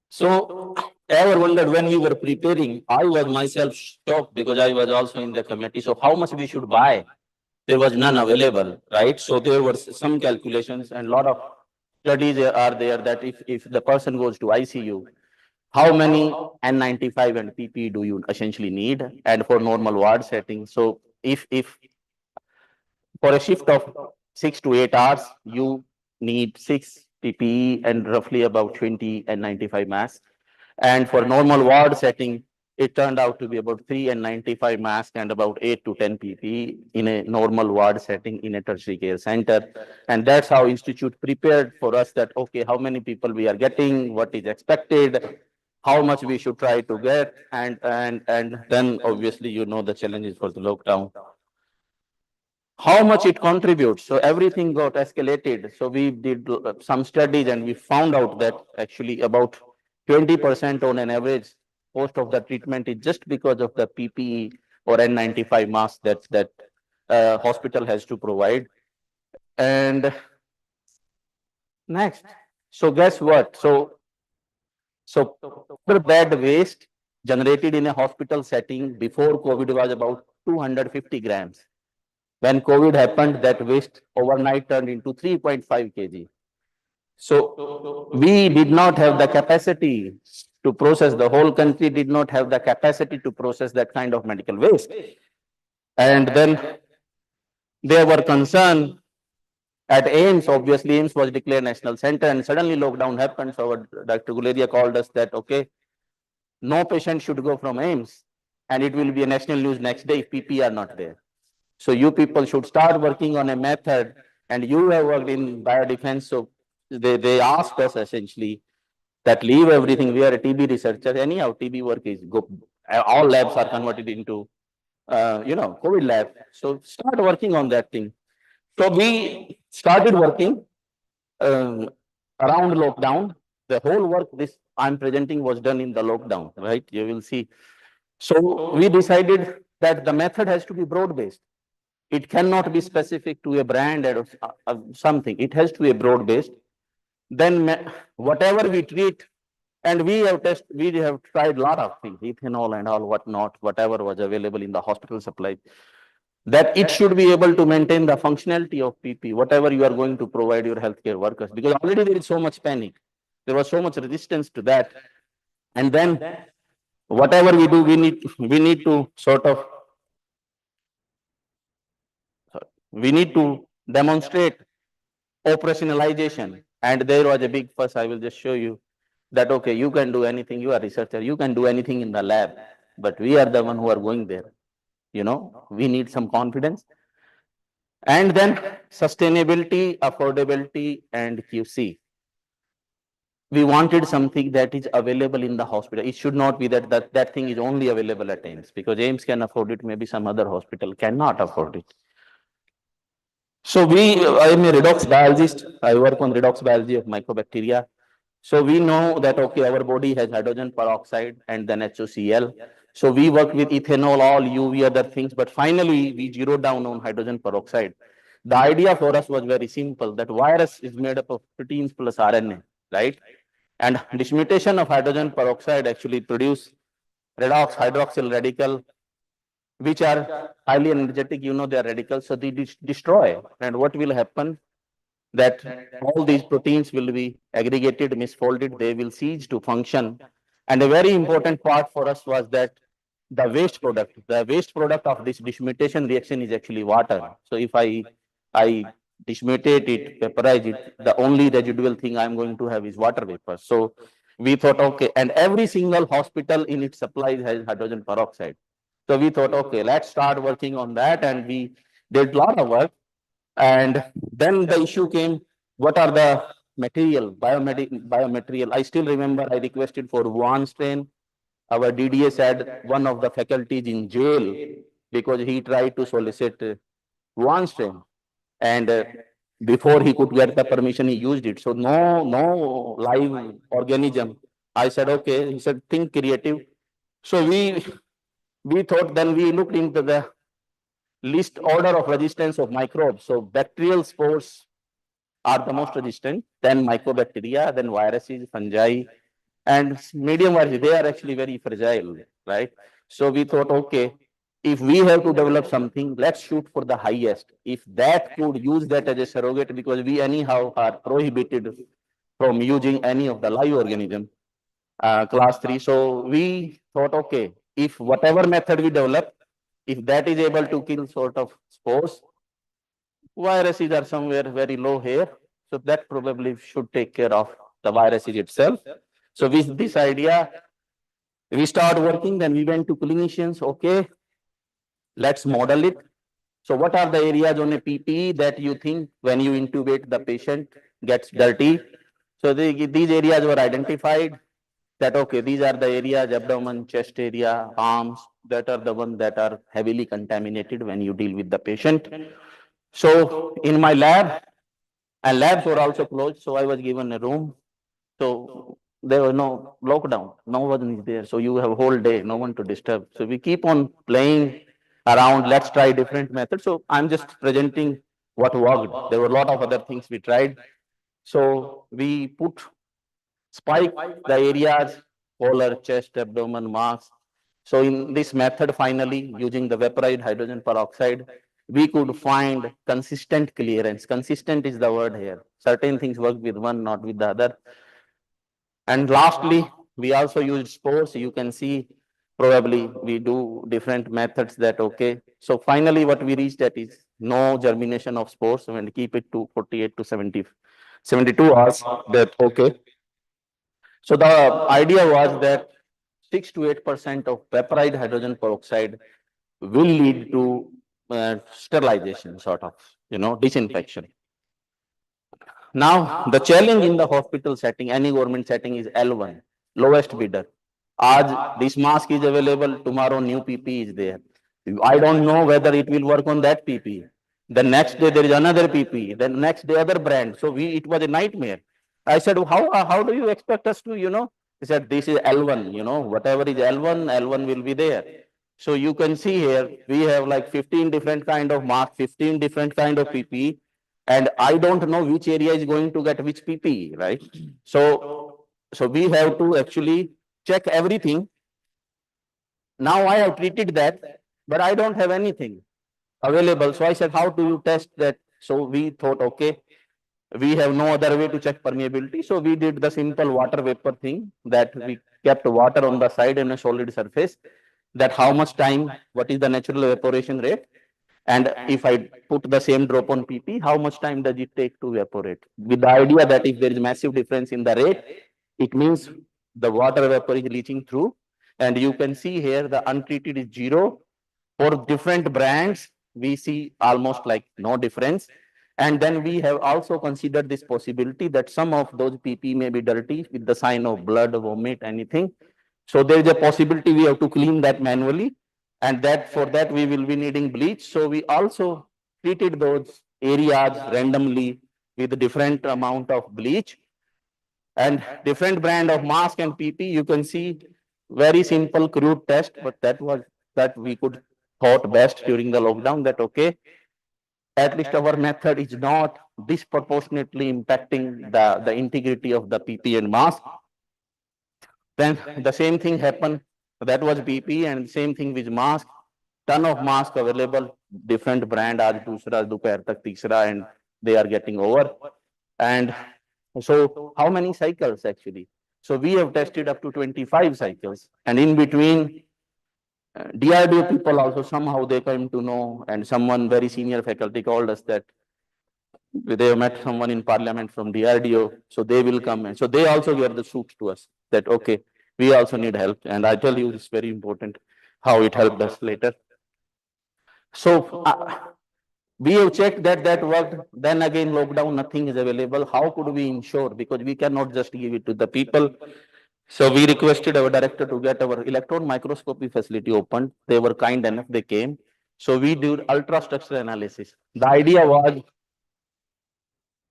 So ever wondered when we were preparing, I was myself shocked because I was also in the committee. So how much we should buy? There was none available, right? So there were some calculations and a lot of studies are there that if the person goes to ICU, how many N95 and PPE do you essentially need? And for normal ward setting. So if for a shift of 6 to 8 hours, you need 6 PPE and roughly about 20 N95 masks. And for normal ward setting, it turned out to be about 3 N95 masks and about 8 to 10 PPE in a normal ward setting in a tertiary care center. And that's how Institute prepared for us that, okay, how many people we are getting, what is expected, how much we should try to get, and then obviously you know the challenges for the lockdown. How much it contributes. So everything got escalated. So we did some studies and we found out that actually about 20% on an average cost of the treatment is just because of the PPE or N95 mask that hospital has to provide. And next, so guess what? So per bed waste generated in a hospital setting before COVID was about 250 grams. When COVID happened, that waste overnight turned into 3.5 kg. So we did not have the capacity to process, the whole country did not have the capacity to process that kind of medical waste. And then there were concerns at AIMS. Obviously, AIMS was declared national center and suddenly lockdown happened. So Dr. Guleria called us that, okay, no patient should go from AIMS and it will be a national news next day if PPE are not there. So you people should start working on a method, and you have worked in biodefense. So they asked us essentially that leave everything. We are a TB researcher. Anyhow, TB work is go. All labs are converted into, COVID lab. So start working on that thing. So we started working around lockdown. The whole work this I'm presenting was done in the lockdown, right? You will see. So we decided that the method has to be broad-based. It cannot be specific to a brand or something. It has to be broad-based. Then whatever we treat, and we have tried a lot of things, ethanol and all whatnot, whatever was available in the hospital supply, that it should be able to maintain the functionality of PP, whatever you are going to provide your healthcare workers, because already there is so much panic. There was so much resistance to that. And then whatever we do, we need to sort of demonstrate operationalization. And there was a big fuss. I will just show you that, okay, you can do anything. You are a researcher. You can do anything in the lab, but we are the one who are going there. We need some confidence. And then sustainability, affordability, and QC. We wanted something that is available in the hospital. It should not be that thing is only available at AIMS, because AIMS can afford it. Maybe some other hospital cannot afford it. So I am a redox biologist. I work on redox biology of mycobacteria. So we know that, okay, our body has hydrogen peroxide and then HOCl. So we work with ethanol, all UV, other things, but finally we zeroed down on hydrogen peroxide. The idea for us was very simple, that virus is made up of proteins plus RNA, right? And dismutation of hydrogen peroxide actually produce redox hydroxyl radical, which are highly energetic, they are radicals, so they destroy. And what will happen? that all these proteins will be aggregated, misfolded, they will cease to function. And a very important part for us was that the waste product of this dismutation reaction is actually water. So if I dismutate it, vaporize it, the only residual thing I'm going to have is water vapor. So we thought, okay, and every single hospital in its supplies has hydrogen peroxide. So we thought, okay, let's start working on that, and we did a lot of work. And then the issue came, what are the biomaterial? I still remember I requested for one strain. Our DDS had one of the faculties in jail because he tried to solicit one strain. And before he could get the permission, he used it. So no live organism. I said, okay. He said, think creative. So we thought, then we looked into the list order of resistance of microbes. So bacterial spores are the most resistant, then mycobacteria, then viruses, fungi, and medium viruses. They are actually very fragile, right? So we thought, okay, if we have to develop something, let's shoot for the highest. If that could use that as a surrogate, because we anyhow are prohibited from using any of the live organism, class 3. So we thought, okay, if whatever method we develop, if that is able to kill sort of spores, viruses are somewhere very low here. So that probably should take care of the viruses itself. So with this idea, we start working, then we went to clinicians, okay, let's model it. So what are the areas on a PPE that you think when you intubate the patient gets dirty? So these areas were identified that, okay, these are the areas, abdomen, chest area, arms, that are the ones that are heavily contaminated when you deal with the patient. So in my lab, and labs were also closed, so I was given a room. So there was no lockdown, no one is there. So you have a whole day, no one to disturb. So we keep on playing around, let's try different methods. So I'm just presenting what worked. There were a lot of other things we tried. So we spike the areas, collar, chest, abdomen, mask. So in this method, finally, using the vaporized hydrogen peroxide, we could find consistent clearance. Consistent is the word here. Certain things work with one, not with the other. And lastly, we also use spores. You can see probably we do different methods that, okay. So finally, what we reached at is no germination of spores and keep it to 48 to 72 hours. That, okay. So the idea was that 6 to 8% of vaporized hydrogen peroxide will lead to sterilization, sort of, disinfection. Now, the challenge in the hospital setting, any government setting, is L1, lowest bidder. This mask is available, tomorrow new PP is there. I don't know whether it will work on that PP. The next day there is another PP, then next day other brand. So it was a nightmare. I said, how do you expect us to, He said, this is L1, whatever is L1 will be there. So you can see here, we have like 15 different kind of mask, 15 different kind of PP, and I don't know which area is going to get which PP, right? So we have to actually check everything. Now I have treated that, but I don't have anything available. So I said, how do you test that? So we thought, okay, we have no other way to check permeability. So we did the simple water vapor thing, that we kept water on the side in a solid surface, that how much time, what is the natural evaporation rate? And if I put the same drop on PP, how much time does it take to evaporate? With the idea that if there is massive difference in the rate, it means the water vapor is leaching through. And you can see here the untreated is 0. For different brands, we see almost like no difference. And then we have also considered this possibility that some of those PP may be dirty with the sign of blood, vomit, anything. So there is a possibility we have to clean that manually. And that for that we will be needing bleach. So we also treated those areas randomly with different amount of bleach and different brand of mask and PP. You can see very simple crude test, but that we could thought best during the lockdown, that okay, at least our method is not disproportionately impacting the integrity of the PP and mask. Then the same thing happened. That was PP, and same thing with mask. Ton of mask available, different brand, aaj dusra, dopahr tak teesra, and they are getting over. And so how many cycles actually? So we have tested up to 25 cycles, and in between DRDO people also somehow they came to know, and someone very senior faculty called us that they have met someone in parliament from DRDO, so they will come, and so they also gave the suit to us that okay, we also need help, and I tell you it's very important how it helped us later. So we have checked that that worked. Then again, lockdown, nothing is available. How could we ensure? Because we cannot just give it to the people. So we requested our director to get our electron microscopy facility opened. They were kind enough, they came. So we did ultrastructure analysis. The idea was,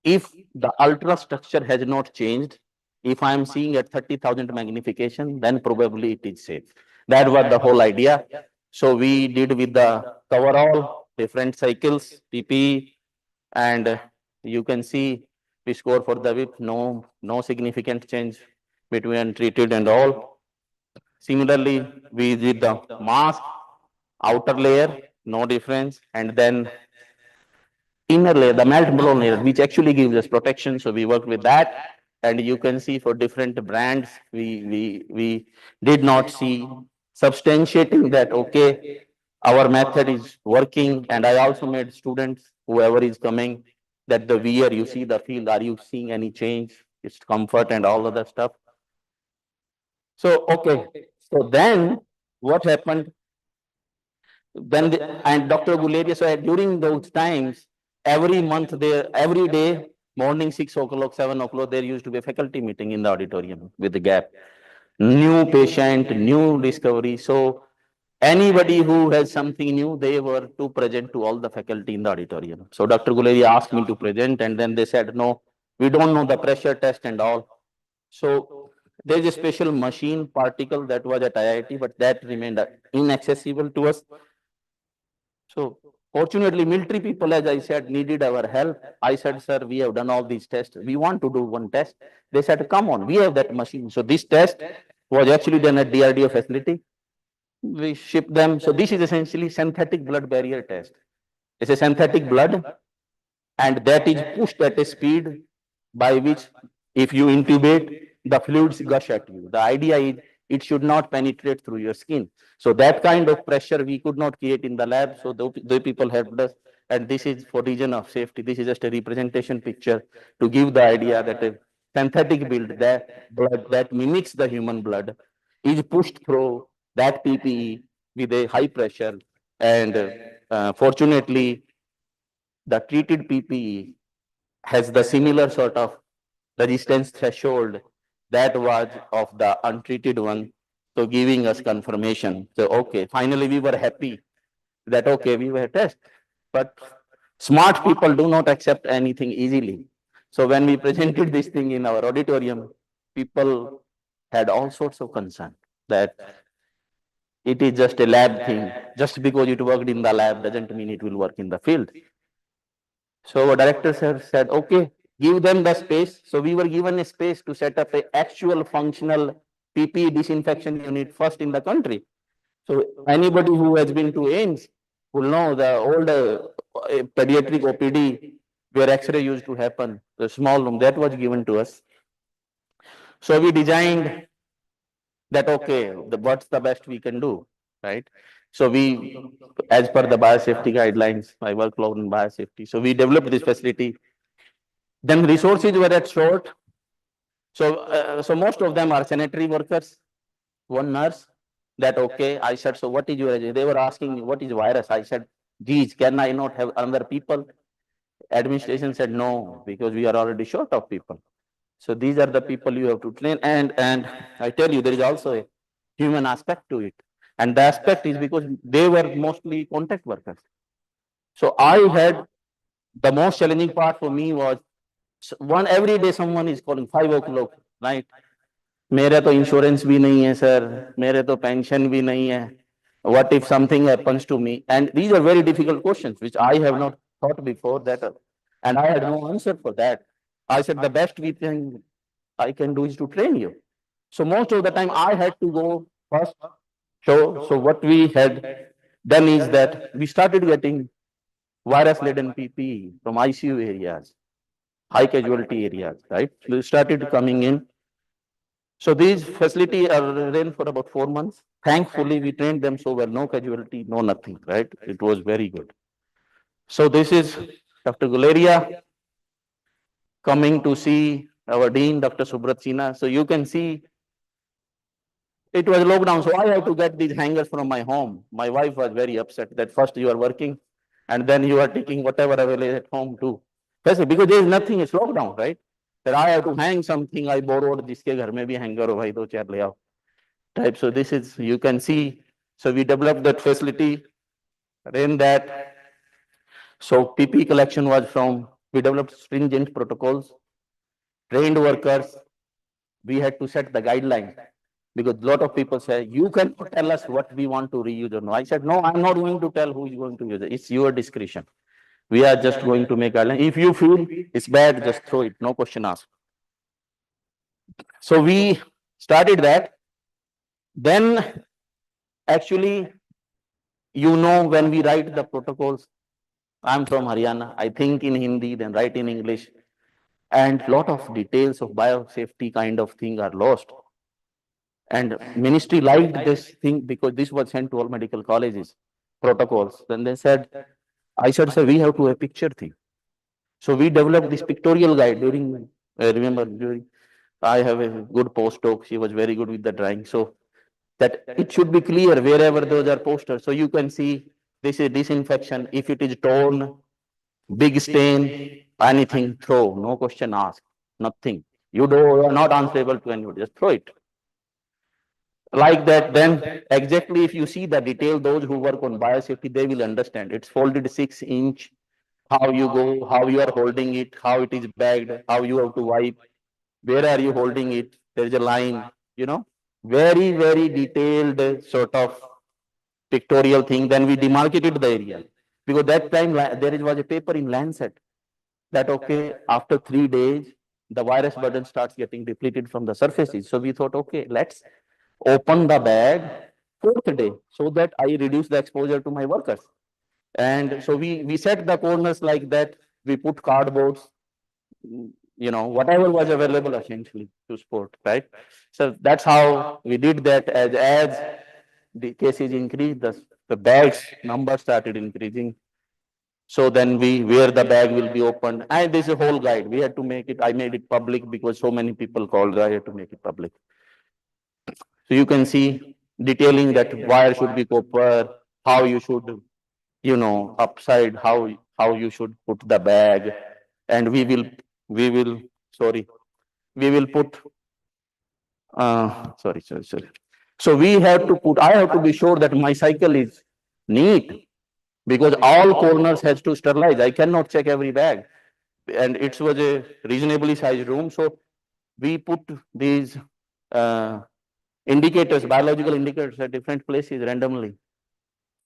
if the ultrastructure has not changed, if I am seeing at 30,000 magnification, then probably it is safe. That was the whole idea. So we did with the coverall, different cycles, PP, and you can see we score for the whip, no significant change between treated and all. Similarly, we did the mask, outer layer, no difference, and then inner layer, the melt blown layer, which actually gives us protection. So we worked with that. And you can see for different brands, we did not see substantiating that, okay, our method is working. And I also made students, whoever is coming, that the wear, you see the field, are you seeing any change? It's comfort and all of that stuff. So, okay. So then what happened? Then, and Dr. Guleria, so during those times, every month there, every day, morning 6 o'clock, 7 o'clock, there used to be a faculty meeting in the auditorium with the gap. New patient, new discovery. So anybody who has something new, they were to present to all the faculty in the auditorium. So Dr. Guleria asked me to present, and then they said, no, we don't know the pressure test and all. So there's a special machine particle that was at IIT, but that remained inaccessible to us. So fortunately, military people, as I said, needed our help. I said, sir, we have done all these tests. We want to do one test. They said, come on, we have that machine. So this test was actually done at DRDO facility. We shipped them. So this is essentially synthetic blood barrier test. It's a synthetic blood, and that is pushed at a speed by which, if you intubate, the fluids gush at you. The idea is it should not penetrate through your skin. So that kind of pressure we could not create in the lab. So the people helped us. And this is for reason of safety. This is just a representation picture to give the idea that a synthetic build, that blood that mimics the human blood, is pushed through that PPE with a high pressure. And fortunately, the treated PPE has the similar sort of resistance threshold that was of the untreated one, so giving us confirmation. So okay, finally we were happy that okay, we were tested. But smart people do not accept anything easily. So when we presented this thing in our auditorium, people had all sorts of concern that it is just a lab thing. Just because it worked in the lab doesn't mean it will work in the field. So our director said, okay, give them the space. So we were given a space to set up an actual functional PPE disinfection unit first in the country. So anybody who has been to AIMS will know the old pediatric OPD where X-ray used to happen, the small room, that was given to us. So we designed that, okay, what's the best we can do, right? So we, as per the biosafety guidelines, I work close in biosafety. So we developed this facility. Then resources were at short. So most of them are sanitary workers, one nurse. That okay, I said, so what is your, they were asking me, what is virus? I said, geez, can I not have other people? Administration said no, because we are already short of people. So these are the people you have to train. And I tell you, there is also a human aspect to it. And the aspect is because they were mostly contact workers. So I had, the most challenging part for me was, one every day someone is calling 5 o'clock, right? मेरे तो insurance भी नहीं है sir, मेरे तो pension भी नहीं है. What if something happens to me? And these are very difficult questions which I have not thought before that, and I had no answer for that. I said the best we thing I can do is to train you. So most of the time I had to go first. So what we had done is that we started getting virus-laden PPE from ICU areas. high casualty areas, right? We started coming in. So these facilities are run for about 4 months. Thankfully, we trained them so well, no casualty, no nothing, right? It was very good. So this is Dr. Guleria coming to see our dean, Dr. Subrat Sinha. So you can see it was lockdown, so I have to get these hangers from my home. My wife was very upset that first you are working and then you are taking whatever available at home too. Because there is nothing, it's lockdown, right? That I have to hang something I borrowed, jiske ghar mein bhi hanger ho bhai, do chair le aao. Type. So this is, you can see, so we developed that facility, then that. So PP collection was from, we developed stringent protocols, trained workers, we had to set the guidelines. Because a lot of people say, you can tell us what we want to reuse or no. I said, no, I'm not going to tell who is going to use it. It's your discretion. We are just going to make guidelines. If you feel it's bad, just throw it, no question asked. So we started that. Then actually, when we write the protocols, I'm from Haryana, I think in Hindi, then write in English. And lot of details of biosafety kind of thing are lost. And ministry liked this thing because this was sent to all medical colleges, protocols. Then they said, I said, sir, we have to have a picture thing. So we developed this pictorial guide during, I have a good postdoc, she was very good with the drawing. So that it should be clear wherever those are posters. So you can see this is disinfection. If it is torn, big stain, anything, throw, no question asked, nothing. You are not answerable to anyone, just throw it. Like that, then exactly if you see the detail, those who work on biosafety, they will understand. It's folded 6 inch, how you go, how you are holding it, how it is bagged, how you have to wipe, where are you holding it, there is a line, very, very detailed sort of pictorial thing. Then we demarcated the area. Because that time there was a paper in Lancet that, okay, after 3 days, the virus burden starts getting depleted from the surfaces. So we thought, okay, let's open the bag 4th day so that I reduce the exposure to my workers. And so we set the corners like that. We put cardboards, whatever was available essentially to support, right? So that's how we did that. As the cases increased, the bags number started increasing. So then where the bag will be opened. And this is a whole guide. We had to make it, I made it public because so many people called, I had to make it public. So you can see detailing that wire should be copper, how you should, upside, how you should put the bag. And we will put, sorry. So I have to be sure that my cycle is neat because all corners has to sterilize. I cannot check every bag. And it was a reasonably sized room. So we put these indicators, biological indicators at different places randomly.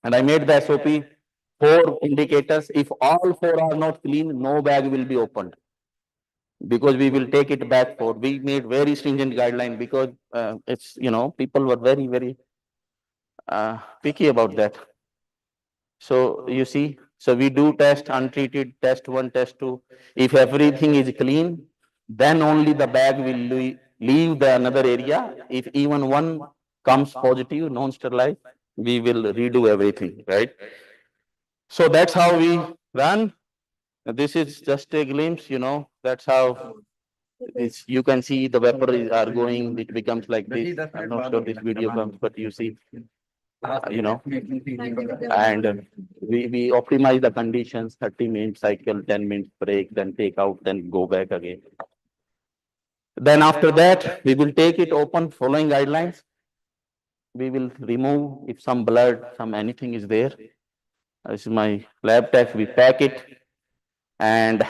And I made the SOP 4 indicators. If all 4 are not clean, no bag will be opened. Because we will take it back for, we made very stringent guideline because it's, people were very, very picky about that. So you see, so we do test untreated, test 1, test 2. If everything is clean, then only the bag will leave the another area. If even one comes positive, non-sterilized, we will redo everything, right? So that's how we run. This is just a glimpse, that's how you can see the vapor are going, it becomes like this. I'm not sure this video comes, but you see, and we optimize the conditions, 30-minute cycle, 10 minutes break, then take out, then go back again. Then after that, we will take it open following guidelines. We will remove if some blood, some anything is there. This is my lab tech, we pack it. And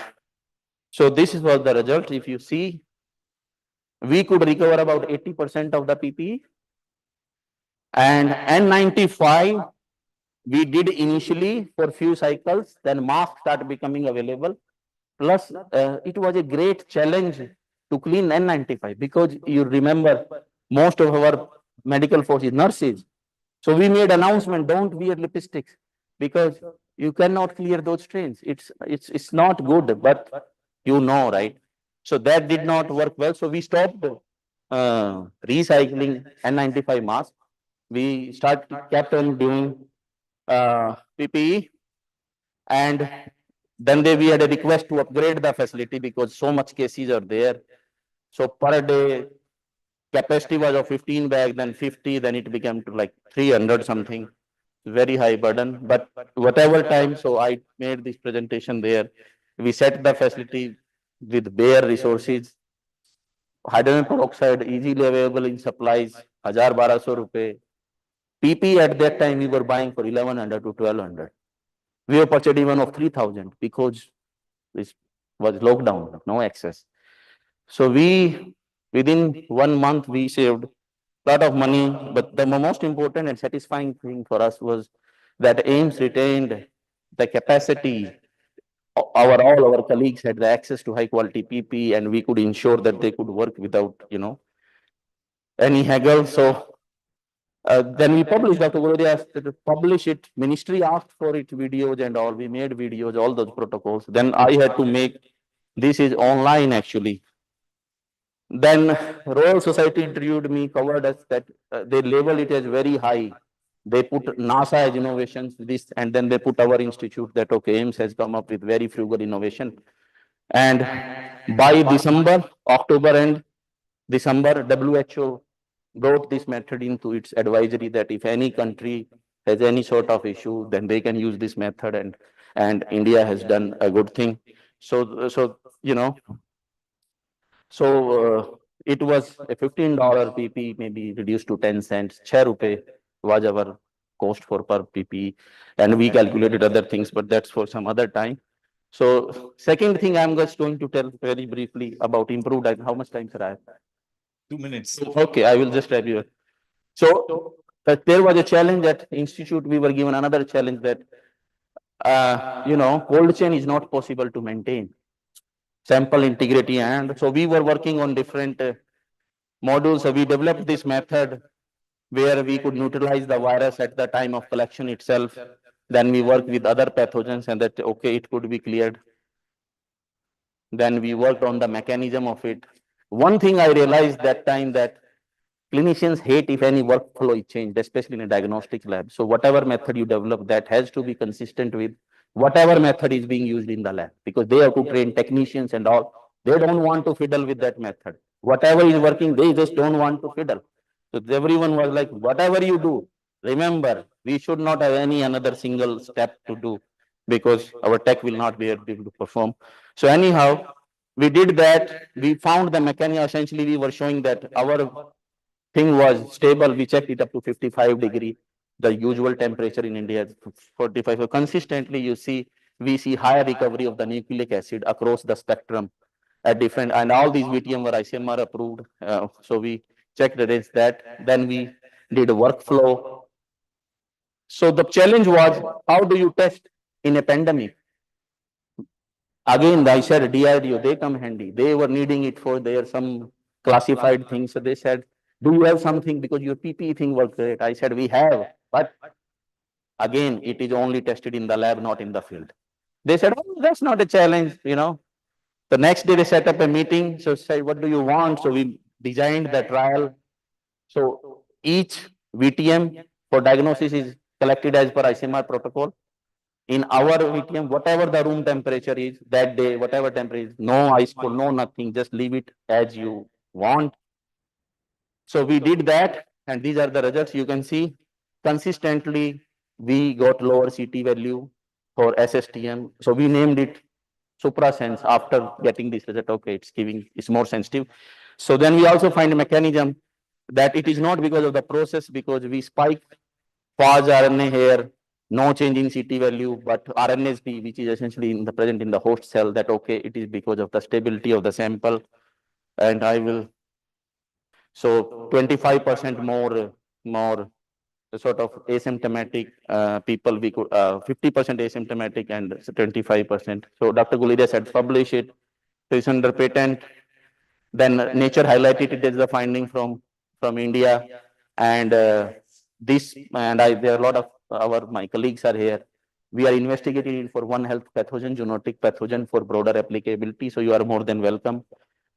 so this was the result. If you see, we could recover about 80% of the PPE. And N95, we did initially for few cycles, then masks started becoming available. Plus, it was a great challenge to clean N95 because you remember most of our medical force is nurses. So we made announcement, don't wear lipsticks because you cannot clear those strains. It's not good, but right? So that did not work well. So we stopped recycling N95 mask. We kept on doing PPE, and then we had a request to upgrade the facility because so much cases are there. So per day capacity was of 15 bag, then 50, then it became to like 300 something. Very high burden, but whatever time, so I made this presentation there. We set the facility with bare resources. Hydrogen peroxide easily available in supplies, 1,000-1,200 rupees. PP at that time we were buying for 1,100 to 1,200. We were purchased even of 3,000 because this was lockdown, no access. So within 1 month, we saved a lot of money. But the most important and satisfying thing for us was that AIMS retained the capacity. All our colleagues had the access to high quality PP, and we could ensure that they could work without, any haggle. So then we published, Dr. Gurudi asked to publish it. Ministry asked for it, videos and all. We made videos, all those protocols. Then I had to make, this is online actually. Then Royal Society interviewed me, covered us that they label it as very high. They put NASA as innovations, this, and then they put our institute that, okay, AIMS has come up with very frugal innovation. And by October and December, WHO brought this method into its advisory that if any country has any sort of issue, then they can use this method, and India has done a good thing. So it was a $15 PP, maybe reduced to 10 cents. 6 rupee was our cost for per PP, and we calculated other things, but that's for some other time. So second thing, I'm just going to tell very briefly about improved. How much time, sir? I have? 2 minutes. Okay, I will just tell you. So there was a challenge at institute. We were given another challenge that cold chain is not possible to maintain sample integrity, and so we were working on different modules. So we developed this method where we could neutralize the virus at the time of collection itself. Then we worked with other pathogens, and that, okay, it could be cleared. Then we worked on the mechanism of it. One thing I realized that time, that clinicians hate if any workflow is changed, especially in a diagnostic lab. So whatever method you develop, that has to be consistent with whatever method is being used in the lab, because they have to train technicians and all. They don't want to fiddle with that method. Whatever is working, they just don't want to fiddle. So everyone was like, whatever you do, remember, we should not have any another single step to do, because our tech will not be able to perform. So anyhow, we did that. We found the mechanism. Essentially, we were showing that our thing was stable. We checked it up to 55 degree. The usual temperature in India is 45. So consistently, we see higher recovery of the nucleic acid across the spectrum at different, and all these VTM were ICMR approved. So we checked against that. Then we did a workflow. So the challenge was, how do you test in a pandemic? Again, I said DRDO, they come handy. They were needing it for their some classified things. So they said, do you have something? Because your PPE thing was great. I said, we have, but again, it is only tested in the lab, not in the field. They said, oh, that's not a challenge, The next day they set up a meeting. So say, what do you want? So we designed the trial. So each VTM for diagnosis is collected as per ICMR protocol. In our VTM, whatever the room temperature is that day, whatever temperature is, no ice cold, no nothing, just leave it as you want. So we did that, and these are the results. You can see consistently we got lower CT value for SSTM. So we named it SupraSense after getting this result. Okay, it's more sensitive. So then we also find a mechanism that it is not because of the process, because we spike phage RNA here, no change in CT value, but RNSP, which is essentially present in the host cell, that okay, it is because of the stability of the sample. And I will, so 25% more sort of asymptomatic people, we could 50% asymptomatic and 25%. So Dr. Gulidia said, publish it. So it's under patent. Then Nature highlighted it as the finding from India, and there are a lot of my colleagues are here. We are investigating it for One Health pathogen, zoonotic pathogen for broader applicability. So you are more than welcome.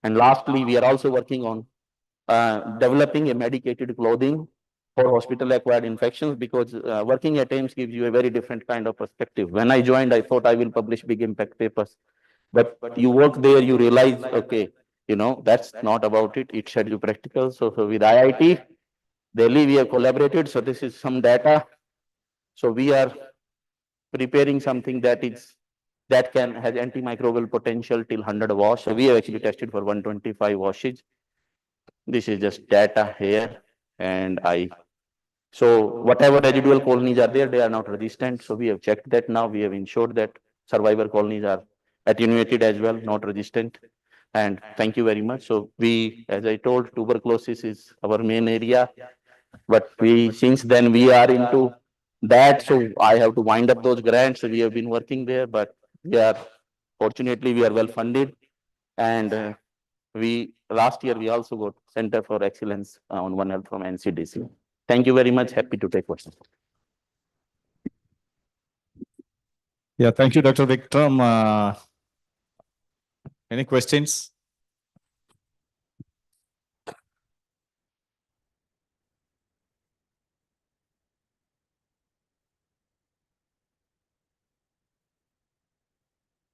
And lastly, we are also working on developing a medicated clothing for hospital-acquired infections, because working at AIMS gives you a very different kind of perspective. When I joined, I thought I will publish big impact papers. But you work there, you realize, okay, that's not about it. It should be practical. So with IIT Delhi, we have collaborated. So this is some data. So we are preparing something that has antimicrobial potential till 100 wash. So we have actually tested for 125 washes. This is just data here, and so whatever residual colonies are there, they are not resistant. So we have checked that now. We have ensured that survivor colonies are attenuated as well, not resistant. And thank you very much. So we, as I told, tuberculosis is our main area, but since then we are into that. So I have to wind up those grants. So we have been working there, but fortunately, we are well funded. And last year we also got Center for Excellence on One Health from NCDC. Thank you very much. Happy to take questions. Yeah, thank you, Dr. Vikram. Any questions?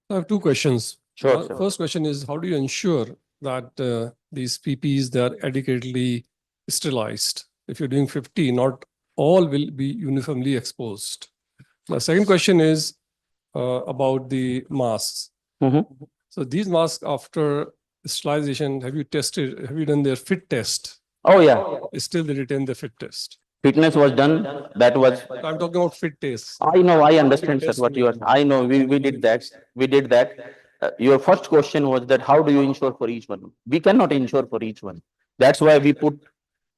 I have two questions. Sure. First question is, how do you ensure that these PPs, they are adequately sterilized? If you're doing 50, not all will be uniformly exposed. My second question is about the masks. So these masks, after sterilization, have you done their fit test? Oh, yeah. Still they retain the fit test. Fitness was done. That was. I'm talking about fit test. I know. I understand, sir, what you are. I know. We did that. We did that. Your first question was that how do you ensure for each one? We cannot ensure for each one. That's why we put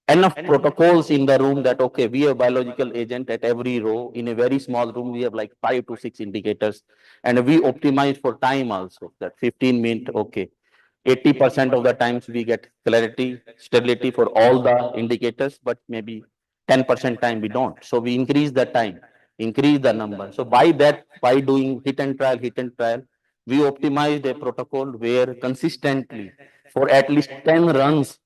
enough protocols in the room that, okay, we have biological agent at every row. In a very small room, we have like 5 to 6 indicators. And we optimize for time also, that 15 minutes, okay. 80% of the times we get sterility for all the indicators, but maybe 10% time we don't. So we increase the time, increase the number. So by doing hit and trial, we optimized a protocol where consistently for at least 10 runs,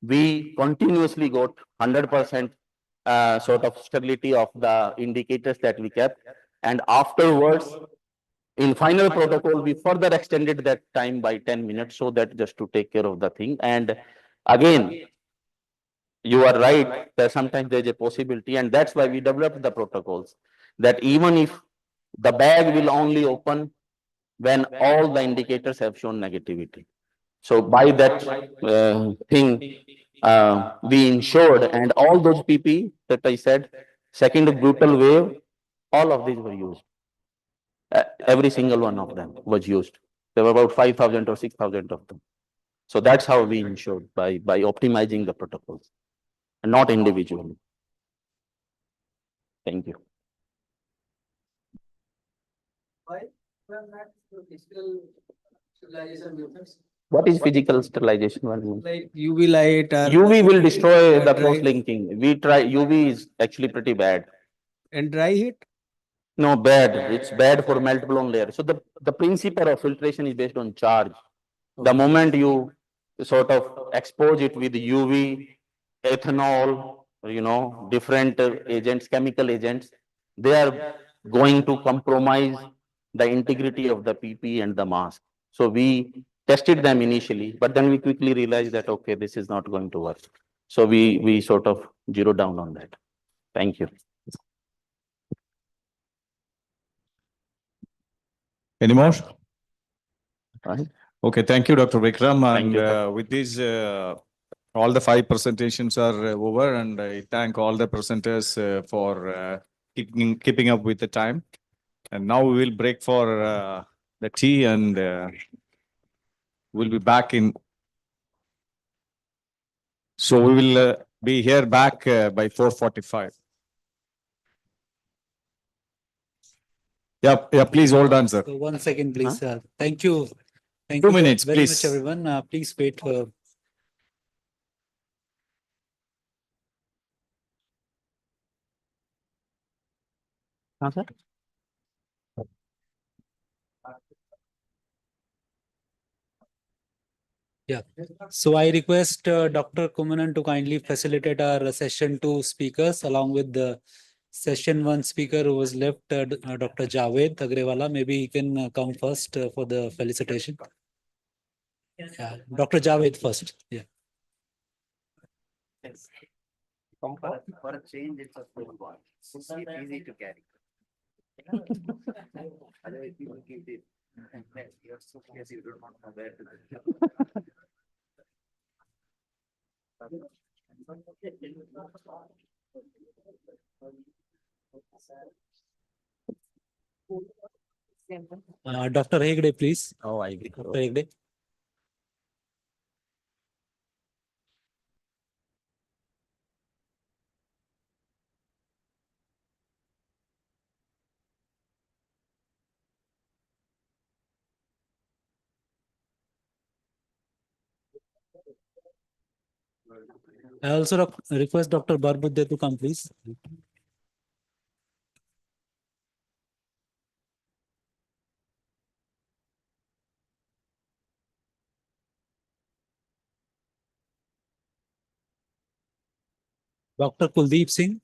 we continuously got 100% sort of sterility of the indicators that we kept. And afterwards, in final protocol, we further extended that time by 10 minutes, so that just to take care of the thing. And again, you are right that sometimes there's a possibility, and that's why we developed the protocols, that even if the bag will only open when all the indicators have shown negativity. So by that thing, we ensured, and all those PP that I said, second brutal wave, all of these were used. Every single one of them was used. There were about 5,000 or 6,000 of them. So that's how we ensured, by optimizing the protocols, and not individually. Thank you. Why not physical sterilization methods? What is physical sterilization? Like UV light or UV will destroy the dry- cross-linking. We try, UV is actually pretty bad. and dry heat? No, bad. It's bad for melt blown layer. So the principle of filtration is based on charge. The moment you sort of expose it with UV, ethanol, different agents, chemical agents, they are going to compromise the integrity of the PP and the mask. So we tested them initially, but then we quickly realized that, okay, this is not going to work. So we sort of zeroed down on that. Thank you. Any more? Right. Okay, thank you, Dr. Vikram. Thank you, And with this, all the 5 presentations are over, and I thank all the presenters for keeping up with the time. And now we will break for the tea, and we'll be back in. So we will be here back by 4:45. Yeah, please hold on, sir. So 1 second, please. Thank you. Thank 2 you minutes, very please. much, everyone. Please wait for. Sir? Yeah. So I request Dr. Kumanan to kindly facilitate our session 2 speakers along with the session 1 speaker who was left, Dr. Javed Agrewala. Maybe he can come first for the felicitation. Yeah. Dr. Javed first. Yeah. Yes. For a change, it's a full ball. It's easy to carry. Otherwise, people keep it. You're so crazy, you don't want to wear to the. Dr. Hegde, please. Oh, I agree. Dr. Hegde. I also request Dr. Barbudde to come, please. Dr. Kuldeep Singh.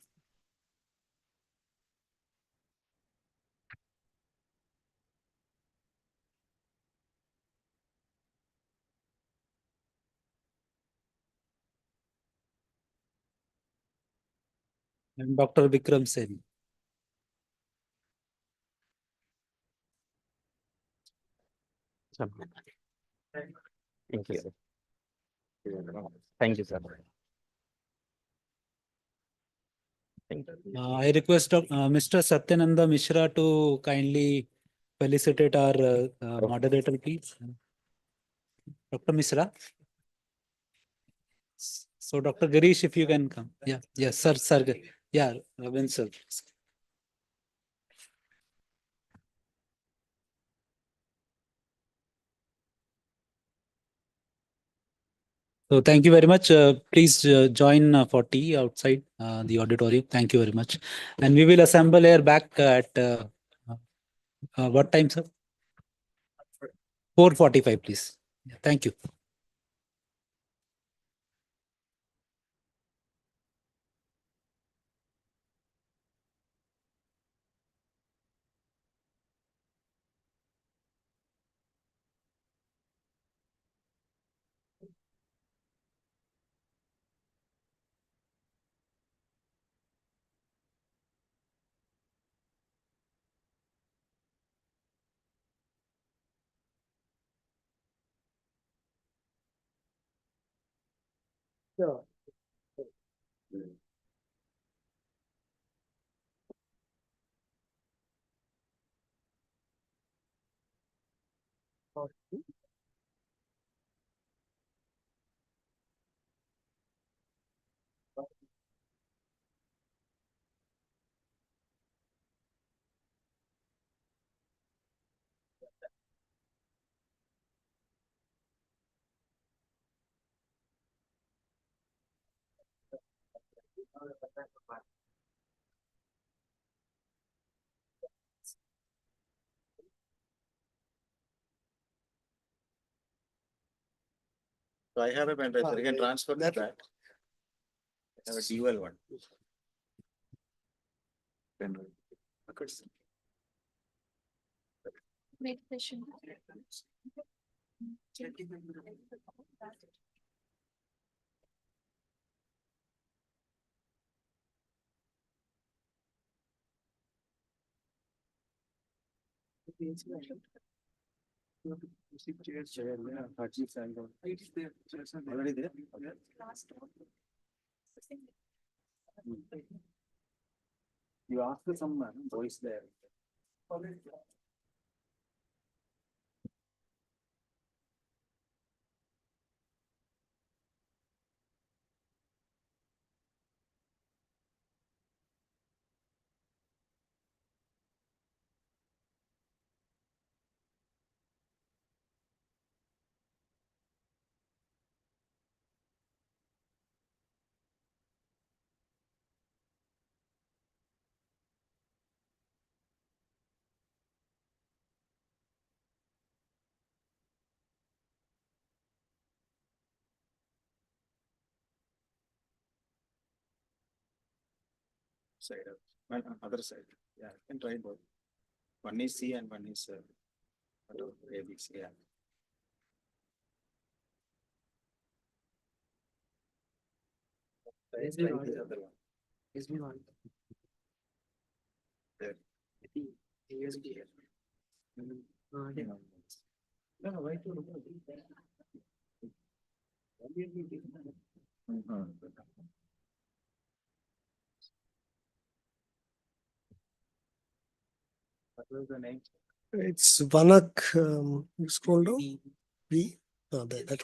And Dr. Vikram Sen. Thank you, sir. Thank you, sir. I request Mr. Satyananda Mishra to kindly felicitate our moderator, please. Dr. Mishra. So, Dr. Girish, if you can come. Yeah, yes, sir, sir. Yeah, Ravin, sir. So, thank you very much. Please join for tea outside the auditorium. Thank you very much. And we will assemble here back at what time, sir? 4:45, please. Yeah, thank you. Sure. So I have a pen drive, sir. You can transfer that. I have a dual one. Pen drive. Great session. Already there? You asked some voice there. side of other side. Yeah, you can try both. One is C and one is ABC. Yeah. Let's try the other one. Is me on. There. USB here. No, no, why to What was the name? It's Vanak. You scroll down. V. Oh, there, that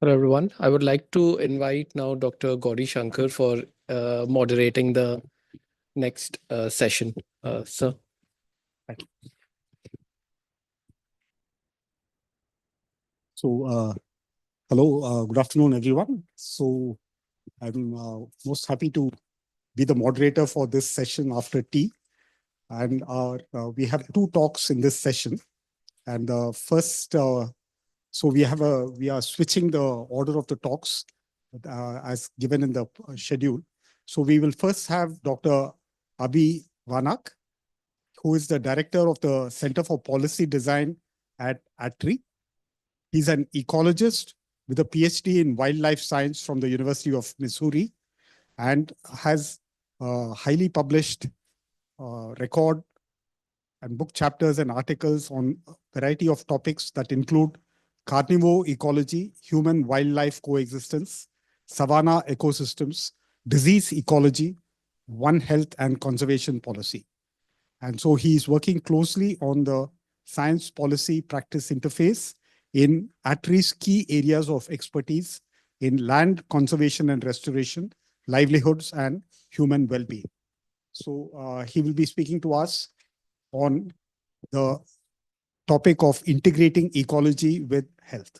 Hello, everyone. I would like to invite now Dr. Gauri Shankar for moderating the next session. Sir. Thank you. So, hello, good afternoon, everyone. So, I'm most happy to be the moderator for this session after tea. And we have two talks in this session. And first, so we are switching the order of the talks as given in the schedule. So we will first have Dr. Abhi Vanak, who is the director of the Center for Policy Design at ATRI. He's an ecologist with a PhD in wildlife science from the University of Missouri and has highly published record and book chapters and articles on a variety of topics that include carnivore ecology, human-wildlife coexistence, savanna ecosystems, disease ecology, One Health and conservation policy. And so he is working closely on the science policy practice interface in ATRI's key areas of expertise in land conservation and restoration, livelihoods, and human well-being. So he will be speaking to us on the topic of integrating ecology with health.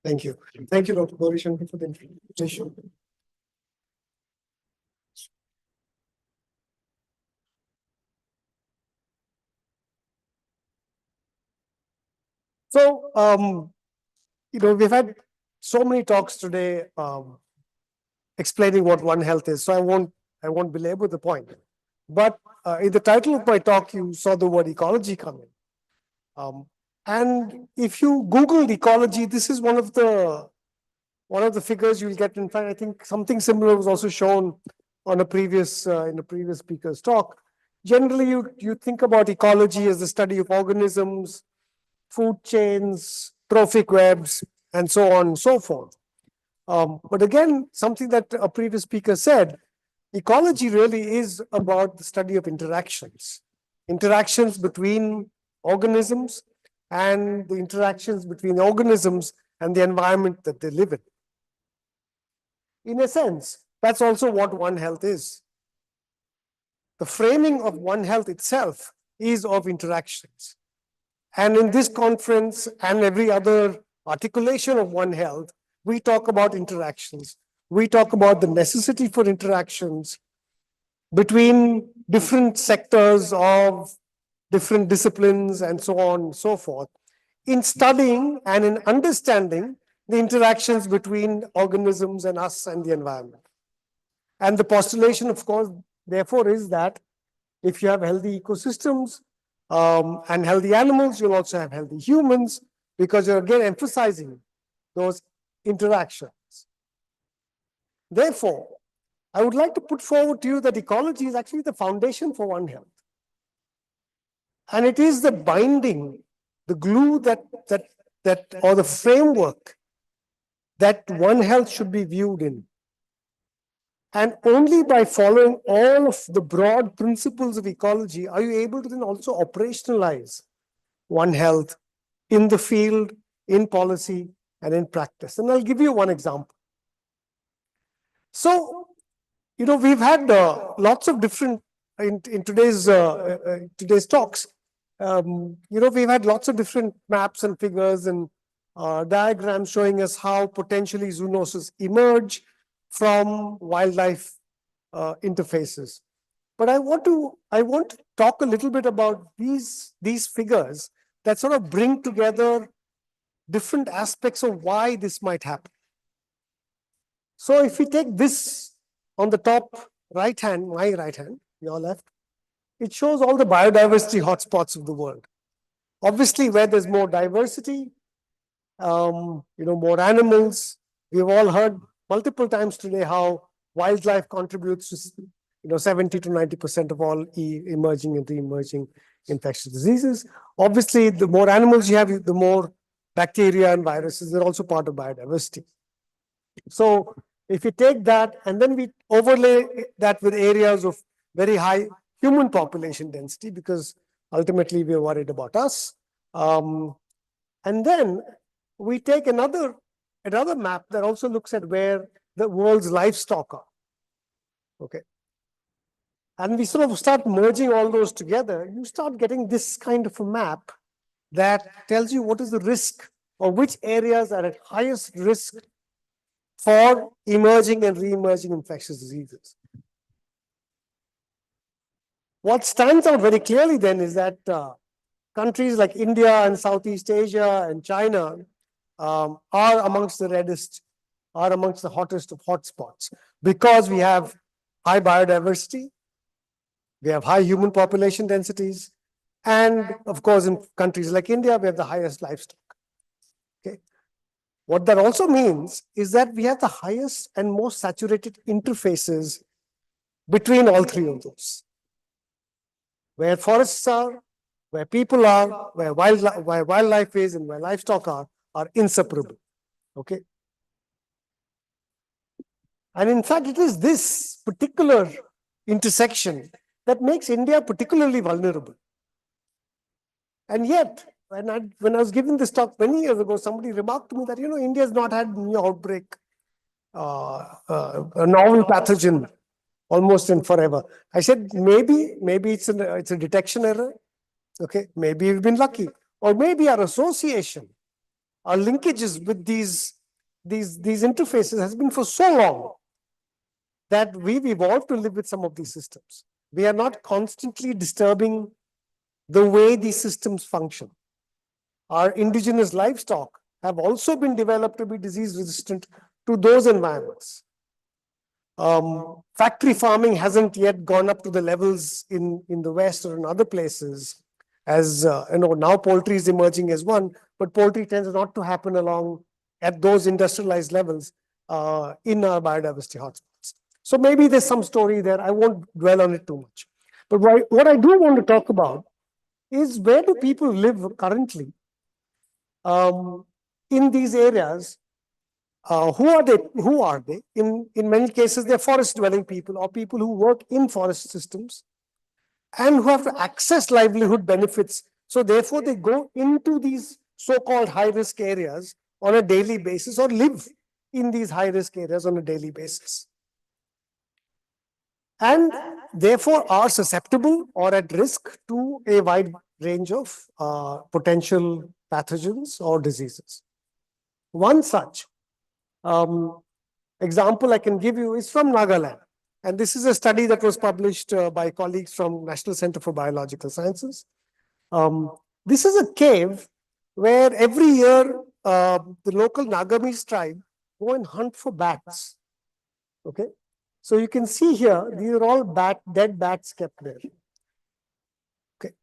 Thank you. Thank you, Dr. Gauri Shankar, for the invitation. So, we've had so many talks today explaining what One Health is. So I won't belabor the point. But in the title of my talk, you saw the word ecology come in. And if you Google ecology, this is one of the figures you'll get. In fact, I think something similar was also shown on a previous in a previous speaker's talk. Generally, you think about ecology as the study of organisms, food chains, trophic webs, and so on and so forth. But again, something that a previous speaker said, ecology really is about the study of interactions between organisms and the interactions between organisms and the environment that they live in. In a sense, that's also what One Health is. The framing of One Health itself is of interactions. And in this conference and every other articulation of One Health, we talk about interactions. We talk about the necessity for interactions between different sectors of different disciplines and so on and so forth, in studying and in understanding the interactions between organisms and us and the environment. And the postulation, of course, therefore, is that if you have healthy ecosystems and healthy animals, you'll also have healthy humans, because you're again emphasizing those interactions. Therefore, I would like to put forward to you that ecology is actually the foundation for One Health. And it is the binding, the glue or the framework that One Health should be viewed in. And only by following all of the broad principles of ecology are you able to then also operationalize One Health in the field, in policy, and in practice. And I'll give you one example. So, we've had lots of different, in today's talks, we've had lots of different maps and figures and diagrams showing us how potentially zoonoses emerge from wildlife interfaces. But I want to talk a little bit about these figures that sort of bring together different aspects of why this might happen. So if we take this on the top right hand, my right hand, your left, it shows all the biodiversity hotspots of the world. Obviously, where there's more diversity, more animals. We've all heard multiple times today how wildlife contributes to 70 to 90% of all emerging and re-emerging infectious diseases. Obviously, the more animals you have, the more bacteria and viruses. They're also part of biodiversity. So if you take that and then we overlay that with areas of very high human population density, because ultimately we're worried about us. And then we take another map that also looks at where the world's livestock are. Okay. And we sort of start merging all those together. You start getting this kind of a map that tells you what is the risk or which areas are at highest risk for emerging and re-emerging infectious diseases. What stands out very clearly then is that countries like India and Southeast Asia and China are amongst the reddest, are amongst the hottest of hotspots, because we have high biodiversity, we have high human population densities, and of course in countries like India, we have the highest livestock. Okay. What that also means is that we have the highest and most saturated interfaces between all three of those. Where forests are, where people are, where wildlife is, and where livestock are inseparable. Okay. And in fact, it is this particular intersection that makes India particularly vulnerable. And yet, when I was giving this talk many years ago, somebody remarked to me that, India has not had new outbreak, a novel pathogen almost in forever. I said, maybe it's a detection error. Okay, maybe we've been lucky. Or maybe our association, our linkages with these interfaces has been for so long that we've evolved to live with some of these systems. We are not constantly disturbing the way these systems function. Our indigenous livestock have also been developed to be disease resistant to those environments. Factory farming hasn't yet gone up to the levels in the West or in other places. As now poultry is emerging as one, but poultry tends not to happen along at those industrialized levels in our biodiversity hotspots. So maybe there's some story there. I won't dwell on it too much. But what I do want to talk about is, where do people live currently in these areas? Who are they? In many cases, they're forest-dwelling people or people who work in forest systems and who have to access livelihood benefits. So therefore, they go into these so-called high-risk areas on a daily basis, or live in these high-risk areas on a daily basis. And therefore are susceptible or at risk to a wide range of potential pathogens or diseases. One such example I can give you is from Nagaland. And this is a study that was published by colleagues from National Center for Biological Sciences. This is a cave where every year the local Nagamese tribe go and hunt for bats. Okay. So you can see here, these are all dead bats kept there. Okay.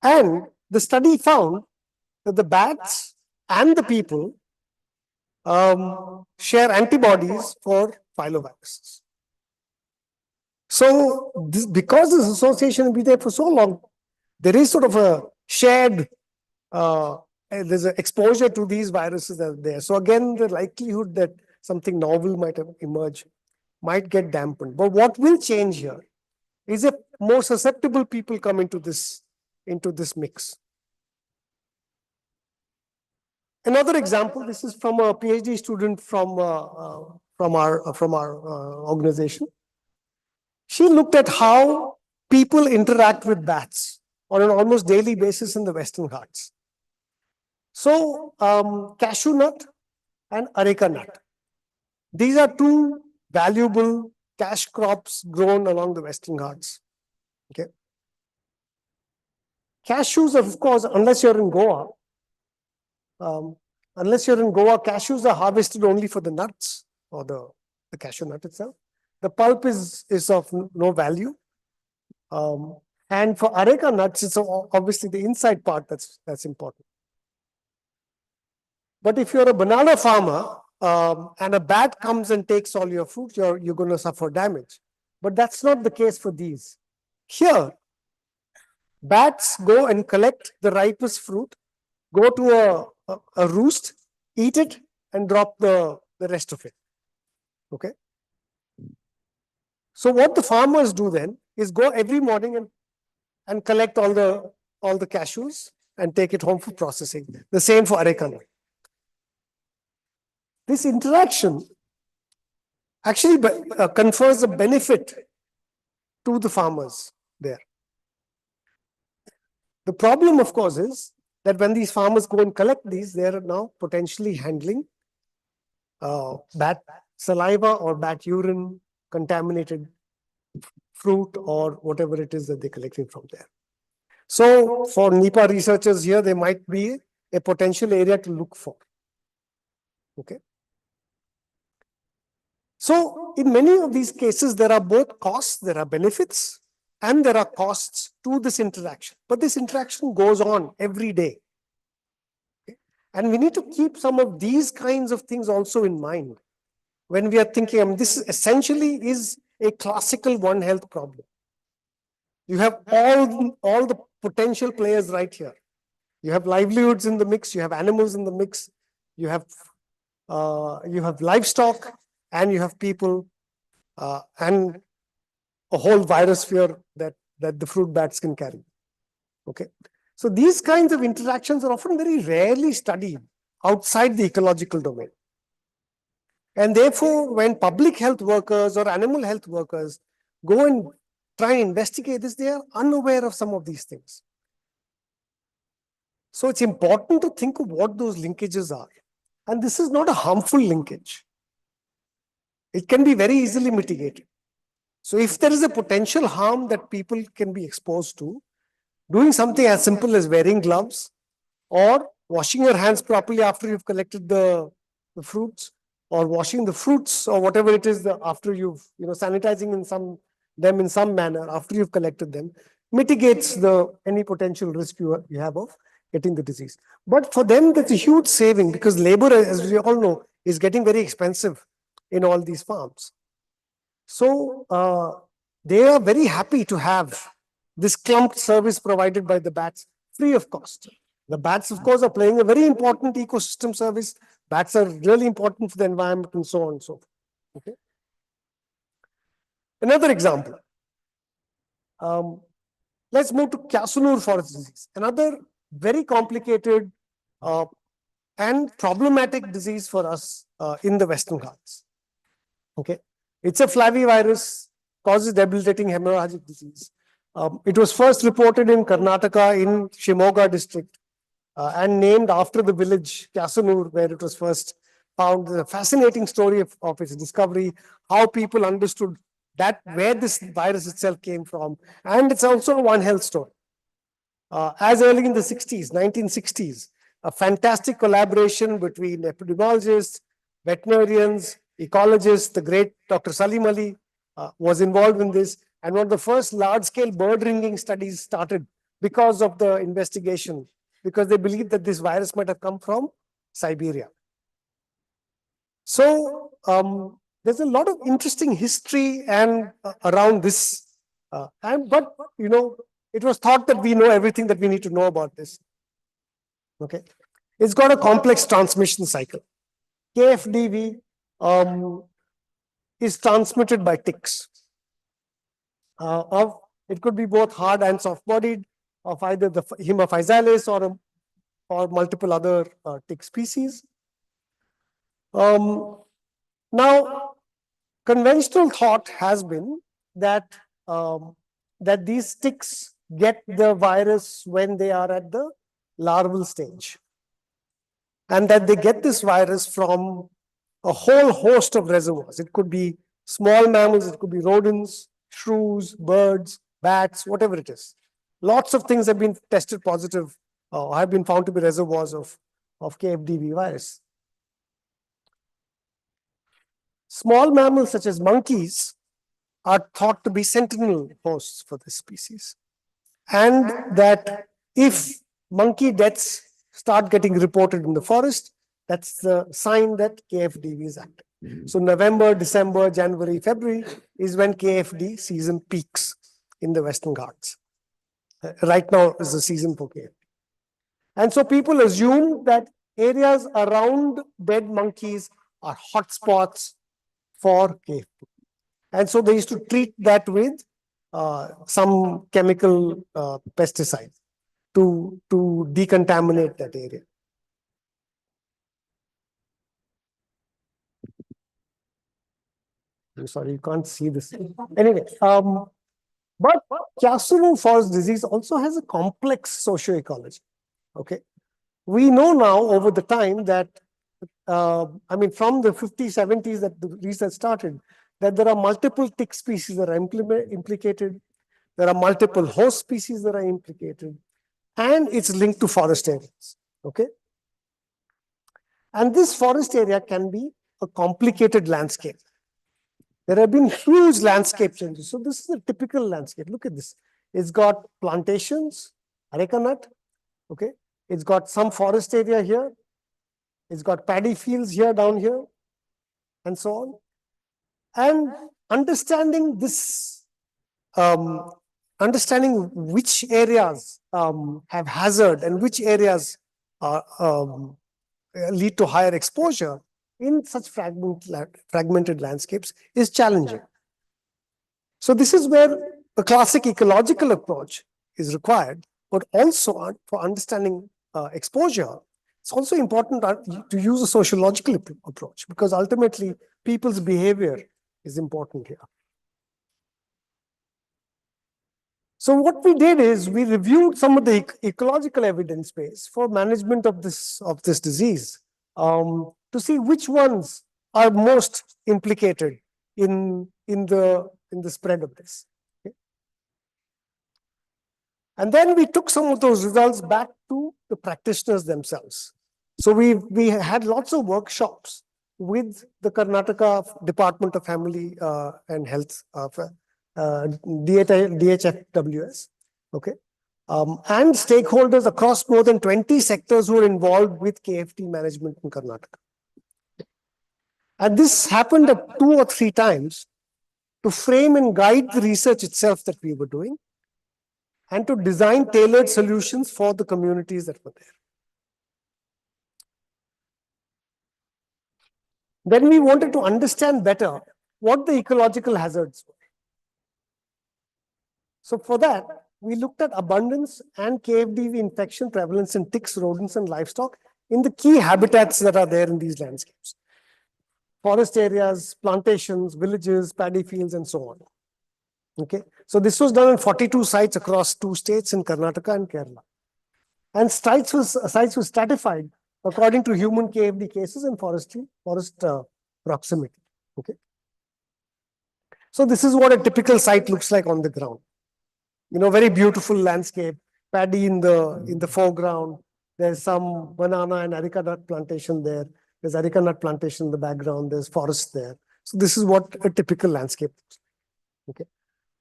And the study found that the bats and the people share antibodies for filoviruses. So because this association will be there for so long, there is sort of a shared, there's an exposure to these viruses that are there. So again, the likelihood that something novel might emerge might get dampened. But what will change here is if more susceptible people come into this mix. Another example, this is from a PhD student from our organization. She looked at how people interact with bats on an almost daily basis in the Western Ghats. So cashew nut and areca nut. These are two valuable cash crops grown along the Western Ghats. Okay. Cashews, of course, unless you're in Goa, cashews are harvested only for the nuts or the cashew nut itself. The pulp is of no value. And for areca nuts, it's obviously the inside part that's important. But if you're a banana farmer and a bat comes and takes all your fruit, you're going to suffer damage. But that's not the case for these. Here, bats go and collect the ripest fruit, go to a roost, eat it, and drop the rest of it. Okay. So what the farmers do then is go every morning and collect all the cashews and take it home for processing. The same for areca nut. This interaction actually confers a benefit to the farmers there. The problem, of course, is that when these farmers go and collect these, they are now potentially handling bat saliva or bat urine, contaminated fruit, or whatever it is that they're collecting from there. So for NEPA researchers here, there might be a potential area to look for. Okay. So in many of these cases, there are both costs, there are benefits, and there are costs to this interaction. But this interaction goes on every day. Okay? And we need to keep some of these kinds of things also in mind when we are thinking, this essentially is a classical One Health problem. You have all the potential players right here. You have livelihoods in the mix, you have animals in the mix, you have livestock, and you have people, and a whole virosphere that the fruit bats can carry. Okay, so these kinds of interactions are often very rarely studied outside the ecological domain. And therefore, when public health workers or animal health workers go and try and investigate this, they are unaware of some of these things. So it's important to think of what those linkages are. And this is not a harmful linkage. It can be very easily mitigated. So if there is a potential harm that people can be exposed to, doing something as simple as wearing gloves or washing your hands properly after you've collected the fruits, or washing the fruits or whatever it is after you've, sanitizing them in some manner after you've collected them, mitigates any potential risk you have of getting the disease. But for them, that's a huge saving because labor, as we all know, is getting very expensive in all these farms. So they are very happy to have this clumped service provided by the bats free of cost. The bats, of course, are playing a very important ecosystem service. Bats are really important for the environment and so on and so forth. Okay. Another example. Let's move to Casanur forest disease. Another very complicated and problematic disease for us in the Western Ghats. Okay. It's a flavivirus, causes debilitating hemorrhagic disease. It was first reported in Karnataka in Shimoga district and named after the village Casanur, where it was first found. A fascinating story of its discovery, how people understood where this virus itself came from. And it's also a One Health story. As early in the 1960s, a fantastic collaboration between epidemiologists, veterinarians, ecologists, the great Dr. Salim Ali was involved in this. And one of the first large-scale bird ringing studies started because of the investigation, because they believed that this virus might have come from Siberia. So there's a lot of interesting history and around this. But it was thought that we know everything that we need to know about this. Okay, it's got a complex transmission cycle. KFDV is transmitted by ticks. It could be both hard and soft-bodied, of either the Hemophysalis or multiple other tick species. Now, conventional thought has been that that these ticks get the virus when they are at the larval stage, and that they get this virus from a whole host of reservoirs. It could be small mammals, it could be rodents, shrews, birds, bats, whatever it is. Lots of things have been tested positive or have been found to be reservoirs of KFDV virus. Small mammals such as monkeys are thought to be sentinel hosts for this species. and that if monkey deaths start getting reported in the forest, that's the sign that KFDV is active. So November, December, January, February is when KFD season peaks in the Western Ghats. Right now is the season for KFD. And so people assume that areas around dead monkeys are hotspots for KFD. And so they used to treat that with some chemical pesticide to decontaminate that area. I'm sorry, you can't see this. Anyway, but Kyasumu forest disease also has a complex socioecology. Okay, we know now over the time that I mean, from the 50s, 70s that the research started, that there are multiple tick species that are implicated. There are multiple host species that are implicated, and it's linked to forest areas. Okay, and this forest area can be a complicated landscape. There have been huge landscape changes. So this is a typical landscape. Look at this. It's got plantations, areca nut. Okay. It's got some forest area here. It's got paddy fields here, down here, and so on. And understanding this, understanding which areas have hazard and which areas lead to higher exposure in such fragmented landscapes is challenging. So this is where a classic ecological approach is required, but also for understanding exposure, it's also important to use a sociological approach, because ultimately people's behavior is important here. So what we did is we reviewed some of the ecological evidence base for management of this disease, to see which ones are most implicated in the spread of this. Okay. And then we took some of those results back to the practitioners themselves. So we had lots of workshops with the Karnataka Department of Family and Health, DHFWS, okay, and stakeholders across more than 20 sectors who are involved with KFD management in Karnataka. And this happened 2 or 3 times to frame and guide the research itself that we were doing, and to design tailored solutions for the communities that were there. Then we wanted to understand better what the ecological hazards were. So for that, we looked at abundance and KFDV infection prevalence in ticks, rodents, and livestock in the key habitats that are there in these landscapes. Forest areas, plantations, villages, paddy fields, and so on. Okay, so this was done in 42 sites across 2 states in Karnataka and Kerala. And sites were stratified according to human KFD cases and forest proximity. Okay, so this is what a typical site looks like on the ground. You know, very beautiful landscape, paddy in the foreground. There's some banana and areca nut plantation there. There's areca nut plantation in the background. There's forest there. So this is what a typical landscape looks like. Okay,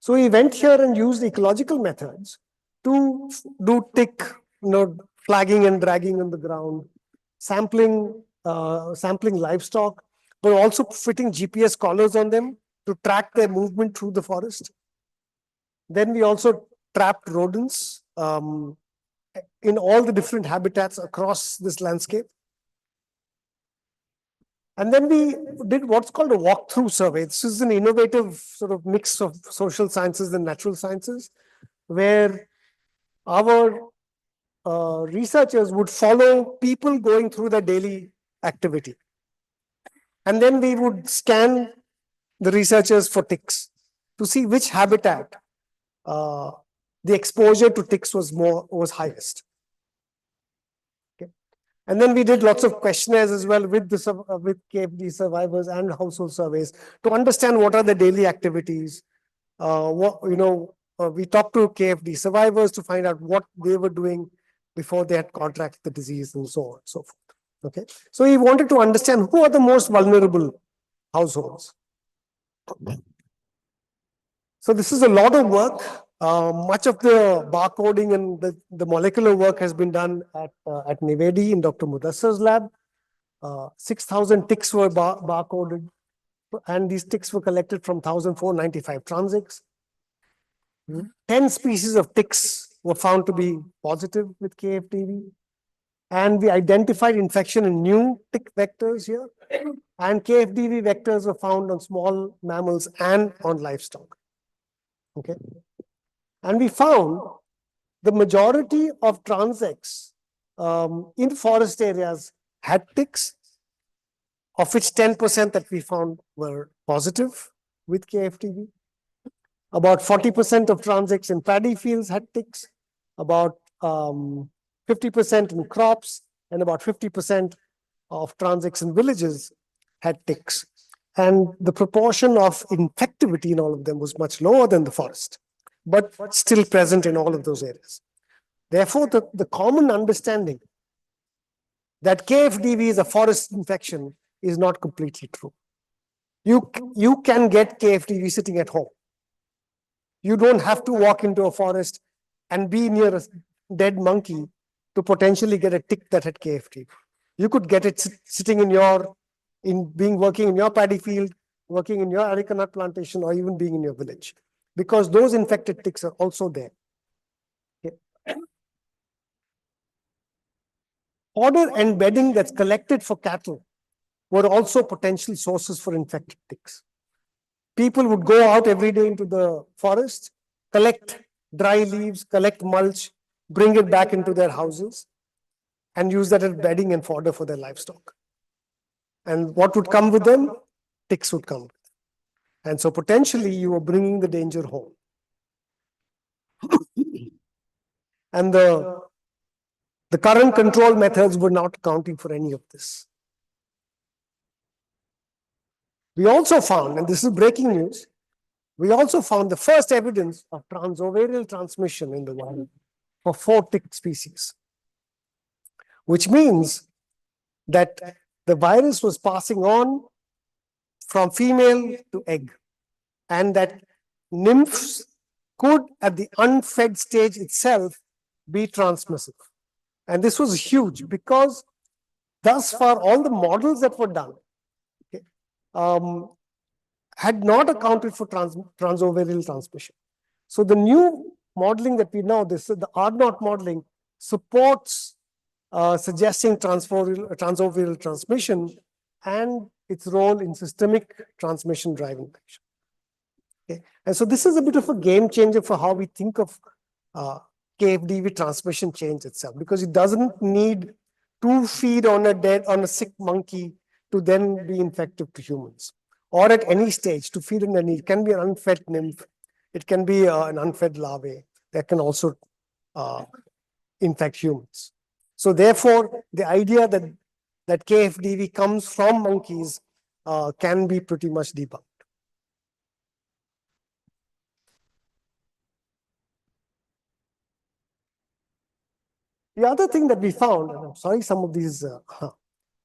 so we went here and used ecological methods to do tick, flagging and dragging on the ground, sampling livestock, but also fitting GPS collars on them to track their movement through the forest. Then we also trapped rodents in all the different habitats across this landscape. And then we did what's called a walkthrough survey. This is an innovative sort of mix of social sciences and natural sciences, where our researchers would follow people going through their daily activity. And then we would scan the researchers for ticks to see which habitat the exposure to ticks was highest. Okay. And then we did lots of questionnaires as well with KFD survivors and household surveys to understand what are the daily activities. We talked to KFD survivors to find out what they were doing before they had contracted the disease, and so on and so forth. Okay, so we wanted to understand who are the most vulnerable households. So this is a lot of work. Much of the barcoding and the molecular work has been done at Nivedi in Dr. Mudassar's lab. 6,000 ticks were barcoded, and these ticks were collected from 1,495 transects. 10 species of ticks were found to be positive with KFTV. And we identified infection in new tick vectors here. And KFDV vectors were found on small mammals and on livestock. Okay. And we found the majority of transects in forest areas had ticks, of which 10% that we found were positive with KFTV. About 40% of transects in paddy fields had ticks, about 50% in crops, and about 50% of transects in villages had ticks. And the proportion of infectivity in all of them was much lower than the forest, but still present in all of those areas. Therefore, the common understanding that KFDV is a forest infection is not completely true. You can get KFDV sitting at home. You don't have to walk into a forest and be near a dead monkey to potentially get a tick that had KFTV. You could get it sitting working in your paddy field, working in your areca nut plantation, or even being in your village, because those infected ticks are also there. Okay. Fodder and bedding that's collected for cattle were also potential sources for infected ticks. People would go out every day into the forest, collect dry leaves, collect mulch, bring it back into their houses, and use that as bedding and fodder for their livestock. And what would come with them? Ticks would come. And so potentially you were bringing the danger home. And the current control methods were not accounting for any of this. We also found, and this is breaking news, we also found the first evidence of transovarial transmission in the wild for 4 tick species, which means that the virus was passing on from female to egg, and that nymphs could, at the unfed stage itself, be transmissive. And this was huge because thus far, all the models that were done had not accounted for transovarial transmission. So the new modeling that we know, the R0 modeling, supports suggesting transovarial transmission and its role in systemic transmission driving infection. Okay. And so this is a bit of a game changer for how we think of KFDV transmission change itself, because it doesn't need to feed on a sick monkey to then be infective to humans, or at any stage to feed on it can be an unfed nymph, it can be an unfed larvae that can also infect humans. So therefore, the idea that KFDV comes from monkeys can be pretty much debunked. The other thing that we found, and I'm sorry, some of these,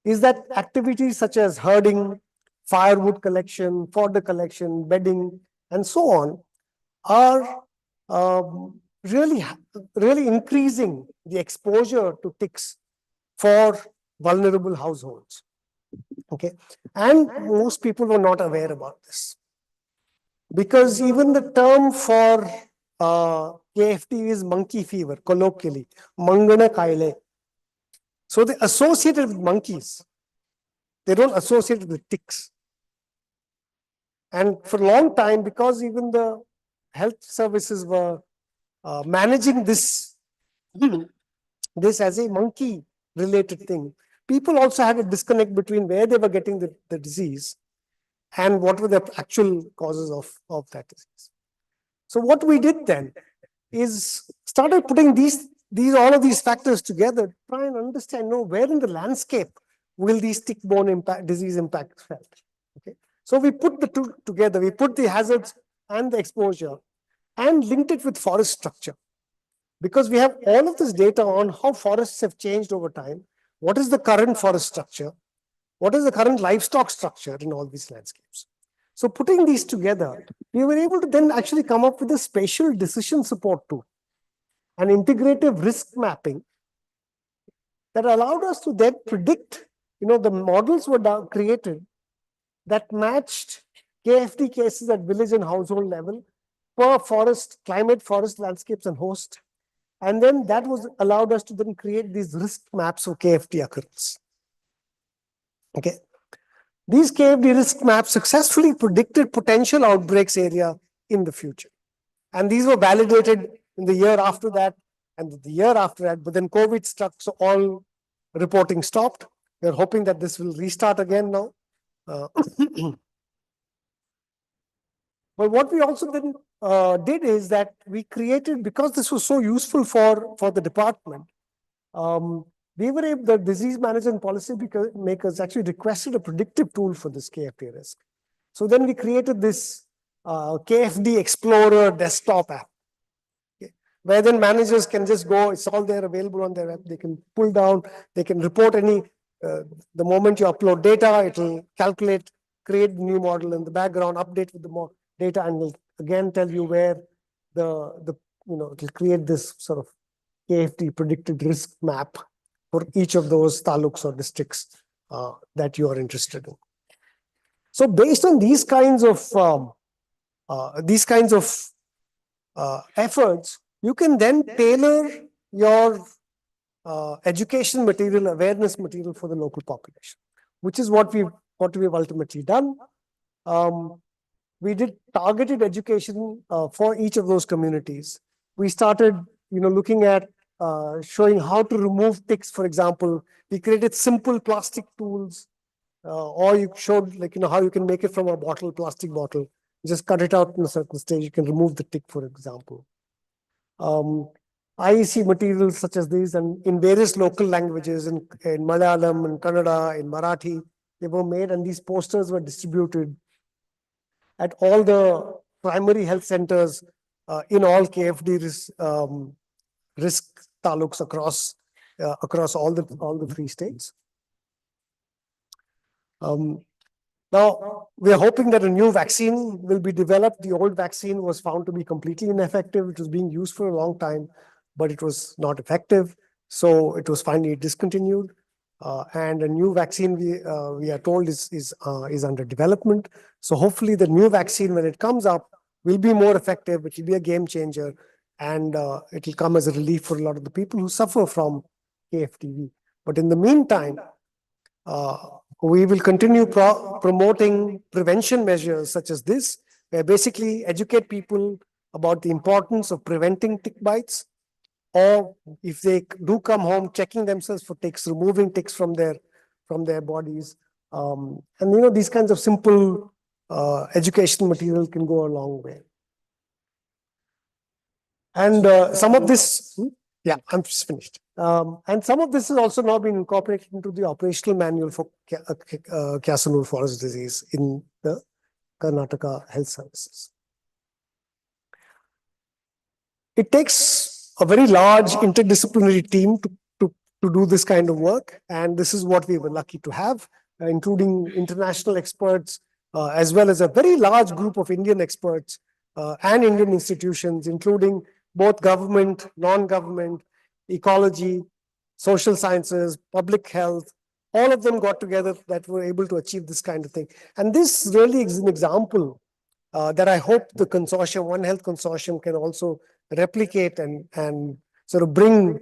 is that activities such as herding, firewood collection, fodder collection, bedding, and so on are really increasing the exposure to ticks for vulnerable households. Okay, and most people were not aware about this, because even the term for KFT is monkey fever, colloquially, mangana kaile. So they associated with monkeys. They don't associate with ticks. And for a long time, because even the health services were managing this as a monkey-related thing, people also had a disconnect between where they were getting the disease and what were the actual causes of that disease. So what we did then is started putting all of these factors together, try and understand, where in the landscape will these tick-borne disease impacts felt. Okay, so we put the two together. We put the hazards and the exposure and linked it with forest structure, because we have all of this data on how forests have changed over time. What is the current forest structure? What is the current livestock structure in all these landscapes? So putting these together, we were able to then actually come up with a spatial decision support tool, an integrative risk mapping that allowed us to then predict, the models were created that matched KFD cases at village and household level per forest, climate, forest, landscapes, and host. And then that was allowed us to then create these risk maps of KFD occurrence. Okay. These KFD risk maps successfully predicted potential outbreaks area in the future. And these were validated in the year after that and the year after that, but then COVID struck, so all reporting stopped. We're hoping that this will restart again now. But what we also then did is that we created, because this was so useful for the department, we were able, the disease managers and policy makers actually requested a predictive tool for this KFD risk. So then we created this KFD Explorer desktop app, where then managers can just go, it's all there available on their app. They can pull down, they can report any, the moment you upload data, it'll calculate, create the new model in the background, update with the data, and will again tell you where it'll create this sort of KFD predicted risk map for each of those taluks or districts that you are interested in. So based on these kinds of efforts, you can then tailor your education material, awareness material for the local population, which is what we've ultimately done. We did targeted education for each of those communities. We started, looking at showing how to remove ticks. For example, we created simple plastic tools, or you showed how you can make it from a bottle, plastic bottle. Just cut it out in a certain stage. You can remove the tick, for example. IEC materials such as these, and in various local languages, in Malayalam, in Kannada, in Marathi, they were made, and these posters were distributed at all the primary health centers in all KFD risk taluks across all the 3 states. Now, we are hoping that a new vaccine will be developed. The old vaccine was found to be completely ineffective. It was being used for a long time, but it was not effective. So it was finally discontinued. And a new vaccine, we are told, is under development. So hopefully the new vaccine, when it comes up, will be more effective. It will be a game changer. And it will come as a relief for a lot of the people who suffer from KFTV. But in the meantime, we will continue promoting prevention measures such as this, where basically educate people about the importance of preventing tick bites, or if they do come home, checking themselves for ticks, removing ticks from their bodies. And these kinds of simple education material can go a long way. And some of this, yeah, I'm just finished. And some of this has also now been incorporated into the operational manual for Kyasanur forest disease in the Karnataka Health Services. It takes a very large interdisciplinary team to do this kind of work. And this is what we were lucky to have, including international experts, as well as a very large group of Indian experts and Indian institutions, including both government, non-government, ecology, social sciences, public health. All of them got together that were able to achieve this kind of thing. And this really is an example that I hope the consortium, One Health Consortium, can also replicate and sort of bring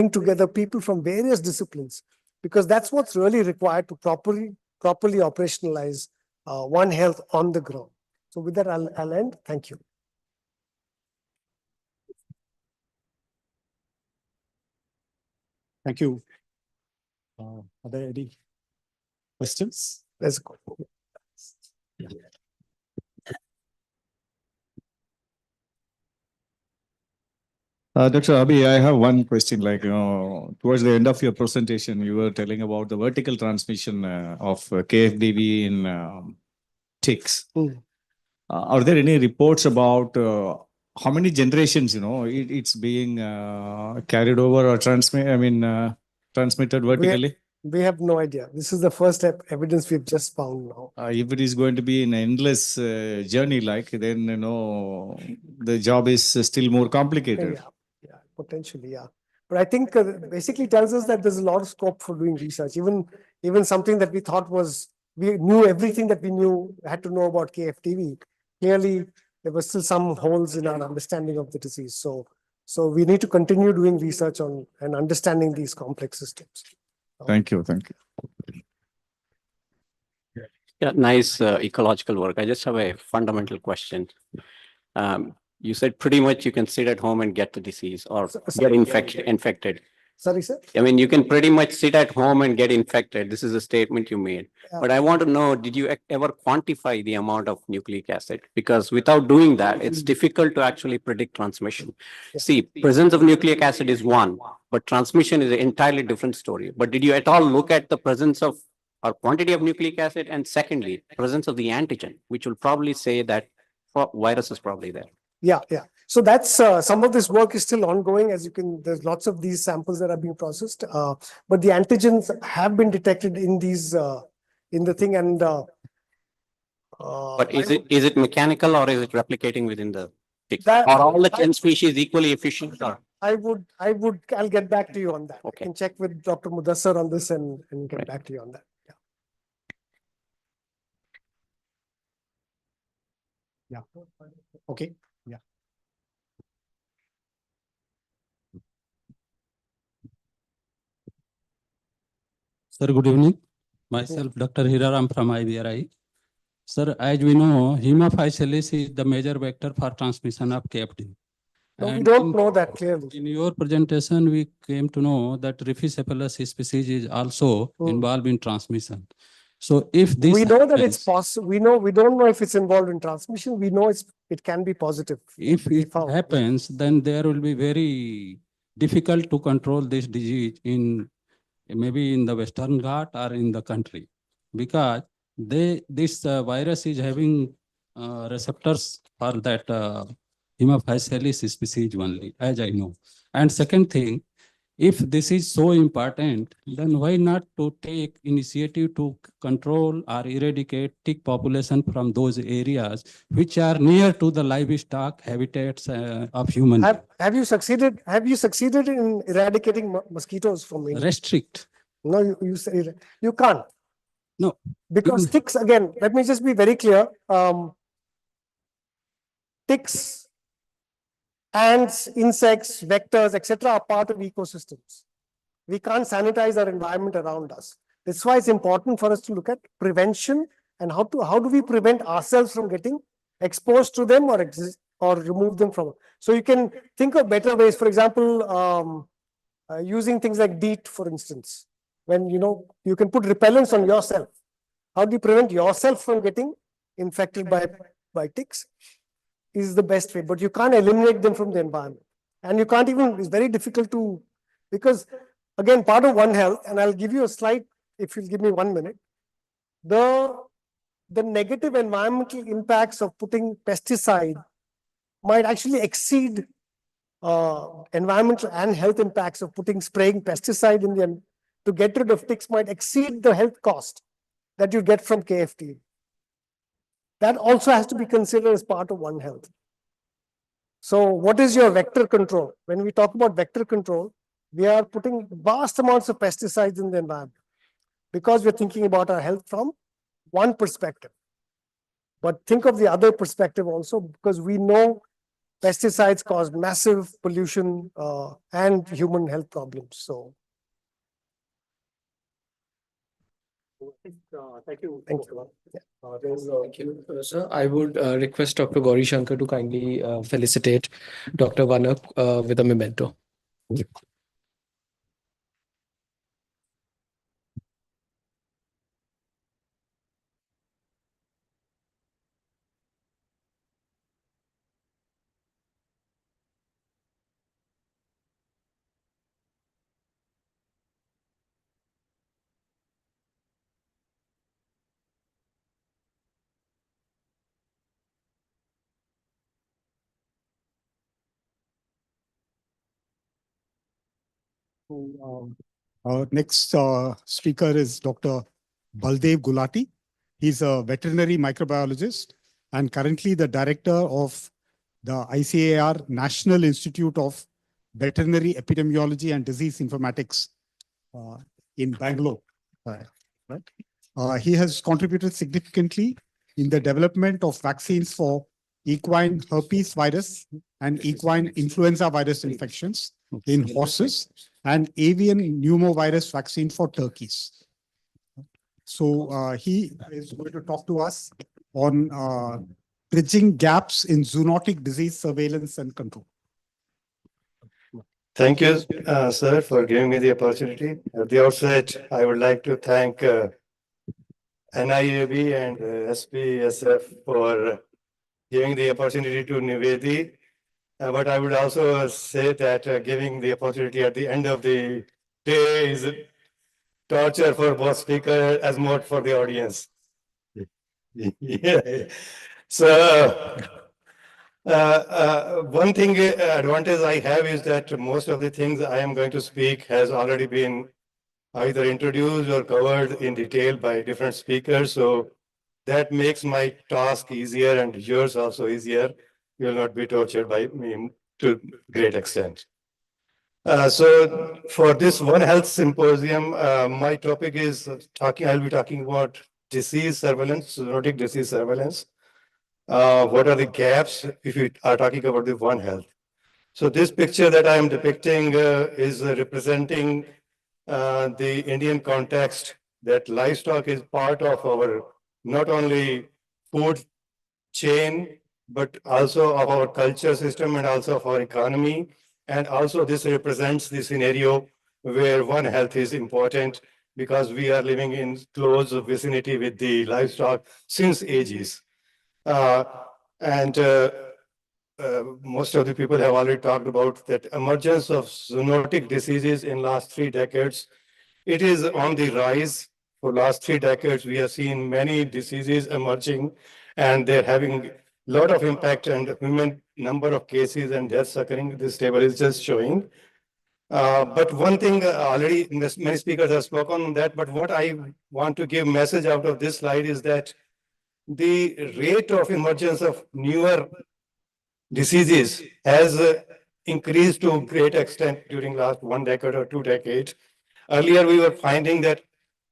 together people from various disciplines, because that's what's really required to properly operationalize One Health on the ground. So with that, I'll end. Thank you. Thank you. Are there any questions? Let's go. Dr. Abhi, I have one question. Towards the end of your presentation, you were telling about the vertical transmission of KFDV in ticks. Are there any reports about how many generations, it's being carried over or transmitted vertically? We have no idea. This is the first evidence we've just found now. If it is going to be an endless journey, like then you know the job is still more complicated. Yeah, potentially, yeah. But I think basically tells us that there's a lot of scope for doing research. Even something that we thought was we knew everything that we had to know about KFTV. Clearly, there were still some holes in our understanding of the disease. So we need to continue doing research on and understanding these complex systems. Thank you. Thank you. Yeah, nice ecological work. I just have a fundamental question. You said pretty much you can sit at home and get the disease or get infected. Sorry, sir? I mean, you can pretty much sit at home and get infected. This is a statement you made. Yeah. But I want to know, did you ever quantify the amount of nucleic acid? Because without doing that, it's difficult to actually predict transmission. See, presence of nucleic acid is one, but transmission is an entirely different story. But did you at all look at the presence of or quantity of nucleic acid? And secondly, presence of the antigen, which will probably say that virus is probably there. Yeah. So that's some of this work is still ongoing. As you can, there's lots of these samples that are being processed, but the antigens have been detected in these in the thing. And but is it mechanical or is it replicating within the tick? Are all the 10 species equally efficient? Or? I'll get back to you on that. Okay. I can check with Dr. Mudassar on this and get back to you on that. Yeah. Okay. Yeah. Sir, good evening. Myself, Dr. Hiraram from IBRI. Sir, as we know, hemophysalis is the major vector for transmission of KFD. No, we don't know that clearly. In your presentation, we came to know that Rhipicephalus species is also involved in transmission. So if this we know that it's possible, we don't know if it's involved in transmission. We know it can be positive. If it happens, then there will be very difficult to control this disease in maybe in the Western Ghat or in the country, because this virus is having receptors for that hemophysalis species only, as I know. And second thing, if this is so important, then why not to take initiative to control or eradicate tick population from those areas which are near to the livestock habitats of human? Have you succeeded? Have you succeeded in eradicating mosquitoes from India? Restrict. No, you say you can't. No, because ticks again. Let me just be very clear. Ticks, ants, insects, vectors, etc., are part of ecosystems. We can't sanitize our environment around us. That's why it's important for us to look at prevention and how do we prevent ourselves from getting exposed to them or remove them from. So you can think of better ways. For example, using things like DEET, for instance. When you can put repellents on yourself. How do you prevent yourself from getting infected by ticks? Is the best way, but you can't eliminate them from the environment. And you can't even, it's very difficult to, because again, part of One Health, and I'll give you a slide if you'll give me 1 minute. The negative environmental impacts of putting pesticide might actually exceed environmental and health impacts of spraying pesticide in the to get rid of ticks might exceed the health cost that you get from KFT. That also has to be considered as part of One Health. So what is your vector control? When we talk about vector control, we are putting vast amounts of pesticides in the environment because we're thinking about our health from one perspective. But think of the other perspective also, because we know pesticides cause massive pollution and human health problems. So thank you. Thank you. Thank you, sir. I would request Dr. Gauri Shankar to kindly felicitate Dr. Vanak with a memento. Our next speaker is Dr. Baldev Gulati. He's a veterinary microbiologist and currently the director of the ICAR National Institute of Veterinary Epidemiology and Disease Informatics in Bangalore. He has contributed significantly in the development of vaccines for equine herpes virus and equine influenza virus infections in horses and avian pneumovirus vaccine for turkeys. So he is going to talk to us on bridging gaps in zoonotic disease surveillance and control. Thank you, sir, for giving me the opportunity. At the outset, I would like to thank NIAB and SPSF for giving the opportunity to Nivedi. But I would also say that giving the opportunity at the end of the day is torture for both speaker as much for the audience. Yeah. So one thing advantage I have is that most of the things I am going to speak has already been either introduced or covered in detail by different speakers. So that makes my task easier and yours also easier. You will not be tortured by me to great extent. So for this One Health Symposium, my topic is I'll be talking about disease surveillance, zoonotic disease surveillance. What are the gaps if we are talking about the One Health? So this picture that I am depicting is representing the Indian context that livestock is part of our not only food chain, but also of our culture system and also of our economy. And also this represents the scenario where One Health is important because we are living in close vicinity with the livestock since ages. Most of the people have already talked about that emergence of zoonotic diseases in last 3 decades. It is on the rise. For last 3 decades, we have seen many diseases emerging and they're having a lot of impact and human number of cases and deaths occurring. This table is just showing. But one thing already many speakers have spoken on that, but what I want to give message out of this slide is that the rate of emergence of newer diseases has increased to a great extent during last 1 decade or 2 decades. Earlier, we were finding that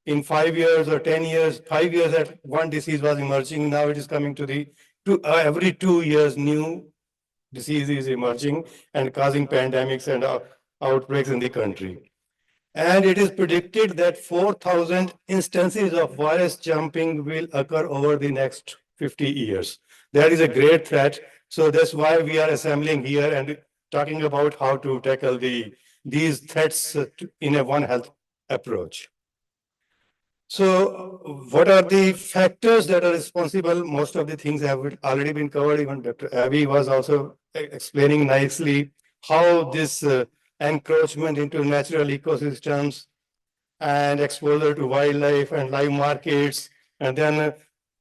in 5 years or 10 years, 5 years that one disease was emerging. Now it is coming to every 2 years, new disease is emerging and causing pandemics and outbreaks in the country. And it is predicted that 4,000 instances of virus jumping will occur over the next 50 years. That is a great threat. So that's why we are assembling here and talking about how to tackle these threats in a One Health approach. So what are the factors that are responsible? Most of the things have already been covered. Even Dr. Abby was also explaining nicely how this encroachment into natural ecosystems and exposure to wildlife and live markets, and then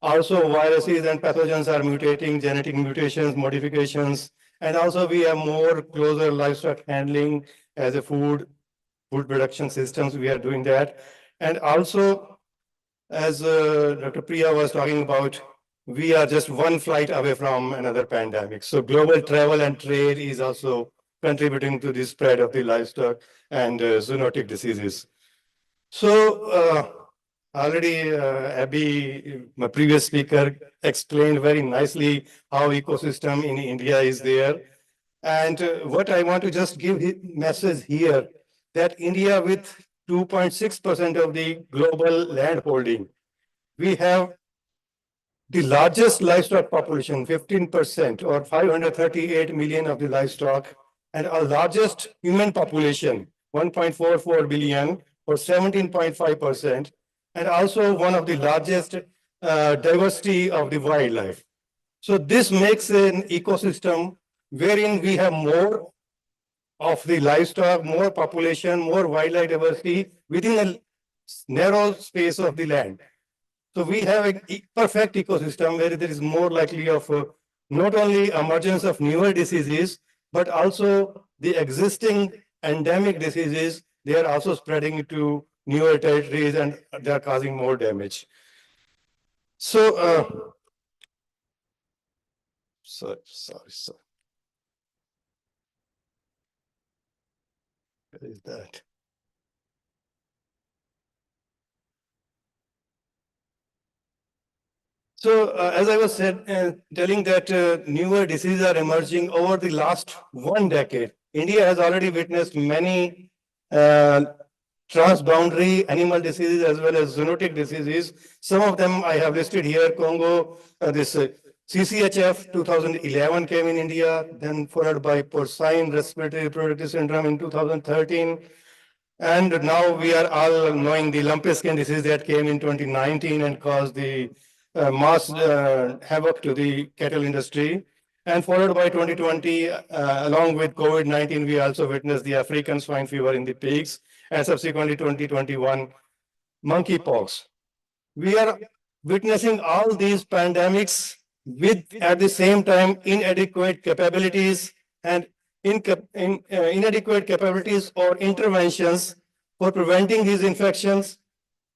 also viruses and pathogens are mutating, genetic mutations, modifications, and also we have more closer livestock handling as a food production systems. We are doing that, and also as Dr. Priya was talking about, we are just one flight away from another pandemic. So global travel and trade is also contributing to the spread of the livestock and zoonotic diseases. So already Abby, my previous speaker, explained very nicely how ecosystem in India is there. And what I want to just give message here, that India with 2.6% of the global land holding, we have the largest livestock population, 15% or 538 million of the livestock, and our largest human population, 1.44 billion or 17.5%, and also one of the largest diversity of the wildlife. So this makes an ecosystem wherein we have more of the livestock, more population, more wildlife diversity within a narrow space of the land. So we have a perfect ecosystem where there is more likely of not only emergence of newer diseases, but also the existing endemic diseases they are also spreading to newer territories and they are causing more damage. So, sorry. What is that? So, as I was telling that newer diseases are emerging over the last 1 decade. India has already witnessed many transboundary animal diseases as well as zoonotic diseases. Some of them I have listed here. Congo, this CCHF 2011 came in India, then followed by porcine respiratory reproductive syndrome in 2013. And now we are all knowing the lumpy skin disease that came in 2019 and caused the mass havoc to the cattle industry. And followed by 2020, along with COVID-19, we also witnessed the African swine fever in the pigs, and subsequently 2021, monkeypox. We are witnessing all these pandemics with, at the same time, inadequate capabilities and inadequate capabilities or interventions for preventing these infections,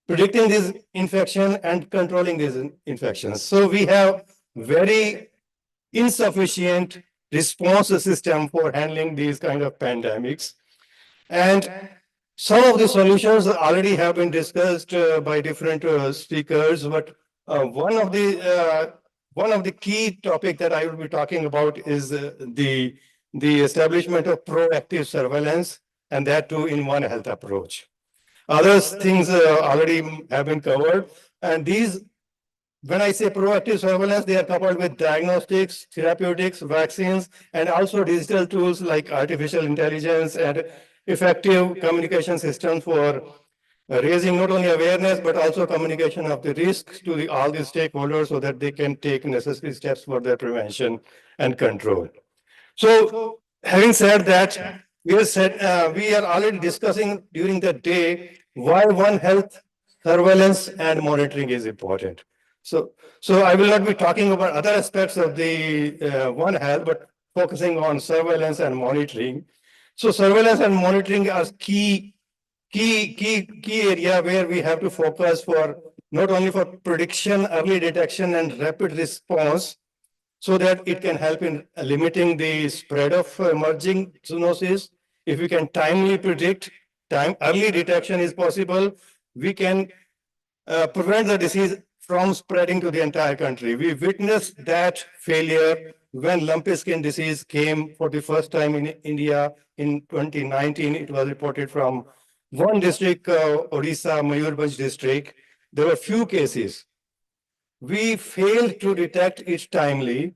predicting these infections, and controlling these infections. So we have very insufficient response system for handling these kind of pandemics. And some of the solutions already have been discussed by different speakers, but one of the key topic that I will be talking about is the establishment of proactive surveillance, and that too in One Health approach. Other things already have been covered, and these, when I say proactive surveillance, they are coupled with diagnostics, therapeutics, vaccines, and also digital tools like artificial intelligence and effective communication systems for raising not only awareness, but also communication of the risks to all the stakeholders so that they can take necessary steps for their prevention and control. So having said that, we are already discussing during the day why One Health surveillance and monitoring is important. So I will not be talking about other aspects of the One Health, but focusing on surveillance and monitoring. So surveillance and monitoring are key area where we have to focus for not only for prediction, early detection, and rapid response, so that it can help in limiting the spread of emerging zoonosis. If we can timely predict, early detection is possible, we can prevent the disease from spreading to the entire country. We witnessed that failure when lumpy skin disease came for the first time in India in 2019. It was reported from one district, Odisha, Mayurbhanj district. There were few cases. We failed to detect it timely,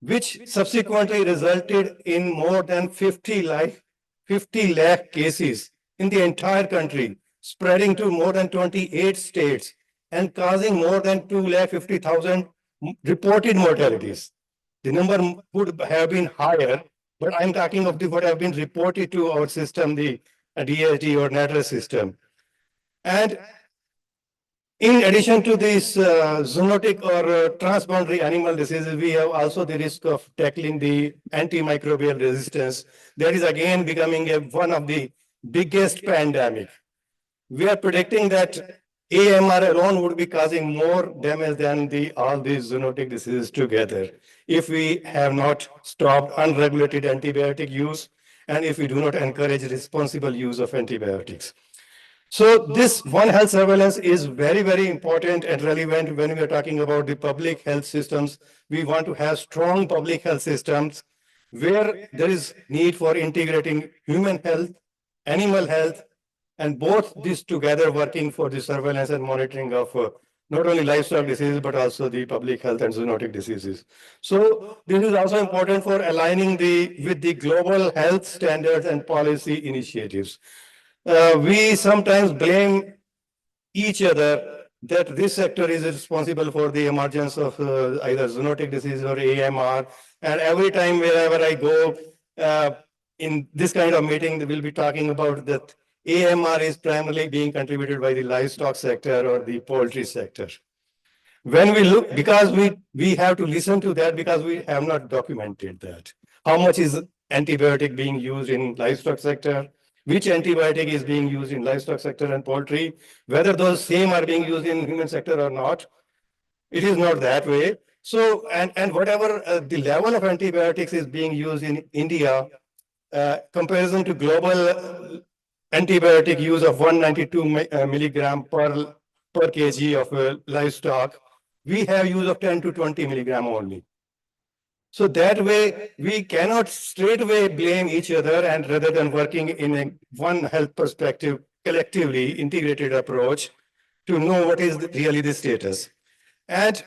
which subsequently resulted in more than 50 lakh cases in the entire country, spreading to more than 28 states and causing more than 250,000 reported mortalities. The number would have been higher, but I'm talking of what have been reported to our system, the DSD or NADRA system. And in addition to these zoonotic or transboundary animal diseases, we have also the risk of tackling the antimicrobial resistance. That is again becoming one of the biggest pandemic. We are predicting that AMR alone would be causing more damage than all these zoonotic diseases together if we have not stopped unregulated antibiotic use and if we do not encourage responsible use of antibiotics. So this One Health surveillance is very, very important and relevant when we are talking about the public health systems. We want to have strong public health systems where there is need for integrating human health, animal health, and both these together working for the surveillance and monitoring of not only livestock diseases, but also the public health and zoonotic diseases. So this is also important for aligning with the global health standards and policy initiatives. We sometimes blame each other that this sector is responsible for the emergence of either zoonotic disease or AMR. And every time wherever I go in this kind of meeting, we'll be talking about that AMR is primarily being contributed by the livestock sector or the poultry sector. When we look, because we have to listen to that because we have not documented that. How much is antibiotic being used in livestock sector? which antibiotic is being used in livestock sector and poultry, whether those same are being used in human sector or not. It is not that way. So, and whatever the level of antibiotics is being used in India, comparison to global antibiotic use of 192 milligram per kg of livestock, we have use of 10 to 20 milligram only. So that way, we cannot straight away blame each other, and rather than working in a one health perspective, collectively integrated approach to know what is really the status. And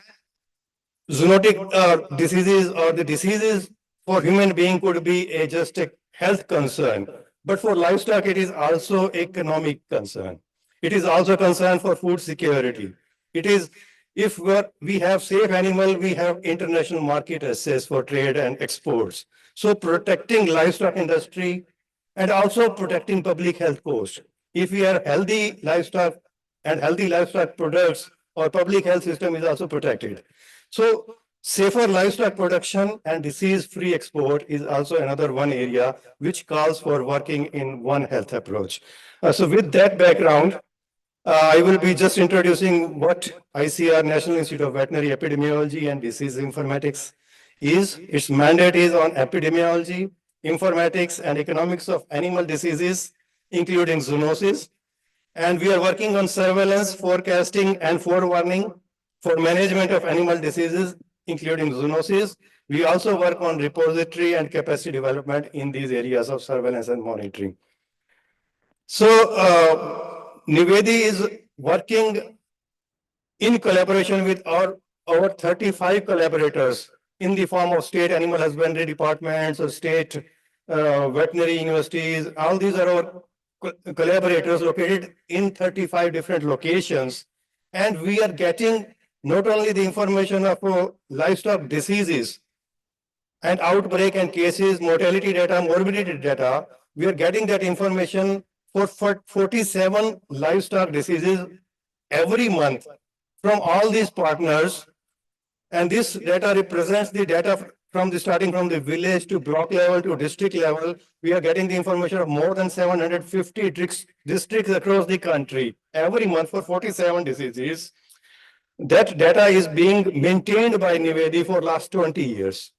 zoonotic diseases or the diseases for human being could be just a health concern, but for livestock, it is also economic concern. It is also concern for food security. It is, if we have safe animal, we have international market access for trade and exports. So protecting livestock industry and also protecting public health costs. If we are healthy livestock and healthy livestock products, our public health system is also protected. So safer livestock production and disease-free export is also another one area which calls for working in one health approach. So with that background, I will be just introducing what ICR, National Institute of Veterinary Epidemiology and Disease Informatics is. Its mandate is on epidemiology, informatics, and economics of animal diseases, including zoonosis. And we are working on surveillance, forecasting, and forewarning for management of animal diseases, including zoonosis. We also work on repository and capacity development in these areas of surveillance and monitoring. So, Nivedi is working in collaboration with our 35 collaborators in the form of state animal husbandry departments or state veterinary universities. All these are our collaborators located in 35 different locations. And we are getting not only the information of livestock diseases and outbreak and cases, mortality data, morbidity data, we are getting that information for 47 livestock diseases every month from all these partners. And this data represents the data from starting from the village to block level to district level. We are getting the information of more than 750 districts across the country every month for 47 diseases. That data is being maintained by Nivedi for last 20 years.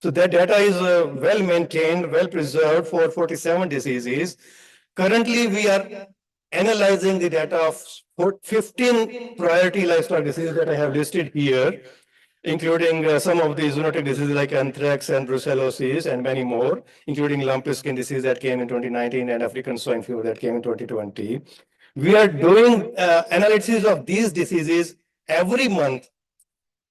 So that data is well maintained, well preserved for 47 diseases. Currently, we are analyzing the data of 15 priority livestock diseases that I have listed here, including some of the zoonotic diseases like anthrax and brucellosis and many more, including lumpy skin disease that came in 2019 and African swine fever that came in 2020. We are doing analysis of these diseases every month,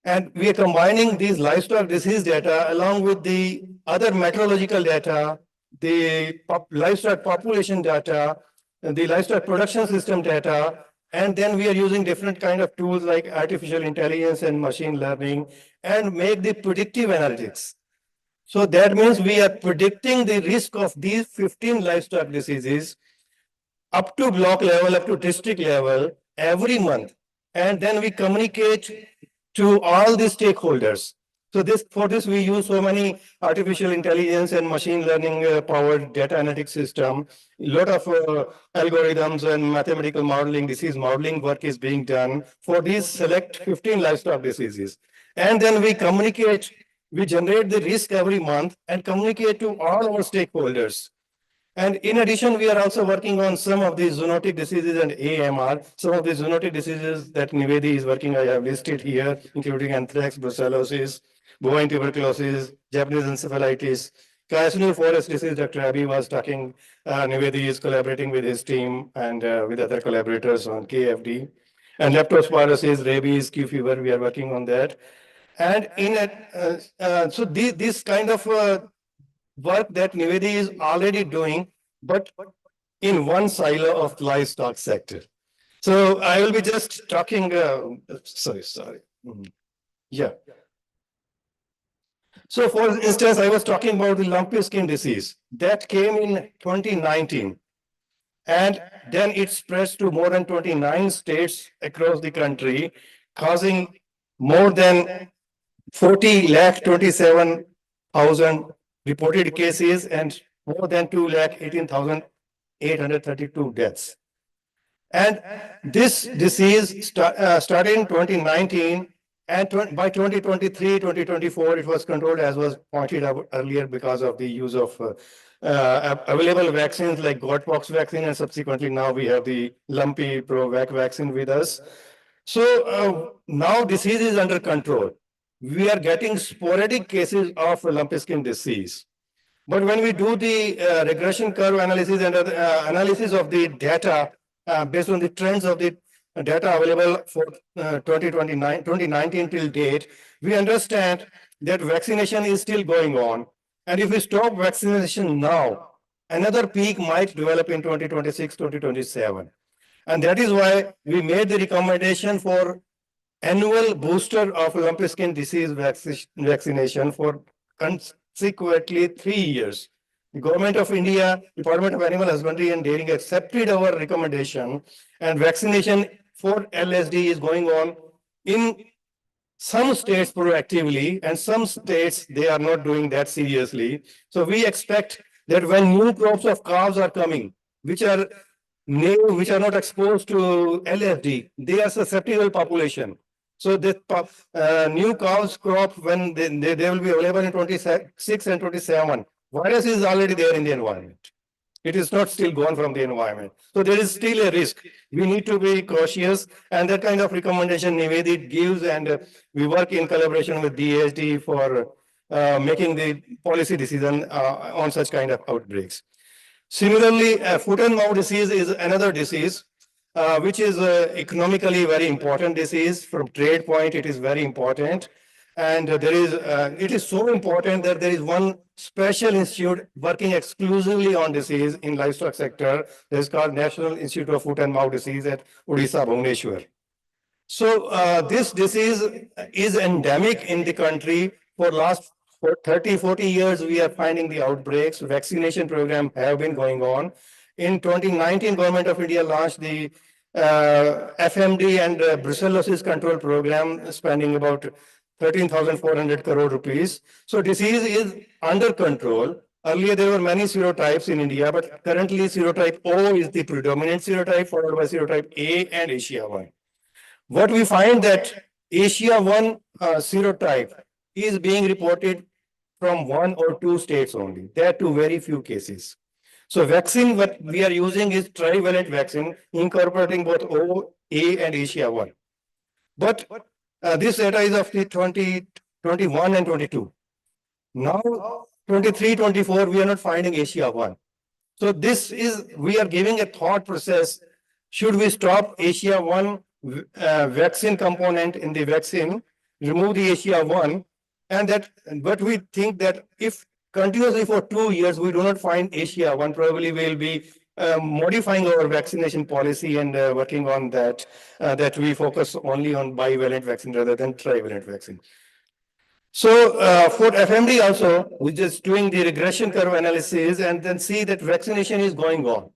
and we are combining these livestock disease data along with the other meteorological data, the livestock population data, the livestock production system data, and then we are using different kind of tools like artificial intelligence and machine learning and make the predictive analytics. So that means we are predicting the risk of these 15 livestock diseases up to block level, up to district level every month. And then we communicate to all the stakeholders. So for this, we use so many artificial intelligence and machine learning powered data analytics system. A lot of algorithms and mathematical modeling, disease modeling work is being done for these select 15 livestock diseases. And then we communicate, we generate the risk every month and communicate to all our stakeholders. And in addition, we are also working on some of these zoonotic diseases and AMR. Some of the zoonotic diseases that Nivedi is working, I have listed here, including anthrax, brucellosis, bovine tuberculosis, Japanese encephalitis, Cassino forest disease. Dr. Abhi was talking. Nivedi is collaborating with his team and with other collaborators on KFD. And leptospirosis, rabies, Q fever, we are working on that. And so this kind of work that Nivedi is already doing, but in one silo of livestock sector. So I will be just talking, sorry. Yeah. So for instance, I was talking about the lumpy skin disease that came in 2019. And then it spreads to more than 29 states across the country, causing more than 40,27,000 reported cases and more than 2,18,000 832 deaths. And this disease started in 2019, and by 2023, 2024, it was controlled, as was pointed out earlier, because of the use of available vaccines like Godpox vaccine, and subsequently now we have the lumpy Provac vaccine with us. So now disease is under control. We are getting sporadic cases of lumpy skin disease. But when we do the regression curve analysis and analysis of the data based on the trends of the data available for 2019 till date, we understand that vaccination is still going on. And if we stop vaccination now, another peak might develop in 2026, 2027. And that is why we made the recommendation for annual booster of lumpy skin disease vaccination for consequently 3 years. The Government of India, Department of Animal Husbandry and Dairying accepted our recommendation, and vaccination for LSD is going on in some states proactively, and some states they are not doing that seriously. So we expect that when new crops of cows are coming, which are new, which are not exposed to LSD, they are susceptible population. So the new cows crop, when they will be available in 26 and 27, virus is already there in the environment. It is not still gone from the environment. So there is still a risk. We need to be cautious, and that kind of recommendation Nivedit gives, and we work in collaboration with DHD for making the policy decision on such kind of outbreaks. Similarly, foot and mouth disease is another disease which is economically very important disease. From trade point, it is very important. And there is, it is so important that there is one special institute working exclusively on disease in livestock sector. That is called National Institute of Foot and Mouth Disease at Odisha, Bhubaneswar. So this disease is endemic in the country. For last 30, 40 years, we are finding the outbreaks. Vaccination program have been going on. In 2019, Government of India launched the FMD and brucellosis control program, spending about 13,400 crore rupees. So disease is under control. Earlier, there were many serotypes in India, but currently serotype O is the predominant serotype, followed by serotype A and Asia 1. What we find that Asia 1 serotype is being reported from 1 or 2 states only. There are 2 very few cases. So vaccine, what we are using is trivalent vaccine, incorporating both O, A, and Asia 1. But this data is of the 2021 and 22. Now, 23, 24, we are not finding Asia 1. So this is, we are giving a thought process. Should we stop Asia 1 vaccine component in the vaccine, remove the Asia 1, and that, but we think that if continuously for 2 years we do not find Asia 1, probably we will be modifying our vaccination policy and working on that, that we focus only on bivalent vaccine rather than trivalent vaccine. So for FMD also, we're just doing the regression curve analysis and then see that vaccination is going on.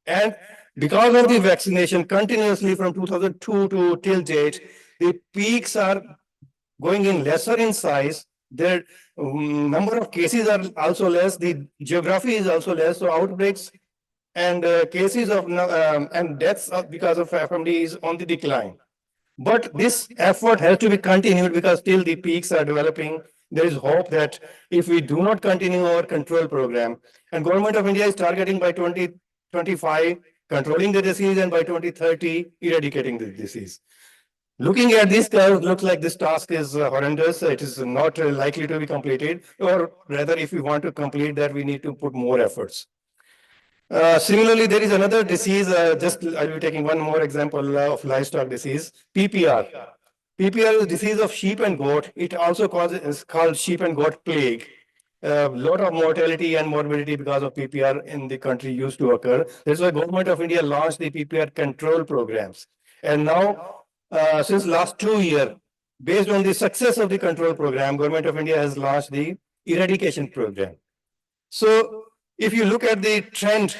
And because of the vaccination continuously from 2002 to till date, the peaks are going in lesser in size. Their number of cases are also less. The geography is also less. So outbreaks and cases of and deaths because of FMD is on the decline. But this effort has to be continued because till the peaks are developing, there is hope that if we do not continue our control program, and Government of India is targeting by 2025 controlling the disease, and by 2030 eradicating the disease. Looking at this curve, looks like this task is horrendous. It is not likely to be completed, or rather, if we want to complete that, we need to put more efforts. Similarly, there is another disease, just I will be taking one more example of livestock disease, PPR. PPR is disease of sheep and goat. It also is called sheep and goat plague. A lot of mortality and morbidity because of PPR in the country used to occur. That's why Government of India launched the PPR control programs. And now, since last 2 years, based on the success of the control program, Government of India has launched the eradication program. So if you look at the trend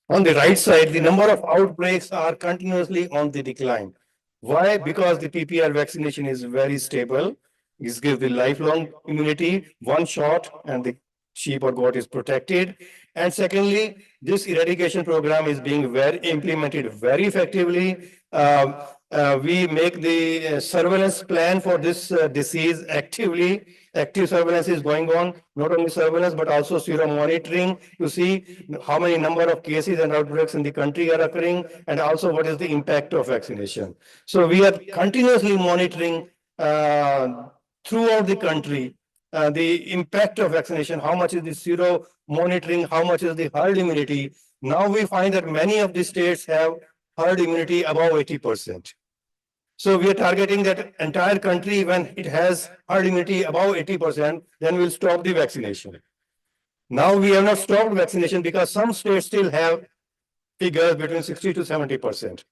on the right side, the number of outbreaks are continuously on the decline. Why? Because the PPR vaccination is very stable. It gives the lifelong immunity, one shot, and the sheep or goat is protected. And secondly, this eradication program is being implemented very effectively. We make the surveillance plan for this disease actively. Active surveillance is going on, not only surveillance, but also sero monitoring to see how many number of cases and outbreaks in the country are occurring, and also what is the impact of vaccination. So we are continuously monitoring throughout the country the impact of vaccination, how much is the sero monitoring, how much is the herd immunity. Now we find that many of the states have herd immunity above 80%. So we are targeting that entire country. When it has herd immunity above 80%, then we'll stop the vaccination. Now we have not stopped vaccination because some states still have figures between 60 to 70%.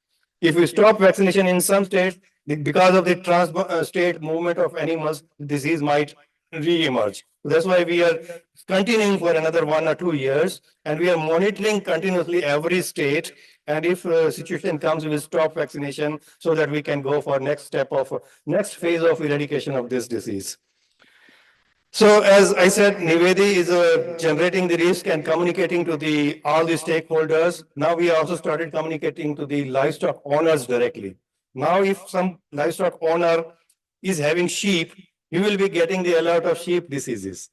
If we stop vaccination in some states, because of the trans-state movement of animals, disease might re-emerge. That's why we are continuing for another 1 or 2 years, and we are monitoring continuously every state. And if a situation comes, we will stop vaccination so that we can go for next step of next phase of eradication of this disease. So as I said, Nivedi is generating the risk and communicating to all the stakeholders. Now we also started communicating to the livestock owners directly. Now if some livestock owner is having sheep, he will be getting the alert of sheep diseases.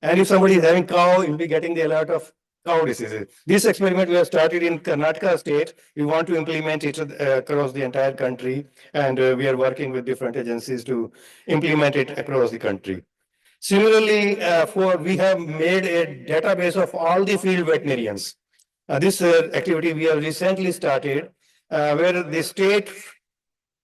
And if somebody is having cow, he will be getting the alert of cow diseases. This experiment we have started in Karnataka state. We want to implement it across the entire country, and we are working with different agencies to implement it across the country. Similarly, we have made a database of all the field veterinarians. This activity we have recently started, where the state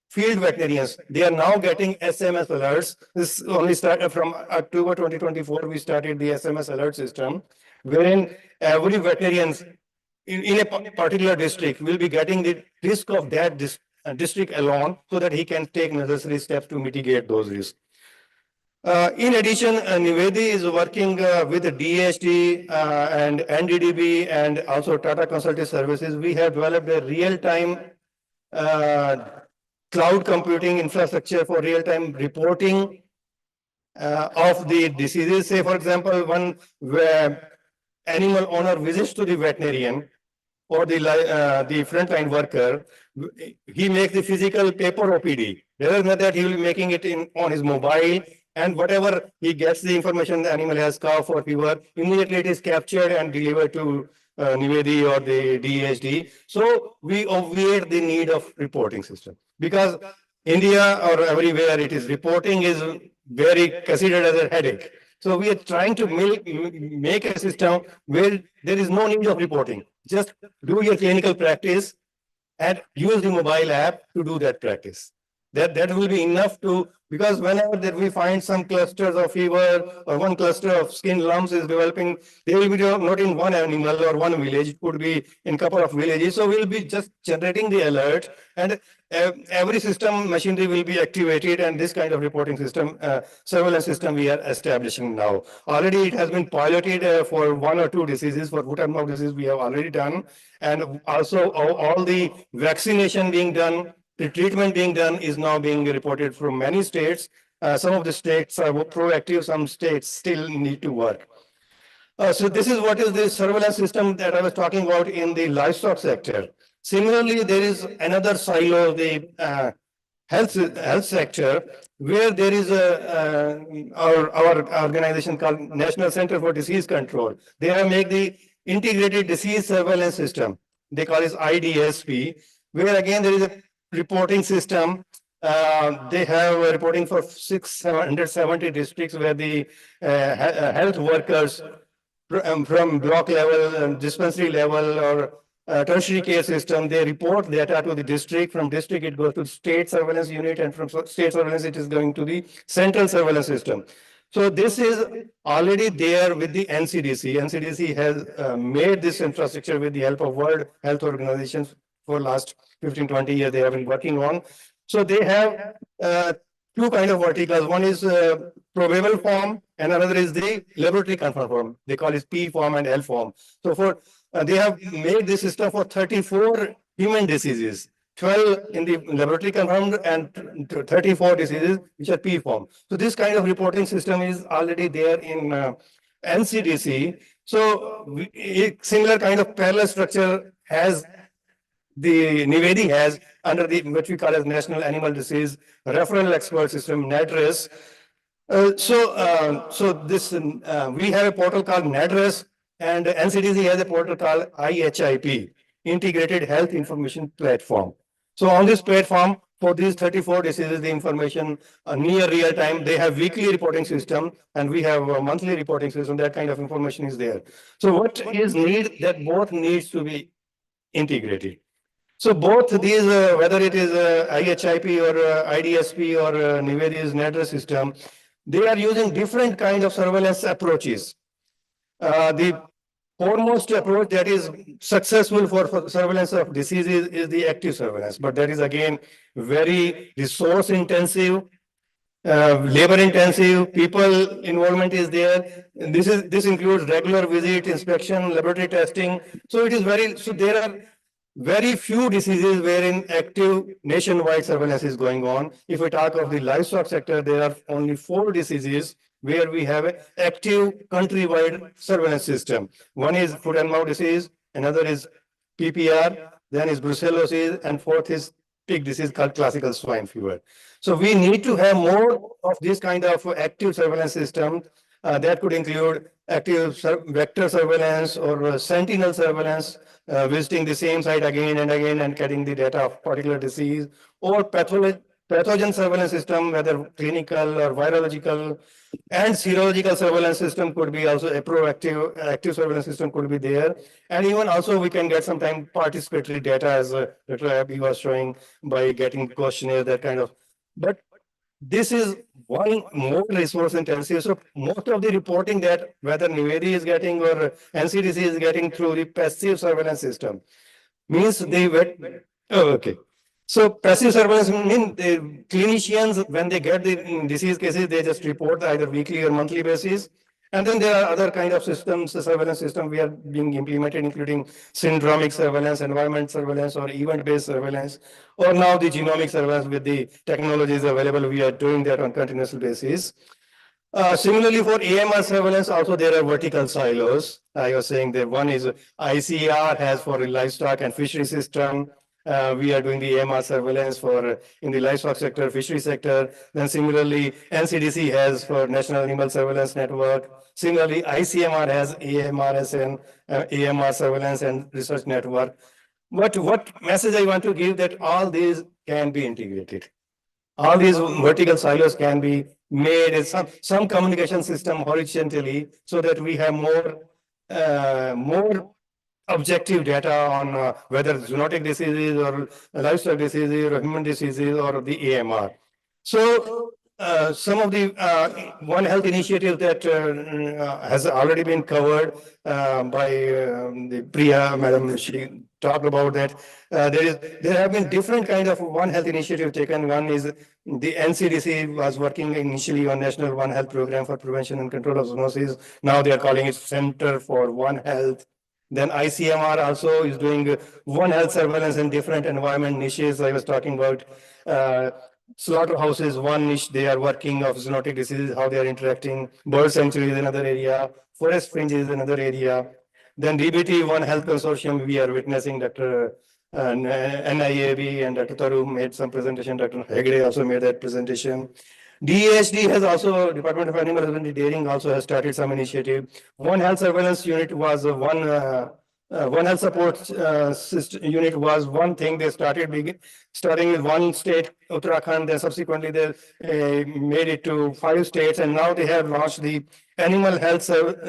field veterinarians, they are now getting SMS alerts. This only started from October 2024. We started the SMS alert system, wherein every veterinarian in a particular district will be getting the risk of that district alone, so that he can take necessary steps to mitigate those risks. In addition, Nivedi is working with the DHD and NDDB and also Tata Consulting Services. We have developed a real-time cloud computing infrastructure for real-time reporting of the diseases. Say, for example, one where animal owner visits to the veterinarian or the frontline worker, he makes the physical paper OPD. Rather than that, he will be making it on his mobile, and whatever he gets the information, the animal has cough or fever, immediately it is captured and delivered to Nivedi or the DHD. So we obviate the need of reporting system, because India or everywhere it is reporting is very considered as a headache. So we are trying to make a system where there is no need of reporting. Just do your clinical practice and use the mobile app to do that practice. That will be enough to, because whenever that we find some clusters of fever or one cluster of skin lumps is developing, they will be not in one animal or one village, it could be in a couple of villages. So we'll be just generating the alert, and every system machinery will be activated, and this kind of reporting system, surveillance system we are establishing now. Already it has been piloted for 1 or 2 diseases. For foot and mouth disease we have already done, and also all the vaccination being done, the treatment being done is now being reported from many states. Some of the states are proactive, some states still need to work. So this is what is the surveillance system that I was talking about in the livestock sector. Similarly, there is another silo, the health sector, where there is our organization called National Center for Disease Control. They have made the integrated disease surveillance system. They call it IDSP, where again there is a reporting system. They have reporting for 670 districts, where the health workers from block level, dispensary level, or tertiary care system, they report data to the district. From district it goes to state surveillance unit, and from state surveillance it is going to the central surveillance system. So this is already there with the NCDC. NCDC has made this infrastructure with the help of World Health Organization for last 15-20 years they have been working on. So they have 2 kind of verticals. One is probable form, and another is the laboratory confirmed form. They call it P form and L form. So for they have made this system for 34 human diseases, 12 in the laboratory confirmed, and 34 diseases which are P form. So this kind of reporting system is already there in NCDC. So a similar kind of parallel structure has the Nivedi has under the what we call as National Animal Disease Referral Expert System, NADRES. We have a portal called NADRES, and NCDC has a portal called IHIP, Integrated Health Information Platform. So on this platform, for these 34 diseases, the information near real time, they have weekly reporting system, and we have a monthly reporting system. That kind of information is there. So what is need that both needs to be integrated. So both these, whether it is IHIP or IDSP or Nivedi's NADRES system, they are using different kind of surveillance approaches. The foremost approach that is successful for surveillance of diseases is the active surveillance, but that is again very resource intensive, labor intensive, people involvement is there. This includes regular visit, inspection, laboratory testing. So it is there are very few diseases wherein active nationwide surveillance is going on. If we talk of the livestock sector, there are only 4 diseases where we have an active countrywide surveillance system. One is foot and mouth disease, another is PPR, then is brucellosis, and fourth is pig disease called classical swine fever. So we need to have more of this kind of active surveillance system that could include active vector surveillance or sentinel surveillance, visiting the same site again and again and getting the data of particular disease, or pathogen surveillance system, whether clinical or virological, and serological surveillance system could be also a proactive active surveillance system could be there. And even also we can get sometimes participatory data, as Dr. Abhi was showing, by getting questionnaire, that kind of. But this is one more resource intensive. So most of the reporting that whether Nivedi is getting or NCDC is getting through the passive surveillance system means they went. Oh, okay. So passive surveillance means the clinicians, when they get the disease cases, they just report either weekly or monthly basis. And then there are other kind of systems, the surveillance system we are being implemented, including syndromic surveillance, environment surveillance, or event-based surveillance, or now the genomic surveillance with the technologies available. We are doing that on continuous basis. Similarly, for AMR surveillance, also there are vertical silos. I was saying that one is ICR has for the livestock and fishery system. We are doing the AMR surveillance for in the livestock sector, fishery sector. Then similarly, NCDC has for National Animal Surveillance Network. Similarly, ICMR has AMRS and AMR surveillance and research network. But what message I want to give that all these can be integrated. All these vertical silos can be made as some communication system horizontally, so that we have more objective data on whether zoonotic diseases or livestock diseases or human diseases or the AMR. So some of the One Health initiative that has already been covered by the Priya Madam. She talked about that. There have been different kind of One Health initiative taken. One is the NCDC was working initially on National One Health Program for Prevention and Control of Zoonosis. Now they are calling it Center for One Health. Then ICMR also is doing One Health surveillance in different environment niches. I was talking about slaughterhouses, one niche they are working of zoonotic diseases, how they are interacting. Bird sanctuary is another area. Forest fringe is another area. Then DBT One Health Consortium, we are witnessing Dr. NIAB and Dr. Taru made some presentation. Dr. Hegde also made that presentation. DAHD has also, Department of Animal Husbandry Dairying also has started some initiative. One Health Surveillance Unit was one Health Support Unit was one thing they started starting with one state, Uttarakhand, then subsequently they made it to 5 states, and now they have launched the Animal Health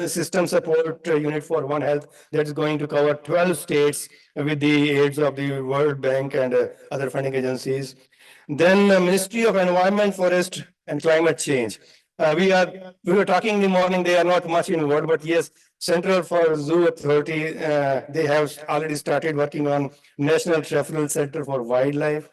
System Support Unit for One Health that is going to cover 12 states with the aids of the World Bank and other funding agencies. Then Ministry of Environment, Forest and Climate Change. We were talking in the morning, they are not much involved, but yes, Central for Zoo Authority, they have already started working on National Referral Center for Wildlife,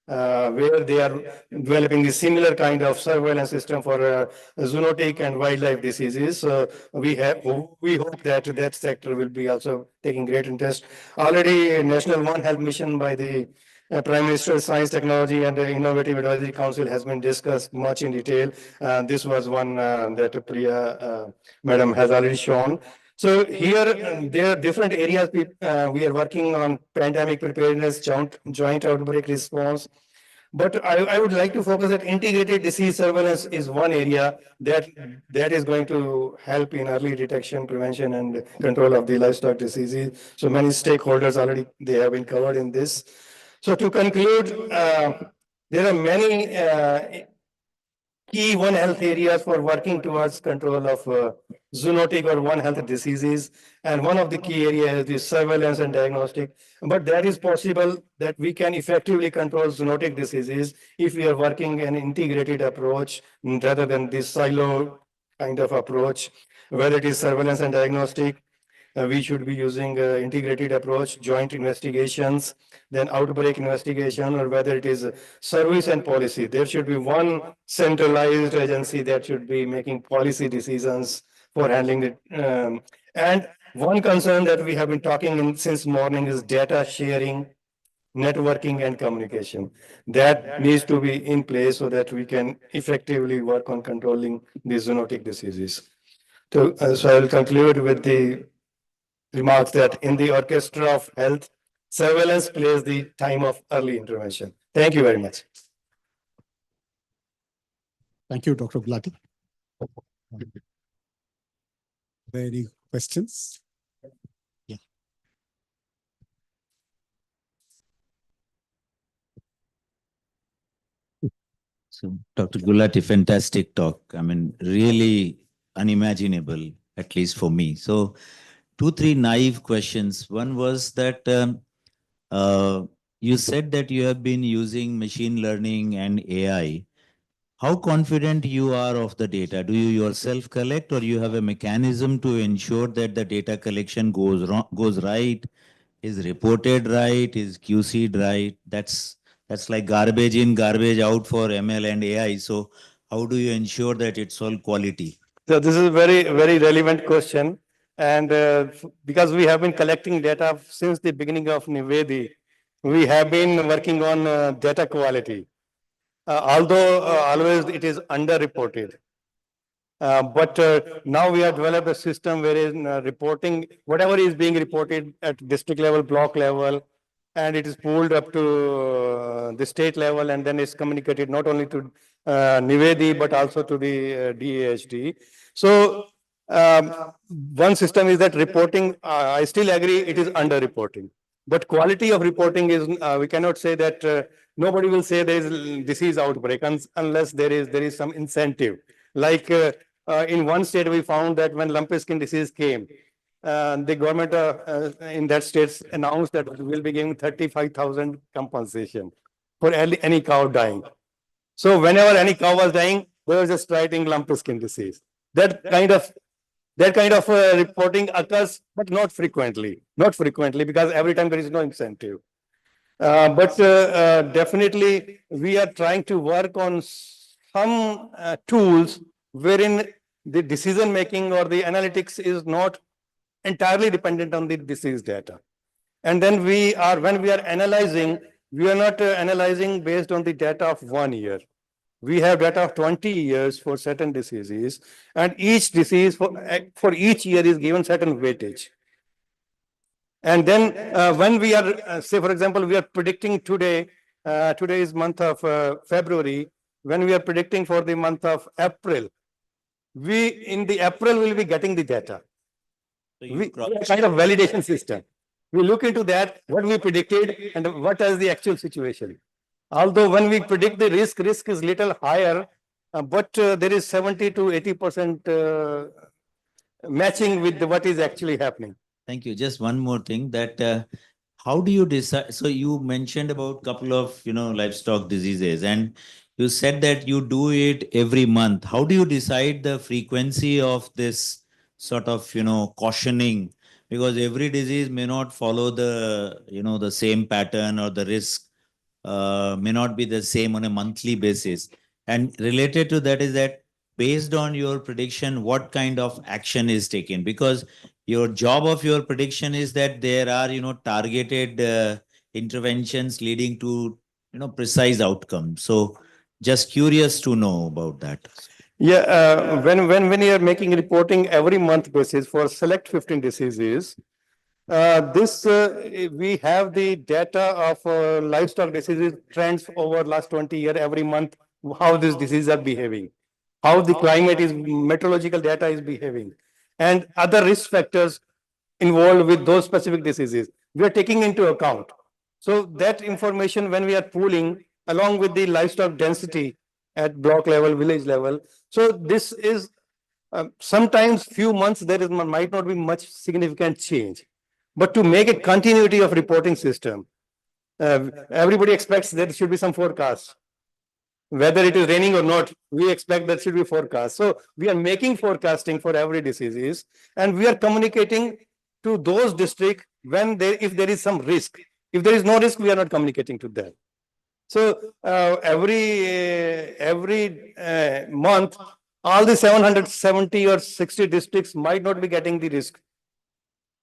where they are developing a similar kind of surveillance system for zoonotic and wildlife diseases. So we hope that that sector will be also taking great interest. Already National One Health Mission by the Prime Minister's Science, Technology and Innovative Advisory Council has been discussed much in detail. This was one that Priya Madam has already shown. So here, there are different areas we are working on: pandemic preparedness, joint outbreak response. But I would like to focus that integrated disease surveillance is one area that is going to help in early detection, prevention, and control of the livestock diseases. So many stakeholders already, they have been covered in this. So to conclude, there are many key One Health areas for working towards control of zoonotic or One Health diseases. And one of the key areas is surveillance and diagnostic. But that is possible that we can effectively control zoonotic diseases if we are working an integrated approach rather than this silo kind of approach, whether it is surveillance and diagnostic. We should be using integrated approach, joint investigations, then outbreak investigation, or whether it is service and policy. There should be one centralized agency that should be making policy decisions for handling it. And one concern that we have been talking in since morning is data sharing, networking, and communication. That needs to be in place so that we can effectively work on controlling these zoonotic diseases. So I will conclude with the remarks that in the orchestra of health, surveillance plays the time of early intervention. Thank you very much. Thank you, Dr. Gulati. Any questions? Yeah. So, Dr. Gulati, fantastic talk. I mean, really unimaginable, at least for me. So, 2, 3 naive questions. One was that you said that you have been using machine learning and AI. How confident you are of the data? Do you yourself collect, or you have a mechanism to ensure that the data collection goes right, is reported right, is QC'd right? That's like garbage in, garbage out for ML and AI. So how do you ensure that it's all quality? So this is a very, very relevant question. And because we have been collecting data since the beginning of Nivedi, we have been working on data quality. Although always it is underreported. But now we have developed a system wherein reporting, whatever is being reported at district level, block level, and it is pulled up to the state level, and then it's communicated not only to Nivedi, but also to the DAHD. So one system is that reporting, I still agree it is underreporting. But quality of reporting is, we cannot say that nobody will say there is disease outbreak unless there is some incentive. Like in one state, we found that when lumpy skin disease came, the government in that state announced that we will be giving 35,000 compensation for any cow dying. So whenever any cow was dying, there was just writing lumpy skin disease. That kind of reporting occurs, but not frequently. Not frequently, because every time there is no incentive. But definitely, we are trying to work on some tools wherein the decision making or the analytics is not entirely dependent on the disease data. And then when we are analyzing, we are not analyzing based on the data of 1 year. We have data of 20 years for certain diseases, and each disease for each year is given certain weightage. And then when we are, say for example, we are predicting today is month of February, when we are predicting for the month of April, in the April will be getting the data. We kind of validation system. We look into that, what we predicted and what is the actual situation. Although when we predict the risk is little higher, but there is 70 to 80% matching with what is actually happening. Thank you. Just one more thing, that how do you decide? So you mentioned about couple of, livestock diseases, and you said that you do it every month. How do you decide the frequency of this sort of, cautioning? Because every disease may not follow the, the same pattern, or the risk may not be the same on a monthly basis. And related to that is that, based on your prediction, what kind of action is taken? Because your job of your prediction is that there are, targeted interventions leading to, precise outcomes. So just curious to know about that. Yeah, when you are making reporting every month basis for select 15 diseases, we have the data of livestock diseases trends over last 20 years every month, how these diseases are behaving, how the climate is, meteorological data is behaving, and other risk factors involved with those specific diseases. We are taking into account. So that information when we are pooling along with the livestock density at block level, village level. So this is sometimes few months there might not be much significant change. But to make a continuity of reporting system, everybody expects there should be some forecast. Whether it is raining or not, we expect that should be forecast. So we are making forecasting for every diseases, and we are communicating to those districts if there is some risk. If there is no risk, we are not communicating to them. So every month, all the 770 or 60 districts might not be getting the risk.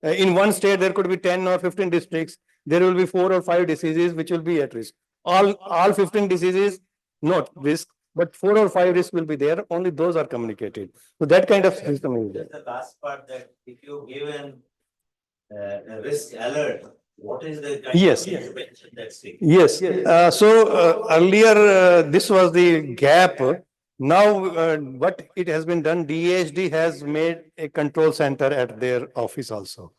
In one state, there could be 10 or 15 districts. There will be 4 or 5 diseases which will be at risk. All 15 diseases, not risk, but 4 or 5 risks will be there. Only those are communicated. So that kind of system is there. The last part, that if you give a risk alert, what is the kind Yes. of intervention that's taken? Yes. Earlier, this was the gap. Now, what it has been done, DHD has made a control center at their office also.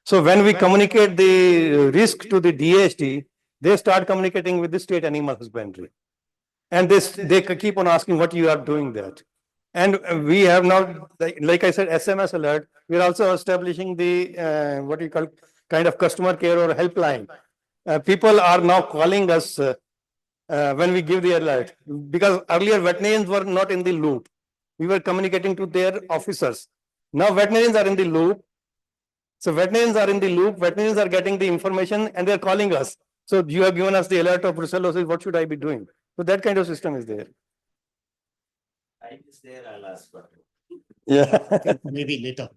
So when we communicate the risk to the DHD, they start communicating with the state animal husbandry. And they keep on asking what you are doing that. And we have now, like I said, SMS alert. We are also establishing the, what you call, kind of customer care or helpline. People are now calling us when we give the alert, because earlier veterinarians were not in the loop. We were communicating to their officers. Now veterinarians are in the loop. So veterinarians are in the loop. Veterinarians are getting the information and they're calling us. So you have given us the alert of brucellosis. What should I be doing? So that kind of system is there. Time is there, I'll ask. Yeah. Maybe later.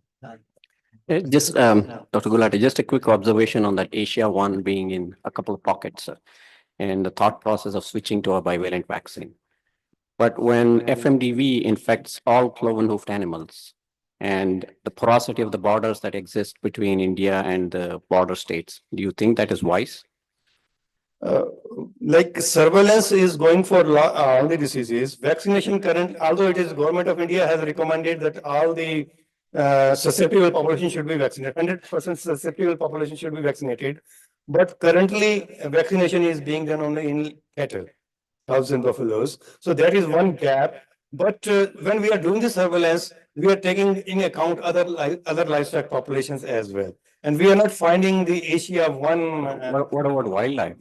Just, Dr. Gulati, just a quick observation on that Asia 1 being in a couple of pockets and the thought process of switching to a bivalent vaccine. But when FMDV infects all cloven-hoofed animals and the porosity of the borders that exist between India and the border states, do you think that is wise? Like surveillance is going for all the diseases. Vaccination current, although it is government of India has recommended that all the susceptible population should be vaccinated. 100% susceptible population should be vaccinated. But currently vaccination is being done only in cattle, cows and buffaloes. So that is one gap. But when we are doing the surveillance, we are taking in account other livestock populations as well. And we are not finding the Asia 1. What about wildlife?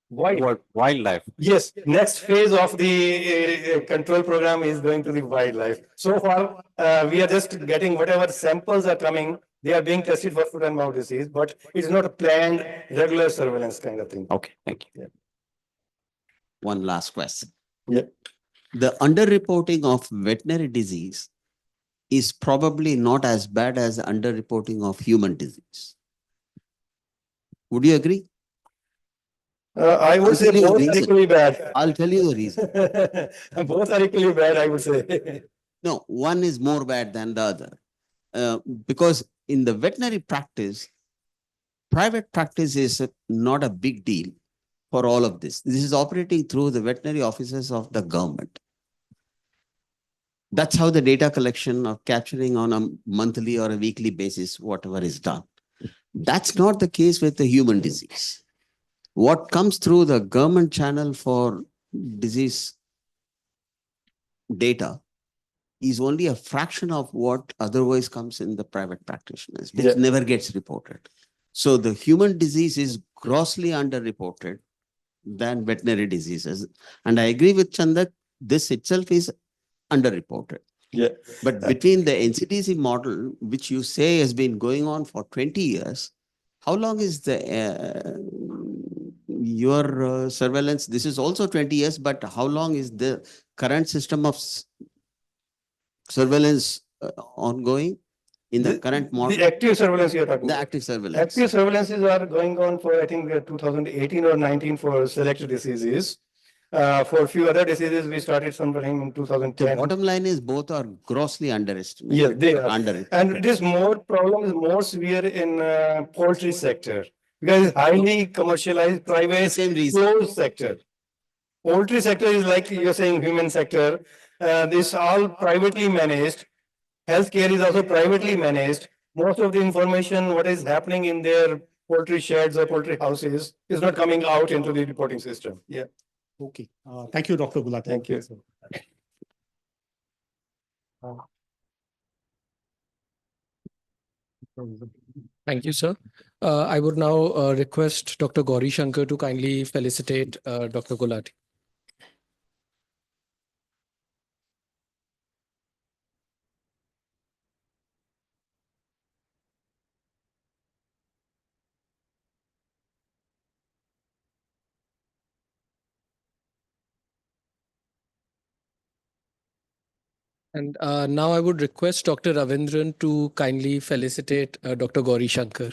Wildlife. Yes, next phase of the control program is going to the wildlife. So far, we are just getting whatever samples are coming. They are being tested for foot and mouth disease, but it's not a planned regular surveillance kind of thing. Okay, thank you. Yeah. One last question. Yeah. The underreporting of veterinary disease is probably not as bad as underreporting of human disease. Would you agree? I would say both are equally bad. I'll tell you the reason. Both are equally bad, I would say. No, one is more bad than the other. Because in the veterinary practice, private practice is not a big deal for all of this. This is operating through the veterinary offices of the government. That's how the data collection or capturing on a monthly or a weekly basis, whatever is done. That's not the case with the human disease. What comes through the government channel for disease data is only a fraction of what otherwise comes in the private practitioners, which never gets reported. So the human disease is grossly underreported than veterinary diseases. And I agree with Chandak, this itself is underreported. Yeah. But between the NCDC model, which you say has been going on for 20 years, how long is your surveillance? This is also 20 years, but how long is the current system of surveillance ongoing? in the current model? The active surveillance you are talking The about. active surveillance. Active surveillances are going on for, I think, 2018 or 19 for select diseases. For a few other diseases, we started sometime in The 2010. bottom line is both are grossly underestimated. Yes, they are. Underestimated. And it is more problem is more severe in poultry sector because it's highly commercialized, private, closed sector. Poultry sector is like you're saying human sector. This all privately managed. Healthcare is also privately managed. Most of the information, what is happening in their poultry sheds or poultry houses, is not coming out into the reporting system. Yeah. Okay. Thank you, Dr. Gulati. Thank you. Thank you, sir. I would now request Dr. Gauri Shankar to kindly felicitate Dr. Gulati. And now I would request Dr. Ravindran to kindly felicitate Dr. Gauri Shankar.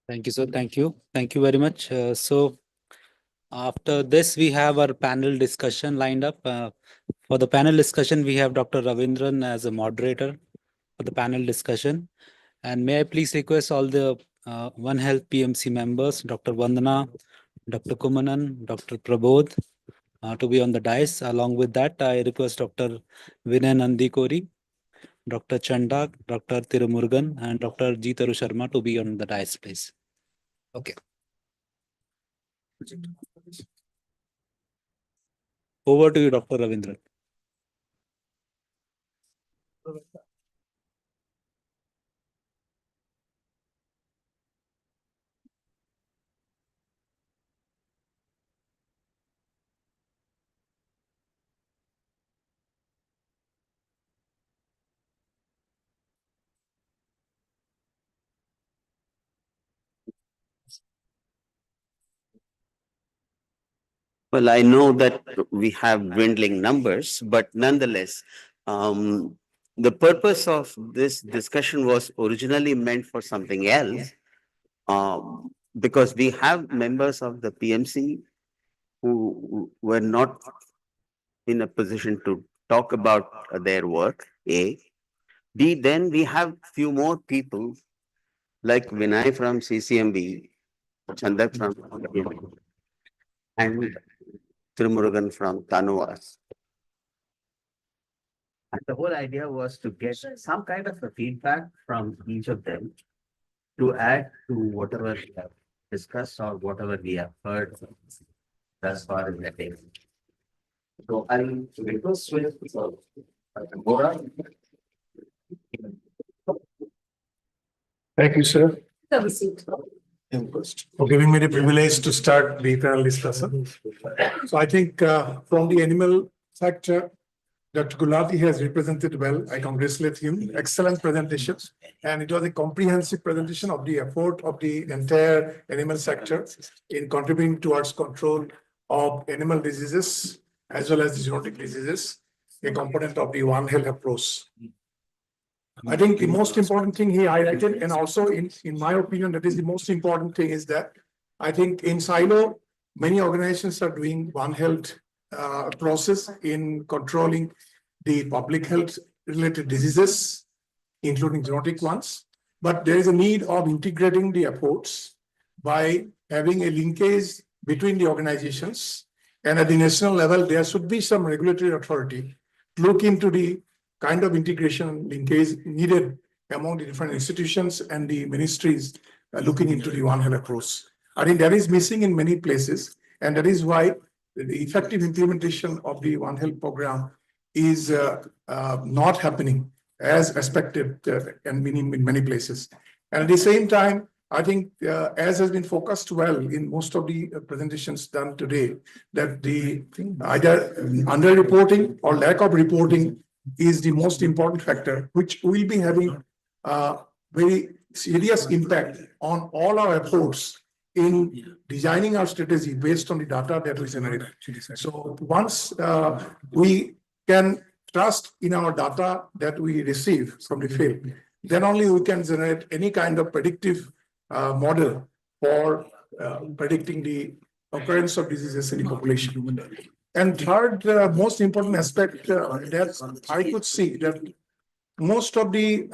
Thank you, sir. Thank you. Thank you very much. So after this, we have our panel discussion lined up. For the panel discussion, we have Dr. Ravindran as a moderator for the panel discussion. And may I please request all the One Health PMC members, Dr. Vandana, Dr. Kumanan, Dr. Prabodh, to be on the dais. Along with that, I request Dr. Vinay Nandikori, Dr. Chandak, Dr. Tirumurugan, and Dr. Jitaru Sharma to be on the dais, please. Okay. Over to you, Dr. Ravindran. Well, I know that we have dwindling numbers, but nonetheless, the purpose of this discussion was originally meant for something else. Because we have members of the PMC who were not in a position to talk about their work, A. B, then we have few more people like Vinay from CCMB, Chandak from and Tirumurugan from Tanuvas. And the whole idea was to get some kind of a feedback from each of them to add to whatever we have discussed or whatever we have heard thus far in the day. So I'll request with Bora. Thank you, sir, for giving me the privilege to start the panel discussion. So I think from the animal sector, Dr. Gulati has represented well. I congratulate him. Excellent presentations. And it was a comprehensive presentation of the effort of the entire animal sector in contributing towards control of animal diseases as well as the zoonotic diseases, a component of the One Health approach. I think the most important thing he highlighted, and also in my opinion, that is the most important thing, is that I think in silo, many organizations are doing One Health process in controlling the public health related diseases, including zoonotic ones. But there is a need of integrating the efforts by having a linkage between the organizations. And at the national level, there should be some regulatory authority to look into the kind of integration linkage needed among the different institutions and the ministries looking into the One Health approach. I think that is missing in many places. And that is why the effective implementation of the One Health program is not happening as expected and in many places. And at the same time, I think as has been focused well in most of the presentations done today, that the either under-reporting or lack of reporting is the most important factor, which will be having very serious impact on all our efforts in designing our strategy based on the data that we generate. So once we can trust in our data that we receive from the field, then only we can generate any kind of predictive model for predicting the occurrence of diseases in the population. And third, most important aspect that I could see that most of the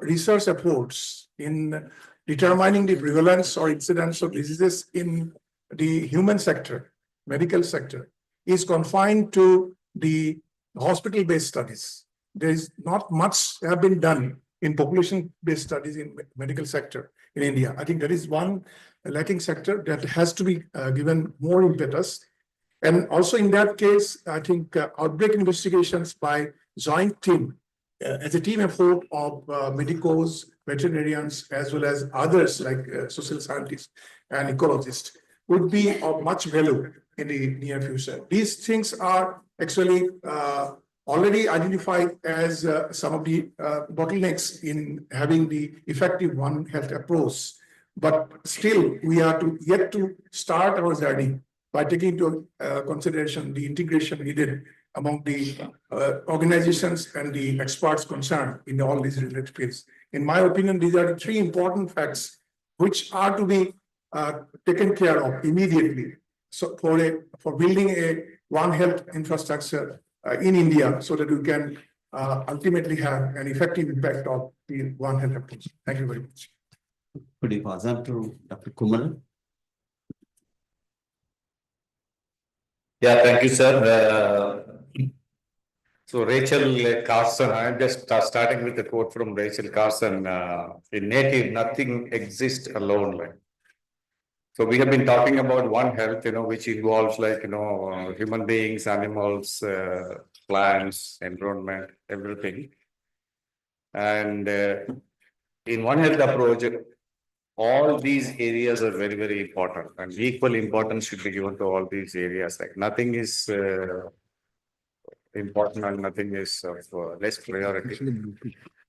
research efforts in determining the prevalence or incidence of diseases in the human sector, medical sector, is confined to the hospital-based studies. There is not much have been done in population-based studies in medical sector in India. I think that is one lacking sector that has to be given more impetus. And also in that case, I think outbreak investigations by joint team, as a team effort of medicos, veterinarians, as well as others like social scientists and ecologists would be of much value in the near future. These things are actually already identified as some of the bottlenecks in having the effective One Health approach. But still, we are yet to start our journey by taking into consideration the integration needed among the organizations and the experts concerned in all these related fields. In my opinion, these are the three important facts which are to be taken care of immediately. So for building a One Health infrastructure in India, so that we can ultimately have an effective impact of the One Health approach. Thank you very much. Could you pass on to Dr. Kumar? Yeah, thank you, sir. So Rachel Carson, I'm just starting with a quote from Rachel Carson. In native, nothing exists alone. So we have been talking about One Health, which involves human beings, animals, plants, environment, everything. And in One Health approach, all these areas are very, very important, and equal importance should be given to all these areas. Like nothing is important and nothing is of less priority.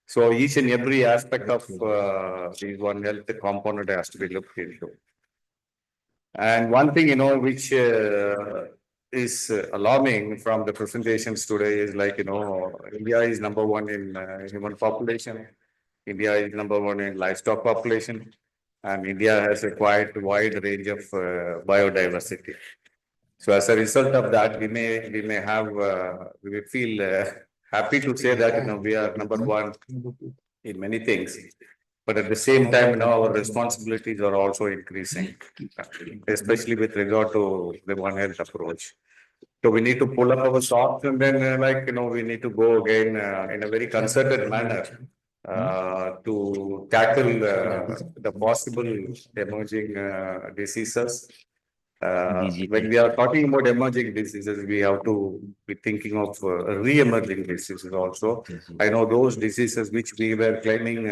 So each and every aspect of the One Health component has to be looked into. And one thing, which is alarming from the presentations today is India is number one in human population. India is number one in livestock population. And India has a quite wide range of biodiversity. So as a result of that, we may feel happy to say that we are number one in many things. But at the same time, our responsibilities are also increasing, especially with regard to the One Health approach. So we need to pull up our socks and then we need to go again in a very concerted manner to tackle the possible emerging diseases. When we are talking about emerging diseases, we have to be thinking of re-emerging diseases also. I know those diseases which we were claiming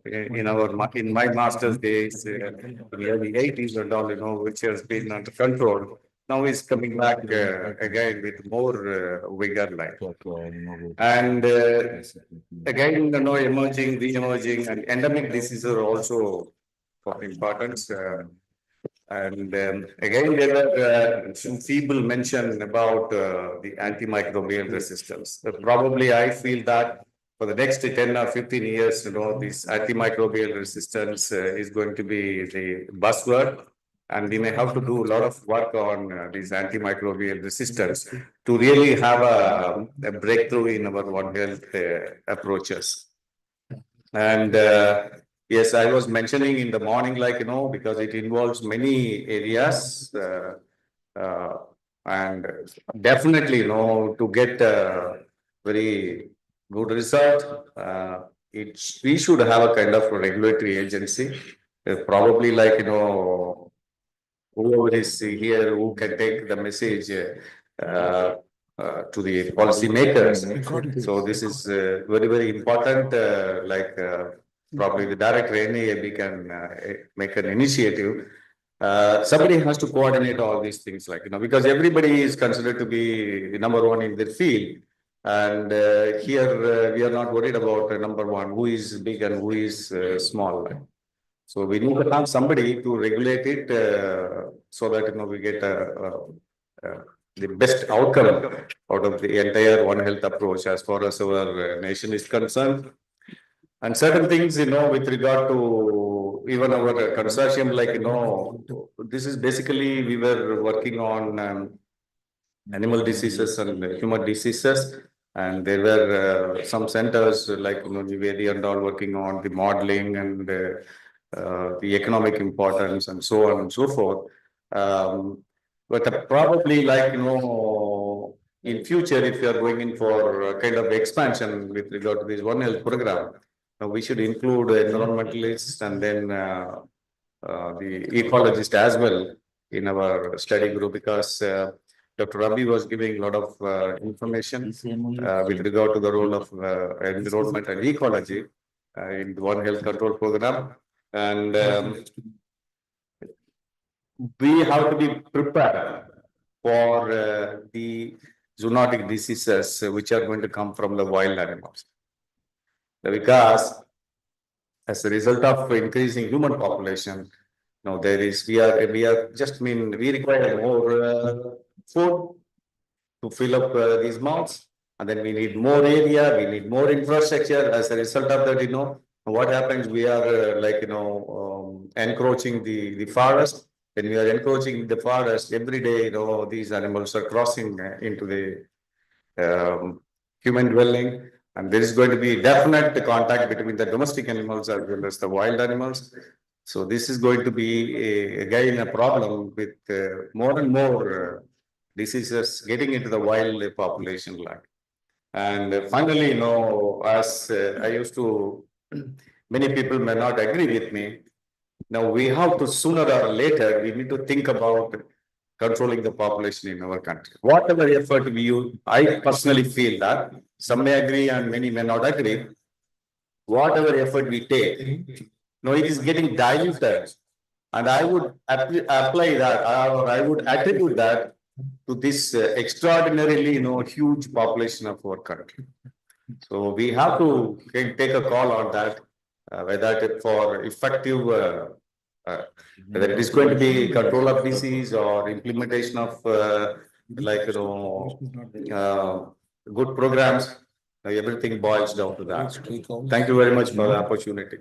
in my master's days in the early 80s and all, which has been under control, now is coming back again with more vigor. And again, emerging, re-emerging, and endemic diseases are also of importance. And again, there were some feeble mention about the antimicrobial resistance. Probably I feel that for the next 10 or 15 years, this antimicrobial resistance is going to be the buzzword. And we may have to do a lot of work on this antimicrobial resistance to really have a breakthrough in our One Health approaches. And yes, I was mentioning in the morning, because it involves many areas, and definitely, to get a very good result, we should have a kind of regulatory agency, probably whoever is here who can take the message to the policymakers. So this is very, very important. Probably the director NAAB can make an initiative. Somebody has to coordinate all these things, because everybody is considered to be the number one in their field. And here we are not worried about number one, who is big and who is small. So we need to have somebody to regulate it so that we get the best outcome out of the entire One Health approach as far as our nation is concerned. And certain things, with regard to even our consortium, this is basically we were working on animal diseases and human diseases. And there were some centers like Nivedi and all working on the modeling and the economic importance and so on and so forth. But probably in future, if you are going in for a kind of expansion with regard to this One Health program, we should include environmentalists and then the ecologist as well in our study group, because Dr. Ravi was giving a lot of information with regard to the role of environment and ecology in the One Health Control Program. And we have to be prepared for the zoonotic diseases which are going to come from the wild animals. Because as a result of increasing human population, we require more food to fill up these mouths, and then we need more area, we need more infrastructure. As a result of that, what happens? We are encroaching the forest. When we are encroaching the forest every day, these animals are crossing into the human dwelling, and there is going to be definite contact between the domestic animals as well as the wild animals. So this is going to be again a problem with more and more diseases getting into the wild population. And finally, as I used to, many people may not agree with me. Now we have to, sooner or later, we need to think about controlling the population in our country. Whatever effort we use, I personally feel that some may agree and many may not agree. Whatever effort we take, it is getting diluted. And I would apply that, or I would attribute that to this extraordinarily, huge population of our country. So we have to take a call on that, whether for effective, whether it is going to be control of disease or implementation of good programs. Everything boils down to that. Thank you very much for the opportunity.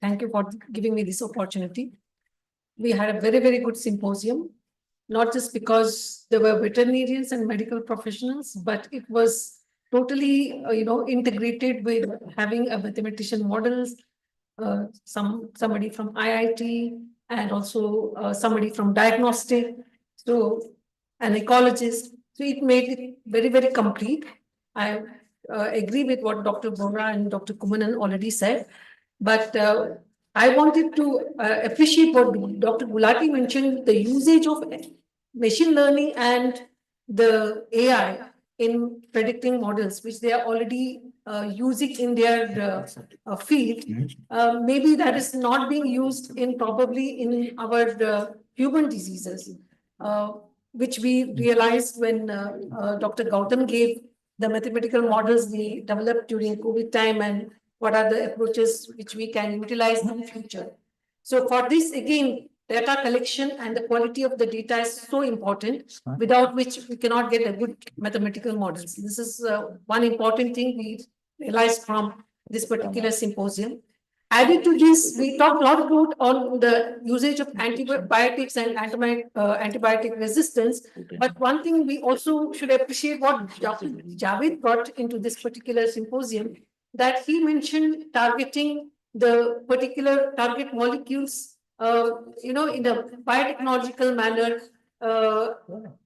Thank you for giving me this opportunity. We had a very, very good symposium, not just because there were veterinarians and medical professionals, but it was totally, integrated with having a mathematician models, somebody from IIT, and also somebody from diagnostic, so an ecologist. So it made it very, very complete. I agree with what Dr. Bora and Dr. Kumanan already said, but I wanted to appreciate what Dr. Gulati mentioned, the usage of machine learning and the AI in predicting models, which they are already using in their field. Maybe that is not being used probably in our human diseases, which we realized when Dr. Gautam gave the mathematical models we developed during COVID time and what are the approaches which we can utilize in the future. So for this, again, data collection and the quality of the data is so important, without which we cannot get a good mathematical models. This is one important thing we realized from this particular symposium. Added to this, we talked a lot about on the usage of antibiotics and antibiotic resistance. But one thing we also should appreciate what Dr. Javed brought into this particular symposium, that he mentioned targeting the particular target molecules, in a biotechnological manner,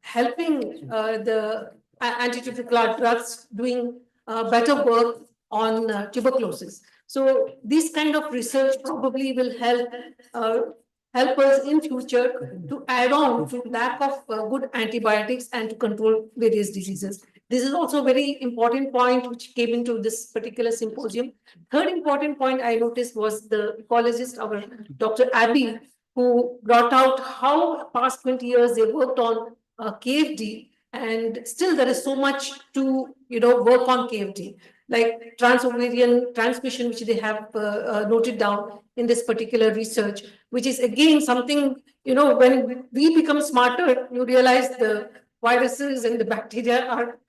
helping the antitubercular drugs doing better work on tuberculosis. So this kind of research probably will help us in future to add on to lack of good antibiotics and to control various diseases. This is also a very important point which came into this particular symposium. Third important point I noticed was the ecologist, our Dr. Abby, who brought out how past 20 years they worked on KFD, and still there is so much to work on KFD, like trans-ovarian transmission, which they have noted down in this particular research, which is again something, when we become smarter, you realize the viruses and the bacteria are,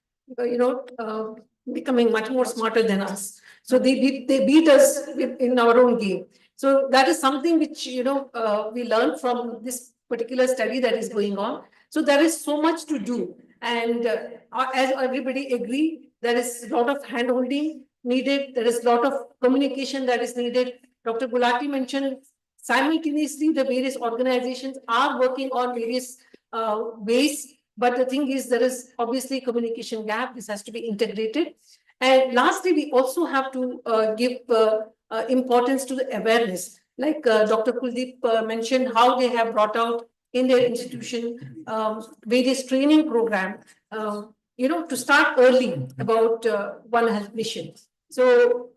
becoming much more smarter than us. So they beat us in our own game. So that is something which, we learned from this particular study that is going on. So there is so much to do. And as everybody agree, there is a lot of hand-holding needed. There is a lot of communication that is needed. Dr. Gulati mentioned simultaneously the various organizations are working on various ways. But the thing is, there is obviously communication gap. This has to be integrated. And lastly, we also have to give importance to the awareness. Like Dr. Kuldeep mentioned, how they have brought out in their institution various training program, to start early about One Health mission. So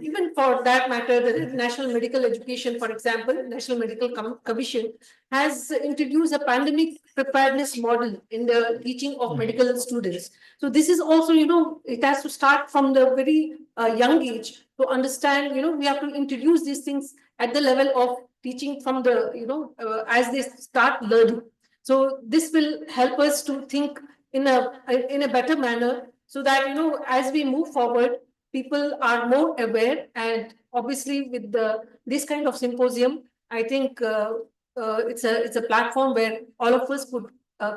even for that matter, the National Medical Education, for example, National Medical Commission has introduced a pandemic preparedness model in the teaching of medical students. So this is also, it has to start from the very young age to understand, we have to introduce these things at the level of teaching from the, as they start learning. So this will help us to think in a better manner, so that, as we move forward, people are more aware. And obviously with this kind of symposium, I think it's a platform where all of us could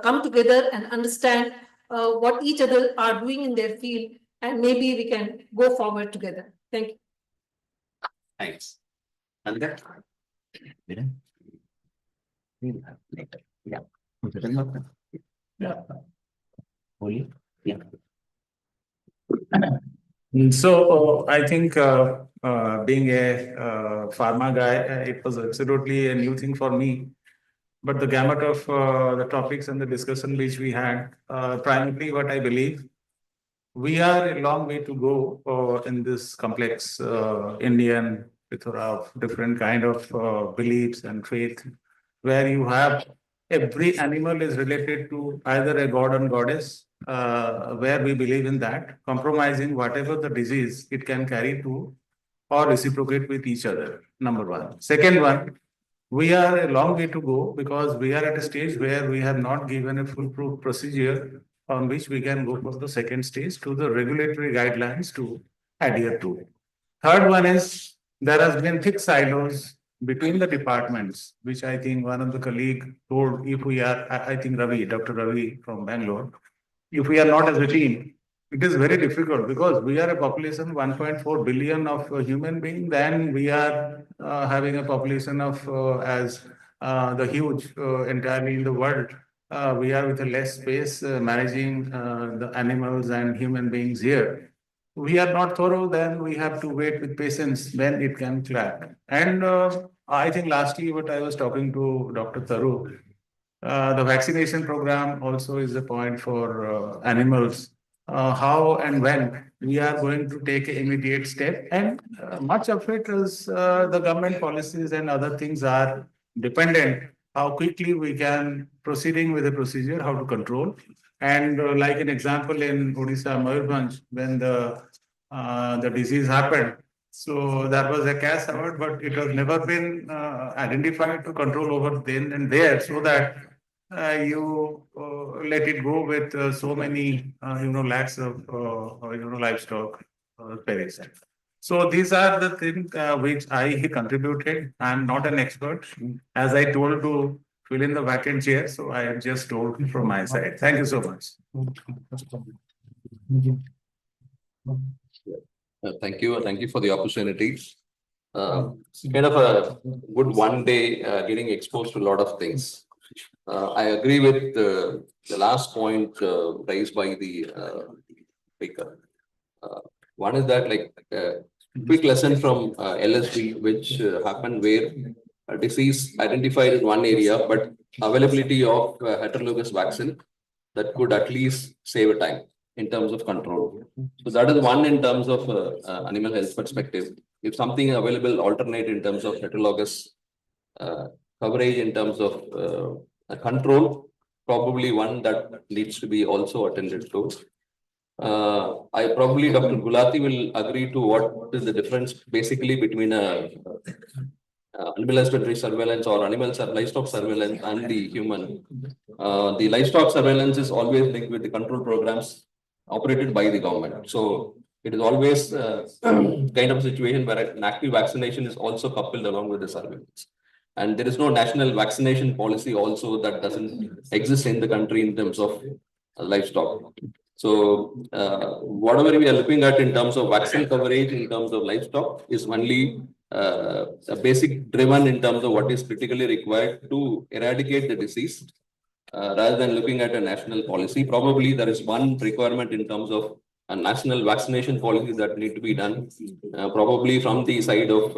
come together and understand what each other are doing in their field, and maybe we can go forward together. Thank you. Thanks. And that. Yeah. So I think being a pharma guy, it was absolutely a new thing for me. But the gamut of the topics and the discussion which we had, primarily what I believe, we are a long way to go in this complex Indian plethora of different kind of beliefs and faith, where you have every animal is related to either a god and goddess, where we believe in that, compromising whatever the disease it can carry to or reciprocate with each other, number one. Second one, we are a long way to go because we are at a stage where we have not given a foolproof procedure on which we can go for the second stage to the regulatory guidelines to adhere to. Third one is there has been thick silos between the departments, which I think one of the colleague told, if we are, I think Ravi, Dr. Ravi from Bangalore, if we are not as a team, it is very difficult because we are a population 1.4 billion of human beings, then we are having a population of as the huge entirely in the world. We are with a less space managing the animals and human beings here. We are not thorough, then we have to wait with patience when it can clap. And I think lastly, what I was talking to Dr. Taru, the vaccination program also is a point for animals. How and when we are going to take an immediate step, and much of it is the government policies and other things are dependent. How quickly we can proceeding with the procedure, how to control, and like an example in Odisha, Mayurbhanj, when the disease happened. So that was a cash award, but it has never been identified to control over then and there, so that you let it go with so many lakhs of livestock perished. So these are the things which I contributed. I'm not an expert, as I told, to fill in the vacant chair. So I have just told from my side. Thank you so much. Thank you. Thank you for the opportunity. It's kind of a good one day getting exposed to a lot of things. I agree with the last point raised by the speaker. One is that, like, quick lesson from LSD, which happened where a disease identified in one area, but availability of heterologous vaccine that could at least save a time in terms of control. So that is one in terms of animal health perspective. If something available alternate in terms of heterologous coverage in terms of control, probably one that needs to be also attended to. I probably Dr. Gulati will agree to what is the difference basically between a animal husbandry surveillance or livestock surveillance and the human. The livestock surveillance is always linked with the control programs operated by the government. So it is always kind of a situation where an active vaccination is also coupled along with the surveillance. And there is no national vaccination policy also that doesn't exist in the country in terms of livestock. So whatever we are looking at in terms of vaccine coverage, in terms of livestock, is only a basic driven in terms of what is critically required to eradicate the disease, rather than looking at a national policy. Probably there is one requirement in terms of a national vaccination policy that need to be done, probably from the side of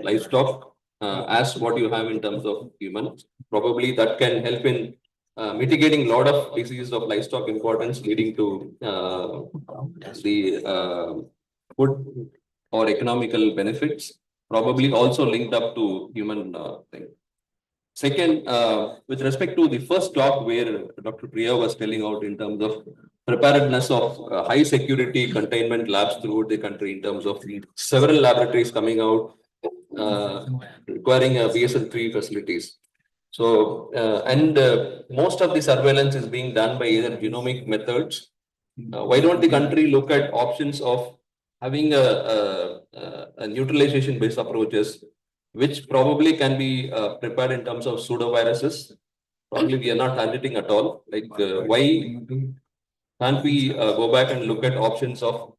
livestock, as what you have in terms of human. Probably that can help in mitigating a lot of diseases of livestock importance, leading to the food or economical benefits, probably also linked up to human thing. Second, with respect to the first talk where Dr. Priya was telling out in terms of preparedness of high security containment labs throughout the country, in terms of several laboratories coming out requiring BSL-3 facilities. So, most of the surveillance is being done by either genomic methods. Why don't the country look at options of having a neutralization-based approaches, which probably can be prepared in terms of pseudoviruses? Probably we are not targeting at all. Like, why can't we go back and look at options of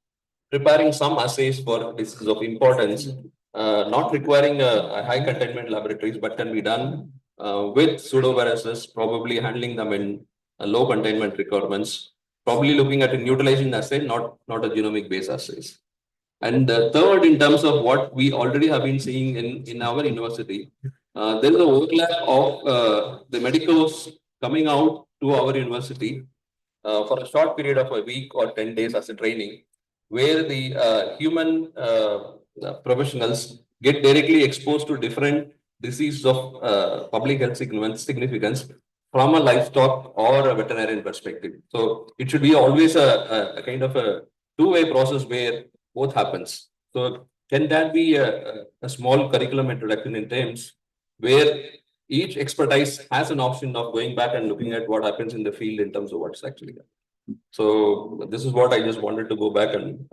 preparing some assays for diseases of importance, not requiring a high containment laboratories, but can be done with pseudoviruses, probably handling them in low containment requirements, probably looking at a neutralization assay, not a genomic based assays. And third, in terms of what we already have been seeing in our university, there is an overlap of the medicals coming out to our university for a short period of a week or 10 days as a training, where the human professionals get directly exposed to different diseases of public health significance from a livestock or a veterinarian perspective. So it should be always a kind of a two-way process where both happens. So can that be a small curriculum introduction in terms where each expertise has an option of going back and looking at what happens in the field in terms of what's actually done. So this is what I just wanted to go back and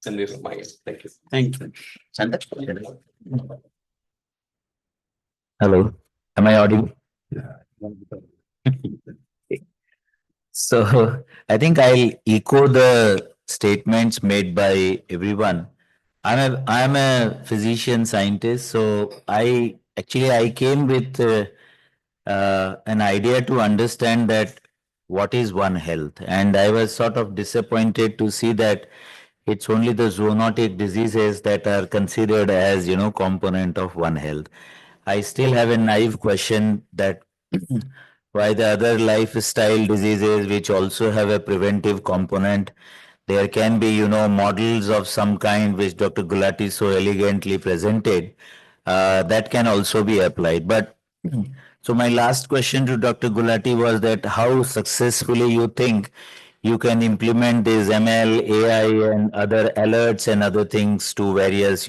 convey from my end. Thank you. Thank you. Hello, am I audible? So I think I'll echo the statements made by everyone. I'm a physician scientist, so I came with an idea to understand that what is One Health, and I was sort of disappointed to see that it's only the zoonotic diseases that are considered as component of One Health. I still have a naive question that why the other lifestyle diseases which also have a preventive component, there can be models of some kind which Dr. Gulati so elegantly presented, that can also be applied. But so my last question to Dr. Gulati was that how successfully you think you can implement this ML, AI and other alerts and other things to various,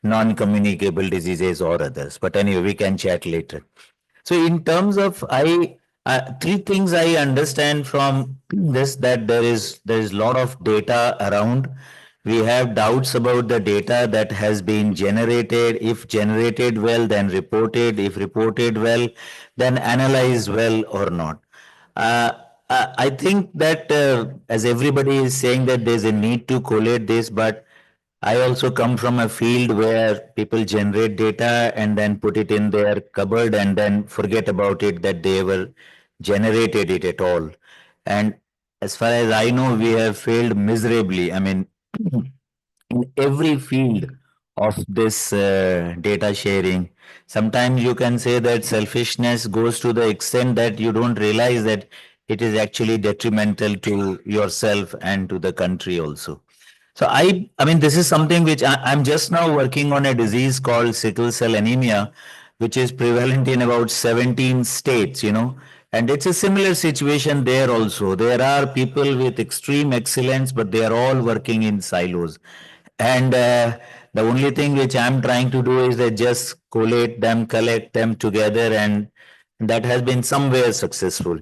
non-communicable diseases or others. But anyway, we can chat later. So in terms of three things I understand from this, that there is a lot of data around. We have doubts about the data that has been generated. If generated well, then reported. If reported well, then analyzed well or not. I think that as everybody is saying that there's a need to collate this, but I also come from a field where people generate data and then put it in their cupboard and then forget about it, that they ever generated it at all. And as far as I know, we have failed miserably. I mean, in every field of this data sharing. Sometimes you can say that selfishness goes to the extent that you don't realize that it is actually detrimental to yourself and to the country also. So I mean, this is something which I'm just now working on a disease called sickle cell anemia, which is prevalent in about 17 states, and it's a similar situation there also. There are people with extreme excellence, but they are all working in silos. And the only thing which I'm trying to do is that just collate them, collect them together, and that has been somewhere successful.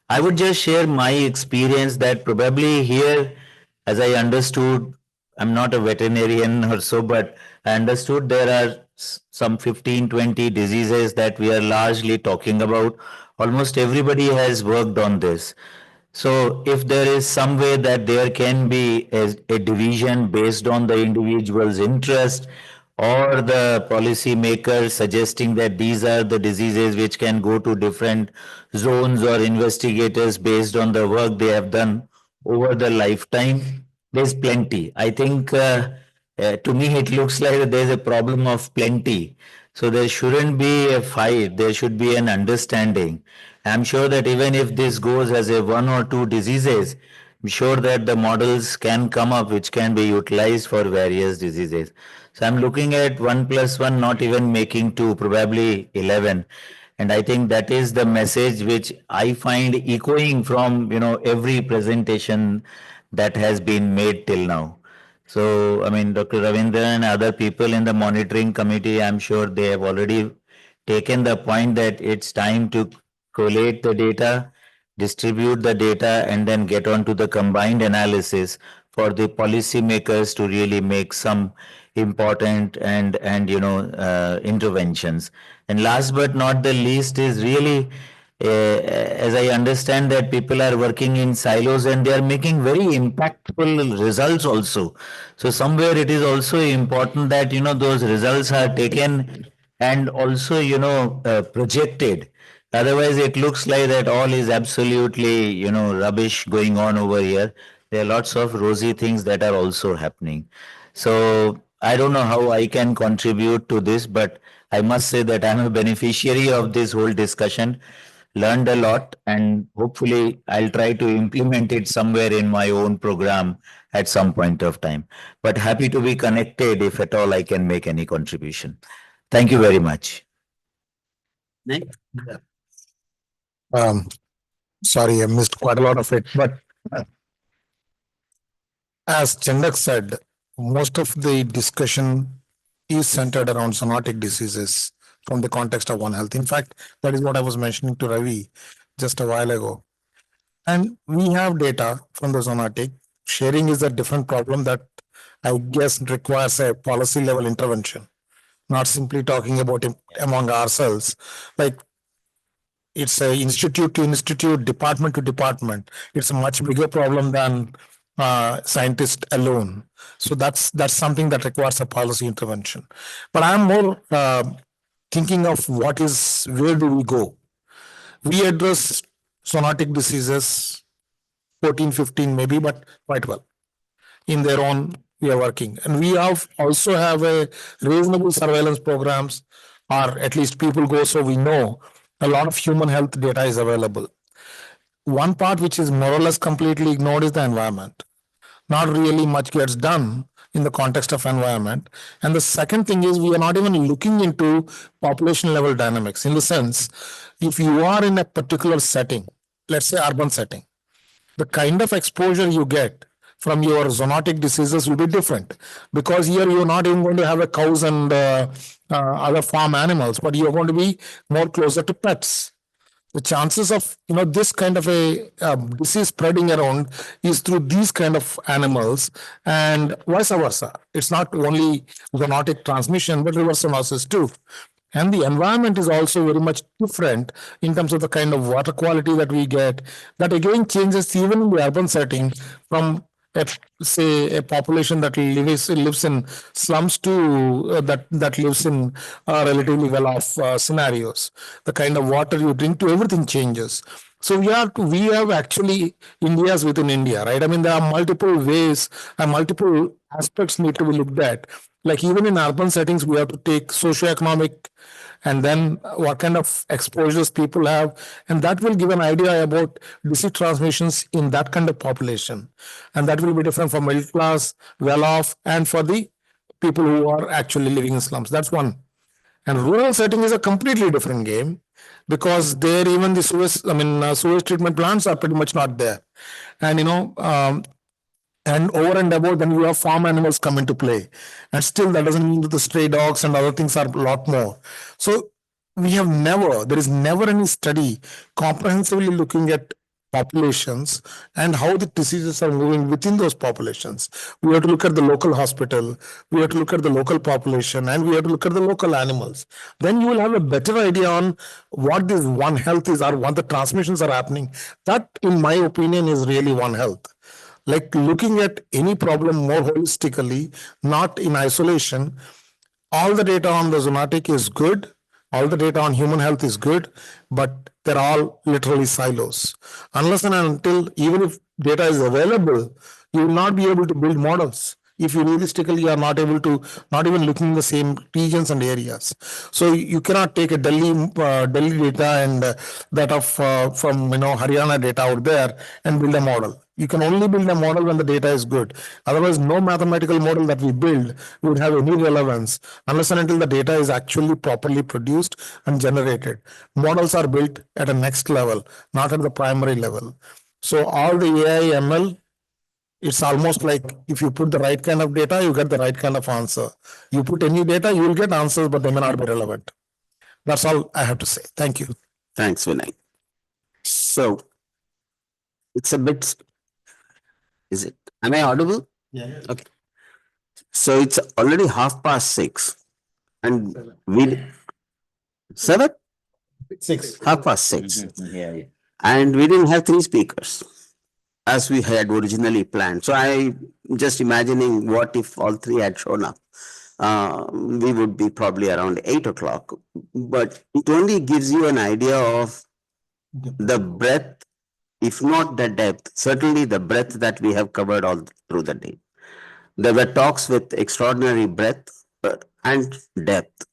I would just share my experience that probably here, as I understood, I'm not a veterinarian or so, but I understood there are some 15, 20 diseases that we are largely talking about. Almost everybody has worked on this. So if there is some way that there can be a division based on the individual's interest or the policy maker suggesting that these are the diseases which can go to different zones or investigators based on the work they have done over the lifetime, there's plenty. I think to me it looks like there's a problem of plenty. So there shouldn't be a fight, there should be an understanding. I'm sure that even if this goes as a one or two diseases, I'm sure that the models can come up which can be utilized for various diseases. So I'm looking at 1+1 not even making 2, probably 11. And I think that is the message which I find echoing from every presentation that has been made till now. So I mean, Dr. Ravindran and other people in the monitoring committee, I'm sure they have already taken the point that it's time to collate the data, distribute the data, and then get on to the combined analysis for the policymakers to really make some important and interventions. And last but not the least is really, as I understand that people are working in silos and they are making very impactful results also. So somewhere it is also important that those results are taken and also projected. Otherwise, it looks like that all is absolutely rubbish going on over here. There are lots of rosy things that are also happening. So I don't know how I can contribute to this, but I must say that I'm a beneficiary of this whole discussion, learned a lot, and hopefully I'll try to implement it somewhere in my own program at some point of time. But happy to be connected if at all I can make any contribution. Thank you very much. Sorry, I missed quite a lot of it, but as Chandak said, most of the discussion is centered around zoonotic diseases from the context of One Health. In fact, that is what I was mentioning to Ravi just a while ago. And we have data from the zoonotic. Sharing is a different problem that I guess requires a policy level intervention, not simply talking about it among ourselves. Like it's a institute to institute, department to department. It's a much bigger problem than scientists alone. So that's something that requires a policy intervention. But I'm more thinking of where do we go? We address zoonotic diseases, 14, 15 maybe, but quite well. In their own, we are working. And we also have a reasonable surveillance programs, or at least people go so we know a lot of human health data is available. One part which is more or less completely ignored is the environment. Not really much gets done in the context of environment. And the second thing is we are not even looking into population level dynamics, in the sense, if you are in a particular setting, let's say urban setting, the kind of exposure you get from your zoonotic diseases will be different, because here you're not even going to have a cows and other farm animals, but you're going to be more closer to pets. The chances of this kind of a disease spreading around is through these kind of animals, and vice versa. It's not only zoonotic transmission, but reverse zoonosis too. And the environment is also very much different in terms of the kind of water quality that we get. That again changes even in the urban setting from say a population that lives in slums to that lives in relatively well-off scenarios. The kind of water you drink to everything changes. So we have actually India's within India, right? I mean, there are multiple ways and multiple aspects need to be looked at. Like even in urban settings, we have to take socioeconomic and then what kind of exposures people have. And that will give an idea about disease transmissions in that kind of population. And that will be different for middle class, well-off, and for the people who are actually living in slums. That's one. And rural setting is a completely different game because there even the sewage treatment plants are pretty much not there. And and over and above, then you have farm animals come into play. And still that doesn't mean that the stray dogs and other things are a lot more. So there is never any study comprehensively looking at populations and how the diseases are moving within those populations. We have to look at the local hospital, we have to look at the local population, and we have to look at the local animals. Then you will have a better idea on what this One Health is or what the transmissions are happening. That, in my opinion, is really One Health. Like looking at any problem more holistically, not in isolation. All the data on the zoonotic is good. All the data on human health is good, but they're all literally silos. Unless and until, even if data is available, you will not be able to build models if you realistically are not able to, not even looking in the same regions and areas. So you cannot take a Delhi data and that of from Haryana data out there and build a model. You can only build a model when the data is good. Otherwise, no mathematical model that we build would have any relevance unless and until the data is actually properly produced and generated. Models are built at a next level, not at the primary level. So all the AI, ML, it's almost like if you put the right kind of data, you get the right kind of answer. You put any data, you will get answers, but they may not be relevant. That's all I have to say. Thank you. Thanks, Vinay. So it's a bit, am I audible? Yeah. Okay. So it's already 6:30 and we, 7? 6. 6:30. And we didn't have 3 speakers as we had originally planned. So I just imagining what if all 3 had shown up. We would be probably around 8 o'clock, but it only gives you an idea of the breadth, if not the depth, certainly the breadth that we have covered all through the day. There were talks with extraordinary breadth and depth.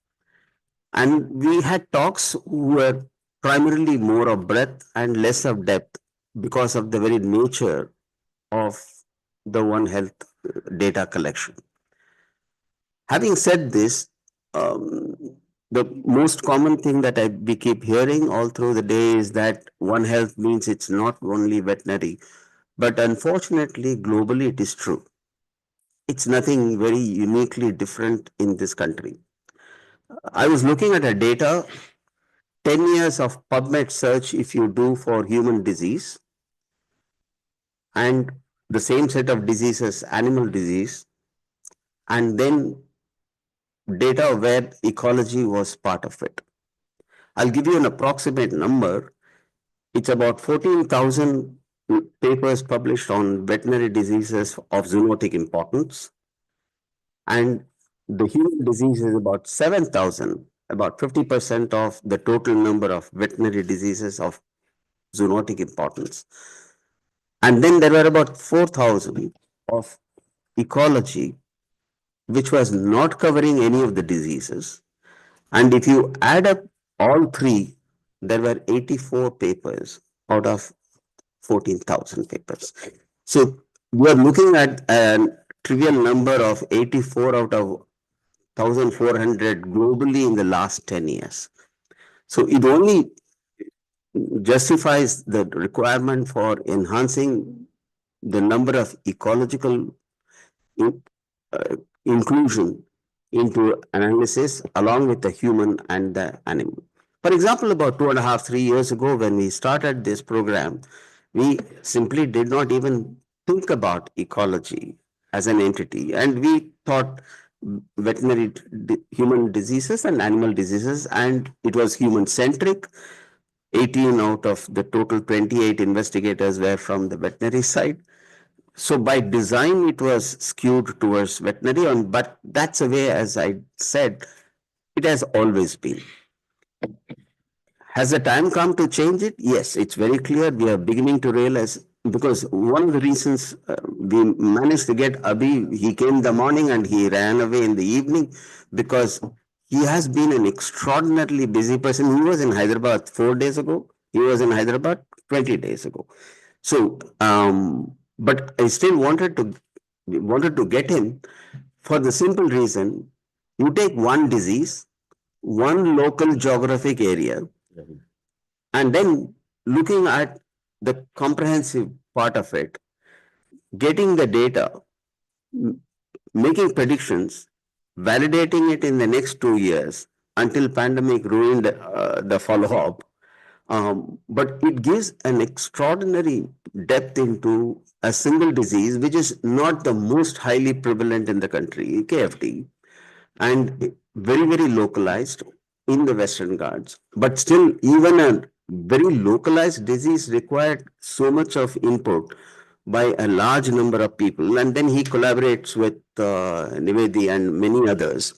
And we had talks who were primarily more of breadth and less of depth because of the very nature of the One Health data collection. Having said this, the most common thing that we keep hearing all through the day is that One Health means it's not only veterinary, but unfortunately, globally, it is true. It's nothing very uniquely different in this country. I was looking at a data, 10 years of PubMed search if you do for human disease, and the same set of diseases, animal disease, and then data where ecology was part of it. I'll give you an approximate number. It's about 14,000 papers published on veterinary diseases of zoonotic importance. And the human disease is about 7,000, about 50% of the total number of veterinary diseases of zoonotic importance. And then there were about 4,000 of ecology, which was not covering any of the diseases. And if you add up all 3, there were 84 papers out of 14,000 papers. So we are looking at a trivial number of 84 out of 1,400 globally in the last 10 years. So it only justifies the requirement for enhancing the number of ecological inclusion into analysis along with the human and the animal. For example, about 2.5, 3 years ago, when we started this program, we simply did not even think about ecology as an entity. And we thought veterinary human diseases and animal diseases, and it was human centric. 18 out of the total 28 investigators were from the veterinary side. So by design, it was skewed towards veterinary, but that's the way, as I said, it has always been. Has the time come to change it? Yes, it's very clear. We are beginning to realize, because one of the reasons we managed to get Abhi, he came in the morning and he ran away in the evening, because he has been an extraordinarily busy person. He was in Hyderabad 4 days ago. He was in Hyderabad 20 days ago. So, but I still wanted to get him for the simple reason, you take one disease, one local geographic area, and then looking at the comprehensive part of it, getting the data, making predictions, validating it in the next 2 years until pandemic ruined the follow-up. But it gives an extraordinary depth into a single disease, which is not the most highly prevalent in the country, KFT, and very, very localized in the Western Ghats. But still, even a very localized disease required so much of input by a large number of people. And then he collaborates with Nivedi and many others.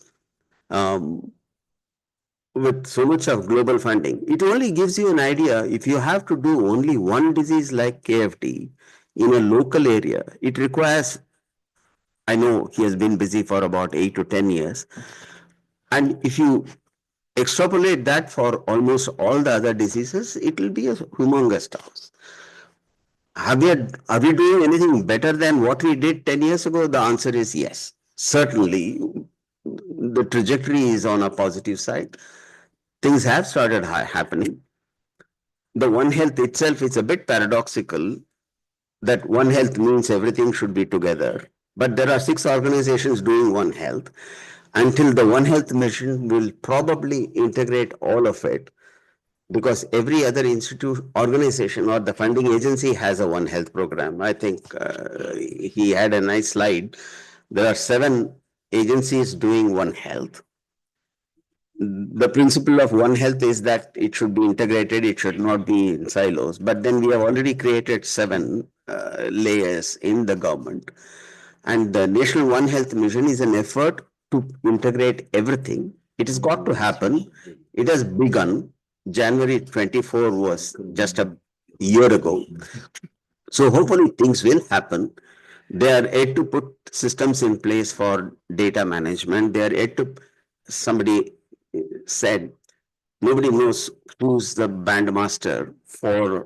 With so much of global funding, it only gives you an idea. If you have to do only one disease like KFT in a local area, it requires, I know he has been busy for about 8 to 10 years. And if you extrapolate that for almost all the other diseases, it will be a humongous task. Are we doing anything better than what we did 10 years ago? The answer is yes. Certainly, the trajectory is on a positive side. Things have started happening. The One Health itself is a bit paradoxical that One Health means everything should be together. But there are 6 organizations doing One Health. Until the One Health mission will probably integrate all of it, because every other organization or the funding agency has a One Health program. I think he had a nice slide. There are 7 agencies doing One Health. The principle of One Health is that it should be integrated, it should not be in silos. But then we have already created 7 layers in the government. And the National One Health Mission is an effort to integrate everything. It has got to happen. It has begun. January 24 was just a year ago. So hopefully things will happen. They are yet to put systems in place for data management. They are yet to, somebody said, nobody knows who's the bandmaster for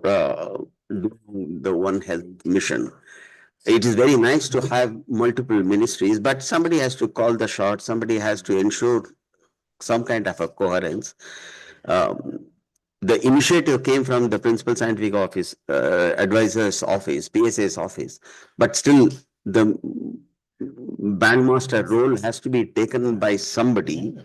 doing the One Health mission. It is very nice to have multiple ministries, but somebody has to call the shot. Somebody has to ensure some kind of a coherence. The initiative came from the Principal Scientific Office, Advisor's Office, PSA's office, but still the bandmaster role has to be taken by somebody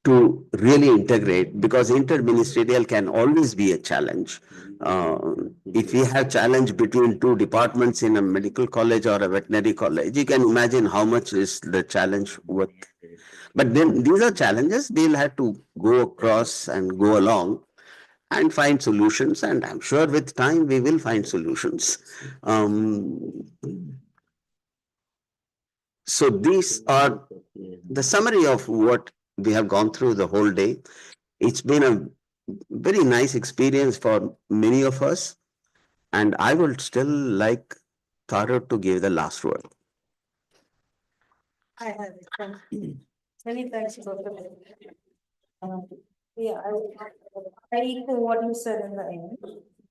to really integrate, because interministerial can always be a challenge. If we have challenge between 2 departments in a medical college or a veterinary college, you can imagine how much is the challenge with. But then these are challenges, we'll have to go across and go along and find solutions. And I'm sure with time we will find solutions. So these are the summary of what we have gone through the whole day. It's been a very nice experience for many of us. And I would still like Taro to give the last word. I have it. Thank you. Many thanks, Dr. Yeah, I echo what you said in the end.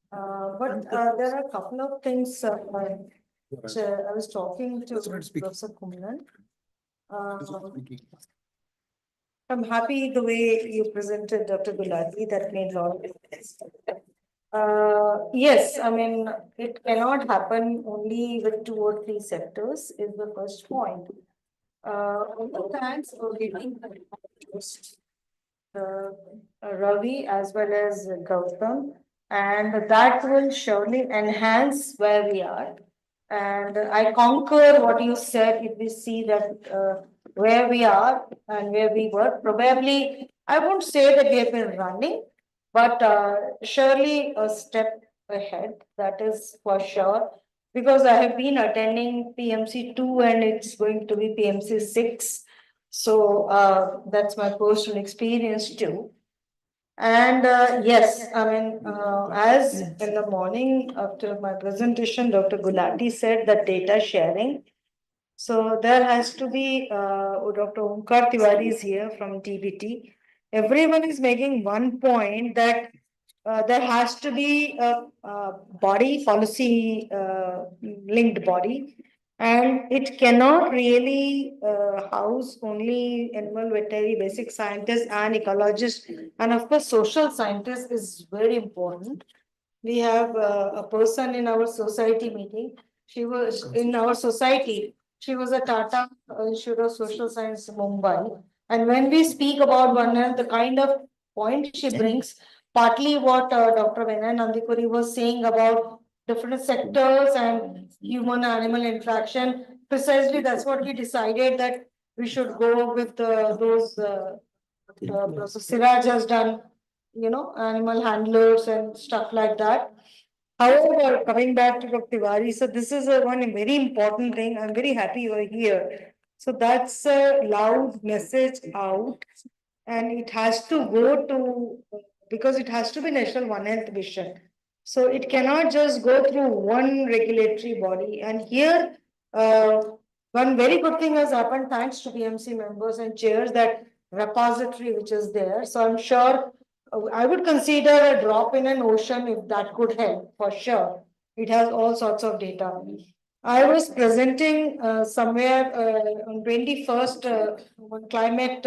But there are a couple of things which I was talking to Professor Kumaran. I'm happy the way you presented Dr. Gulati. That made a lot of sense. Yes, I mean, it cannot happen only with 2 or 3 sectors is the first point. Thanks for giving Ravi as well as Gautam, and that will surely enhance where we are. And I concur what you said. If we see that where we are and where we were, probably I won't say that we have been running, but surely a step ahead. That is for sure. Because I have been attending PMC 2 and it's going to be PMC 6. So that's my personal experience too. And yes, I mean, as in the morning after my presentation, Dr. Gulati said that data sharing. So there has to be, Dr. Omkar Tiwari is here from TBT. Everyone is making one point that there has to be a body policy linked body And it cannot really house only animal veterinary basic scientists and ecologists. And of course, social scientists is very important. We have a person in our society meeting. She was in our society. She was a Tata Institute of Social Science, Mumbai. And when we speak about One Health, the kind of point she brings, partly what Dr. Vinay Nandikuri was saying about different sectors and human animal interaction. Precisely, that's what we decided that we should go with those. Professor Siraj has done, animal handlers and stuff like that. However, coming back to Dr. Tiwari, so this is one very important thing. I'm very happy you're here. So that's a loud message out, and it has to go to, because it has to be National One Health Vision. So it cannot just go through one regulatory body. And here, one very good thing has happened thanks to BMC members and chairs, that repository which is there. So I'm sure I would consider a drop in an ocean if that could help, for sure. It has all sorts of data. I was presenting somewhere on 21st on climate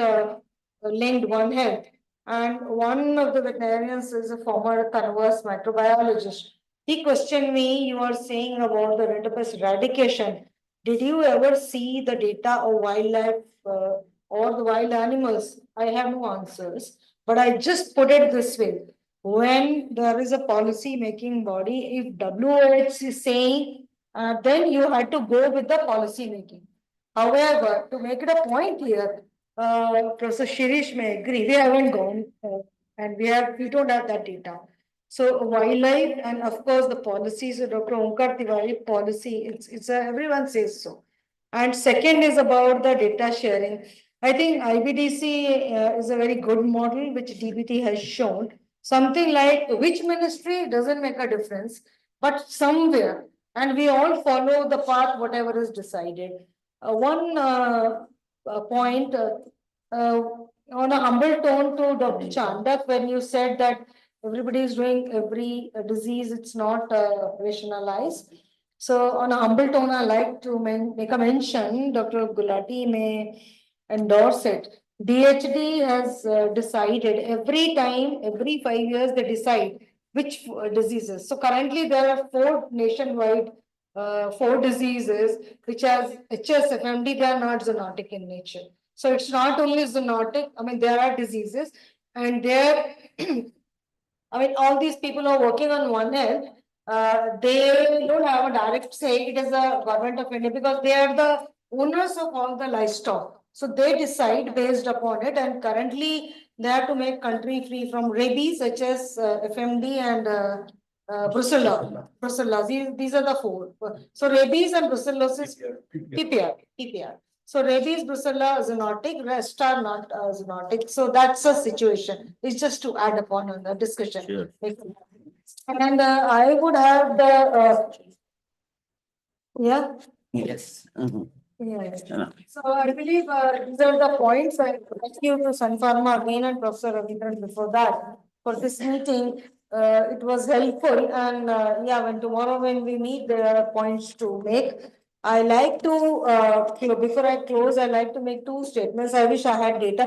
linked One Health, and one of the veterinarians is a former converse microbiologist. He questioned me, you are saying about the rinderpest eradication. Did you ever see the data of wildlife or the wild animals? I have no answers, but I just put it this way. When there is a policy making body, if WHO is saying, then you had to go with the policy making. However, to make it a point here, Professor Shirish may agree, we haven't gone and we don't have that data. So wildlife and of course the policies of Dr. Onkar Tiwari policy, everyone says so. And second is about the data sharing. I think IBDC is a very good model which DBT has shown. Something like which ministry doesn't make a difference, but somewhere, and we all follow the path, whatever is decided. One point on a humble tone to Dr. Chandak, when you said that everybody is doing every disease, it's not rationalized. So on a humble tone, I like to make a mention, Dr. Gulati may endorse it. DHD has decided every time, every 5 years, they decide which diseases. So currently there are 4 nationwide, 4 diseases, which has HSFMD, they are not zoonotic in nature. So it's not only zoonotic, I mean, there are diseases and there, I mean, all these people who are working on One Health, they don't have a direct say. It is the government of India because they are the owners of all the livestock. So they decide based upon it. And currently, they have to make country free from rabies, such as FMD and brucella. Brucella. These are the 4. So rabies and brucellosis, PPR. So rabies, brucella, zoonotic, rest are not zoonotic. So that's a situation. It's just to add upon on the discussion. Sure. And I would have the, yeah. Yes. Yeah. So I believe these are the points. I thank you to Sun Pharma again and Professor Ravindran before that for this meeting. It was helpful, and yeah, when tomorrow when we meet, there are points to make. I like to, before I close, I like to make 2 statements. I wish I had data.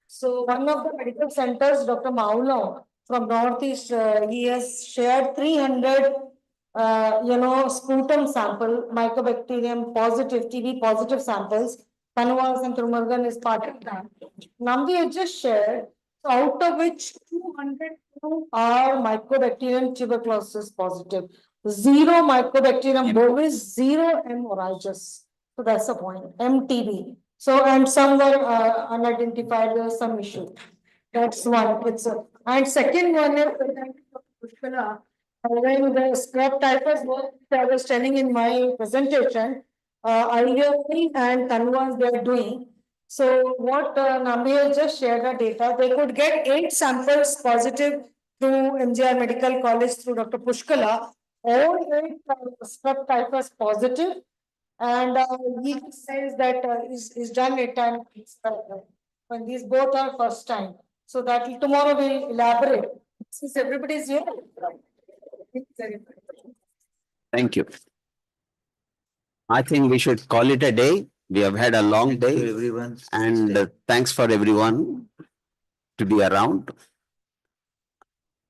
So one of the medical centers, Dr. Maulong from Northeast, he has shared 300 sputum sample, mycobacterium positive, TB positive samples. Kanwas and Thurmargan is part of that. Nambi has just shared, out of which 202 are mycobacterium tuberculosis positive, 0 mycobacterium bovis, 0 M. oryzus. So that's the point, MTB. So, and some were unidentified, there was some issue. That's one. And second one is, when the scrub typers work, I was telling in my presentation, IUP and Tanwas they are doing. So what Nambi has just shared the data, they could get 8 samples positive through MGR Medical College through Dr. Pushkala, all 8 scrub typers positive. And he says that is done it and when these both are first time. So that tomorrow we'll elaborate. Since everybody is here. Thank you. I think we should call it a day. We have had a long Thank you, day everyone. and thanks for everyone to be around.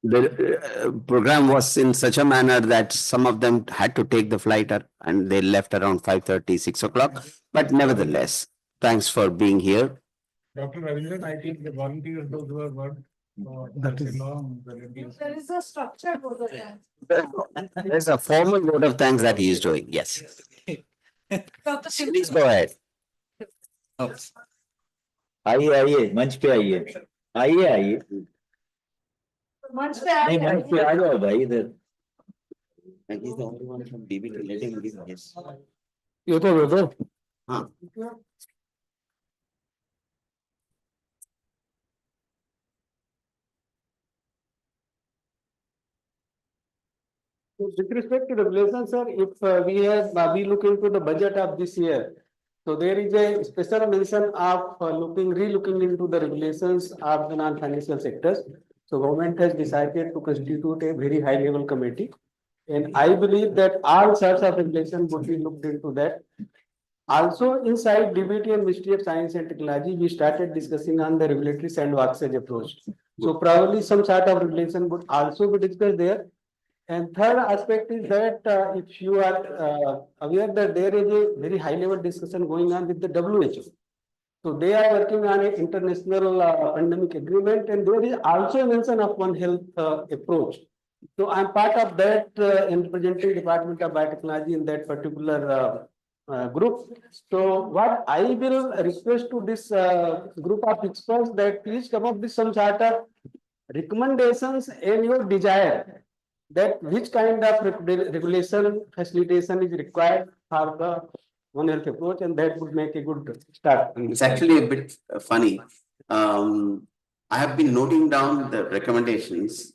The program was in such a manner that some of them had to take the flight and they left around 5:30, 6 o'clock. But nevertheless, thanks for being here. Dr. Ravindran, I think the volunteers, those who have worked. That is- There is a structure for the. There's a formal vote of thanks that he is doing. Yes. Please go ahead. आइए आइए मंच पे आइए आइए आइए Once we are. नहीं मंच पे आ जाओ भाई इधर And he's the only one from DBT. Let him give his. You know, brother. Huh. With respect to regulation, sir, if we look into the budget of this year, so there is a special mention of re-looking into the regulations of the non-financial sectors. So government has decided to constitute a very high level committee. And I believe that all sorts of regulation would be looked into that. Also inside DBT and Ministry of Science and Technology, we started discussing on the regulatory sandboxing approach. So probably some sort of regulation would also be discussed there. And third aspect is that if you are aware that there is a very high level discussion going on with the WHO. So they are working on an international pandemic agreement, and there is also a mention of One Health approach. So I'm part of that in representing Department of Biotechnology in that particular group. So what I will request to this group of experts that please come up with some sort of recommendations and your desire that which kind of regulation facilitation is required for the One Health approach, and that would make a good start. It's actually a bit funny. I have been noting down the recommendations.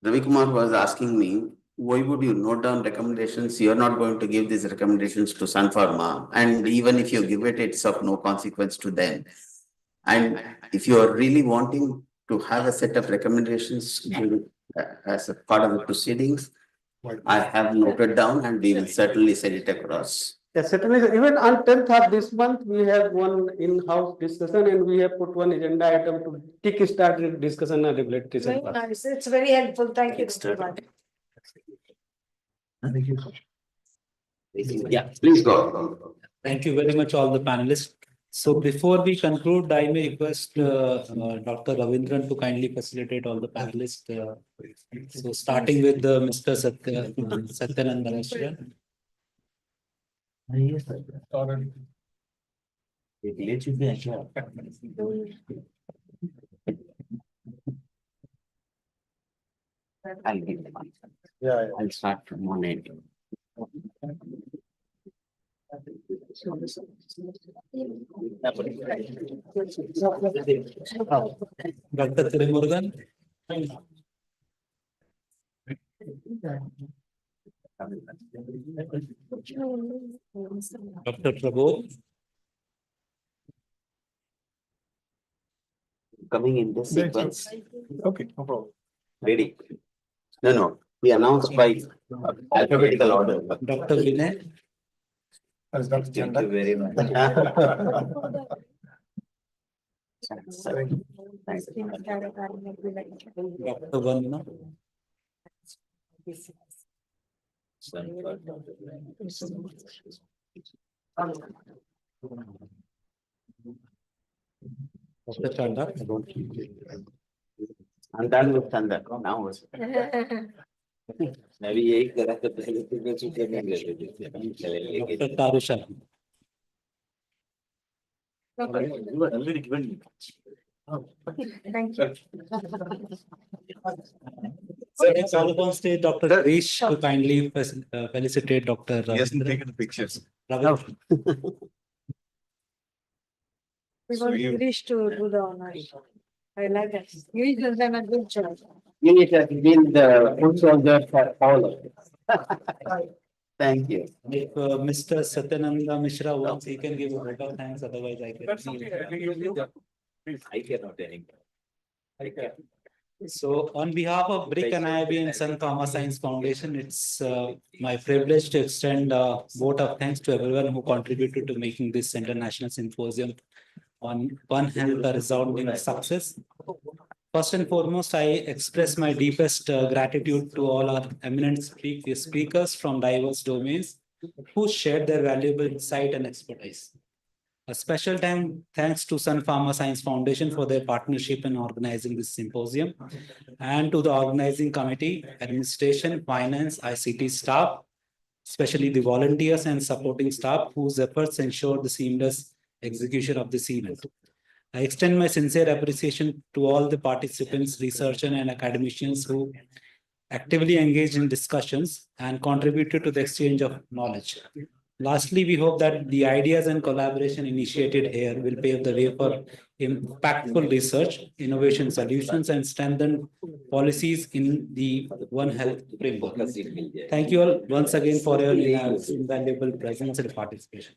Ravi Kumar was asking me, why would you note down recommendations? You're not going to give these recommendations to Sun Pharma. And even if you give it, it's of no consequence to them. And if you are really wanting to have a set of recommendations as a part of the proceedings, I have noted down and we will certainly send it across. Yes, certainly. Even on 10th of this month, we have one in-house discussion and we have put one agenda item to kick-start discussion on regulatory. Very nice. It's very helpful. Thank you. Thank you. Yeah, please go. Thank you very much, all the panelists. So before we conclude, I may request Dr. Ravindran to kindly facilitate all the panelists. So starting with Mr. Satyananda Mishra. Yes, sir. ले चुके हैं क्या? I'll give them answer. Yeah, I'll start from one end. Dr. Trimurugan. Dr. Prabhu. Coming in this sequence. Okay, no problem. Ready? No. We announced by alphabetical order. Dr. Vinay. Thank you very much. Dr. Vandana. Dr. Chanda. I'm done with Chanda. Now was. मैं भी यही करा तो पहले तो मैं चुके नहीं गए थे Dr. Tarusha. Thank you. So next all on stage, Dr. Harish, to kindly felicitate Dr. Yes, taking the pictures. Ravi. We want Girish to do the honors. I like that. Girish has done a good job. You need to build the foot soldier for all of it. Thank you. If Mr. Satyananda Mishra wants, he can give a vote of thanks, otherwise I can. I cannot anymore. So on behalf of BRIC NIIB and Sun Pharma Science Foundation, it's my privilege to extend a vote of thanks to everyone who contributed to making this international symposium on One Health a resounding success. First and foremost, I express my deepest gratitude to all our eminent speakers from diverse domains who shared their valuable insight and expertise. A special thanks to Sun Pharma Science Foundation for their partnership in organizing this symposium, and to the organizing committee, administration, finance, ICT staff, especially the volunteers and supporting staff whose efforts ensured the seamless execution of this event. I extend my sincere appreciation to all the participants, researchers, and academicians who actively engaged in discussions and contributed to the exchange of knowledge. Lastly, we hope that the ideas and collaboration initiated here will pave the way for impactful research, innovation solutions, and strengthen policies in the One Health framework. Thank you all once again for your invaluable presence and participation.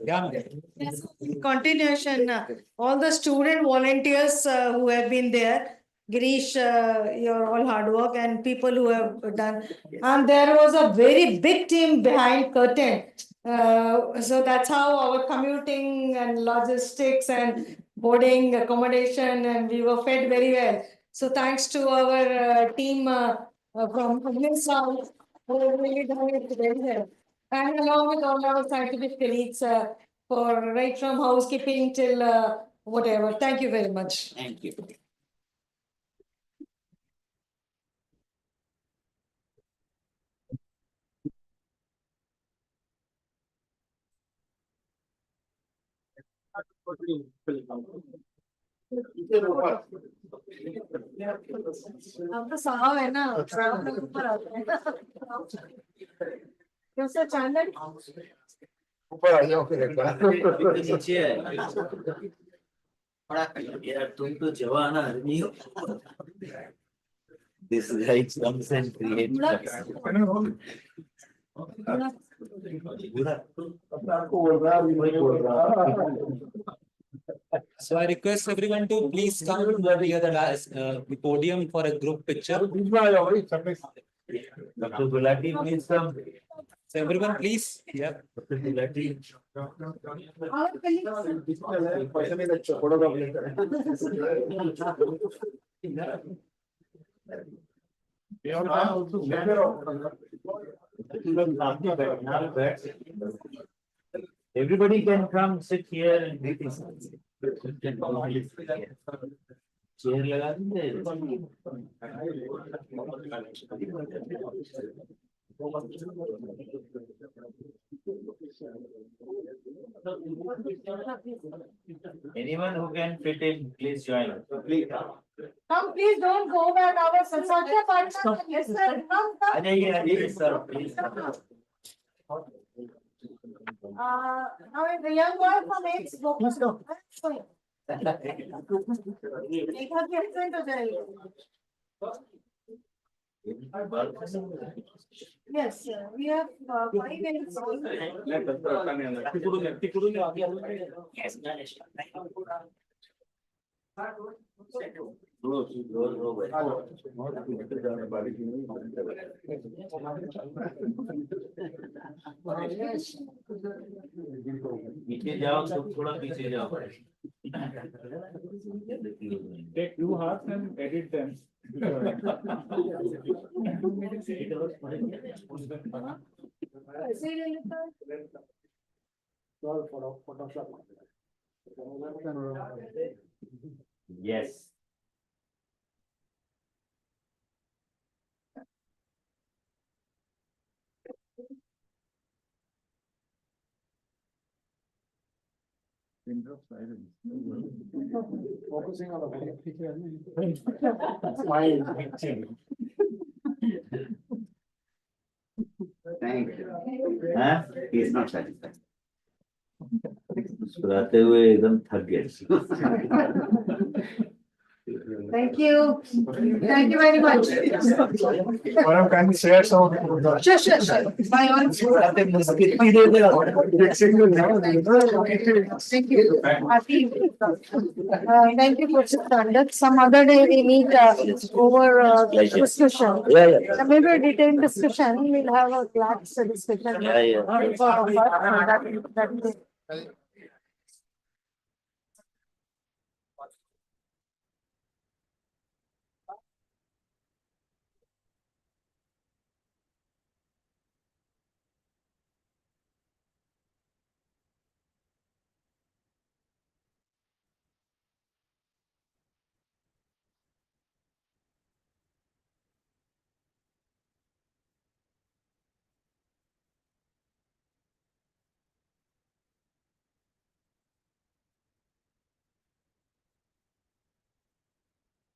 Yeah. Yes, in continuation, all the student volunteers who have been there, Girish, your all hard work and people who have done. And there was a very big team behind curtain. So that's how our commuting and logistics and boarding accommodation, and we were fed very well. So thanks to our team from South, who have really done it very well. And along with all our scientific colleagues for right from housekeeping till whatever. Thank you very much. Thank you. अब तो साव है ना, साव के ऊपर आता है ना। कैसा चांदन? ऊपर आ जाओ फिर एक बार। नीचे है यार, तुम तो जवान आदमी हो। This guy comes and creates. So I request everyone to please come near the podium for a group picture. Dr. Gulati, please come. So everyone, please. Yeah. Dr. Gulati. Everybody can come sit here and read this. Chair लगा देंगे. Anyone who can fit in, please join. Come, please don't go back. Our Satya partner. Yes, sir. Come. Yes, sir. Please. Now the young boy from eighth book. Let's go. Yes, sir. We have 5 minutes. पीछे जाओ, सब थोड़ा पीछे जाओ. Take 2 hearts and edit them. Yes. Focusing on the Thank you. Huh? He is not satisfied. मुस्कुराते हुए एकदम थक गए. Thank you. Thank you very much. Madam, can you share some? Sure, sure, sure. Bye all. Thank you. Happy. Thank you for conduct. Some other day we meet over discussion. Maybe a detailed discussion. We'll have a class discussion.